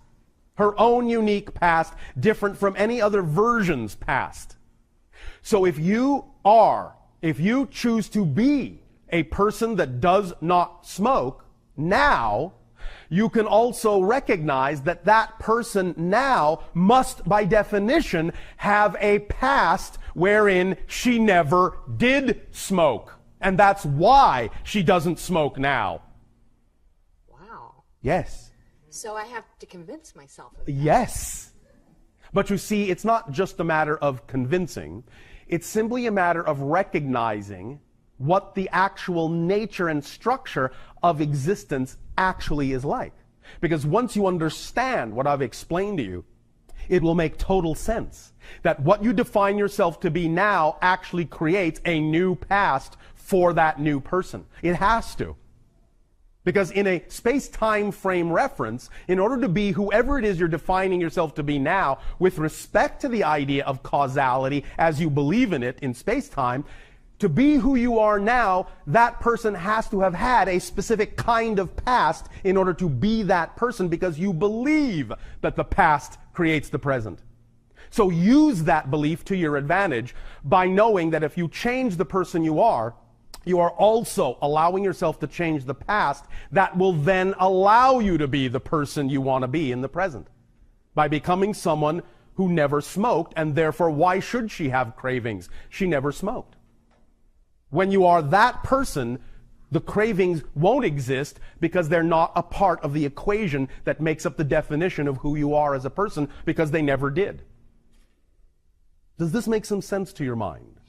her own unique past, different from any other version's past. So if you choose to be a person that does not smoke now, you can also recognize that that person now must, by definition, have a past wherein she never did smoke. And that's why she doesn't smoke now. Wow. Yes. So I have to convince myself of that. Yes. But you see, it's not just a matter of convincing. It's simply a matter of recognizing what the actual nature and structure of existence actually is like. Because once you understand what I've explained to you, it will make total sense that what you define yourself to be now actually creates a new past for that new person. It has to. Because in a space-time frame reference, in order to be whoever it is you're defining yourself to be now, with respect to the idea of causality as you believe in it in space-time, to be who you are now, that person has to have had a specific kind of past in order to be that person, because you believe that the past creates the present. So use that belief to your advantage by knowing that if you change the person you are also allowing yourself to change the past that will then allow you to be the person you want to be in the present. By becoming someone who never smoked, and therefore why should she have cravings? She never smoked. When you are that person, the cravings won't exist because they're not a part of the equation that makes up the definition of who you are as a person, because they never did. Does this make some sense to your mind?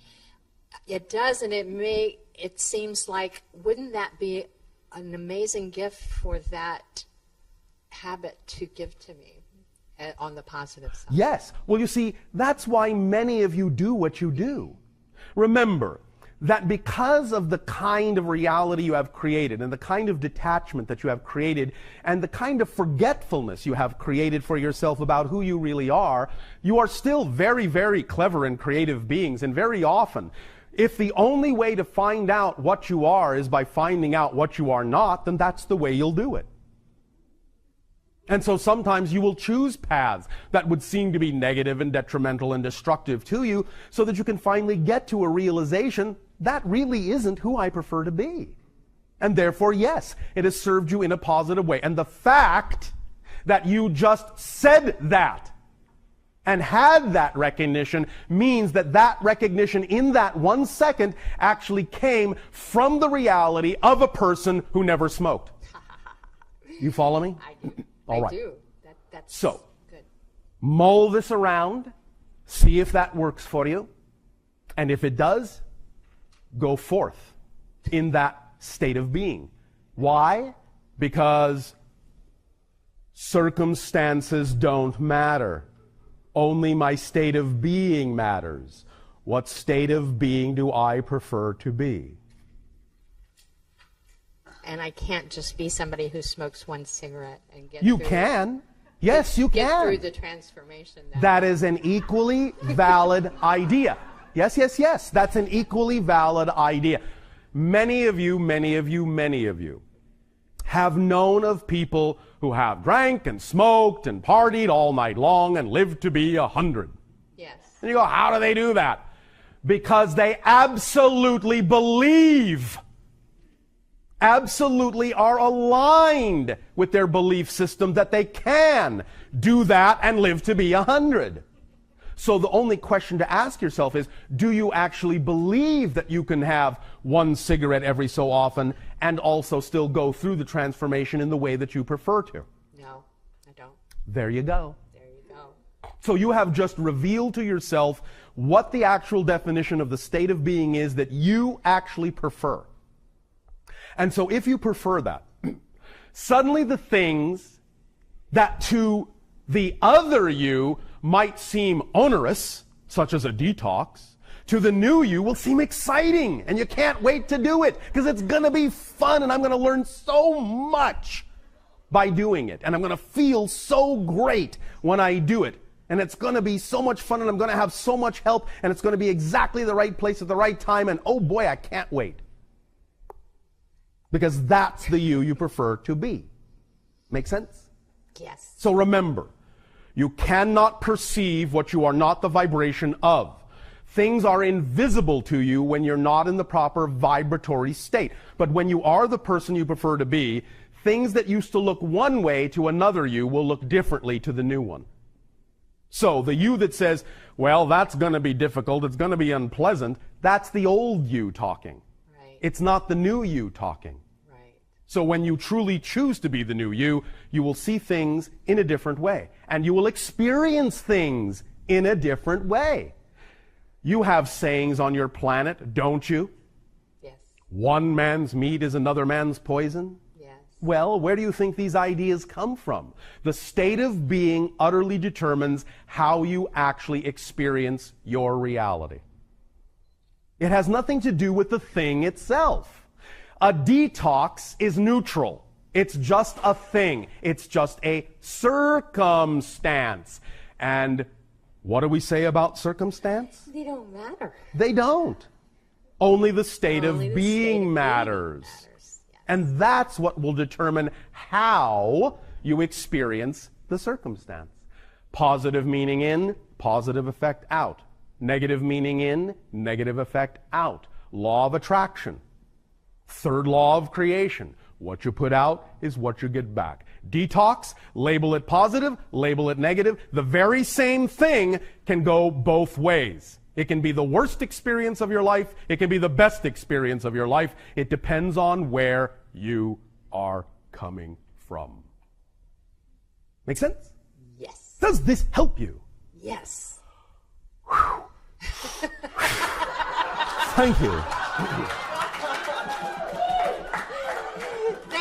It does, and it seems like, wouldn't that be an amazing gift for that habit to give to me on the positive side? Yes. Well, you see, that's why many of you do what you do. Remember that because of the kind of reality you have created, and the kind of detachment that you have created, and the kind of forgetfulness you have created for yourself about who you really are, you are still very, very clever and creative beings. And very often, if the only way to find out what you are is by finding out what you are not, then that's the way you'll do it. And so sometimes you will choose paths that would seem to be negative and detrimental and destructive to you, so that you can finally get to a realization that really isn't who I prefer to be. And therefore, yes, it has served you in a positive way. And the fact that you just said that and had that recognition means that that recognition in that 1 second actually came from the reality of a person who never smoked. You follow me? I do. All right. I do. That's so, good. mull this around, see if that works for you, and if it does, go forth in that state of being. Why? Because circumstances don't matter. Only my state of being matters. What state of being do I prefer to be? And I can't just be somebody who smokes one cigarette and get You through can. Yes, you get can. through the transformation. That is an equally valid idea. Yes, yes, yes. That's an equally valid idea. Many of you have known of people who have drank and smoked and partied all night long and lived to be 100. Yes. And you go, how do they do that? Because they absolutely believe, absolutely are aligned with their belief system that they can do that and live to be 100. So the only question to ask yourself is, do you actually believe that you can have one cigarette every so often and also still go through the transformation in the way that you prefer to? No, I don't. There you go. There you go. So you have just revealed to yourself what the actual definition of the state of being is that you actually prefer. And so if you prefer that, suddenly the things that to the other you might seem onerous, such as a detox, to the new you will seem exciting, and you can't wait to do it, because it's going to be fun, and I'm going to learn so much by doing it, and I'm going to feel so great when I do it, and it's going to be so much fun, and I'm going to have so much help, and it's going to be exactly the right place at the right time, and oh boy, I can't wait. Because that's the you prefer to be. Make sense? Yes. So remember, you cannot perceive what you are not the vibration of. Things are invisible to you when you're not in the proper vibratory state. But when you are the person you prefer to be, things that used to look one way to another you will look differently to the new one. So the you that says, well, that's going to be difficult, it's going to be unpleasant, that's the old you talking. Right. It's not the new you talking. So when you truly choose to be the new you will see things in a different way. And you will experience things in a different way. You have sayings on your planet, don't you? Yes. One man's meat is another man's poison. Yes. Well, where do you think these ideas come from? The state of being utterly determines how you actually experience your reality. It has nothing to do with the thing itself. A detox is neutral. It's just a thing. It's just a circumstance. And what do we say about circumstance? They don't matter. They don't. Only the state of being matters. And that's what will determine how you experience the circumstance. Positive meaning in, positive effect out. Negative meaning in, negative effect out. Law of attraction. Third law of creation. What you put out is what you get back. Detox, label it positive, label it negative. The very same thing can go both ways. It can be the worst experience of your life. It can be the best experience of your life. It depends on where you are coming from. Make sense? Yes. Does this help you? Yes. Thank you.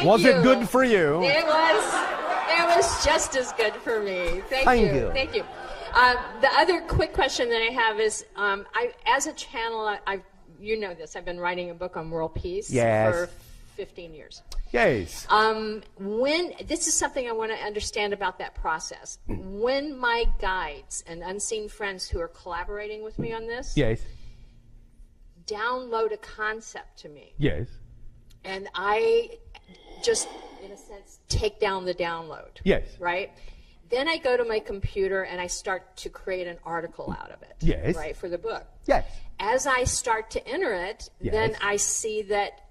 Was it good for you? It was just as good for me. Thank you. Thank you. The other quick question that I have is, as a channel, you know this, I've been writing a book on world peace for 15 years. Yes. This is something I want to understand about that process. When my guides and unseen friends who are collaborating with me on this download a concept to me, and I just, in a sense, take down the download, right? Then I go to my computer and I start to create an article out of it, right, for the book. As I start to enter it, then I see that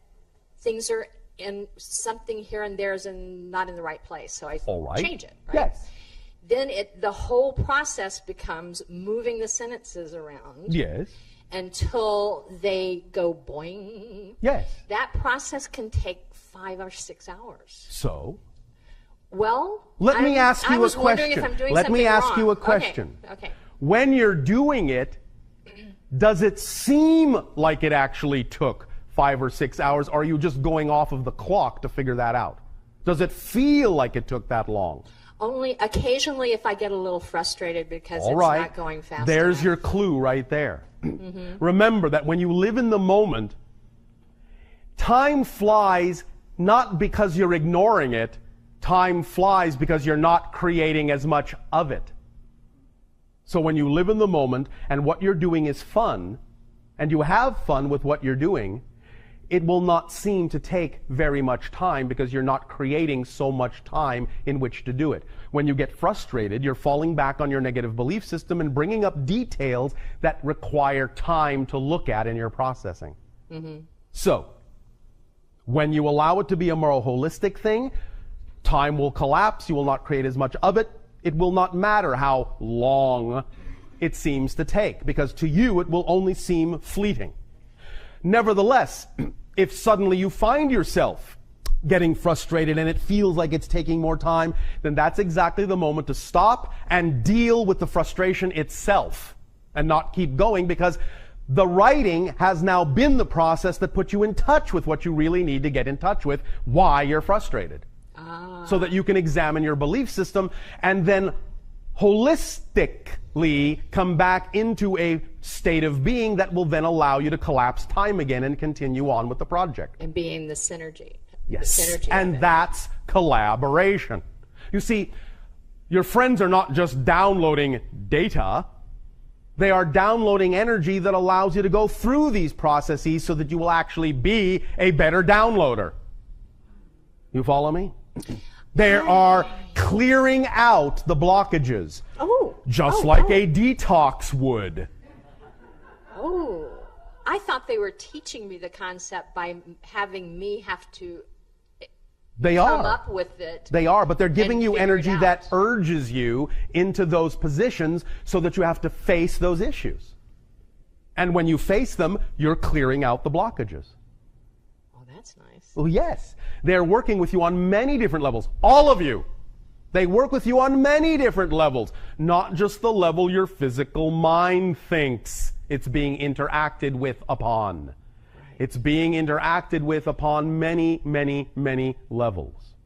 things are in something here and there is not in the right place, so I change it, right? Then the whole process becomes moving the sentences around until they go boing. That process can take 5 or 6 hours. So? Well, let me ask you a question. Let me ask you a question. Okay. When you're doing it, does it seem like it actually took 5 or 6 hours, or are you just going off of the clock to figure that out? Does it feel like it took that long? Only occasionally if I get a little frustrated because it's not going fast There's enough. your clue right there. Remember that when you live in the moment, time flies not because you're ignoring it. Time flies because you're not creating as much of it. So when you live in the moment and what you're doing is fun, and you have fun with what you're doing, it will not seem to take very much time because you're not creating so much time in which to do it. When you get frustrated, you're falling back on your negative belief system and bringing up details that require time to look at in your processing. So, when you allow it to be a more holistic thing, time will collapse, you will not create as much of it. It will not matter how long it seems to take, because to you it will only seem fleeting. Nevertheless, if suddenly you find yourself getting frustrated and it feels like it's taking more time, then that's exactly the moment to stop and deal with the frustration itself and not keep going, because the writing has now been the process that put you in touch with what you really need to get in touch with, why you're frustrated. So that you can examine your belief system and then holistically come back into a state of being that will then allow you to collapse time again and continue on with the project. And being the synergy. Yes. The synergy and that's collaboration. You see, your friends are not just downloading data. They are downloading energy that allows you to go through these processes so that you will actually be a better downloader. You follow me? They are clearing out the blockages. Just like a detox would. I thought they were teaching me the concept by having me have to come up with it. They are, but they're giving you energy that urges you into those positions so that you have to face those issues. And when you face them, you're clearing out the blockages. Oh, that's nice. Well, yes. They're working with you on many different levels. All of you. They work with you on many different levels. Not just the level your physical mind thinks it's being interacted with upon. It's being interacted with upon many, many, many levels.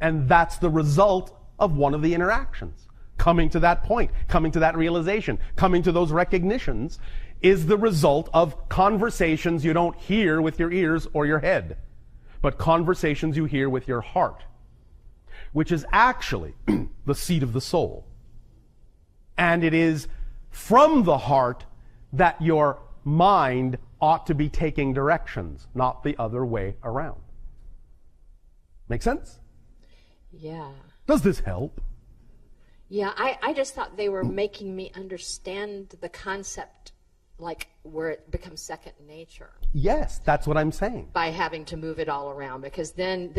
And that's the result of one of the interactions. Coming to that point, coming to that realization, coming to those recognitions is the result of conversations you don't hear with your ears or your head, but conversations you hear with your heart, which is actually the seat of the soul. And it is from the heart that your mind ought to be taking directions, not the other way around. Make sense? Yeah. Does this help? Yeah, I just thought they were making me understand the concept, like where it becomes second nature. Yes, that's what I'm saying. By having to move it all around, because then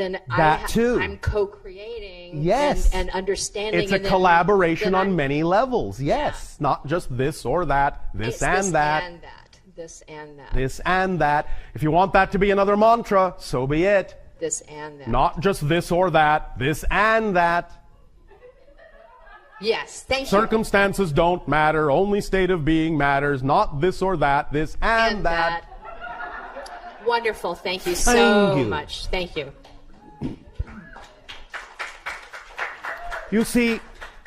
too. I'm co-creating. Yes. And understanding. It's a and collaboration on many levels. Yes, not just this or that, this and that. This and that. This and that. If you want that to be another mantra, so be it. This and that. Not just this or that, this and that. Yes, thank you. Circumstances don't matter, only state of being matters, not this or that, this and that. Wonderful, thank you so Thank you. much. Thank you. You see,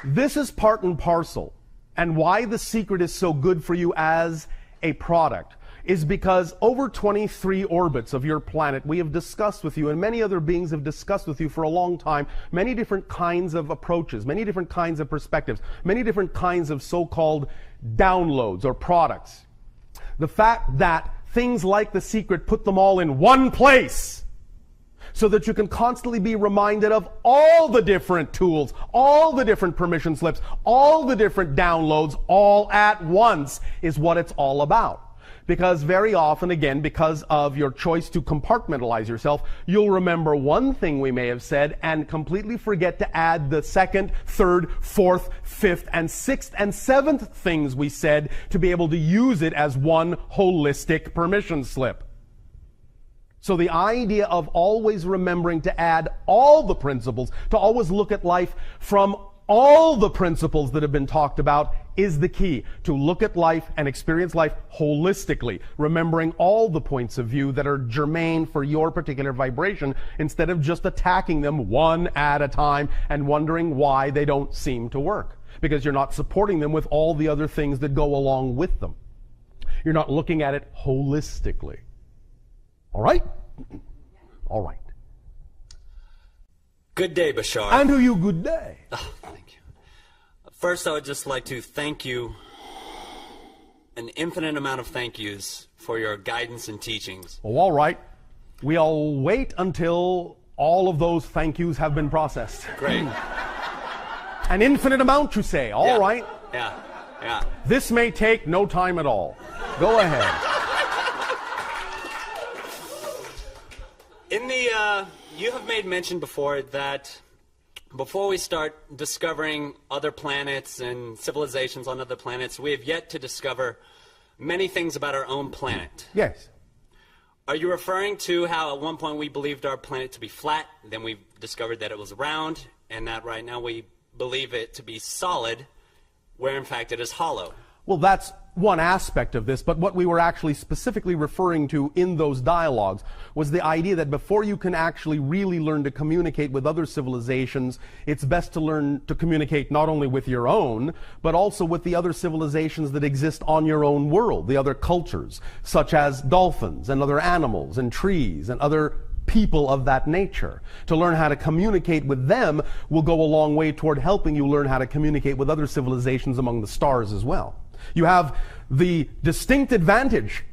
this is part and parcel. And why The Secret is so good for you as a product is because over 23 orbits of your planet, we have discussed with you, and many other beings have discussed with you for a long time, many different kinds of approaches, many different kinds of perspectives, many different kinds of so-called downloads or products. The fact that things like The Secret put them all in one place so that you can constantly be reminded of all the different tools, all the different permission slips, all the different downloads, all at once is what it's all about. Because very often, again, because of your choice to compartmentalize yourself, you'll remember one thing we may have said and completely forget to add the second, third, fourth, fifth, and sixth, and seventh things we said to be able to use it as one holistic permission slip. So the idea of always remembering to add all the principles, to always look at life from all the principles that have been talked about is the key. To look at life and experience life holistically, remembering all the points of view that are germane for your particular vibration, instead of just attacking them one at a time and wondering why they don't seem to work. Because you're not supporting them with all the other things that go along with them. You're not looking at it holistically. All right? All right. Good day, Bashar. And to you, good day. Oh, thank you. First, I would just like to thank you, an infinite amount of thank yous for your guidance and teachings. Oh, all right. We'll wait until all of those thank yous have been processed. Great. An infinite amount, you say. All right. Yeah, yeah. This may take no time at all. Go ahead. You have made mention before that before we start discovering other planets and civilizations on other planets, we have yet to discover many things about our own planet. Yes. Are you referring to how at one point we believed our planet to be flat, then we discovered that it was round, and that right now we believe it to be solid, where in fact it is hollow? Well, that's one aspect of this, but what we were actually specifically referring to in those dialogues was the idea that before you can actually really learn to communicate with other civilizations, it's best to learn to communicate not only with your own, but also with the other civilizations that exist on your own world, the other cultures, such as dolphins and other animals and trees and other people of that nature. To learn how to communicate with them will go a long way toward helping you learn how to communicate with other civilizations among the stars as well. You have the distinct advantage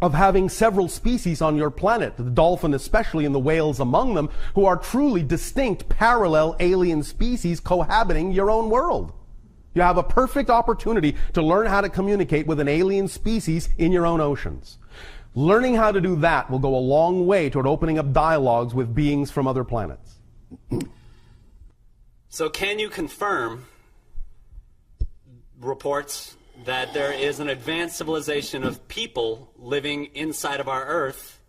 of having several species on your planet, the dolphin especially and the whales among them, who are truly distinct parallel alien species cohabiting your own world. You have a perfect opportunity to learn how to communicate with an alien species in your own oceans. Learning how to do that will go a long way toward opening up dialogues with beings from other planets. So can you confirm reports that there is an advanced civilization of people living inside of our Earth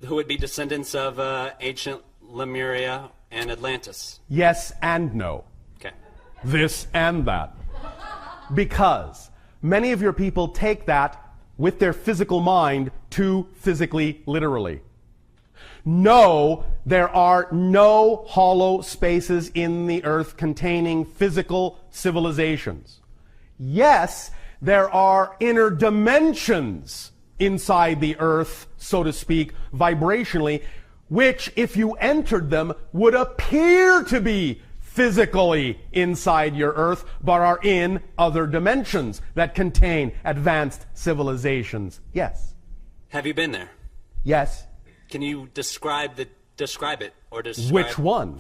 who would be descendants of ancient Lemuria and Atlantis? Yes and no. Okay. This and that. Because many of your people take that with their physical mind too physically literally. No, there are no hollow spaces in the earth containing physical civilizations. Yes, there are inner dimensions inside the earth, so to speak, vibrationally, which, if you entered them, would appear to be physically inside your earth, but are in other dimensions that contain advanced civilizations. Yes. Have you been there? Yes. Can you describe it or describe Which one?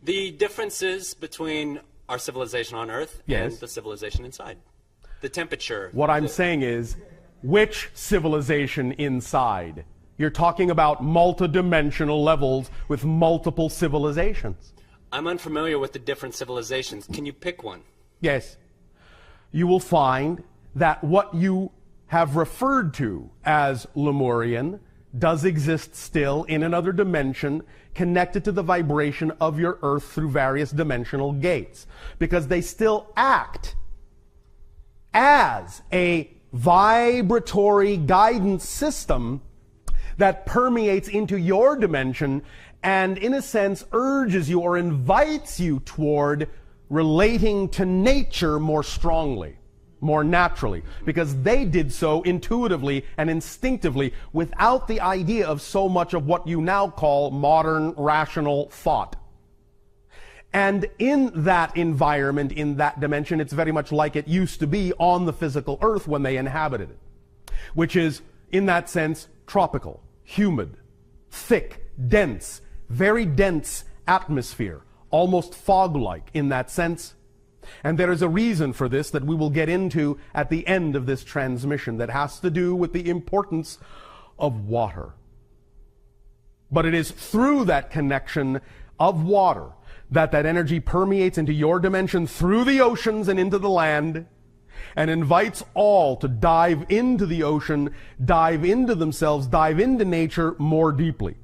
the differences between our civilization on Earth Yes. and the civilization inside? The temperature. What I'm saying is, which civilization inside? You're talking about multidimensional levels with multiple civilizations. I'm unfamiliar with the different civilizations. Can you pick one? Yes. You will find that what you have referred to as Lemurian does exist still in another dimension connected to the vibration of your Earth through various dimensional gates, because they still act as a vibratory guidance system that permeates into your dimension and, in a sense, urges you or invites you toward relating to nature more strongly, more naturally, because they did so intuitively and instinctively without the idea of so much of what you now call modern rational thought. And in that environment, in that dimension, it's very much like it used to be on the physical earth when they inhabited it, which is, in that sense, tropical, humid, thick, dense, very dense atmosphere, almost fog-like in that sense. And there is a reason for this that we will get into at the end of this transmission that has to do with the importance of water. But it is through that connection of water that energy permeates into your dimension through the oceans and into the land, and invites all to dive into the ocean, dive into themselves, dive into nature more deeply.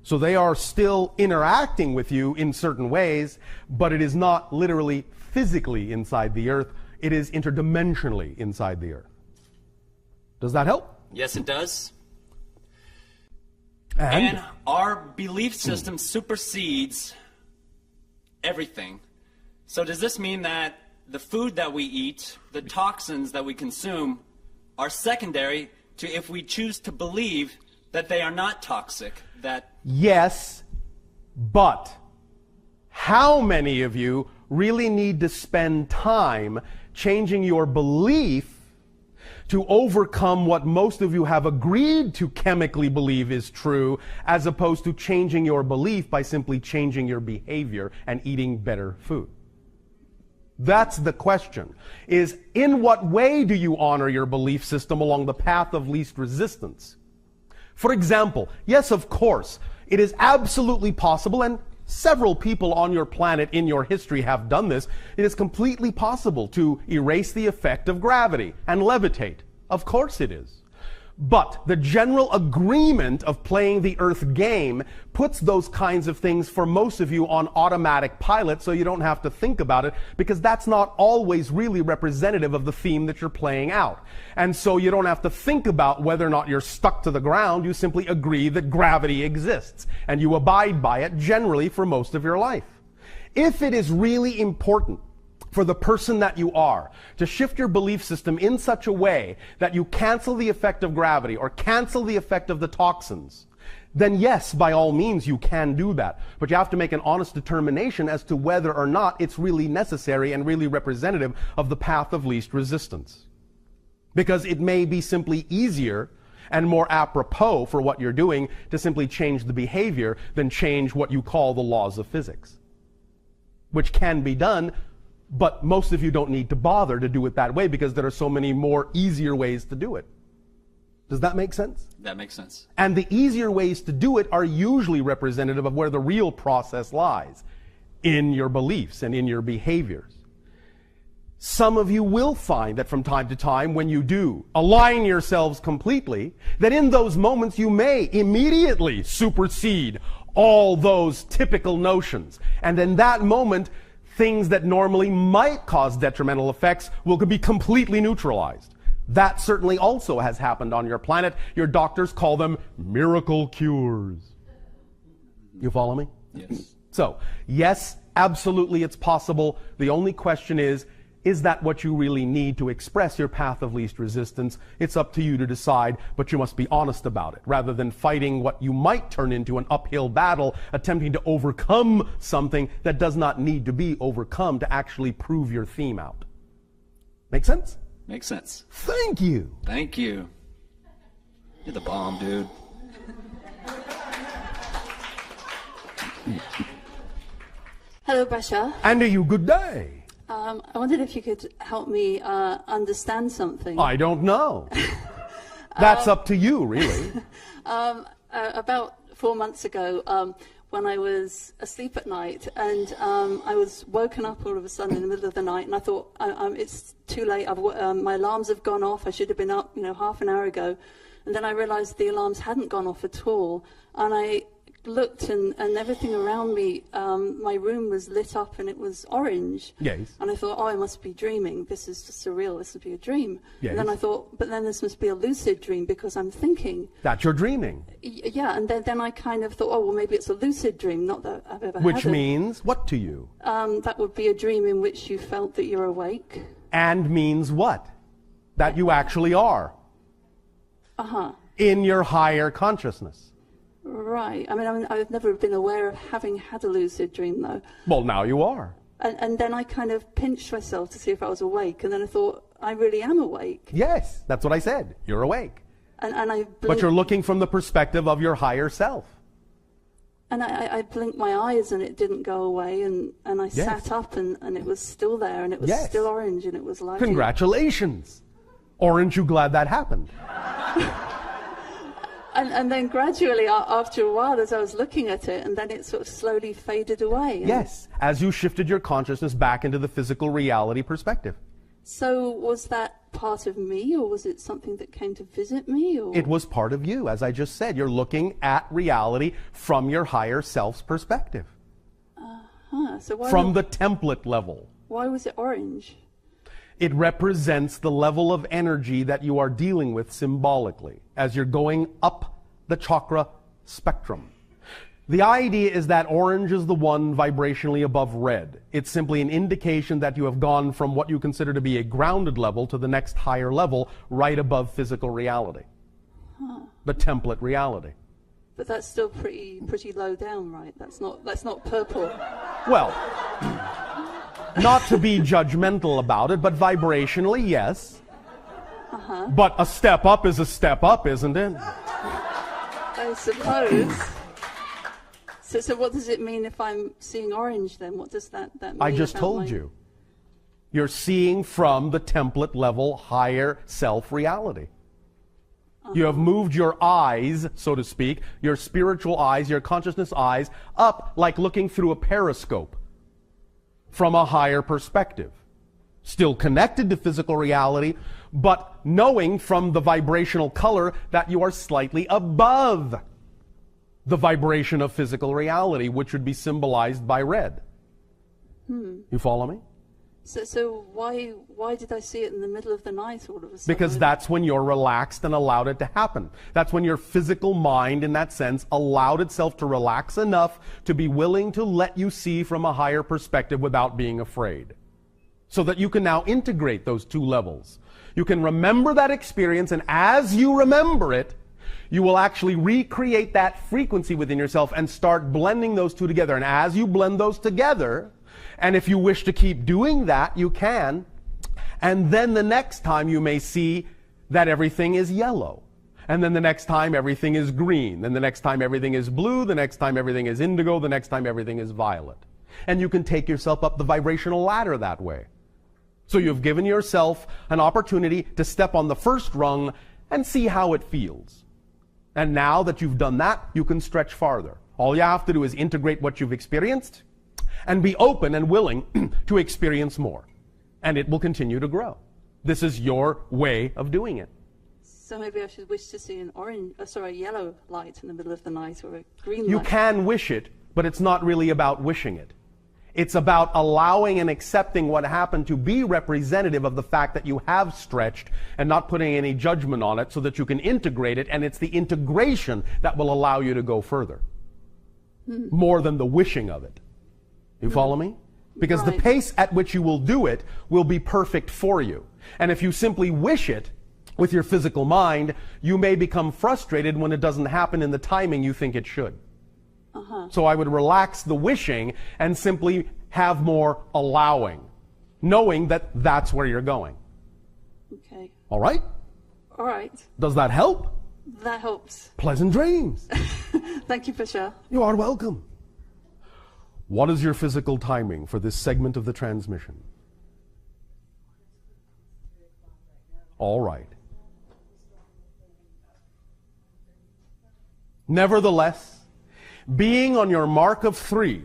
So they are still interacting with you in certain ways, but it is not literally physically inside the earth. It is interdimensionally inside the earth. Does that help? Yes, it does. And our belief system supersedes everything. So does this mean that the food that we eat, the toxins that we consume, are secondary to if we choose to believe that they are not toxic? Yes, but how many of you really need to spend time changing your belief to overcome what most of you have agreed to chemically believe is true, as opposed to changing your belief by simply changing your behavior and eating better food? That's the question, is in what way do you honor your belief system along the path of least resistance? For example, yes, of course, it is absolutely possible, and several people on your planet in your history have done this. It is completely possible to erase the effect of gravity and levitate. Of course it is. But the general agreement of playing the Earth game puts those kinds of things for most of you on automatic pilot, so you don't have to think about it, because that's not always really representative of the theme that you're playing out. And so you don't have to think about whether or not you're stuck to the ground. You simply agree that gravity exists, and you abide by it generally for most of your life. If it is really important for the person that you are to shift your belief system in such a way that you cancel the effect of gravity or cancel the effect of the toxins, then yes, by all means, you can do that. But you have to make an honest determination as to whether or not it's really necessary and really representative of the path of least resistance. Because it may be simply easier and more apropos for what you're doing to simply change the behavior than change what you call the laws of physics, which can be done. But most of you don't need to bother to do it that way because there are so many more easier ways to do it. Does that make sense? That makes sense. And the easier ways to do it are usually representative of where the real process lies, in your beliefs and in your behaviors. Some of you will find that from time to time, when you do align yourselves completely, that in those moments you may immediately supersede all those typical notions. And in that moment, things that normally might cause detrimental effects will be completely neutralized. That certainly also has happened on your planet. Your doctors call them miracle cures. You follow me? Yes. So, yes, absolutely it's possible. The only question is that what you really need to express your path of least resistance? It's up to you to decide, but you must be honest about it, rather than fighting what you might turn into an uphill battle, attempting to overcome something that does not need to be overcome to actually prove your theme out. Make sense? Makes sense. Thank you. Thank you. You're the bomb, dude. Hello, Bashar. And to you, good day. I wondered if you could help me understand something. I don't know. That's up to you, really. About 4 months ago, when I was asleep at night, and I was woken up all of a sudden in the middle of the night, and I thought, it's too late. My alarms have gone off. I should have been up, half an hour ago. And then I realized the alarms hadn't gone off at all. And I looked, and everything around me, my room was lit up and it was orange. Yes. And I thought, I must be dreaming. This is just surreal. This must be a dream. Yes. And then I thought, but then this must be a lucid dream because I'm thinking. That you're dreaming. Yeah, and then I kind of thought, well, maybe it's a lucid dream, not that I've ever had Which it. means what to you? That would be a dream in which you felt that you're awake. And means what? That you actually are. Uh-huh. In your higher consciousness. Right. I mean, I've never been aware of having had a lucid dream, though. Well, now you are. And then I kind of pinched myself to see if I was awake, and then I thought, I really am awake. Yes, that's what I said. You're awake. And I But you're looking from the perspective of your higher self. And I blinked my eyes, and it didn't go away, and I Yes. sat up, and it was still there, and it was Yes. still orange, and it was lighting. Congratulations. Aren't you glad that happened? And then gradually, after a while, as I was looking at it, and then it sort of slowly faded away. And Yes, as you shifted your consciousness back into the physical reality perspective. So was that part of me, or was it something that came to visit me? Or? It was part of you, as I just said. You're looking at reality from your higher self's perspective. So why From the template level. Why was it orange? It represents the level of energy that you are dealing with symbolically as you're going up the chakra spectrum. The idea is that orange is the one vibrationally above red. It's simply an indication that you have gone from what you consider to be a grounded level to the next higher level, right above physical reality. The template reality. But that's still pretty low down, right? That's not purple. Well, not to be judgmental about it, but vibrationally, yes. Uh-huh. But a step up is a step up, isn't it? I suppose. So what does it mean if I'm seeing orange then? What does that mean? I just about told you. You're seeing from the template level higher self reality. You have moved your eyes, so to speak, your spiritual eyes, your consciousness eyes, up like looking through a periscope from a higher perspective. Still connected to physical reality, but knowing from the vibrational color that you are slightly above the vibration of physical reality, which would be symbolized by red. You follow me? So why did I see it in the middle of the night all of a sudden? Because that's when you're relaxed and allowed it to happen. That's when your physical mind, in that sense, allowed itself to relax enough to be willing to let you see from a higher perspective without being afraid. So that you can now integrate those two levels. You can remember that experience, and as you remember it, you will actually recreate that frequency within yourself and start blending those two together. And as you blend those together, and if you wish to keep doing that, you can. And then the next time you may see that everything is yellow. And then the next time everything is green. Then the next time everything is blue. The next time everything is indigo. The next time everything is violet. And you can take yourself up the vibrational ladder that way. So you've given yourself an opportunity to step on the first rung and see how it feels. And now that you've done that, you can stretch farther. All you have to do is integrate what you've experienced and be open and willing to experience more. And it will continue to grow. This is your way of doing it. So maybe I should wish to see a yellow light in the middle of the night, or a green light. You can wish it, but it's not really about wishing it. It's about allowing and accepting what happened to be representative of the fact that you have stretched and not putting any judgment on it so that you can integrate it, and it's the integration that will allow you to go further. more than the wishing of it. You follow me? Because the pace at which you will do it will be perfect for you. And if you simply wish it with your physical mind, you may become frustrated when it doesn't happen in the timing you think it should. So I would relax the wishing and simply have more allowing, knowing that that's where you're going. Okay. All right? All right. Does that help? That helps. Pleasant dreams. Thank you, Bashar. You are welcome. What is your physical timing for this segment of the transmission? All right. Nevertheless, being on your mark of 3,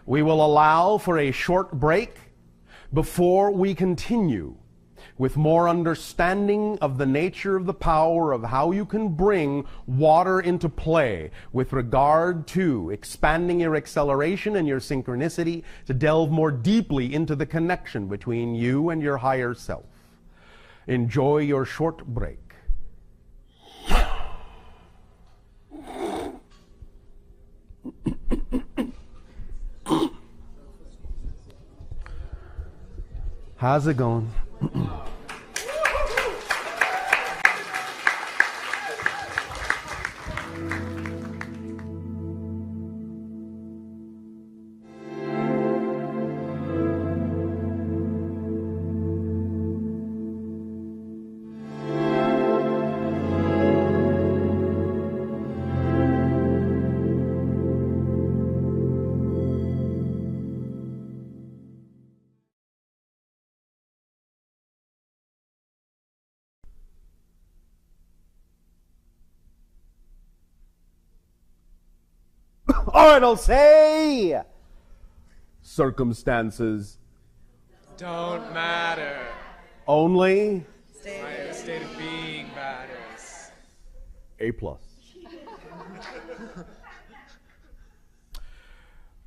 we will allow for a short break before we continue with more understanding of the nature of the power of how you can bring water into play with regard to expanding your acceleration and your synchronicity to delve more deeply into the connection between you and your higher self. Enjoy your short break. How's it going? Or it'll say, circumstances don't matter. Only My state of being matters. A+.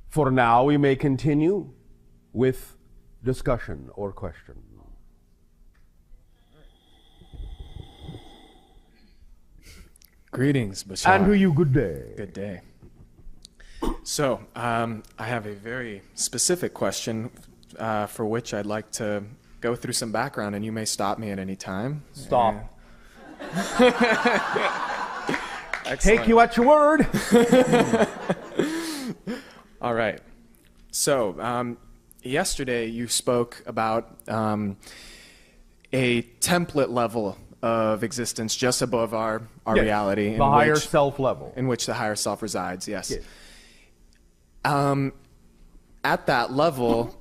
For now, we may continue with discussion or question. Greetings, Bashar. And to you, good day. Good day. So, I have a very specific question for which I'd like to go through some background, and you may stop me at any time. Stop. Take you at your word. All right. So, yesterday you spoke about a template level of existence just above our Yes, reality. the higher self level. In which the higher self resides, yes. Yes. At that level,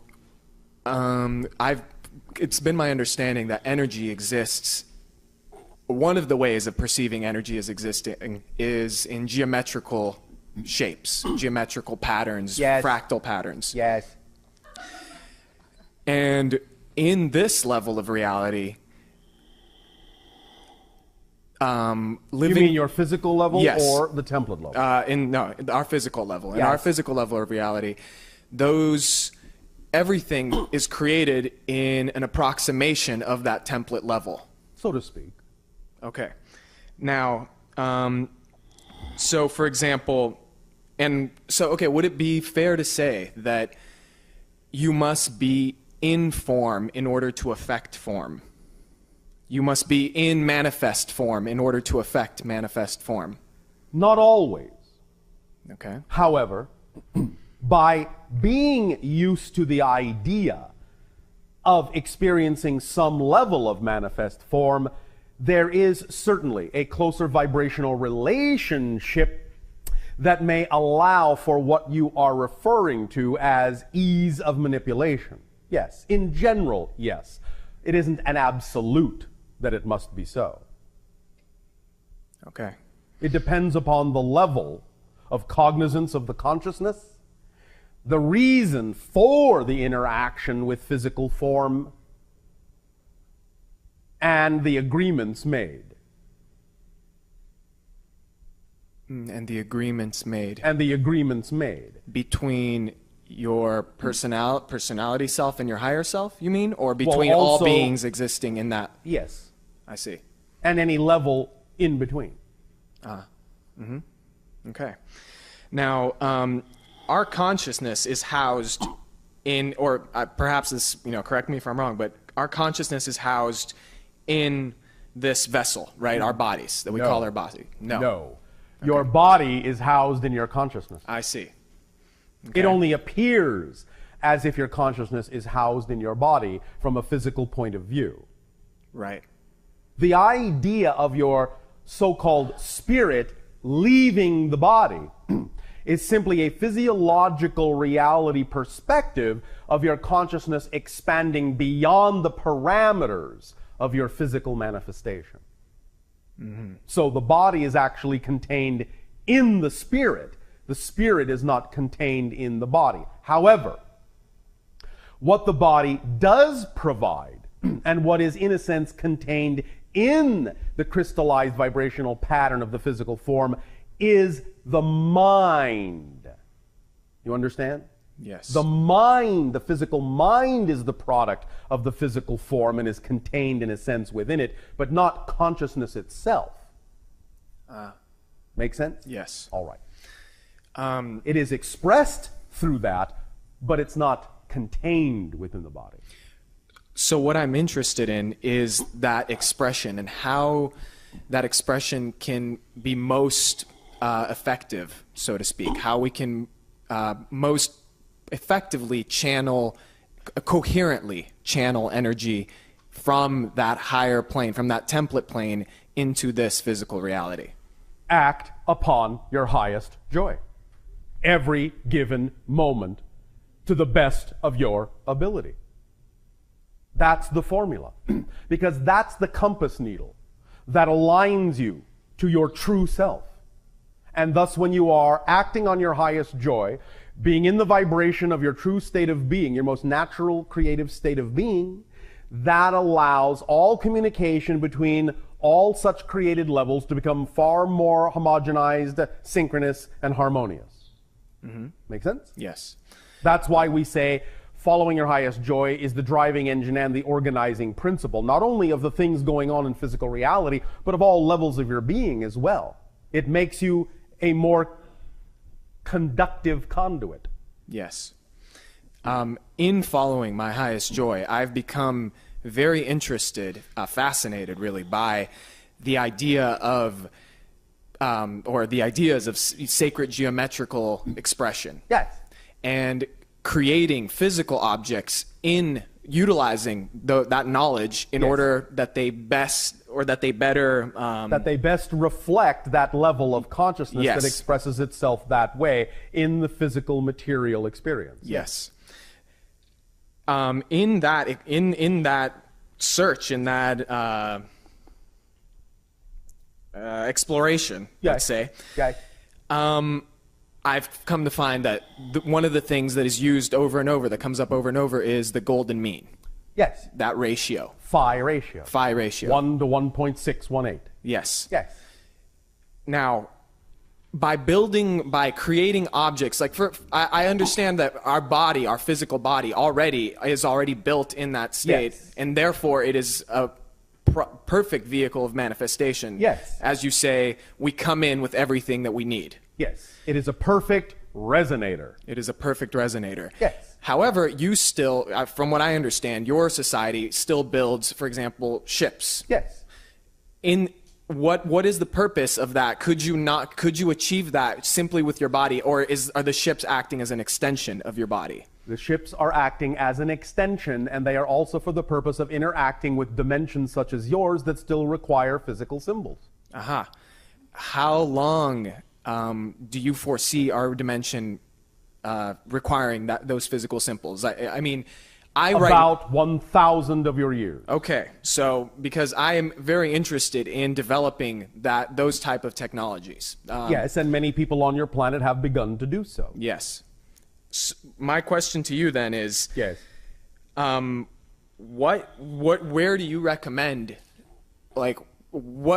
it's been my understanding that energy exists. One of the ways of perceiving energy as existing is in geometrical shapes, geometrical patterns, Yes. fractal patterns. Yes. And in this level of reality, living. You mean your physical level Yes. or the template level? Our physical level. In Yes. our physical level of reality, everything is created in an approximation of that template level. So to speak. Okay. Now, so for example, would it be fair to say that you must be in form in order to affect form? You must be in manifest form in order to affect manifest form? Not always. Okay. However, by being used to the idea of experiencing some level of manifest form, there is certainly a closer vibrational relationship that may allow for what you are referring to as ease of manipulation. Yes, in general, yes. It isn't an absolute that it must be so. Okay. It depends upon the level of cognizance of the consciousness, the reason for the interaction with physical form, and the agreements made. And the agreements made. And the agreements made. Between your personality self and your higher self, you mean? Or between Well, all also- beings existing in that? Yes. I see. And any level in between. Okay. Now, our consciousness is housed in, or perhaps this, correct me if I'm wrong, but our consciousness is housed in this vessel, right? Our bodies that we call our body. No. No. Your body is housed in your consciousness. I see. It only appears as if your consciousness is housed in your body from a physical point of view. Right. The idea of your so-called spirit leaving the body is simply a physiological reality perspective of your consciousness expanding beyond the parameters of your physical manifestation. Mm-hmm. So the body is actually contained in the spirit. The spirit is not contained in the body. However, what the body does provide, and what is in a sense contained in the crystallized vibrational pattern of the physical form, is the mind. You understand? Yes. The mind, the physical mind, is the product of the physical form and is contained in a sense within it, but not consciousness itself. Make sense? Yes. All right. It is expressed through that, but it's not contained within the body. So what I'm interested in is that expression and how that expression can be most effective, so to speak. How we can most effectively coherently channel energy from that higher plane, from that template plane, into this physical reality. Act upon your highest joy. Every given moment to the best of your ability. That's the formula. Because that's the compass needle that aligns you to your true self. And thus, when you are acting on your highest joy, being in the vibration of your true state of being, your most natural creative state of being, that allows all communication between all such created levels to become far more homogenized, synchronous, and harmonious. Mm-hmm. Make sense? Yes. That's why we say following your highest joy is the driving engine and the organizing principle, not only of the things going on in physical reality, but of all levels of your being as well. It makes you a more conductive conduit. Yes. In following my highest joy, I've become very interested, fascinated really, by the idea of, or the ideas of sacred geometrical expression. Yes. And creating physical objects in utilizing that knowledge in order that they best, or that they better... that they best reflect that level of consciousness that expresses itself that way in the physical material experience. Yes. In that search, in that exploration, let's say, I've come to find that one of the things that is used over and over, that comes up over and over, is the golden mean. Yes. That ratio. Phi ratio. Phi ratio. 1 to 1.618. Yes. Yes. Now, by creating objects, like I understand that our body, our physical body, is already built in that state, and therefore it is a perfect vehicle of manifestation. Yes. As you say, we come in with everything that we need. Yes. It is a perfect resonator. It is a perfect resonator. Yes. However, you still, from what I understand, your society still builds, for example, ships. Yes. What is the purpose of that? Could you achieve that simply with your body, or are the ships acting as an extension of your body? The ships are acting as an extension, and they are also for the purpose of interacting with dimensions such as yours that still require physical symbols. Aha. How long do you foresee our dimension requiring those physical symbols? I mean, about 1,000 of your years. Okay, so because I am very interested in developing those type of technologies. Yes, and many people on your planet have begun to do so. Yes. So my question to you then is, yes, where do you recommend, like,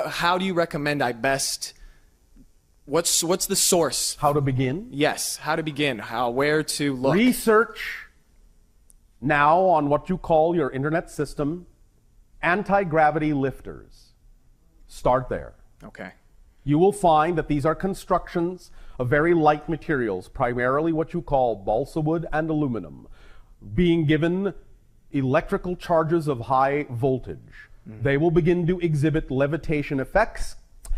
how do you recommend I best? What's the source? How to begin? Yes, how to begin. Where to look? Research now on what you call your internet system, anti-gravity lifters. Start there. Okay. you will find that these are constructions of very light materials, primarily what you call balsa wood and aluminum, being given electrical charges of high voltage. They will begin to exhibit levitation effects,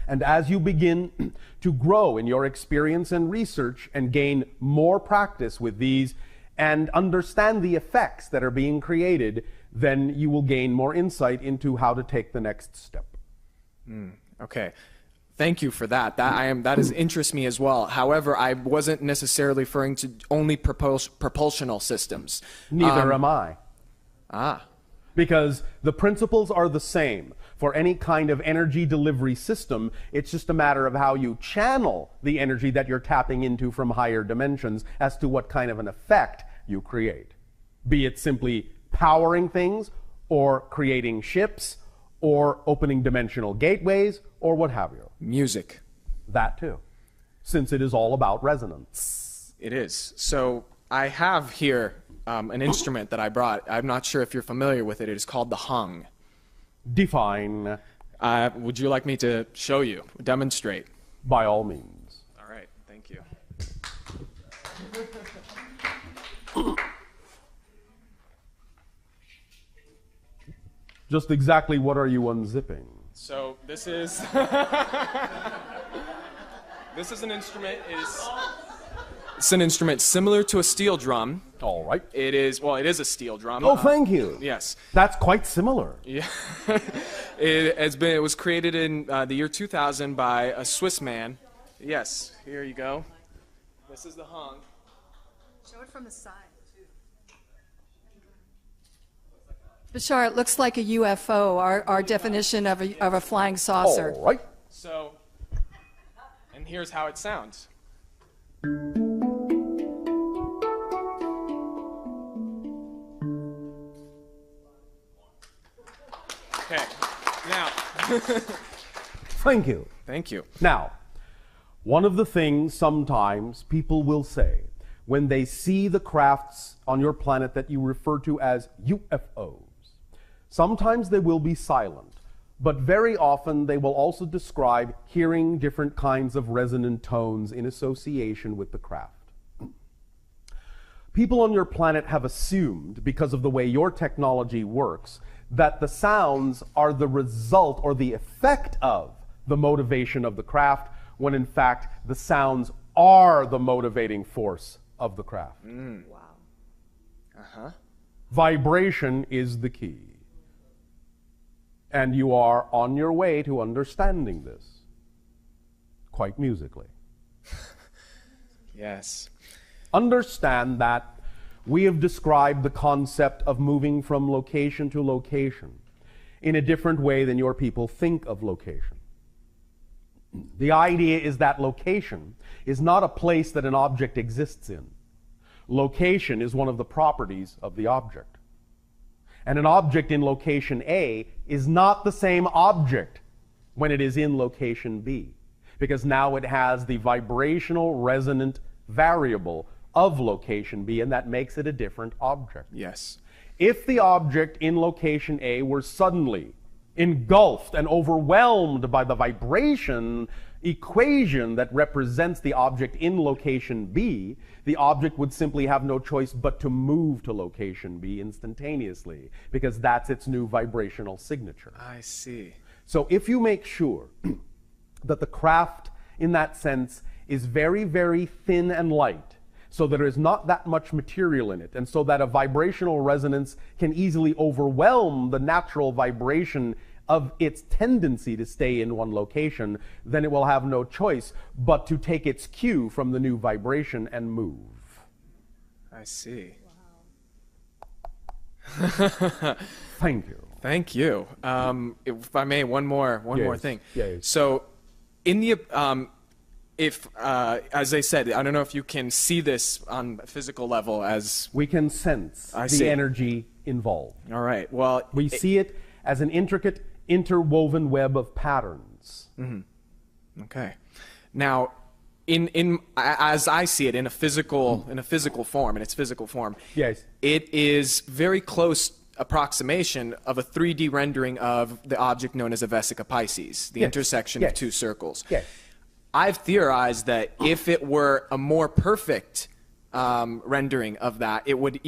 and as you begin to grow in your experience and research and gain more practice with these and understand the effects that are being created, then you will gain more insight into how to take the next step. Okay. Thank you for that. That interests me as well. However, I wasn't necessarily referring to only propulsional systems. Neither am I. Ah. Because the principles are the same. For any kind of energy delivery system, it's just a matter of how you channel the energy that you're tapping into from higher dimensions as to what kind of an effect you create. Be it simply powering things, or creating ships, or opening dimensional gateways, or what have you. Music. That too. Since it is all about resonance. It is. So I have here an instrument that I brought. I'm not sure if you're familiar with it. It is called the hung. Define. Would you like me to show you, demonstrate? By all means. All right, thank you. Just exactly what are you unzipping? So this is this is an instrument. It's an instrument similar to a steel drum. All right. It is a steel drum. Oh, thank you. Yes. That's quite similar. Yeah. It was created in the year 2000 by a Swiss man. Yes. Here you go. This is the hung. Show it from the side. Bashar, it looks like a UFO, our definition of a flying saucer. All right. So, and here's how it sounds. Okay, now. Thank you. Thank you. Now, one of the things sometimes people will say when they see the crafts on your planet that you refer to as UFOs, sometimes they will be silent, but very often they will also describe hearing different kinds of resonant tones in association with the craft. People on your planet have assumed, because of the way your technology works, that the sounds are the result or the effect of the motivation of the craft, when in fact the sounds are the motivating force of the craft. Wow. Uh-huh. Vibration is the key. And you are on your way to understanding this, quite musically. Yes. Understand that we have described the concept of moving from location to location in a different way than your people think of location. The idea is that location is not a place that an object exists in. Location is one of the properties of the object. And an object in location A is not the same object when it is in location B, because now it has the vibrational resonant variable of location B, and that makes it a different object. Yes. If the object in location A were suddenly engulfed and overwhelmed by the vibration equation that represents the object in location B, the object would simply have no choice but to move to location B instantaneously, because that's its new vibrational signature. I see. So if you make sure that the craft in that sense is very, very thin and light, so that there is not that much material in it, and so that a vibrational resonance can easily overwhelm the natural vibration of its tendency to stay in one location, then it will have no choice but to take its cue from the new vibration and move. I see. Wow. Thank you. Thank you. If I may, one more thing. Yes. So, in the as I said, I don't know if you can see this on a physical level as we can sense the energy involved. All right. Well, we see it as an intricate, interwoven web of patterns. Mm-hmm. Okay. Now, as I see it, in a physical form, in its physical form, yes, it is very close approximation of a 3D rendering of the object known as a vesica Pisces, the intersection of two circles. Yes. I've theorized that if it were a more perfect rendering of that, it would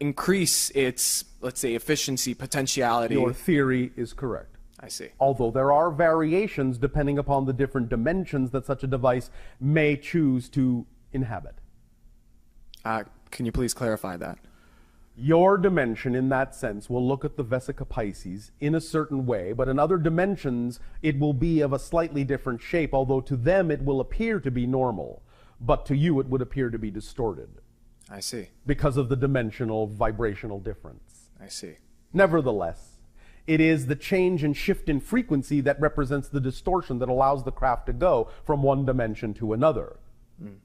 increase its, let's say, efficiency, potentiality. Your theory is correct. I see. Although there are variations depending upon the different dimensions that such a device may choose to inhabit. Can you please clarify that? Your dimension, in that sense, will look at the vesica Pisces in a certain way, but in other dimensions, it will be of a slightly different shape, although to them it will appear to be normal, but to you it would appear to be distorted. I see. Because of the dimensional vibrational difference. I see. Nevertheless, it is the change and shift in frequency that represents the distortion that allows the craft to go from one dimension to another. Mm.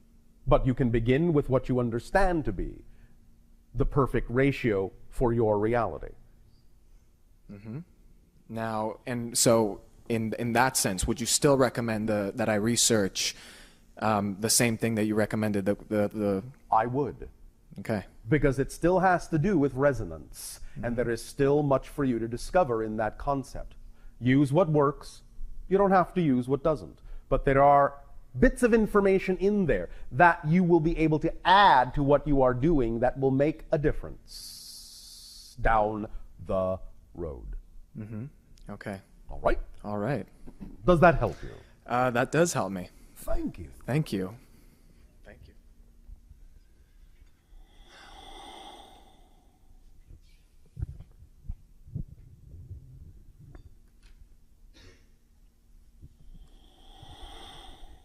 But you can begin with what you understand to be the perfect ratio for your reality. Mm-hmm. Now, and so in that sense, would you still recommend that I research the same thing that you recommended? I would. Okay. Because it still has to do with resonance, and there is still much for you to discover in that concept. Use what works. You don't have to use what doesn't. But there are bits of information in there that you will be able to add to what you are doing that will make a difference down the road. Mm-hmm. Okay. All right? All right. Does that help you? That does help me. Thank you. Thank you. Thank you.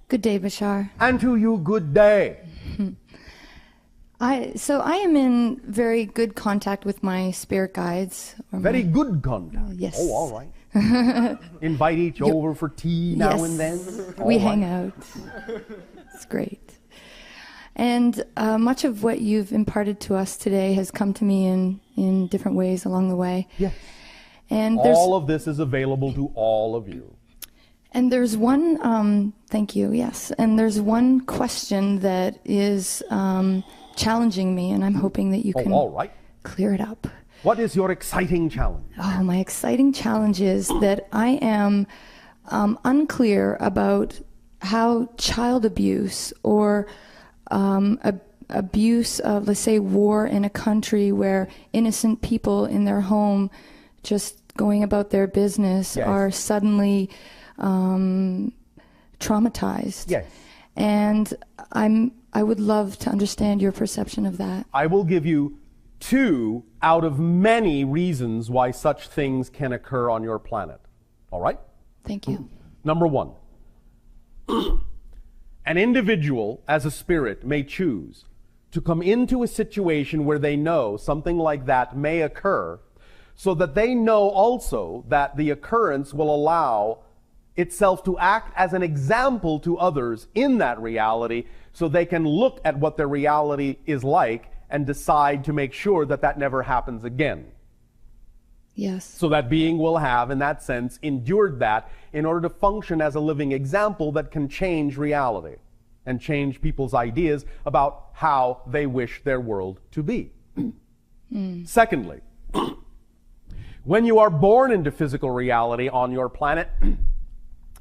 Good day, Bashar. And to you, good day. So I am in very good contact with my spirit guides. Very good contact? Yes. Oh, all right. Invite each over for tea now and then? We hang out. It's great. And much of what you've imparted to us today has come to me in different ways along the way. Yes. And all of this is available to all of you. And there's one, thank you, yes. And there's one question that is challenging me, and I'm hoping that you can all right. clear it up. What is your exciting challenge? Oh, my exciting challenge is that I am unclear about how child abuse or abuse of, let's say, war in a country where innocent people in their home just going about their business are suddenly traumatized. Yes. And I would love to understand your perception of that. I will give you 2 out of many reasons why such things can occur on your planet. All right? Thank you. Number 1. An individual, as a spirit, may choose to come into a situation where they know something like that may occur, so that they know also that the occurrence will allow itself to act as an example to others in that reality, so they can look at what their reality is like and decide to make sure that that never happens again. Yes. So that being will have, in that sense, endured that in order to function as a living example that can change reality and change people's ideas about how they wish their world to be. Secondly, when you are born into physical reality on your planet,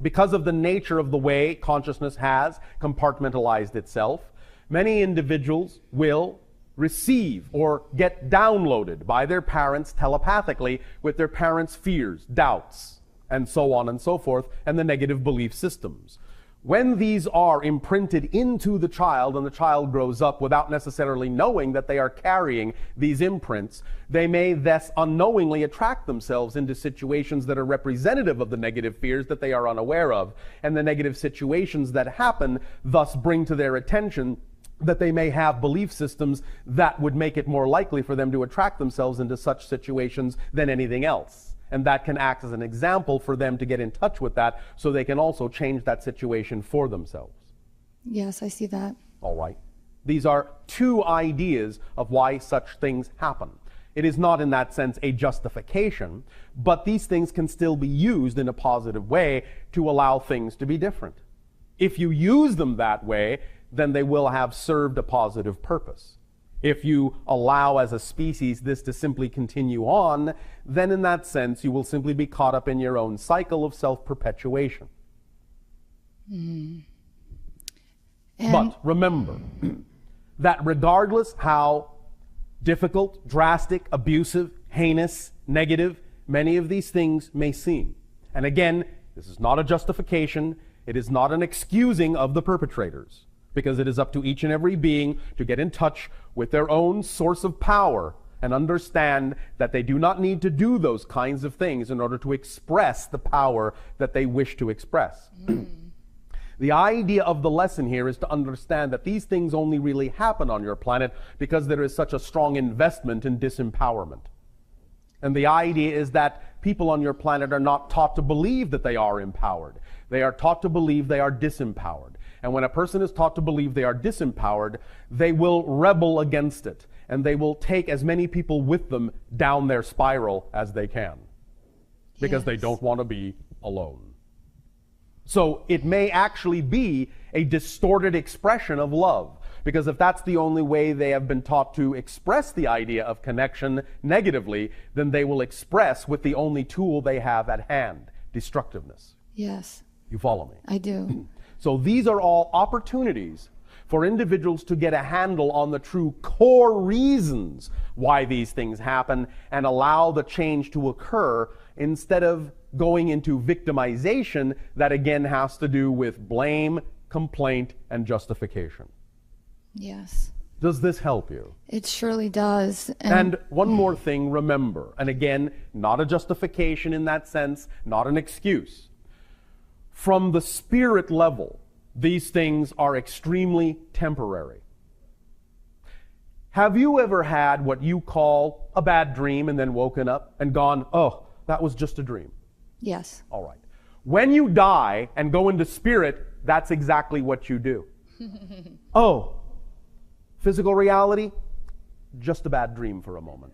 because of the nature of the way consciousness has compartmentalized itself, many individuals will receive or get downloaded by their parents telepathically with their parents' fears, doubts, and so on and so forth, and the negative belief systems. When these are imprinted into the child and the child grows up without necessarily knowing that they are carrying these imprints, they may thus unknowingly attract themselves into situations that are representative of the negative fears that they are unaware of. And the negative situations that happen thus bring to their attention that they may have belief systems that would make it more likely for them to attract themselves into such situations than anything else. And that can act as an example for them to get in touch with that, so they can also change that situation for themselves. Yes, I see that. All right. These are 2 ideas of why such things happen. It is not in that sense a justification, but these things can still be used in a positive way to allow things to be different. If you use them that way, then they will have served a positive purpose. If you allow as a species this to simply continue on, then in that sense you will simply be caught up in your own cycle of self-perpetuation. But remember that regardless how difficult, drastic, abusive, heinous, negative many of these things may seem, and again, this is not a justification, it is not an excusing of the perpetrators, because it is up to each and every being to get in touch with their own source of power and understand that they do not need to do those kinds of things in order to express the power that they wish to express. The idea of the lesson here is to understand that these things only really happen on your planet because there is such a strong investment in disempowerment. And the idea is that people on your planet are not taught to believe that they are empowered. They are taught to believe they are disempowered. And when a person is taught to believe they are disempowered, they will rebel against it. And they will take as many people with them down their spiral as they can. Because they don't want to be alone. So it may actually be a distorted expression of love. Because if that's the only way they have been taught to express the idea of connection negatively, then they will express with the only tool they have at hand, destructiveness. Yes. You follow me? I do. So these are all opportunities for individuals to get a handle on the true core reasons why these things happen and allow the change to occur instead of going into victimization that again has to do with blame, complaint, and justification. Yes. Does this help you? It surely does. And one more thing, remember, and again, not a justification in that sense, not an excuse. From the spirit level, these things are extremely temporary. Have you ever had what you call a bad dream and then woken up and gone, oh, that was just a dream? Yes. All right. When you die and go into spirit, that's exactly what you do. Oh, physical reality, just a bad dream for a moment.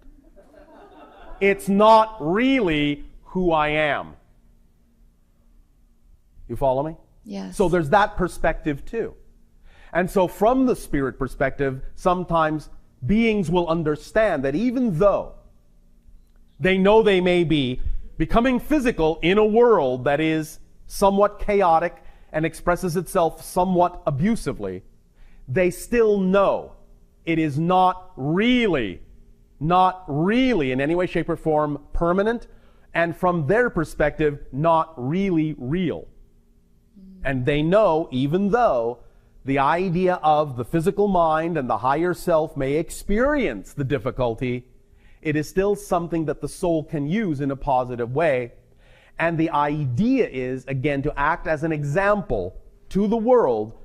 It's not really who I am. You follow me? Yes. So there's that perspective too. And so from the spirit perspective, sometimes beings will understand that even though they know they may be becoming physical in a world that is somewhat chaotic and expresses itself somewhat abusively, they still know it is not really in any way, shape, or form permanent, and from their perspective, not really real. And they know, even though the idea of the physical mind and the higher self may experience the difficulty, it is still something that the soul can use in a positive way. And the idea is, again, to act as an example to the world,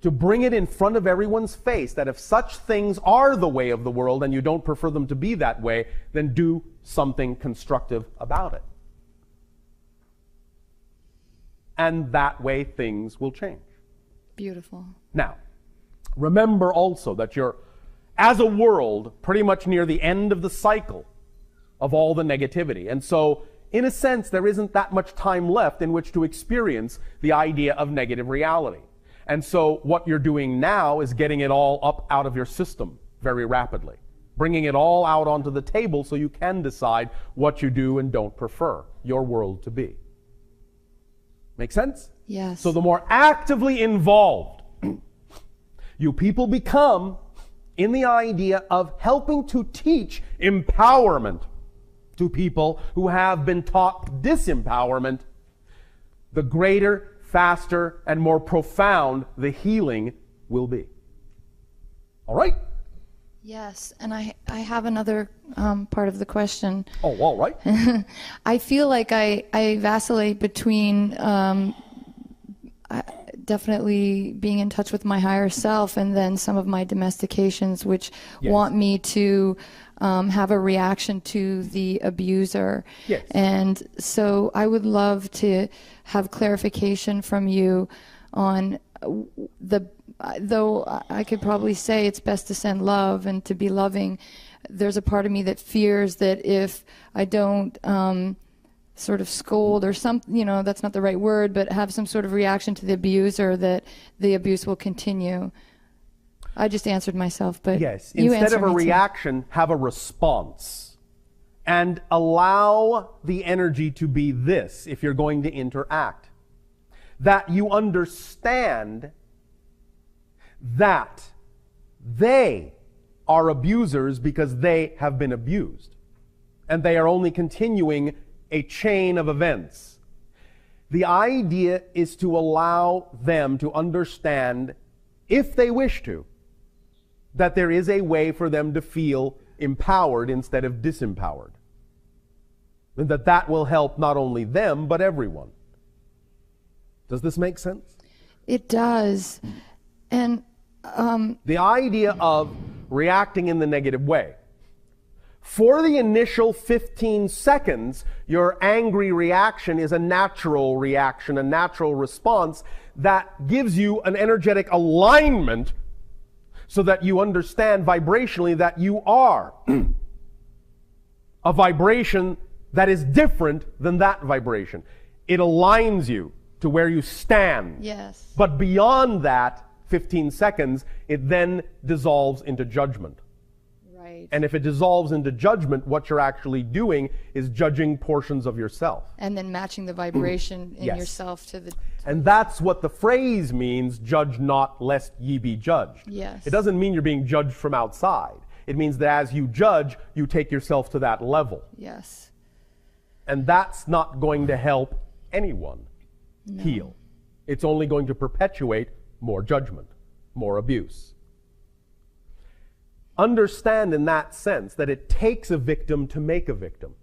to bring it in front of everyone's face that if such things are the way of the world and you don't prefer them to be that way, then do something constructive about it. And that way things will change. Beautiful. Now, remember also that you're, as a world, pretty much near the end of the cycle of all the negativity. And so, in a sense, there isn't that much time left in which to experience the idea of negative reality. And so what you're doing now is getting it all up out of your system very rapidly. Bringing it all out onto the table so you can decide what you do and don't prefer your world to be. Make sense? Yes. So the more actively involved you people become in the idea of helping to teach empowerment to people who have been taught disempowerment, the greater, faster, and more profound the healing will be. All right? Yes, and I have another part of the question. Oh, all right. I feel like I vacillate between definitely being in touch with my higher self and then some of my domestications, which want me to have a reaction to the abuser. Yes. And so I would love to have clarification from you on though I could probably say it's best to send love and to be loving, there's a part of me that fears that if I don't sort of scold or that's not the right word, but have some sort of reaction to the abuser, that the abuse will continue. I just answered myself, but yes, you instead answered of a me too. reaction, have a response. And allow the energy to be this if you're going to interact. That you understand that they are abusers because they have been abused. And they are only continuing a chain of events. The idea is to allow them to understand, if they wish to, that there is a way for them to feel empowered instead of disempowered. And that will help not only them, but everyone. Does this make sense? It does. And the idea of reacting in the negative way. For the initial 15 seconds, your angry reaction is a natural reaction, a natural response that gives you an energetic alignment so that you understand vibrationally that you are a vibration that is different than that vibration. It aligns you to where you stand. Yes. But beyond that 15 seconds, it then dissolves into judgment. Right. And if it dissolves into judgment, what you're actually doing is judging portions of yourself. And then matching the vibration in Yes. yourself to the... And that's what the phrase means, judge not lest ye be judged. Yes. It doesn't mean you're being judged from outside. It means that as you judge, you take yourself to that level. Yes. And that's not going to help anyone heal. It's only going to perpetuate more judgment, more abuse. Understand in that sense that it takes a victim to make a victim.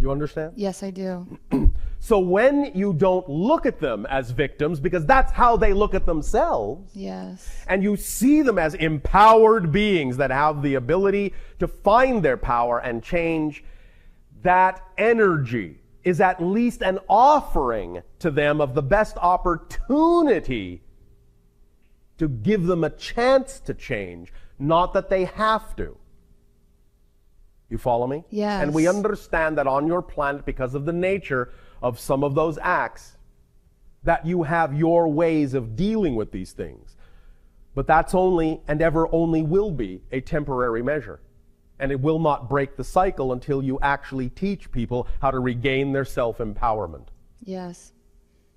You understand? Yes, I do. So when you don't look at them as victims, because that's how they look at themselves, yes, and you see them as empowered beings that have the ability to find their power and change, that energy is at least an offering to them of the best opportunity to give them a chance to change, not that they have to. You follow me? Yes. And we understand that on your planet, because of the nature of some of those acts, that you have your ways of dealing with these things. But that's only, and ever only will be, a temporary measure. And it will not break the cycle until you actually teach people how to regain their self-empowerment. Yes.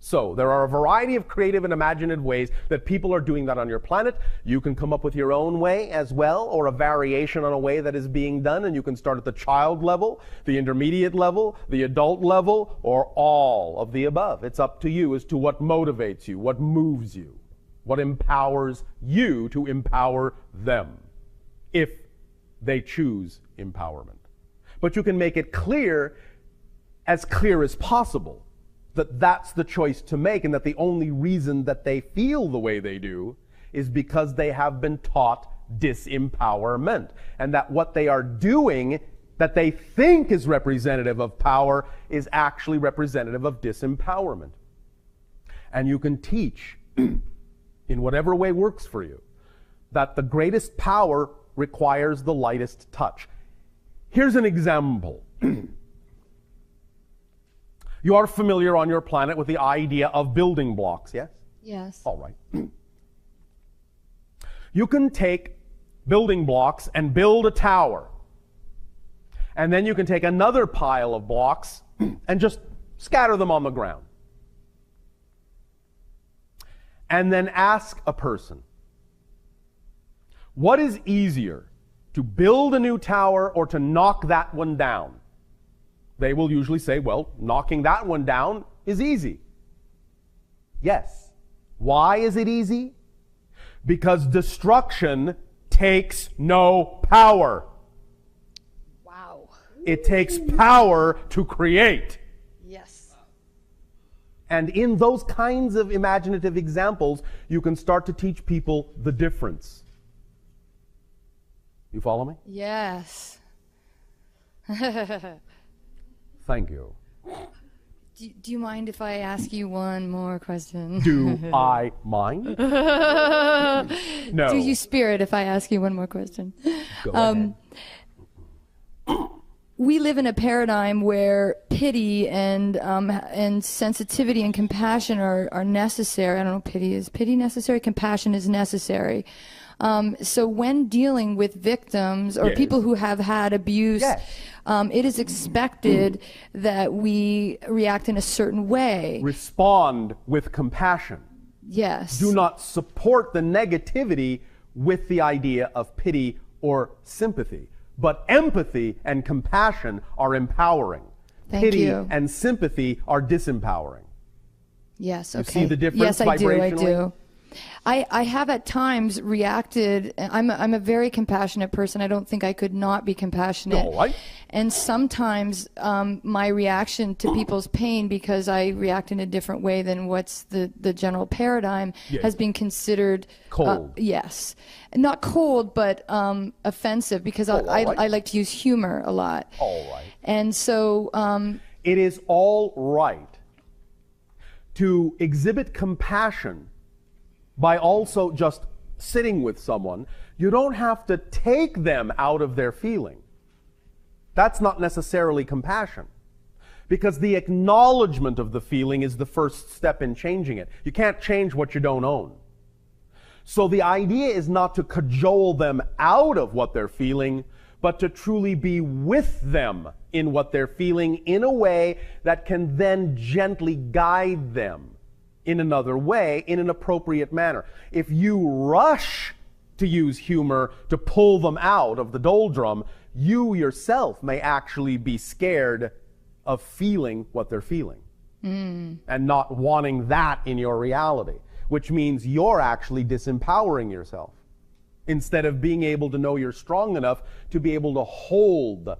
So, there are a variety of creative and imaginative ways that people are doing that on your planet. You can come up with your own way as well, or a variation on a way that is being done, and you can start at the child level, the intermediate level, the adult level, or all of the above. It's up to you as to what motivates you, what moves you, what empowers you to empower them, if they choose empowerment. But you can make it clear as possible, that that's the choice to make, and that the only reason that they feel the way they do is because they have been taught disempowerment, and that what they are doing that they think is representative of power is actually representative of disempowerment. And you can teach in whatever way works for you that the greatest power requires the lightest touch. Here's an example. You are familiar on your planet with the idea of building blocks, yes? Yes. All right. You can take building blocks and build a tower. And then you can take another pile of blocks and just scatter them on the ground. And then ask a person, what is easier, to build a new tower or to knock that one down? They will usually say, well, knocking that one down is easy. Yes. Why is it easy? Because destruction takes no power. Wow. It takes power to create. Yes. And in those kinds of imaginative examples, you can start to teach people the difference. You follow me? Yes. Thank you. Do you mind if I ask you one more question? Do I mind? No. Do you spirit if I ask you one more question? Go ahead. We live in a paradigm where pity and sensitivity and compassion are necessary. I don't know, is pity necessary? Compassion is necessary. So when dealing with victims or Yes. people who have had abuse, it is expected that we react in a certain way. Respond with compassion. Yes. Do not support the negativity with the idea of pity or sympathy. But empathy and compassion are empowering. Thank Pity you. and sympathy are disempowering. Yes, You okay. see the difference yes, I do, I vibrationally? do. I have at times reacted. I'm a very compassionate person. I don't think I could not be compassionate. All right. And sometimes my reaction to people's pain, because I react in a different way than what's the general paradigm, Yes. has been considered Cold. Yes, not cold, but offensive, because all right. I like to use humor a lot. All right. And so It is all right to exhibit compassion by also just sitting with someone. You don't have to take them out of their feeling. That's not necessarily compassion, because the acknowledgement of the feeling is the first step in changing it. You can't change what you don't own. So the idea is not to cajole them out of what they're feeling, but to truly be with them in what they're feeling in a way that can then gently guide them in another way, in an appropriate manner. If you rush to use humor to pull them out of the doldrum, you yourself may actually be scared of feeling what they're feeling and not wanting that in your reality, which means you're actually disempowering yourself instead of being able to know you're strong enough to be able to hold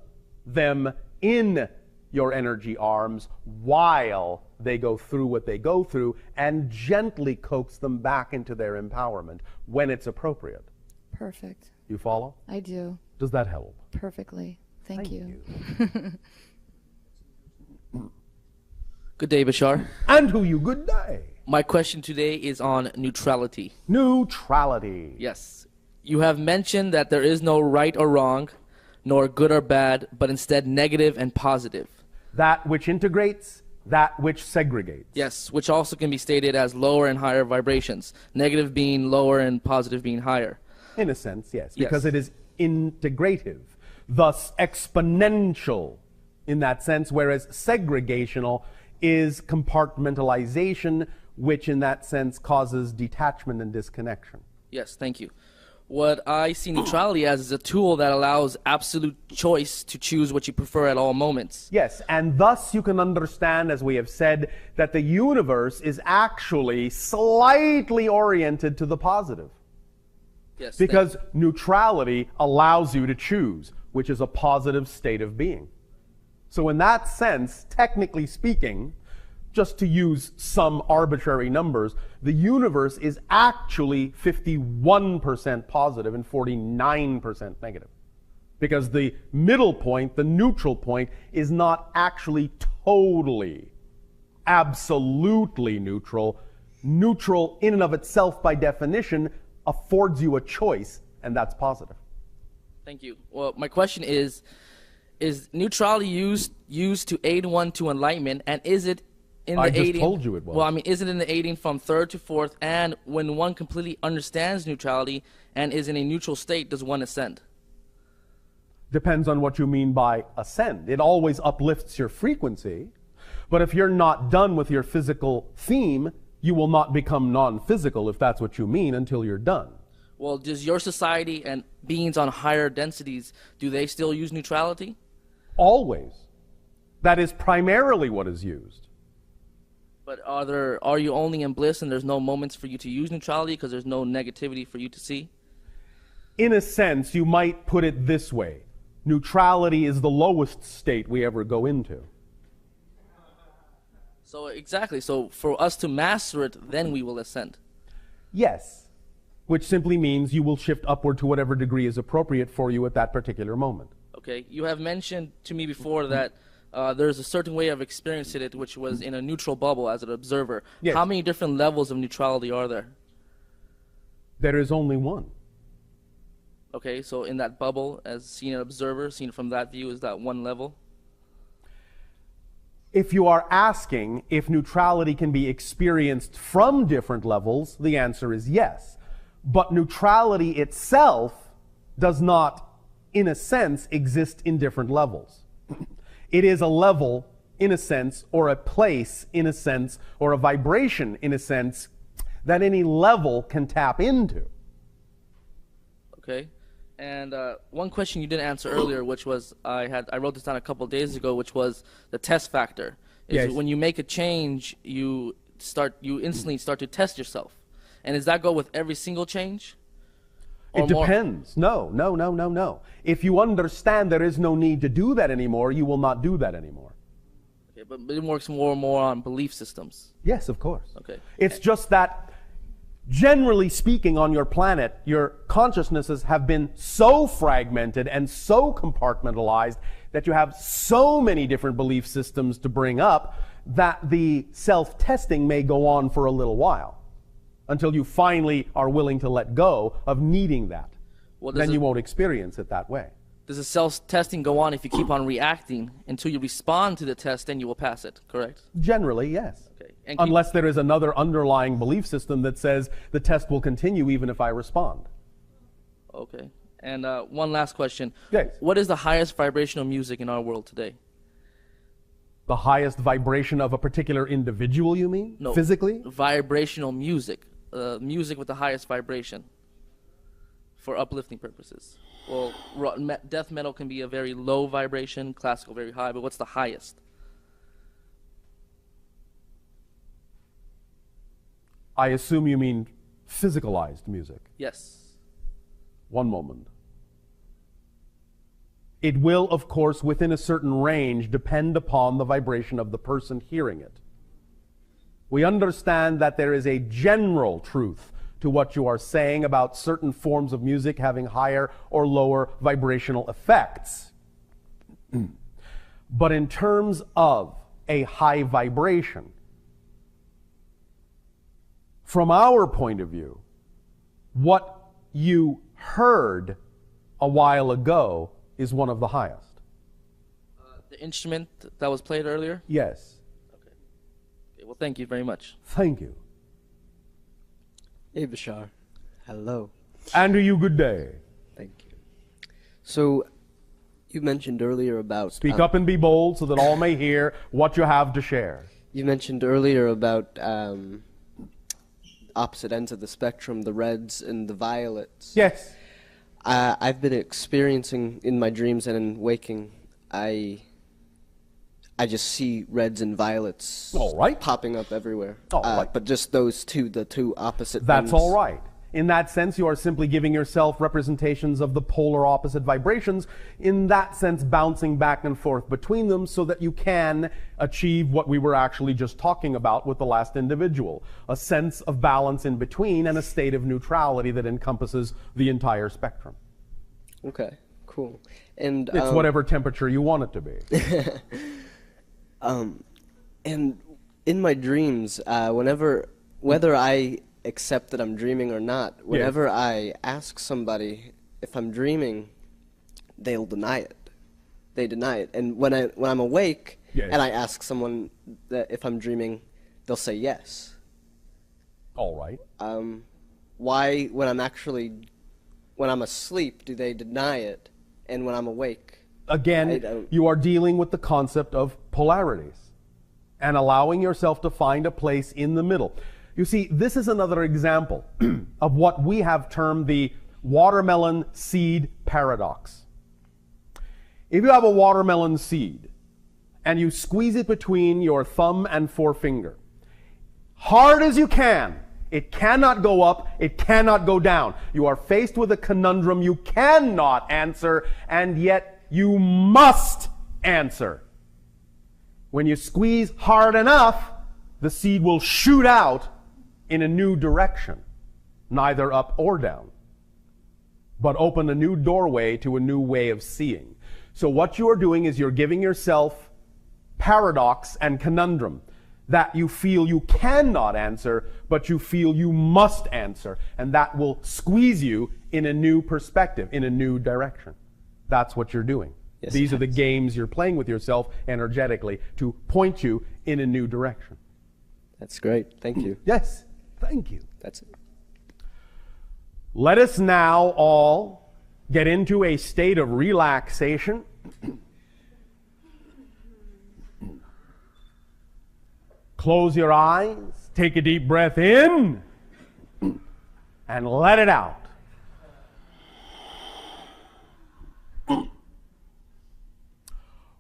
them in your energy arms while they go through what they go through, and gently coax them back into their empowerment when it's appropriate. Perfect. You follow? I do. Does that help? Perfectly. Thank you. Good day, Bashar. And who you good day. My question today is on neutrality. Neutrality. Yes. You have mentioned that there is no right or wrong, nor good or bad, but instead negative and positive. That which integrates, that which segregates. Yes, which also can be stated as lower and higher vibrations, negative being lower and positive being higher. In a sense, yes, because it is integrative, thus exponential in that sense, whereas segregational is compartmentalization, which in that sense causes detachment and disconnection. Yes, thank you. What I see neutrality as is a tool that allows absolute choice to choose what you prefer at all moments. Yes, and thus you can understand, as we have said, that the universe is actually slightly oriented to the positive. Yes, because neutrality allows you to choose, which is a positive state of being. So in that sense, technically speaking, just to use some arbitrary numbers, the universe is actually 51% positive and 49% negative. Because the middle point, the neutral point, is not actually totally, absolutely neutral. Neutral in and of itself, by definition, affords you a choice, and that's positive. Thank you. Well, my question is neutrality used to aid one to enlightenment, and is it in the I just aiding, told you it was. Well, I mean, is it in the aiding from third to fourth, and when one completely understands neutrality and is in a neutral state, does one ascend? Depends on what you mean by ascend. It always uplifts your frequency, but if you're not done with your physical theme, you will not become non-physical, if that's what you mean, until you're done. Well, does your society and beings on higher densities, do they still use neutrality? Always. That is primarily what is used. But are you only in bliss and there's no moments for you to use neutrality because there's no negativity for you to see? In a sense, you might put it this way. Neutrality is the lowest state we ever go into. So exactly. So for us to master it, then we will ascend. Yes. Which simply means you will shift upward to whatever degree is appropriate for you at that particular moment. Okay. You have mentioned to me before that there's a certain way of experiencing it, which was in a neutral bubble as an observer. Yes. How many different levels of neutrality are there? There is only one. Okay, so in that bubble, as seen an observer, seen from that view, is that one level? If you are asking if neutrality can be experienced from different levels, the answer is yes. But neutrality itself does not, in a sense, exist in different levels. It is a level, in a sense, or a place, in a sense, or a vibration, in a sense, that any level can tap into. Okay. And one question you didn't answer earlier, which was I wrote this down a couple of days ago, which was the test factor. Yes. When you make a change, you instantly start to test yourself. And does that go with every single change? It depends. No. If you understand there is no need to do that anymore, you will not do that anymore. Okay, but it works more and more on belief systems. Yes, of course. Okay. It's just that, generally speaking, on your planet, your consciousnesses have been so fragmented and so compartmentalized that you have so many different belief systems to bring up that the self-testing may go on for a little while until you finally are willing to let go of needing that. Then you won't experience it that way. Does the self-testing go on if you keep on reacting until you respond to the test, then you will pass it, correct? Generally, yes. Okay. And Unless there is another underlying belief system that says the test will continue even if I respond. Okay. And one last question. Yes. What is the highest vibrational music in our world today? The highest vibration of a particular individual, you mean? No. Physically? Vibrational music. Music with the highest vibration for uplifting purposes. Well, death metal can be a very low vibration, classical very high, but what's the highest? I assume you mean physicalized music. Yes. One moment. It will, of course, within a certain range, depend upon the vibration of the person hearing it. We understand that there is a general truth to what you are saying about certain forms of music having higher or lower vibrational effects. But in terms of a high vibration, from our point of view, what you heard a while ago is one of the highest. The instrument that was played earlier? Yes. Okay, well, thank you very much. Thank you. Hey, Bashar. Hello. And to you, good day. Thank you. So, you mentioned earlier about... Speak up and be bold so that all may hear what you have to share. You mentioned earlier about opposite ends of the spectrum, the reds and the violets. Yes. I've been experiencing in my dreams and in waking, I just see reds and violets popping up everywhere. But just those two, the two opposite That's ends. all right. In that sense, you are simply giving yourself representations of the polar opposite vibrations, in that sense bouncing back and forth between them so that you can achieve what we were actually just talking about with the last individual, a sense of balance in between and a state of neutrality that encompasses the entire spectrum. Okay, cool. And it's whatever temperature you want it to be. And in my dreams, whether I accept that I'm dreaming or not, whenever I ask somebody if I'm dreaming, they'll deny it. They deny it. And when I'm awake and I ask someone that if I'm dreaming, they'll say yes. All right. Why, when I'm asleep, do they deny it, and when I'm awake? Again, you are dealing with the concept of polarities and allowing yourself to find a place in the middle. You see, this is another example of what we have termed the watermelon seed paradox. If you have a watermelon seed and you squeeze it between your thumb and forefinger, hard as you can, it cannot go up, it cannot go down. You are faced with a conundrum you cannot answer, and yet you must answer. When you squeeze hard enough, the seed will shoot out in a new direction, neither up or down, but open a new doorway to a new way of seeing. So what you are doing is you're giving yourself paradox and conundrum that you feel you cannot answer, but you feel you must answer, and that will squeeze you in a new perspective, in a new direction. That's what you're doing. Yes, These are the games you're playing with yourself energetically to point you in a new direction. That's great. Thank you. Yes. Thank you. That's it. Let us now all get into a state of relaxation. Close your eyes, take a deep breath in, and let it out.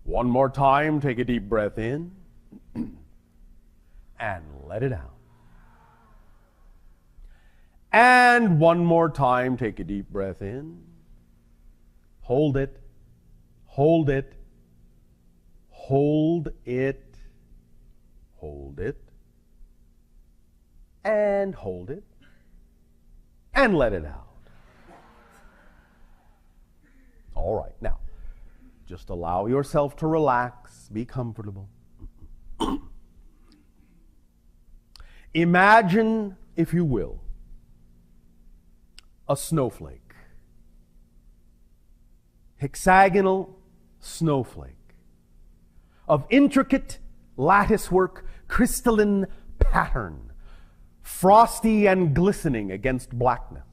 One more time, take a deep breath in, and let it out. And one more time, take a deep breath in. Hold it, hold it, hold it, hold it, and hold it, and let it out. All right, now, just allow yourself to relax, be comfortable. Imagine, if you will, a snowflake. Hexagonal snowflake of intricate latticework, crystalline pattern, frosty and glistening against blackness.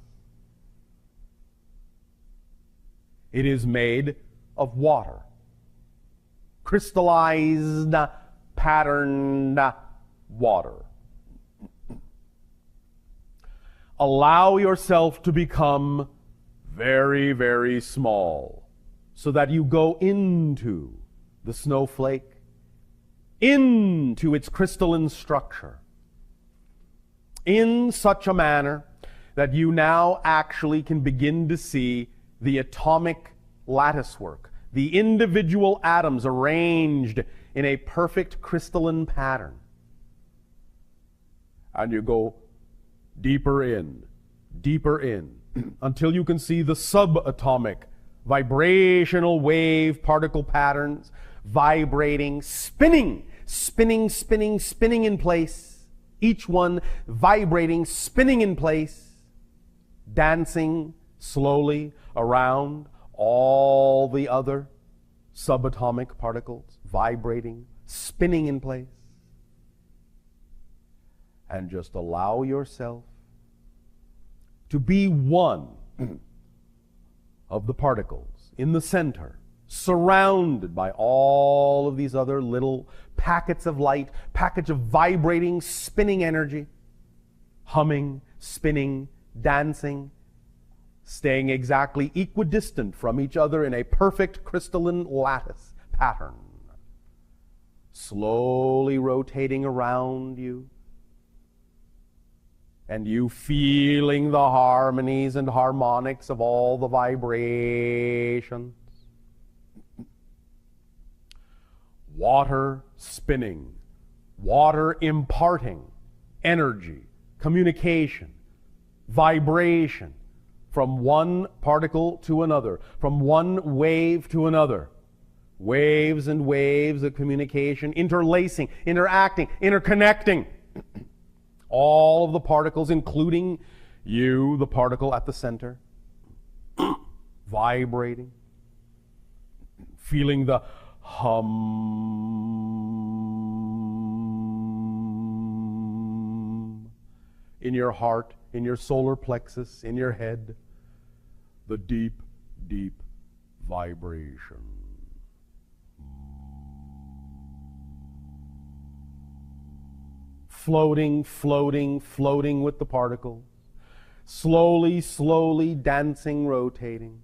It is made of water, crystallized, patterned water. Allow yourself to become very, very small so that you go into the snowflake, into its crystalline structure, in such a manner that you now actually can begin to see the atomic latticework, the individual atoms arranged in a perfect crystalline pattern. And you go deeper in, until you can see the subatomic vibrational wave particle patterns vibrating, spinning in place, each one vibrating, spinning in place, dancing slowly around all the other subatomic particles, vibrating, spinning in place. And just allow yourself to be one of the particles in the center, surrounded by all of these other little packets of light, packets of vibrating, spinning energy, humming, spinning, dancing, staying exactly equidistant from each other in a perfect crystalline lattice pattern, slowly rotating around you, and you feeling the harmonies and harmonics of all the vibrations. Water spinning, water imparting energy, communication, vibration from one particle to another, from one wave to another. Waves and waves of communication, interlacing, interacting, interconnecting. All of the particles, including you, the particle at the center, vibrating, feeling the hum in your heart, in your solar plexus, in your head, the deep, deep vibration. Floating, floating, floating with the particles, slowly, slowly dancing, rotating.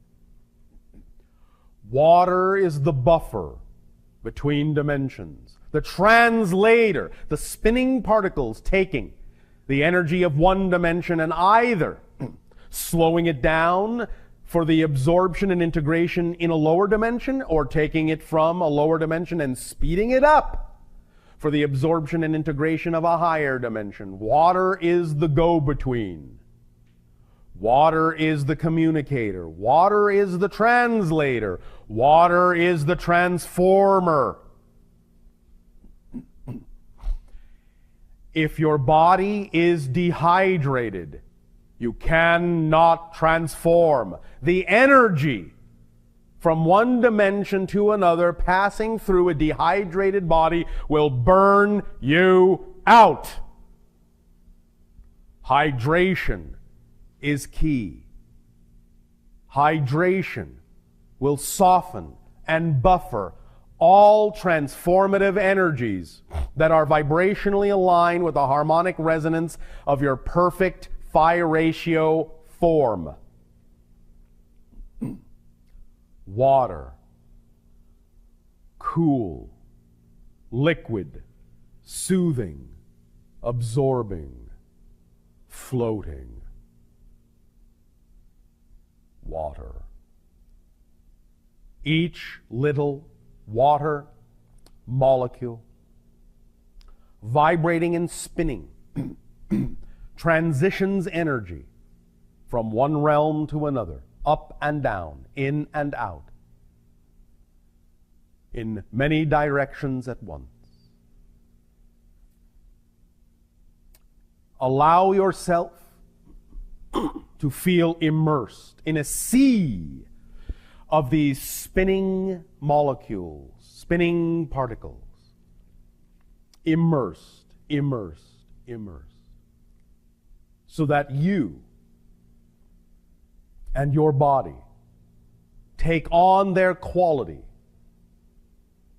Water is the buffer between dimensions, the translator, the spinning particles taking the energy of one dimension and either slowing it down for the absorption and integration in a lower dimension, or taking it from a lower dimension and speeding it up for the absorption and integration of a higher dimension. Water is the go-between. Water is the communicator. Water is the translator. Water is the transformer. If your body is dehydrated, you cannot transform. The energy from one dimension to another passing through a dehydrated body will burn you out. Hydration is key. Hydration will soften and buffer all transformative energies that are vibrationally aligned with the harmonic resonance of your perfect phi ratio form. Water, cool, liquid, soothing, absorbing, floating. Water. Each little water molecule vibrating and spinning transitions energy from one realm to another, up and down, in and out, in many directions at once. Allow yourself to feel immersed in a sea of these spinning molecules, spinning particles. Immersed, immersed, immersed. So that you and your body take on their quality,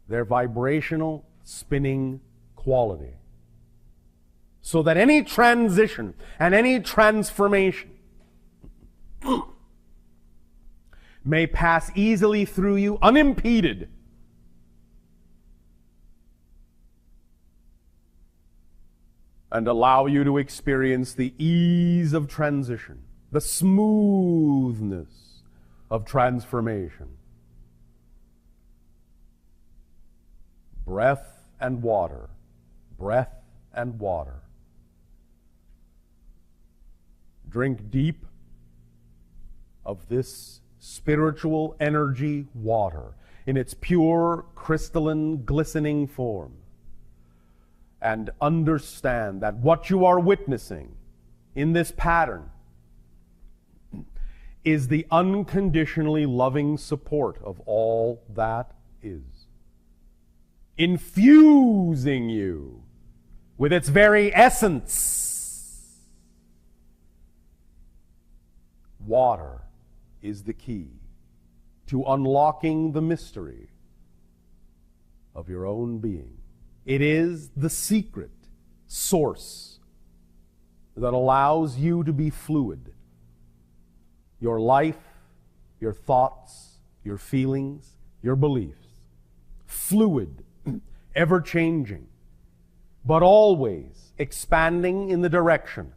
their vibrational spinning quality. So that any transition and any transformation may pass easily through you, unimpeded. And allow you to experience the ease of transition, the smoothness of transformation. Breath and water, breath and water. Drink deep of this spiritual energy water in its pure, crystalline, glistening form. And understand that what you are witnessing in this pattern is the unconditionally loving support of all that is, infusing you with its very essence. Water is the key to unlocking the mystery of your own being. It is the secret source that allows you to be fluid. Your life, your thoughts, your feelings, your beliefs. Fluid, ever-changing, but always expanding in the direction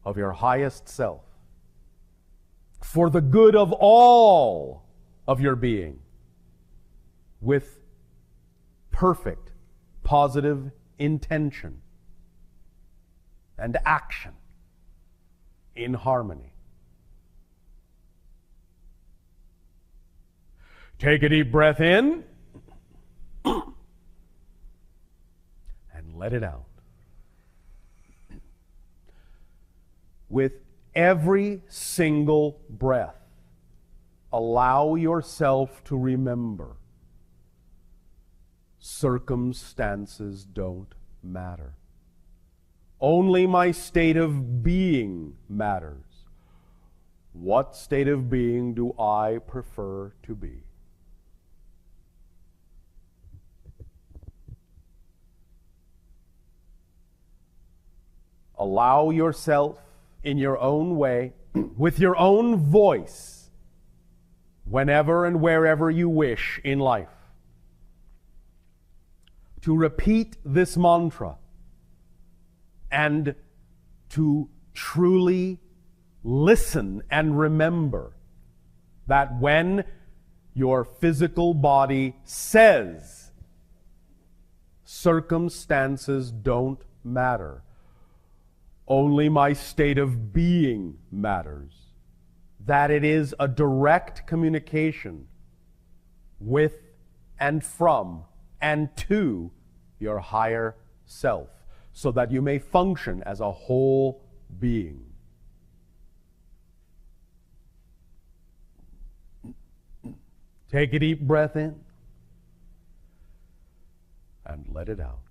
of your highest self. For the good of all of your being, with perfect positive intention and action in harmony. Take a deep breath in and let it out. With every single breath, allow yourself to remember circumstances don't matter. Only my state of being matters. What state of being do I prefer to be? Allow yourself in your own way, with your own voice, whenever and wherever you wish in life, to repeat this mantra and to truly listen and remember that when your physical body says circumstances don't matter, only my state of being matters, that it is a direct communication with and from and to your higher self, so that you may function as a whole being. Take a deep breath in and let it out.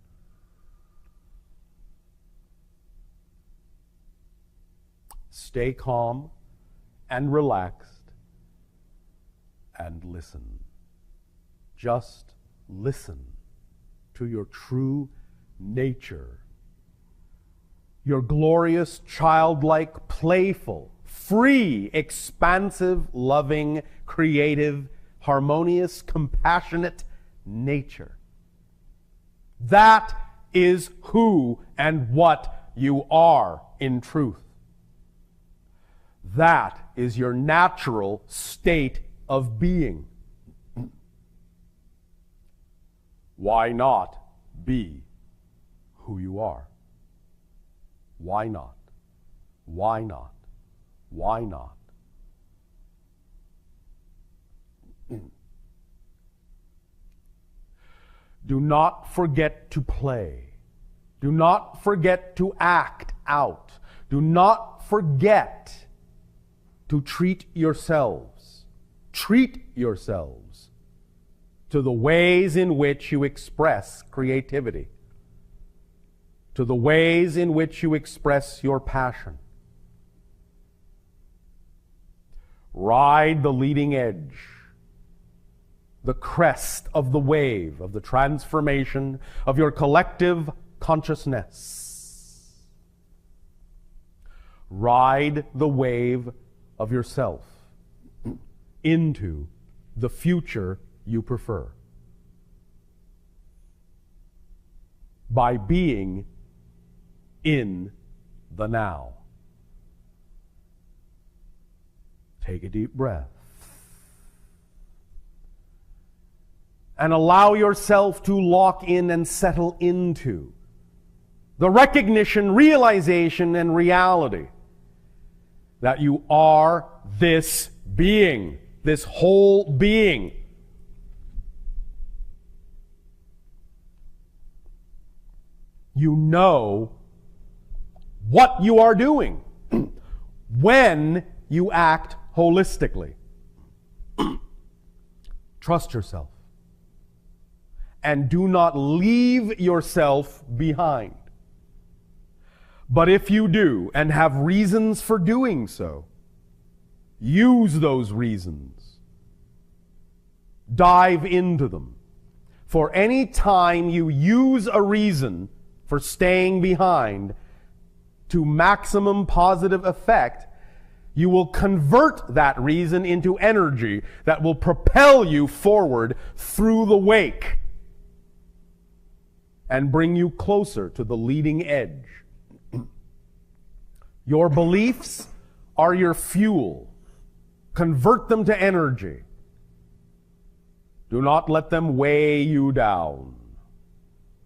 Stay calm and relaxed and listen. Just listen to your true nature. Your glorious, childlike, playful, free, expansive, loving, creative, harmonious, compassionate nature. That is who and what you are in truth. That is your natural state of being. Why not be who you are? Why not? Why not? Why not? Do not forget to play. Do not forget to act out. Do not forget to treat yourselves. Treat yourselves to the ways in which you express creativity, to the ways in which you express your passion. Ride the leading edge, the crest of the wave of the transformation of your collective consciousness. Ride the wave of yourself into the future you prefer by being in the now. Take a deep breath and allow yourself to lock in and settle into the recognition, realization, and reality that you are this being, this whole being. You know what you are doing when you act holistically. Trust yourself and do not leave yourself behind. But if you do and have reasons for doing so, use those reasons. Dive into them. For any time you use a reason for staying behind to maximum positive effect, you will convert that reason into energy that will propel you forward through the wake and bring you closer to the leading edge. Your beliefs are your fuel. Convert them to energy. Do not let them weigh you down.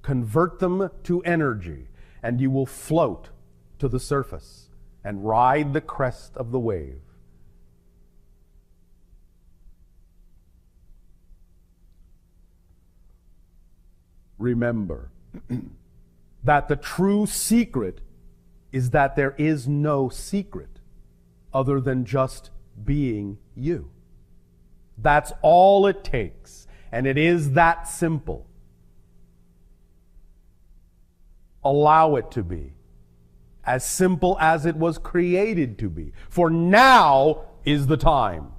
Convert them to energy, and you will float to the surface and ride the crest of the wave. Remember that the true secret is that there is no secret other than just being you. That's all it takes, and it is that simple. Allow it to be as simple as it was created to be, for now is the time.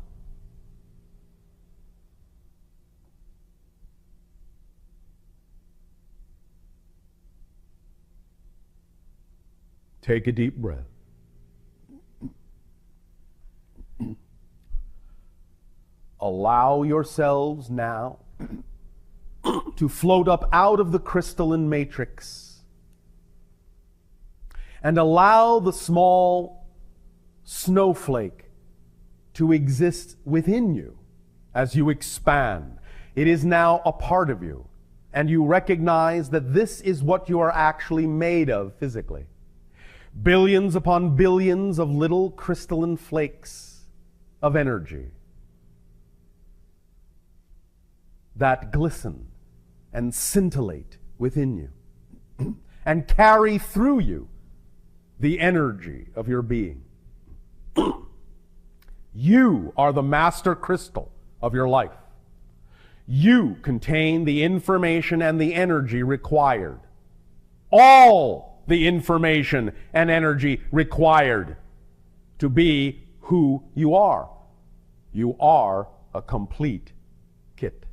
Take a deep breath. Allow yourselves now to float up out of the crystalline matrix and allow the small snowflake to exist within you as you expand. It is now a part of you, and you recognize that this is what you are actually made of physically. Billions upon billions of little crystalline flakes of energy that glisten and scintillate within you and carry through you the energy of your being. You are the master crystal of your life. You contain the information and the energy required. All the information and energy required to be who you are. You are a complete kit.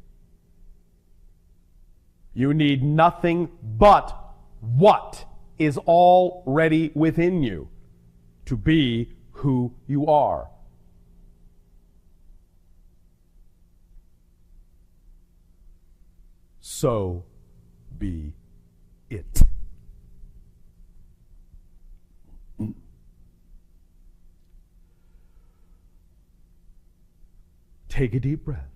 You need nothing but what is already within you to be who you are. So be it. Take a deep breath.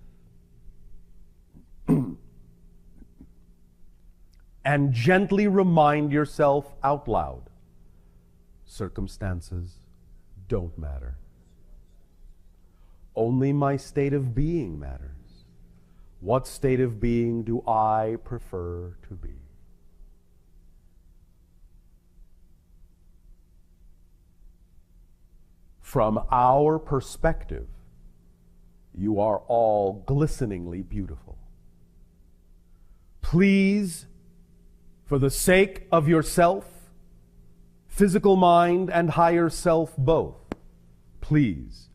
And gently remind yourself out loud, circumstances don't matter. Only my state of being matters. What state of being do I prefer to be? From our perspective, you are all glisteningly beautiful. Please, for the sake of yourself, physical mind and higher self both, please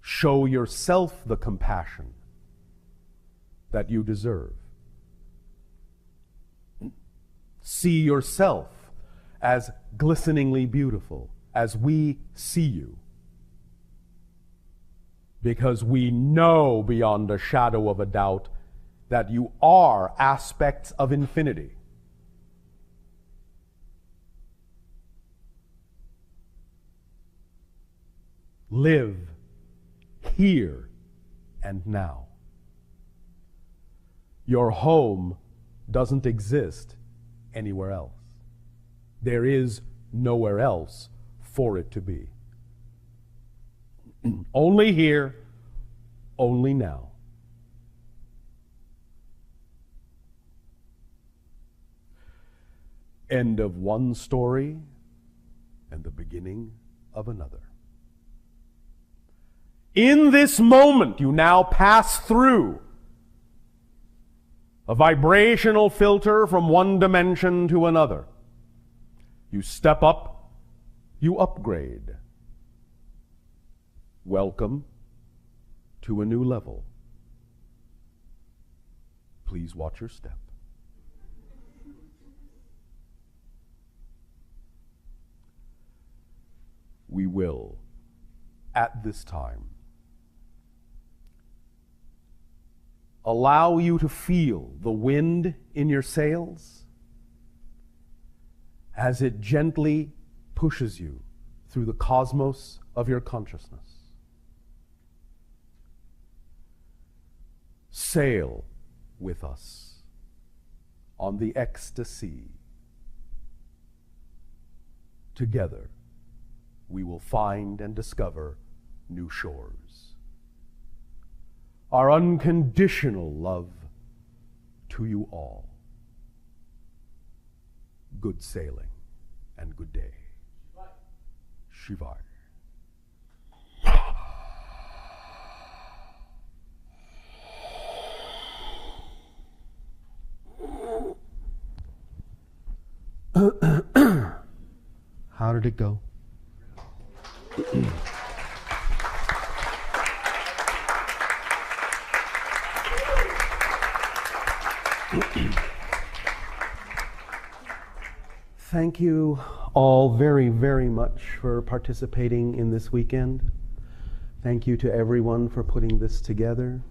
show yourself the compassion that you deserve. See yourself as glisteningly beautiful as we see you, because we know beyond a shadow of a doubt that you are aspects of infinity. Live here and now. Your home doesn't exist anywhere else. There is nowhere else for it to be. Only here, only now. End of one story and the beginning of another. In this moment, you now pass through a vibrational filter from one dimension to another. You step up, you upgrade. Welcome to a new level. Please watch your step. We will, at this time, allow you to feel the wind in your sails as it gently pushes you through the cosmos of your consciousness. Sail with us on the ecstasy. Together, we will find and discover new shores. Our unconditional love to you all. Good sailing and good day. Shivai. How did it go? Thank you all very, very much for participating in this weekend. Thank you to everyone for putting this together.